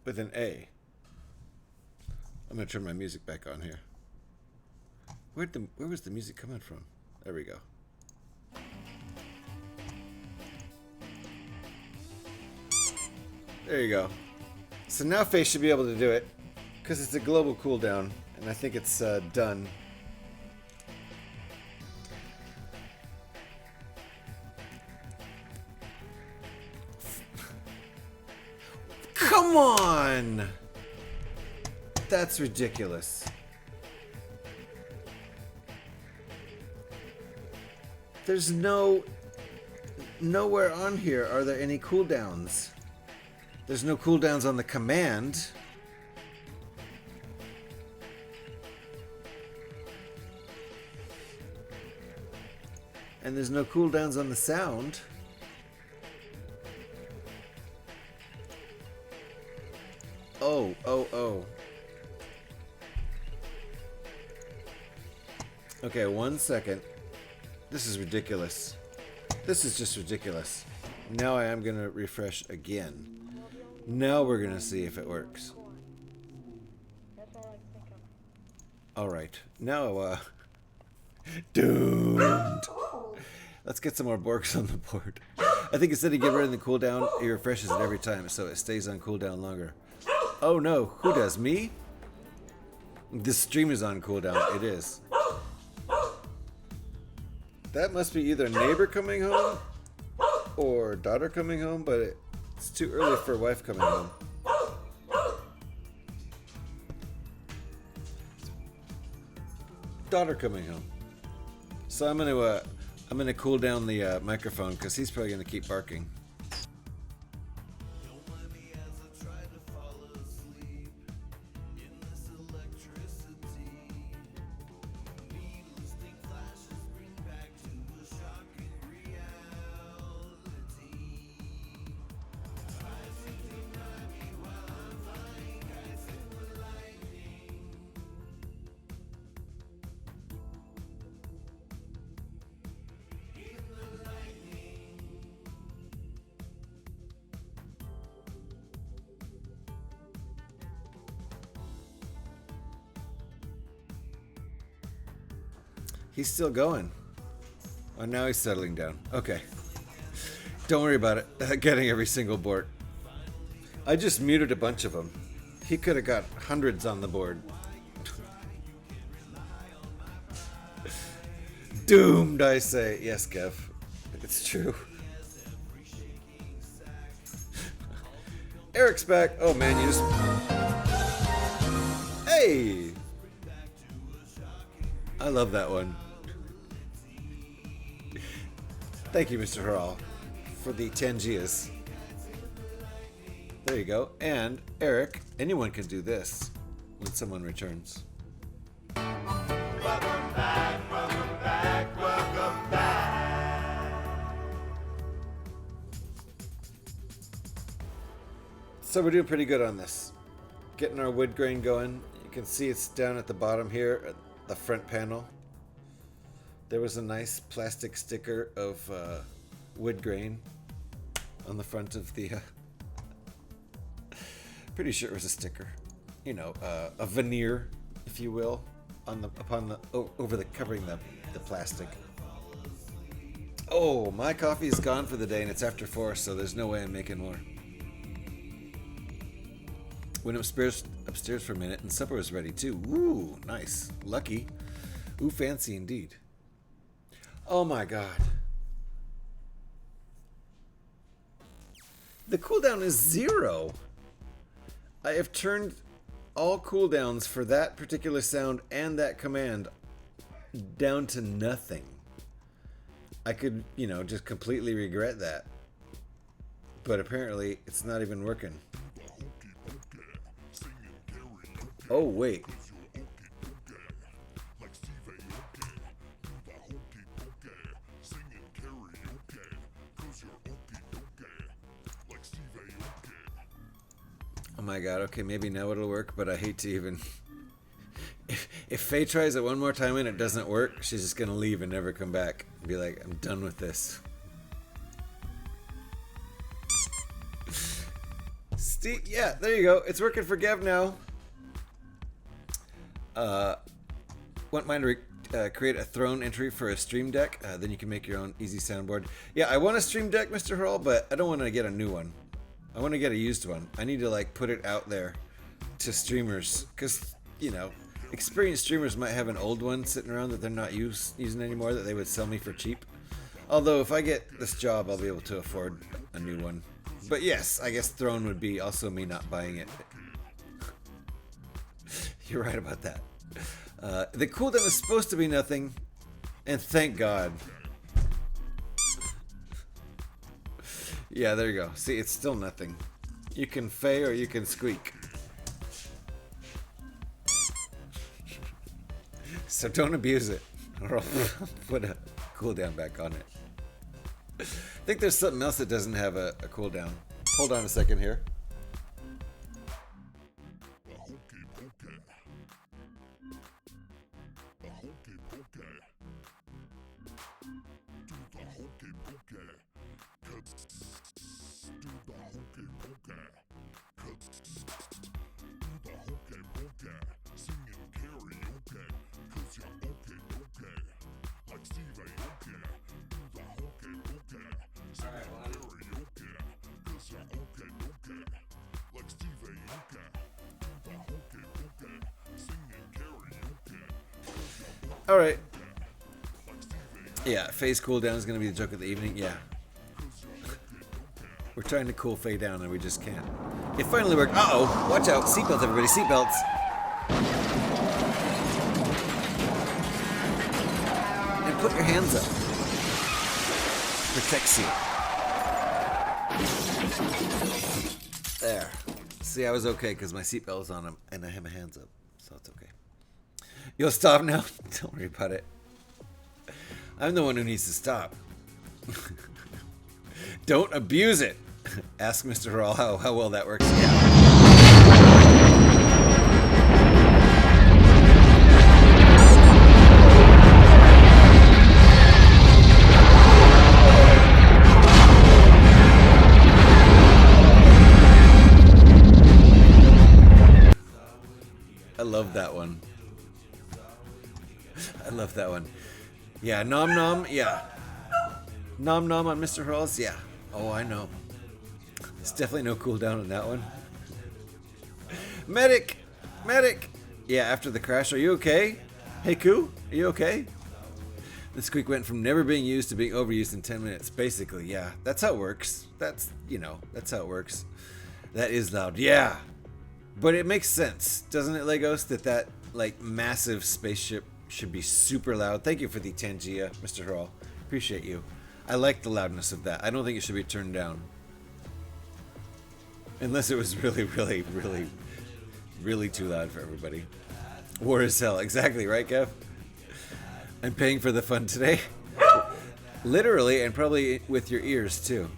With an A. I'm gonna turn my music back on here. Where was the music coming from? There we go. There you go. So now Faye should be able to do it because it's a global cooldown, and I think it's done. Come on! That's ridiculous. There's nowhere on here are there any cooldowns. There's no cooldowns on the command. And there's no cooldowns on the sound. Oh. Okay, 1 second. This is ridiculous. This is just ridiculous. Now I am going to refresh again. Now we're going to see if it works. Alright. Now, doomed. Let's get some more Borks on the board. I think instead of getting rid of the cooldown, he refreshes it every time, so it stays on cooldown longer. Oh no, who does? Me? This stream is on cooldown. It is. That must be either neighbor coming home or daughter coming home, but it's too early for wife coming home. Daughter coming home. So I'm gonna cool down the microphone because he's probably gonna keep barking. He's still going. Oh, now he's settling down. Okay. Don't worry about it. Getting every single board. I just muted a bunch of them. He could have got hundreds on the board. Doomed, I say. Yes, Kev. It's true. Eric's back. Oh, man, you just... Hey! I love that one. Thank you, Mr. Harrell, for the 10 Gias. There you go. And Eric, anyone can do this when someone returns. Welcome back, welcome back, welcome back. So we're doing pretty good on this. Getting our wood grain going. You can see it's down at the bottom here at the front panel. There was a nice plastic sticker of wood grain on the front of the... pretty sure it was a sticker. You know, a veneer, if you will, on the over the covering the plastic. Oh, my coffee is gone for the day and it's after 4, so there's no way I'm making more. Went upstairs for a minute and supper was ready too. Ooh, nice. Lucky. Ooh, fancy indeed. Oh my god. The cooldown is 0. I have turned all cooldowns for that particular sound and that command down to nothing. I could, you know, just completely regret that. But apparently it's not even working. Oh, wait. Oh my god, okay, maybe now it'll work, but I hate to even... If Faye tries it one more time and it doesn't work, she's just gonna leave and never come back. And be like, I'm done with this. Steve, yeah, there you go. It's working for Gav now. Want mine to create a throne entry for a stream deck? Then you can make your own easy soundboard. Yeah, I want a stream deck, Mr. Hurl, but I don't want to get a new one. I want to get a used one. I need to like put it out there to streamers, because, you know, experienced streamers might have an old one sitting around that they're not using anymore that they would sell me for cheap. Although if I get this job, I'll be able to afford a new one. But yes, I guess Throne would be also me not buying it. You're right about that. The cooldown is supposed to be nothing, and thank God. Yeah, there you go. See, it's still nothing. You can Fey or you can squeak. So don't abuse it, or I'll put a cooldown back on it. I think there's something else that doesn't have a cooldown. Hold on a second here. Alright. Yeah, Faye's cooldown is going to be the joke of the evening. Yeah. We're trying to cool Faye down and we just can't. It finally worked. Uh-oh. Watch out. Seatbelts, everybody. Seatbelts. And put your hands up. Protect seat. There. See, I was okay because my seatbelt was on him and I had my hands up. So it's okay. You'll stop now? Don't worry about it. I'm the one who needs to stop. Don't abuse it. Ask Mr. Hurl how well that works. Yeah. I love that one. I love that one. Yeah, nom nom, yeah. Nom nom on Mr. Hurl's, yeah. Oh, I know. There's definitely no cooldown on that one. Medic! Medic! Yeah, after the crash, are you okay? Hey, Koo, are you okay? The squeak went from never being used to being overused in 10 minutes. Basically, yeah. That's how it works. That's, you know, that's how it works. That is loud. Yeah! But it makes sense, doesn't it, Legos? That, like, massive spaceship should be super loud. Thank you for the Tangia, Mr. Hurl. Appreciate you. I like the loudness of that. I don't think it should be turned down. Unless it was really, really, really, really too loud for everybody. War is hell. Exactly, right, Kev? I'm paying for the fun today. Literally, and probably with your ears, too.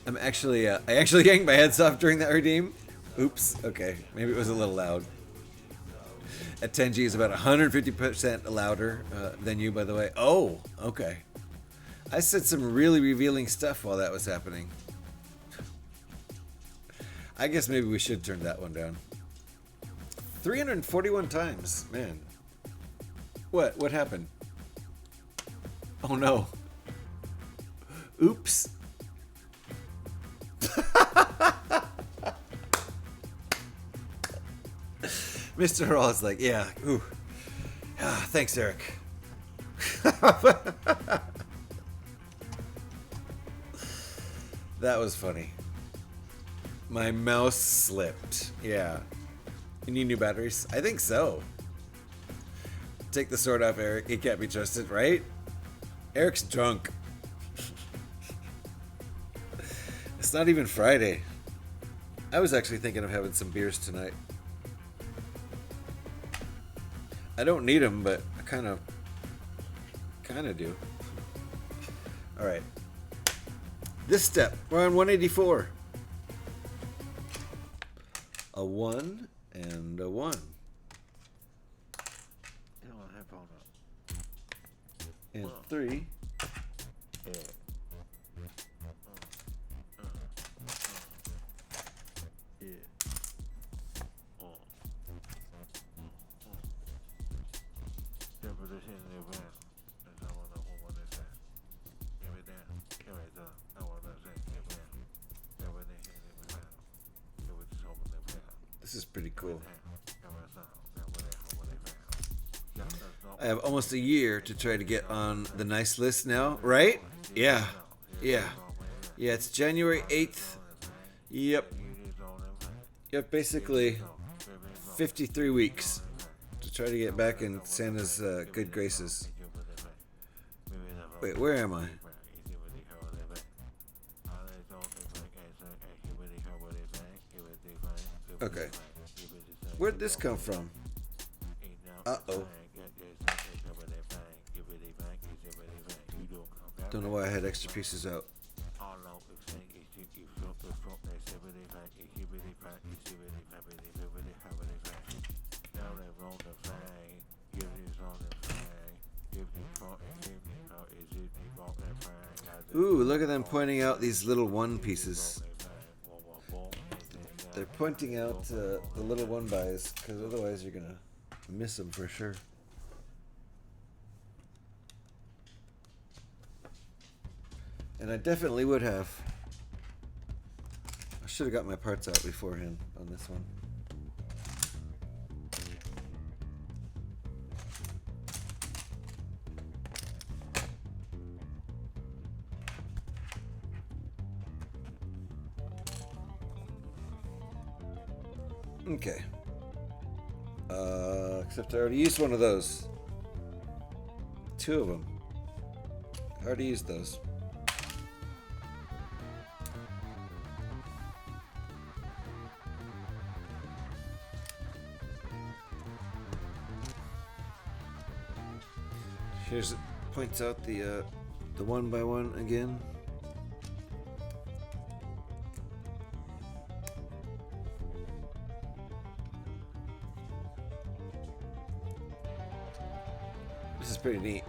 I actually yanked my heads off during that redeem. Oops. Okay. Maybe it was a little loud. At 10G is about 150% louder than you, by the way. Oh, okay. I said some really revealing stuff while that was happening. I guess maybe we should turn that one down. 341 times, man. What? What happened? Oh no. Oops. Mr. Hurl is like, yeah, ooh. Ah, thanks, Eric. That was funny. My mouse slipped. Yeah. You need new batteries? I think so. Take the sword off, Eric. He can't be trusted, right? Eric's drunk. It's not even Friday. I was actually thinking of having some beers tonight. I don't need them, but I kind of do. All right. This step, we're on 184. A 1 and a 1. And 3. This is pretty cool. I have almost a year to try to get on the nice list now, right? Yeah. Yeah. Yeah, it's January 8th. Yep. Yep, basically 53 weeks to try to get back in Santa's good graces. Wait, where am I? Okay. Where'd this come from? Uh-oh. Don't know why I had extra pieces out. Ooh, look at them pointing out these little one pieces. They're pointing out the little one bys, because otherwise you're gonna miss them for sure. And I definitely would have. I should have got my parts out beforehand on this one. Okay. Except I already used one of those. 2 of them. I already used those. Here's points out the 1x1 again. This is pretty neat.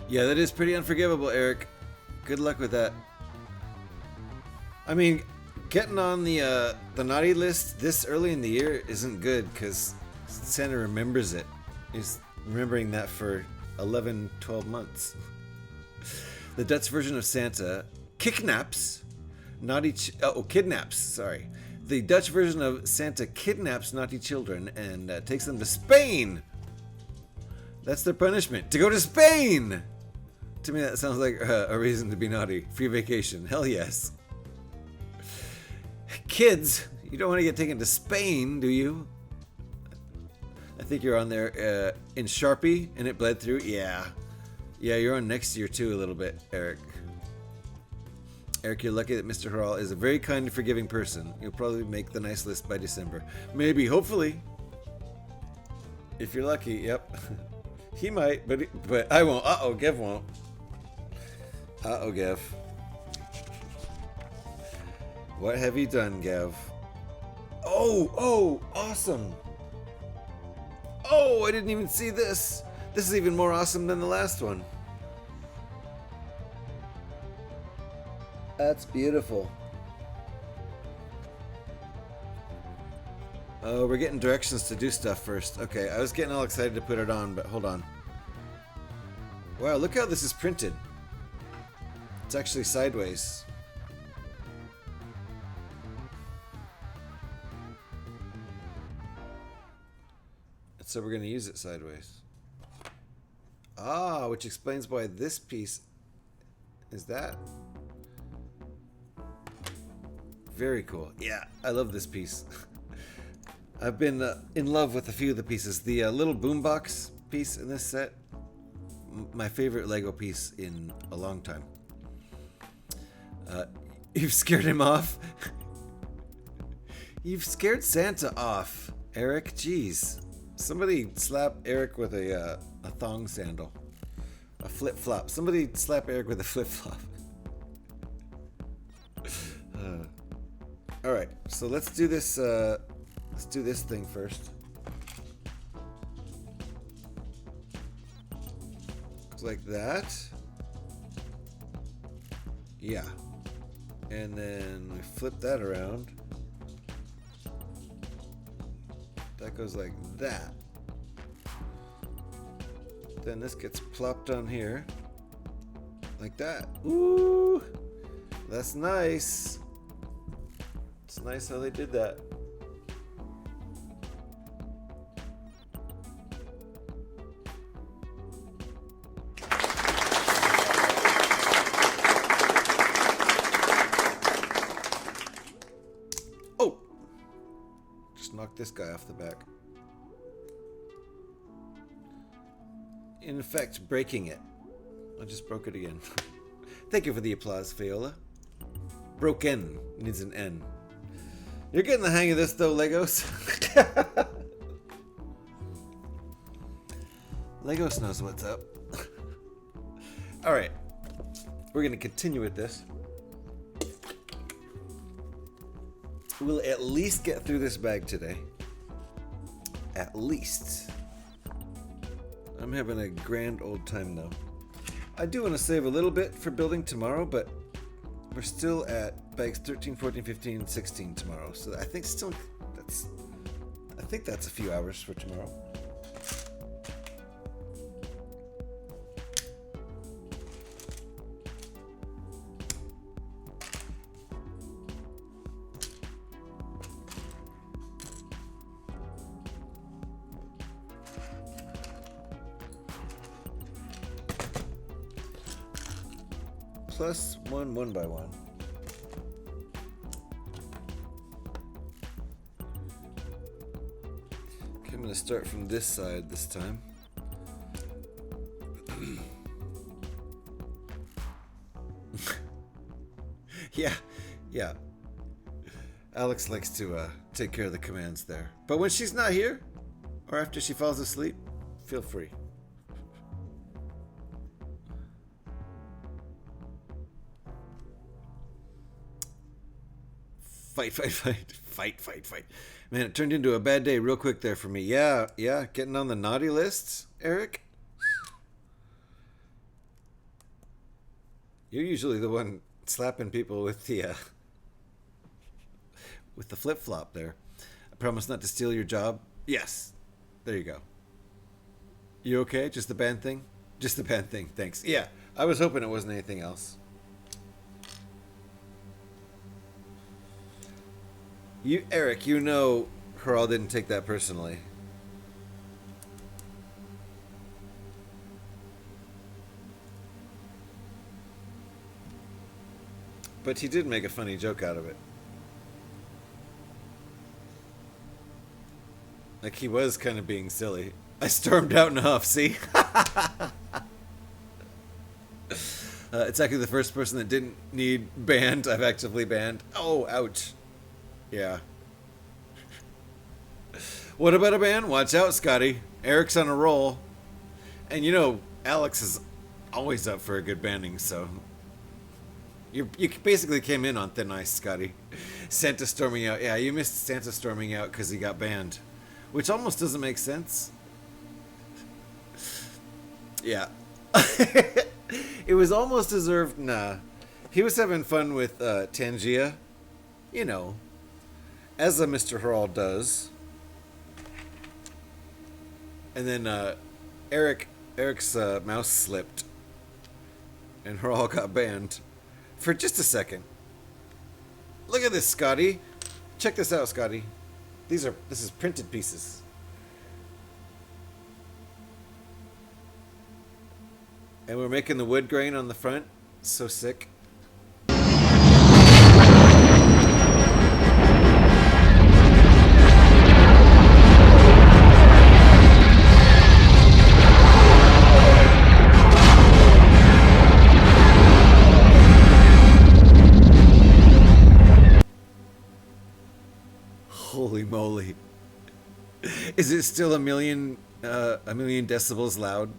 Yeah, that is pretty unforgivable, Eric. Good luck with that. I mean, getting on the naughty list this early in the year isn't good because Santa remembers it. He's remembering that for 11, 12 months. The Dutch version of Santa kidnaps kidnaps. Sorry, the Dutch version of Santa kidnaps naughty children and takes them to Spain. That's their punishment, to go to Spain. To me, that sounds like a reason to be naughty. Free vacation, hell yes. Kids, you don't want to get taken to Spain, do you? I think you're on there in Sharpie and it bled through. Yeah, you're on next year too a little bit, Eric. Eric, you're lucky that Mr. Harrell is a very kind and forgiving person. You'll probably make the nice list by December. Maybe, hopefully. If you're lucky, yep. He might, but I won't. Uh-oh, Gev won't. Uh-oh, Gev. What have you done, Gev? Oh, awesome. Oh, I didn't even see this. This is even more awesome than the last one. That's beautiful. Oh, we're getting directions to do stuff first. Okay, I was getting all excited to put it on, but hold on. Wow, look how this is printed. It's actually sideways. And so we're going to use it sideways. Ah, which explains why this piece is that. Very cool. Yeah, I love this piece. I've been in love with a few of the pieces. The little boombox piece in this set, my favorite Lego piece in a long time. You've scared him off? You've scared Santa off, Eric. Jeez. Somebody slap Eric with a thong sandal. A flip-flop. Somebody slap Eric with a flip-flop. Alright, so let's do this thing first. Like that. Yeah. And then we flip that around. That goes like that. Then this gets plopped on here. Like that. Ooh! That's nice. It's nice how they did that. Knock this guy off the back. In effect, breaking it. I just broke it again. Thank you for the applause, Fiola. Broken needs an N. You're getting the hang of this though, Legos. Legos knows what's up. Alright. We're gonna continue with this. We'll at least get through this bag today. At least. I'm having a grand old time though. I do want to save a little bit for building tomorrow, but we're still at bags 13, 14, 15, 16 tomorrow. So I think that's a few hours for tomorrow. Plus one by one. Okay, I'm going to start from this side this time. Yeah. Alex likes to take care of the commands there. But when she's not here, or after she falls asleep, feel free. Fight. Man, it turned into a bad day real quick there for me. Yeah, getting on the naughty list, Eric. You're usually the one slapping people with the flip-flop there. I promise not to steal your job. Yes. There you go. You okay? Just the band thing? Just the band thing. Thanks. Yeah, I was hoping it wasn't anything else. Eric, you know Harald didn't take that personally. But he did make a funny joke out of it. Like he was kind of being silly. I stormed out in a huff, see? It's actually the first person that didn't need banned. I've actively banned. Oh, ouch. Yeah. What about a ban? Watch out, Scotty. Eric's on a roll. And you know, Alex is always up for a good banning, so... You basically came in on thin ice, Scotty. Santa storming out. Yeah, you missed Santa storming out because he got banned. Which almost doesn't make sense. Yeah. It was almost deserved. Nah. He was having fun with Tangia. You know. As a Mr. Harald does. And then Eric's mouse slipped. And Harald got banned. For just a second. Look at this, Scotty. Check this out, Scotty. This is printed pieces. And we're making the wood grain on the front. So sick. Holy moly. Is it still a million decibels loud?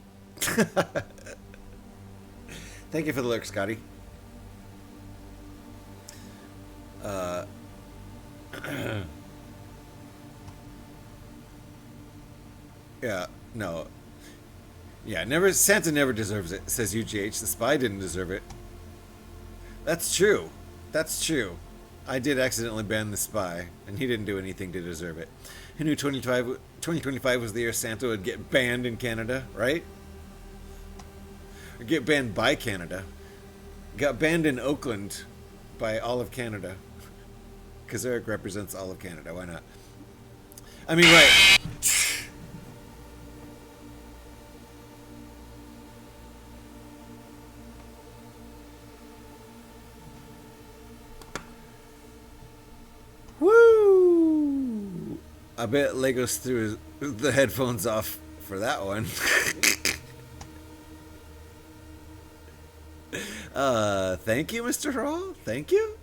Thank you for the lurk, Scotty. Yeah, no. Yeah, Santa never deserves it, says UGH. The spy didn't deserve it. That's true. That's true. I did accidentally ban the spy, and he didn't do anything to deserve it. Who knew 2025 was the year Santa would get banned in Canada, right? Or get banned by Canada. Got banned in Oakland by all of Canada. Because Eric represents all of Canada. Why not? I mean, right. Woo! I bet Legos threw the headphones off for that one. Thank you, Mr. Hall. Thank you.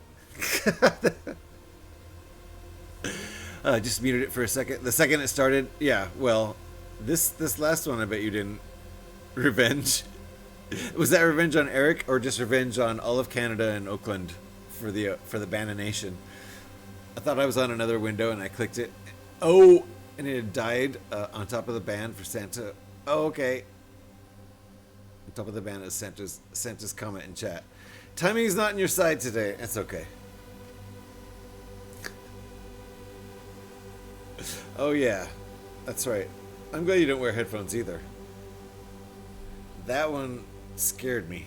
Just muted it for a second. The second it started, yeah. Well, this last one, I bet you didn't. Revenge. Was that revenge on Eric or just revenge on all of Canada and Oakland for the Bannination? I thought I was on another window and I clicked it. Oh, and it had died on top of the ban for Santa. Oh, okay. On top of the ban is Santa's comment in chat. Timing is not on your side today. It's okay. Oh yeah, that's right. I'm glad you don't wear headphones either. That one scared me.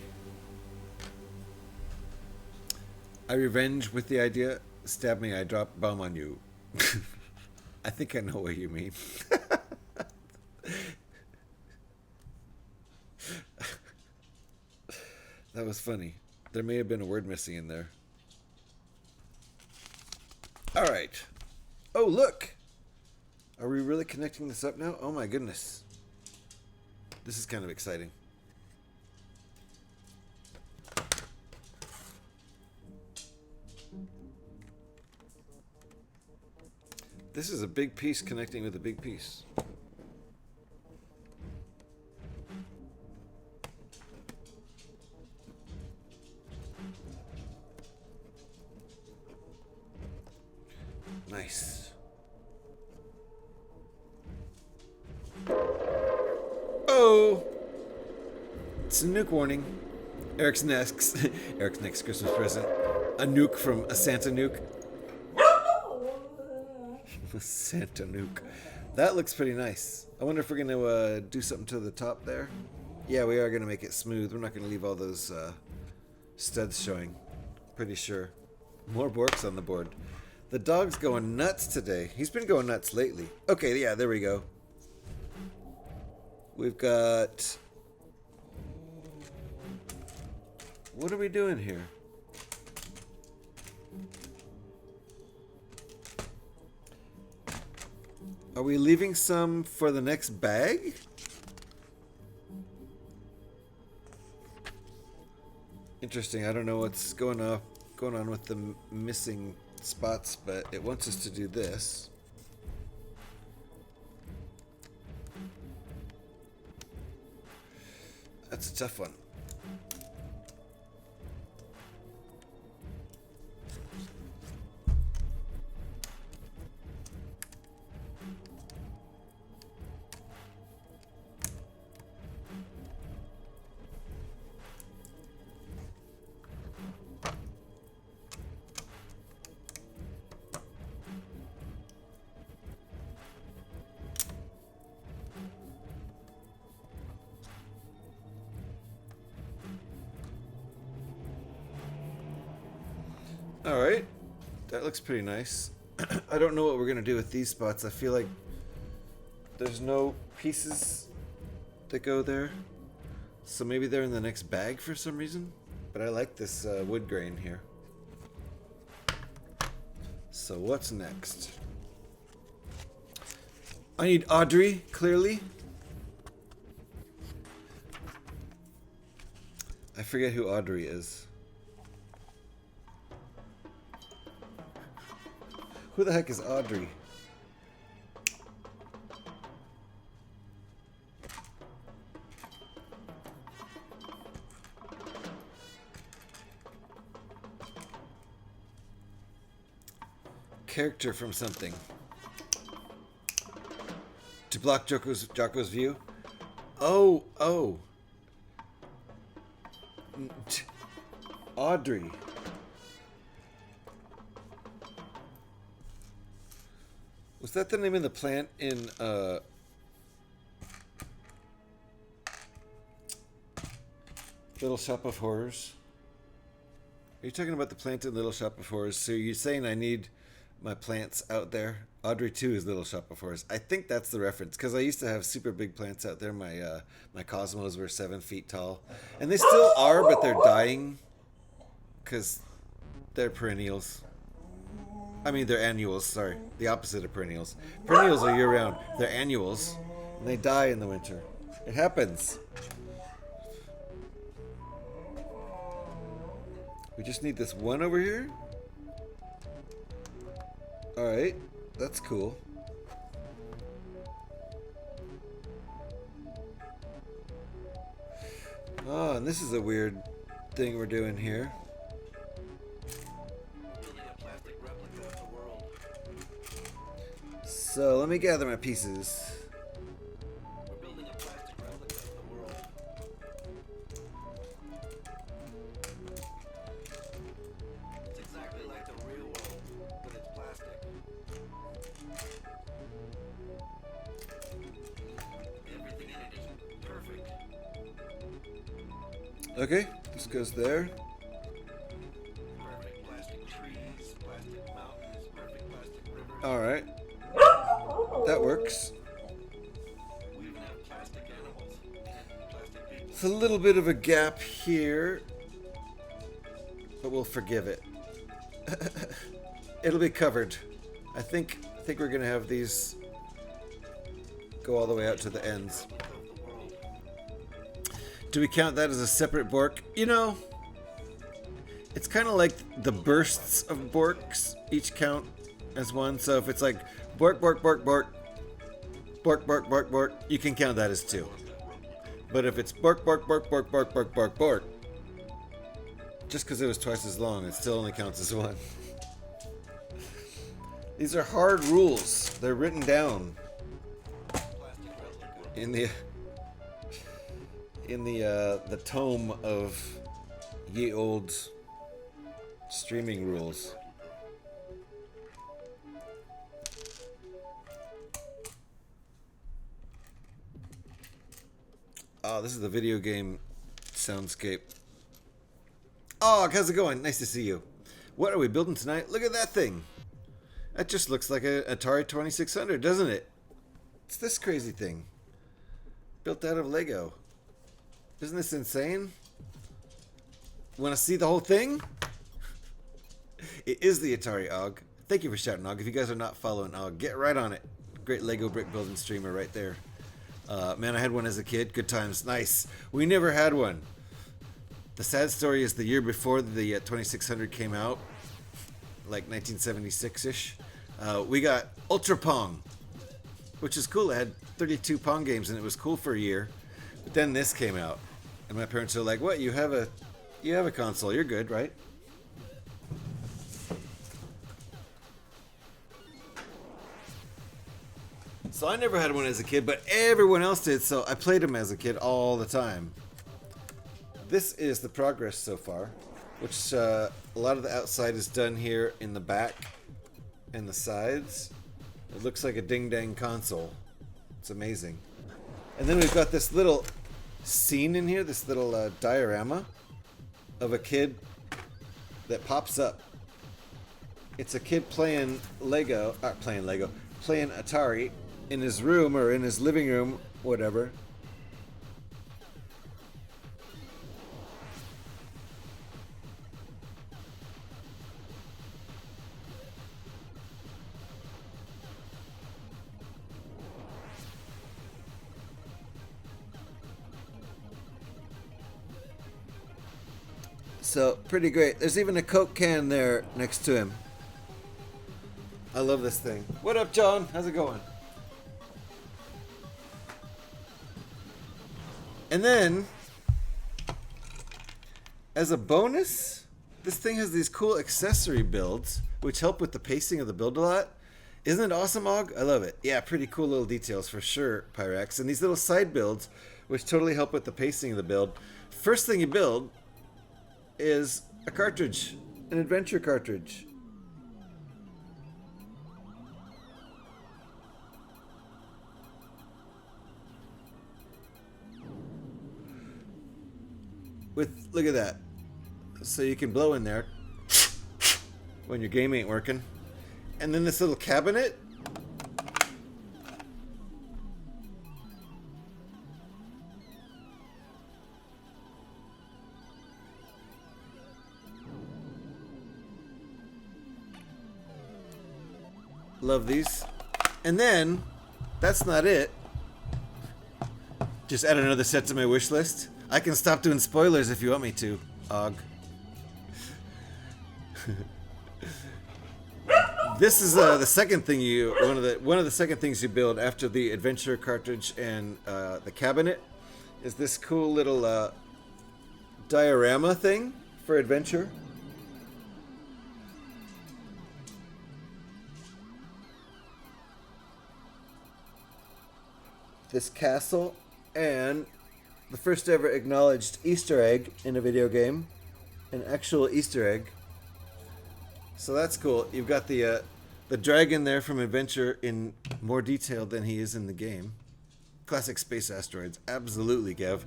I revenge with the idea. Stab me, I drop bomb on you. I think I know what you mean. That was funny. There may have been a word missing in there. All right. Oh, look. Are we really connecting this up now? Oh my goodness. This is kind of exciting. This is a big piece connecting with a big piece. Nice. Oh! It's a nuke warning. Eric's next Christmas present. A nuke from a Santa nuke. Santa nuke. That looks pretty nice. I wonder if we're going to do something to the top there. Yeah, we are going to make it smooth. We're not going to leave all those studs showing. Pretty sure. More Borks on the board. The dog's going nuts today. He's been going nuts lately. Okay, yeah, there we go. We've got... What are we doing here? Are we leaving some for the next bag? Interesting. I don't know what's going on with the missing spots, but it wants us to do this. That's a tough one. Alright, that looks pretty nice. I don't know what we're going to do with these spots. I feel like there's no pieces that go there. So maybe they're in the next bag for some reason. But I like this wood grain here. So what's next? I need Audrey, clearly. I forget who Audrey is. Who the heck is Audrey? character from something. To block Jocko's view? Oh. Audrey. Was that the name of the plant in Little Shop of Horrors? Are you talking about the plant in Little Shop of Horrors? So you're saying I need my plants out there? Audrey 2 is Little Shop of Horrors. I think that's the reference, because I used to have super big plants out there. My cosmos were 7 feet tall. And they still are, but they're dying, because they're perennials. I mean, they're annuals, sorry. The opposite of perennials. Perennials are year-round. They're annuals, and they die in the winter. It happens. We just need this one over here. Alright, that's cool. Oh, and this is a weird thing we're doing here. So let me gather my pieces. Okay, this goes there. Alright. That works. It's a little bit of a gap here, but we'll forgive it. It'll be covered. I think we're gonna have these go all the way out to the ends. Do we count that as a separate bork? You know, it's kind of like the bursts of borks each count as one. So if it's like bork, bork, bork, bork, bork, bork, bork, bork, you can count that as 2. But if it's bork, bork, bork, bork, bork, bork, bork, bork, just because it was twice as long, it still only counts as 1. These are hard rules. They're written down in the tome of ye old streaming rules. Oh, this is the video game soundscape. Oh, how's it going? Nice to see you. What are we building tonight? Look at that thing. That just looks like an Atari 2600, doesn't it? It's this crazy thing. Built out of Lego. Isn't this insane? Want to see the whole thing? It is the Atari Og. Thank you for shouting, Og. If you guys are not following Og, get right on it. Great Lego brick building streamer right there. Man, I had one as a kid. Good times. Nice. We never had one. The sad story is the year before the 2600 came out, like 1976-ish, we got Ultra Pong, which is cool. It had 32 Pong games, and it was cool for a year. But then this came out, and my parents were like, "What? You have a console? You're good, right?" So I never had one as a kid, but everyone else did. So I played them as a kid all the time. This is the progress so far, which a lot of the outside is done here in the back and the sides. It looks like a ding-dang console. It's amazing. And then we've got this little scene in here, this little diorama of a kid that pops up. It's a kid playing Atari in his room or in his living room, whatever. So, pretty great. There's even a Coke can there next to him. I love this thing. What up, John? How's it going? And then, as a bonus, this thing has these cool accessory builds, which help with the pacing of the build a lot. Isn't it awesome, Og? I love it. Yeah, pretty cool little details for sure, Pyrex. And these little side builds, which totally help with the pacing of the build. First thing you build is a cartridge, an adventure cartridge. Look at that. So you can blow in there when your game ain't working. And then this little cabinet. Love these. And then, that's not it. Just add another set to my wish list. I can stop doing spoilers if you want me to, Og. This is the second thing one of the second things you build after the adventure cartridge and the cabinet is this cool little diorama thing for adventure. This castle and the first ever acknowledged Easter egg in a video game, an actual Easter egg. So that's cool. You've got the dragon there from Adventure in more detail than he is in the game. Classic space asteroids, absolutely, Gev.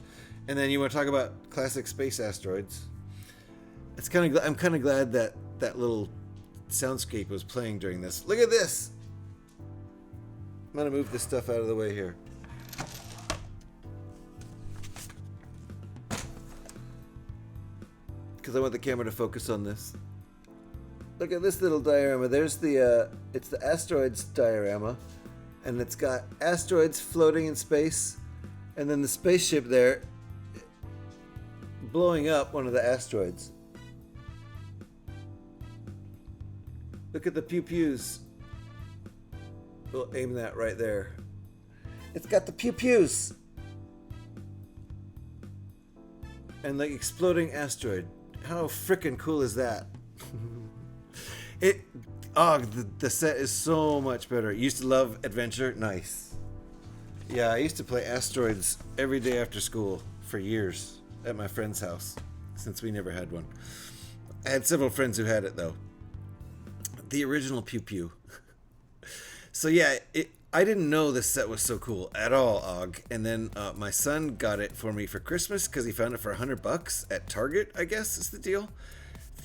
And then you want to talk about classic space asteroids. It's I'm kind of glad that that little soundscape was playing during this. Look at this. I'm gonna move this stuff out of the way here. Because I want the camera to focus on this. Look at this little diorama. There's the, it's the asteroids diorama. And it's got asteroids floating in space. And then the spaceship there blowing up one of the asteroids. Look at the pew-pews. We'll aim that right there. It's got the pew-pews. And the exploding asteroid. How frickin' cool is that? The set is so much better. Used to love Adventure. Nice. Yeah, I used to play asteroids every day after school for years at my friend's house, since we never had one. I had several friends who had it, though. The original Pew Pew. So yeah, I didn't know this set was so cool at all, Og. And then my son got it for me for Christmas because he found it for $100 at Target, I guess is the deal.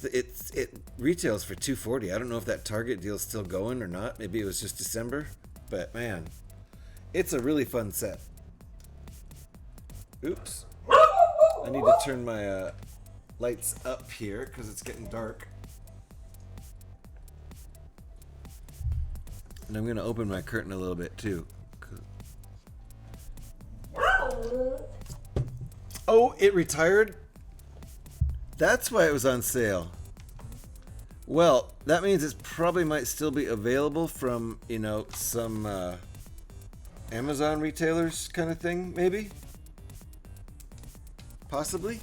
It retails for $240. I don't know if that Target deal's still going or not. Maybe it was just December. But man, it's a really fun set. Oops. I need to turn my lights up here because it's getting dark. And I'm going to open my curtain a little bit too. Oh, it retired? That's why it was on sale. Well, that means it probably might still be available from, you know, some Amazon retailers kind of thing, maybe? Possibly?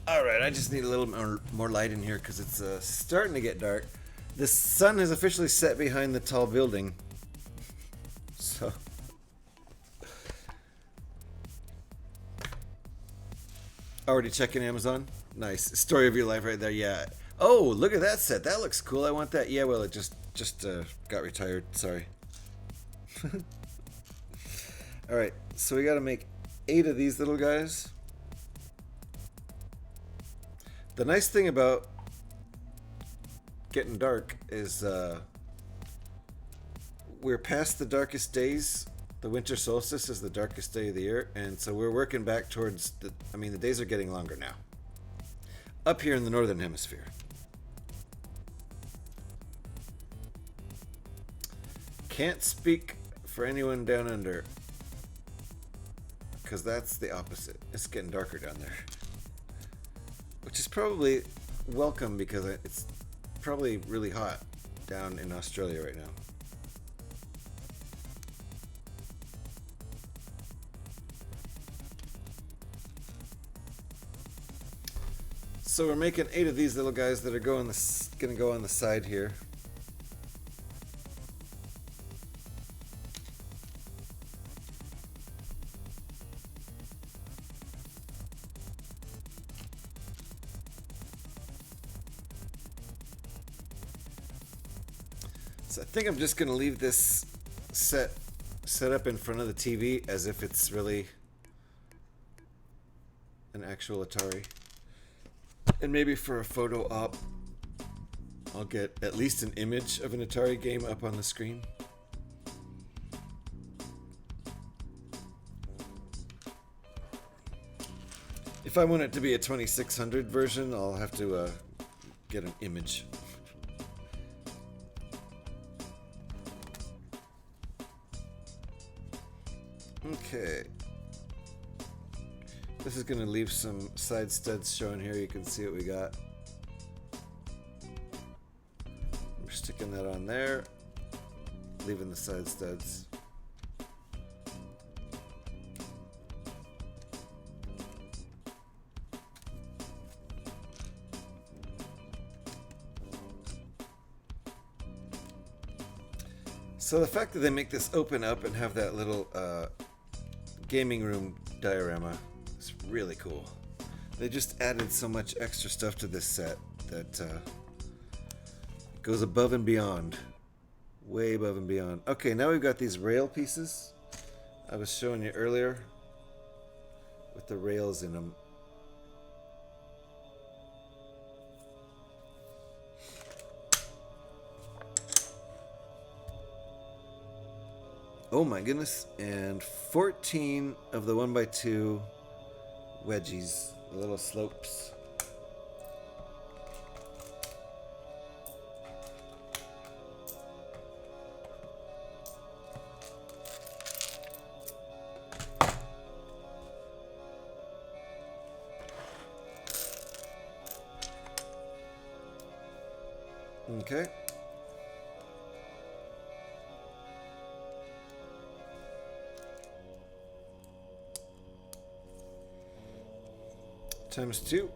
Alright, I just need a little more light in here because it's starting to get dark. The sun has officially set behind the tall building. So... Already checking Amazon? Nice. Story of your life right there, yeah. Oh, look at that set. That looks cool. I want that. Yeah, well, it just got retired. Sorry. Alright, so we gotta make 8 of these little guys. The nice thing about getting dark is we're past the darkest days. The winter solstice is the darkest day of the year, and so we're working back towards the days are getting longer now. Up here in the northern hemisphere. Can't speak for anyone down under, because that's the opposite. It's getting darker down there. Which is probably welcome because it's probably really hot down in Australia right now. So we're making 8 of these little guys that are gonna go on the side here. So I think I'm just gonna leave this set up in front of the TV as if it's really an actual Atari. And maybe for a photo op, I'll get at least an image of an Atari game up on the screen. If I want it to be a 2600 version, I'll have to get an image. Okay. This is going to leave some side studs showing here. You can see what we got. We're sticking that on there, leaving the side studs. So the fact that they make this open up and have that little gaming room diorama is really cool. They just added so much extra stuff to this set that goes above and beyond. Way above and beyond. Okay, now we've got these rail pieces I was showing you earlier with the rails in them. Oh my goodness, and 14 of the 1x2 wedgies, the little slopes. Okay. Times 2.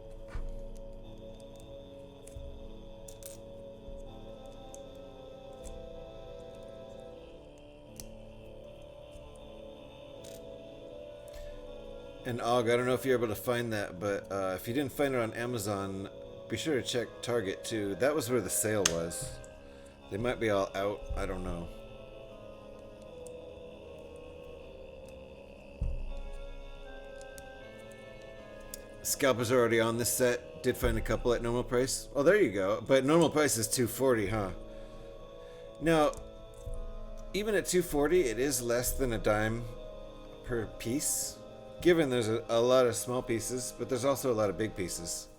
And Og, I don't know if you're able to find that, but if you didn't find it on Amazon, be sure to check Target too. That was where the sale was. They might be all out. I don't know. Scalpers are already on this set. Did find a couple at normal price. Oh, there you go. But normal price is $240, huh? Now, even at $240, it is less than a dime per piece. Given there's a lot of small pieces, but there's also a lot of big pieces.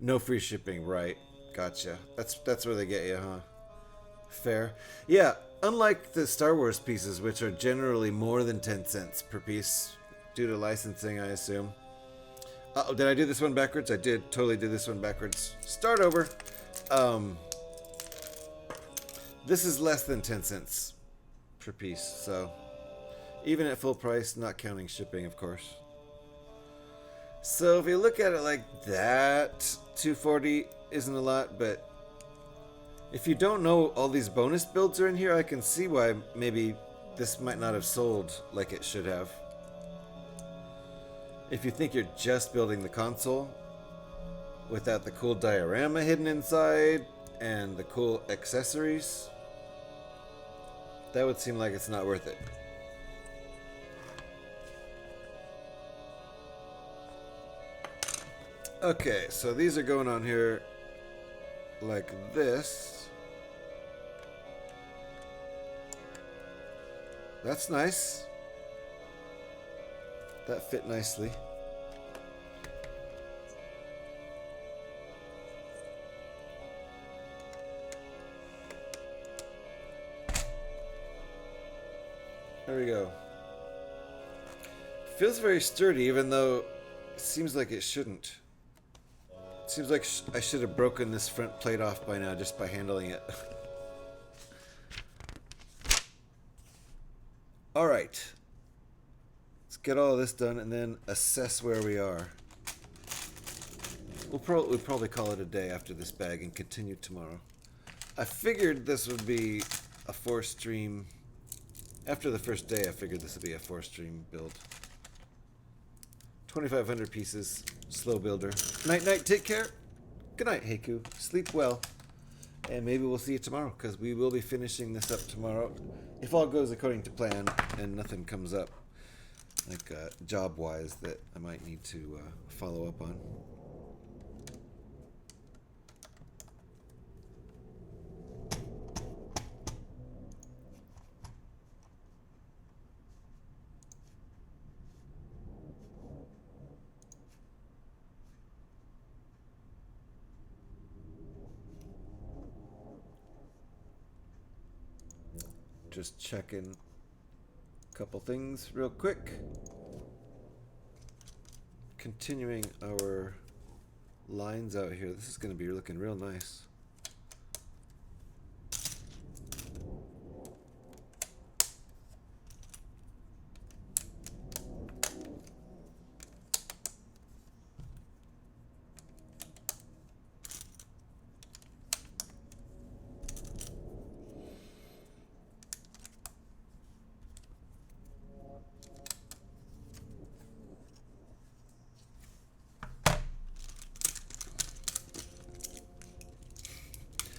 No free shipping, right? Gotcha. That's where they get you, huh? Fair. Yeah, unlike the Star Wars pieces, which are generally more than 10 cents per piece, due to licensing, I assume. Uh-oh, did I do this one backwards? I did. Totally did this one backwards. Start over. This is less than 10 cents per piece, so even at full price, not counting shipping, of course. So if you look at it like that, $240 isn't a lot, but if you don't know all these bonus builds are in here, I can see why maybe this might not have sold like it should have. If you think you're just building the console without the cool diorama hidden inside and the cool accessories, that would seem like it's not worth it. Okay, so these are going on here like this. That's nice. That fit nicely. There we go. Feels very sturdy, even though it seems like it shouldn't. It seems like I should have broken this front plate off by now just by handling it. All right. Let's get all of this done and then assess where we are. We'll probably call it a day after this bag and continue tomorrow. I figured this would be a 4-stream. After the first day, I figured this would be a 4-stream build. 2,500 pieces, slow builder. Night, night, take care. Good night, Heiku. Sleep well. And maybe we'll see you tomorrow, because we will be finishing this up tomorrow. If all goes according to plan and nothing comes up, like job-wise, that I might need to follow up on. Just checking a couple things real quick. Continuing our lines out here. This is going to be looking real nice.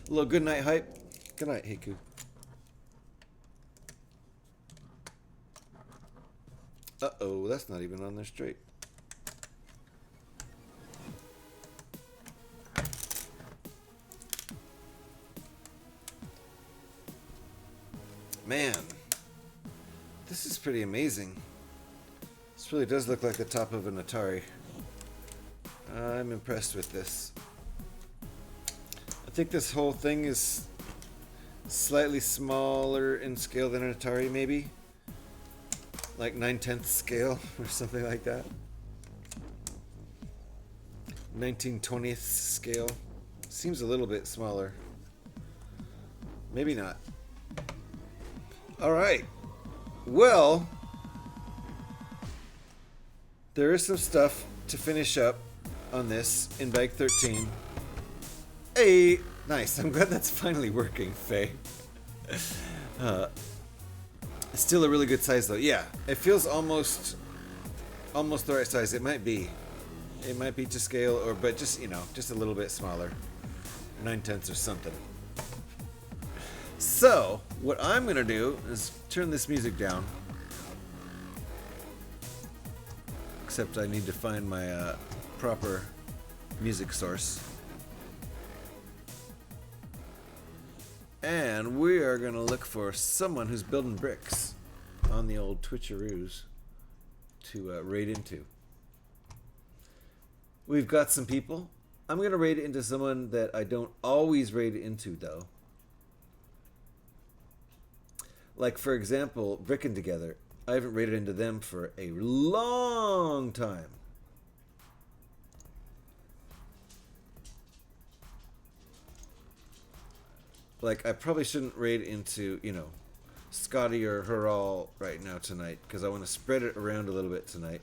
A little good night hype. Good night, Heiku. Uh-oh, that's not even on there straight. Man, this is pretty amazing. This really does look like the top of an Atari. I'm impressed with this. I think this whole thing is slightly smaller in scale than an Atari, maybe. Like 9/10 scale or something like that. 19/20 scale. Seems a little bit smaller. Maybe not. Alright. Well, there is some stuff to finish up on this in bag 13. Hey, nice. I'm glad that's finally working, Faye. Still a really good size, though. Yeah, it feels almost the right size. It might be to scale, or but just just a little bit smaller, 9/10 or something. So what I'm gonna do is turn this music down. Except I need to find my proper music source. And we are going to look for someone who's building bricks on the old Twitcheroos to raid into. We've got some people. I'm going to raid into someone that I don't always raid into, though. Like, for example, Brickin' Together. I haven't raided into them for a long time. Like, I probably shouldn't raid into, Scotty or Heral right now tonight, because I want to spread it around a little bit tonight.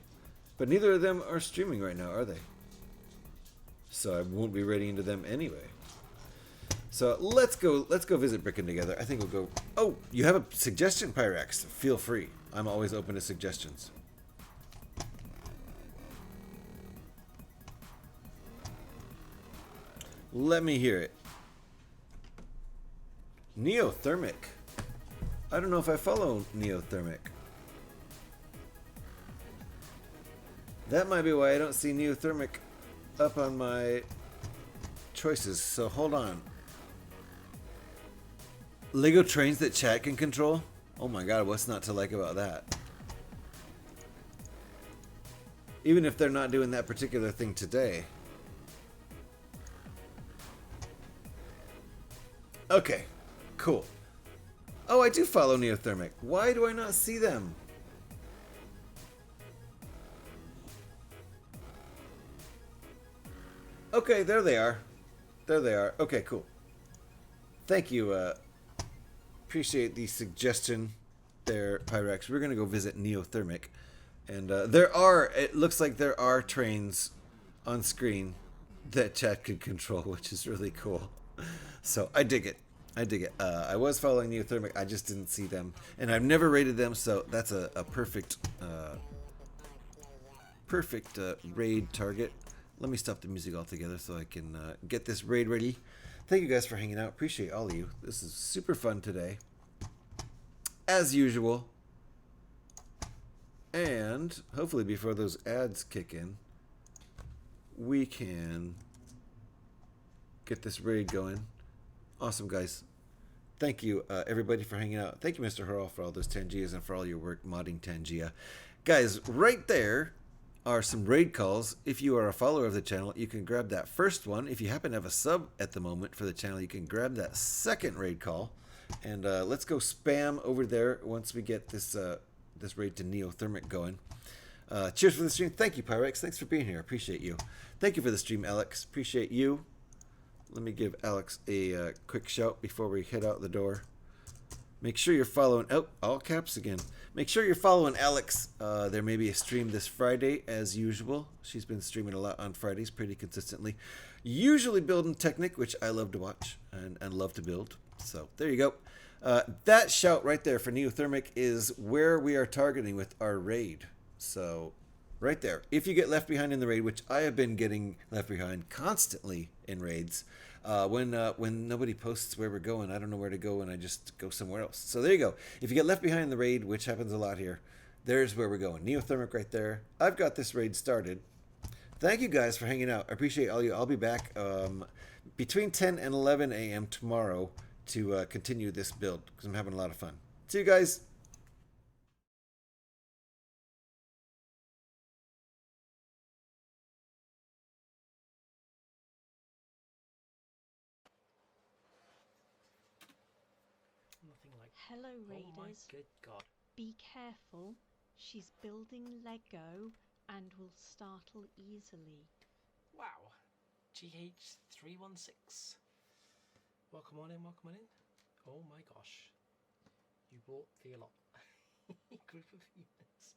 But neither of them are streaming right now, are they? So I won't be raiding into them anyway. So let's go visit Brickin' Together. I think we'll go. Oh, you have a suggestion, Pyrex? Feel free. I'm always open to suggestions. Let me hear it. Neothermic. I don't know if I follow Neothermic. That might be why I don't see Neothermic up on my choices. So hold on. Lego trains that chat can control? Oh my god, what's not to like about that? Even if they're not doing that particular thing today. Okay. Cool. Oh, I do follow Neothermic. Why do I not see them? Okay, there they are. There they are. Okay, cool. Thank you. Appreciate the suggestion there, Pyrex. We're going to go visit Neothermic. And it looks like there are trains on screen that chat can control, which is really cool. So I dig it. I dig it. I was following Neothermic. I just didn't see them, and I've never raided them. So that's a perfect raid target. Let me stop the music altogether so I can get this raid ready. Thank you guys for hanging out. Appreciate all of you. This is super fun today, as usual. And hopefully before those ads kick in, we can get this raid going. Awesome, guys. Thank you, everybody, for hanging out. Thank you, Mr. Hurl, for all those Tangias and for all your work modding Tangia. Guys, right there are some raid calls. If you are a follower of the channel, you can grab that first one. If you happen to have a sub at the moment for the channel, you can grab that second raid call. And let's go spam over there once we get this this raid to Neothermic going. Cheers for the stream. Thank you, Pyrex. Thanks for being here. Appreciate you. Thank you for the stream, Alex. Appreciate you. Let me give Alex a quick shout before we head out the door. Make sure you're following... Oh, all caps again. Make sure you're following Alex. There may be a stream this Friday, as usual. She's been streaming a lot on Fridays pretty consistently. Usually building Technic, which I love to watch and love to build. So, there you go. That shout right there for Neothermic is where we are targeting with our raid. So, right there. If you get left behind in the raid, which I have been getting left behind constantly in raids, when nobody posts where we're going, I don't know where to go and I just go somewhere else. So there you go. If you get left behind in the raid, which happens a lot here, there's where we're going. Neothermic right there. I've got this raid started. Thank you guys for hanging out. I appreciate all you. I'll be back between 10 and 11 a.m. tomorrow to continue this build because I'm having a lot of fun. See you guys. Hello, Raiders. Oh my good God. Be careful. She's building Lego and will startle easily. Wow. GH316. Welcome on in, welcome on in. Oh my gosh. You brought the lot. Group of humans.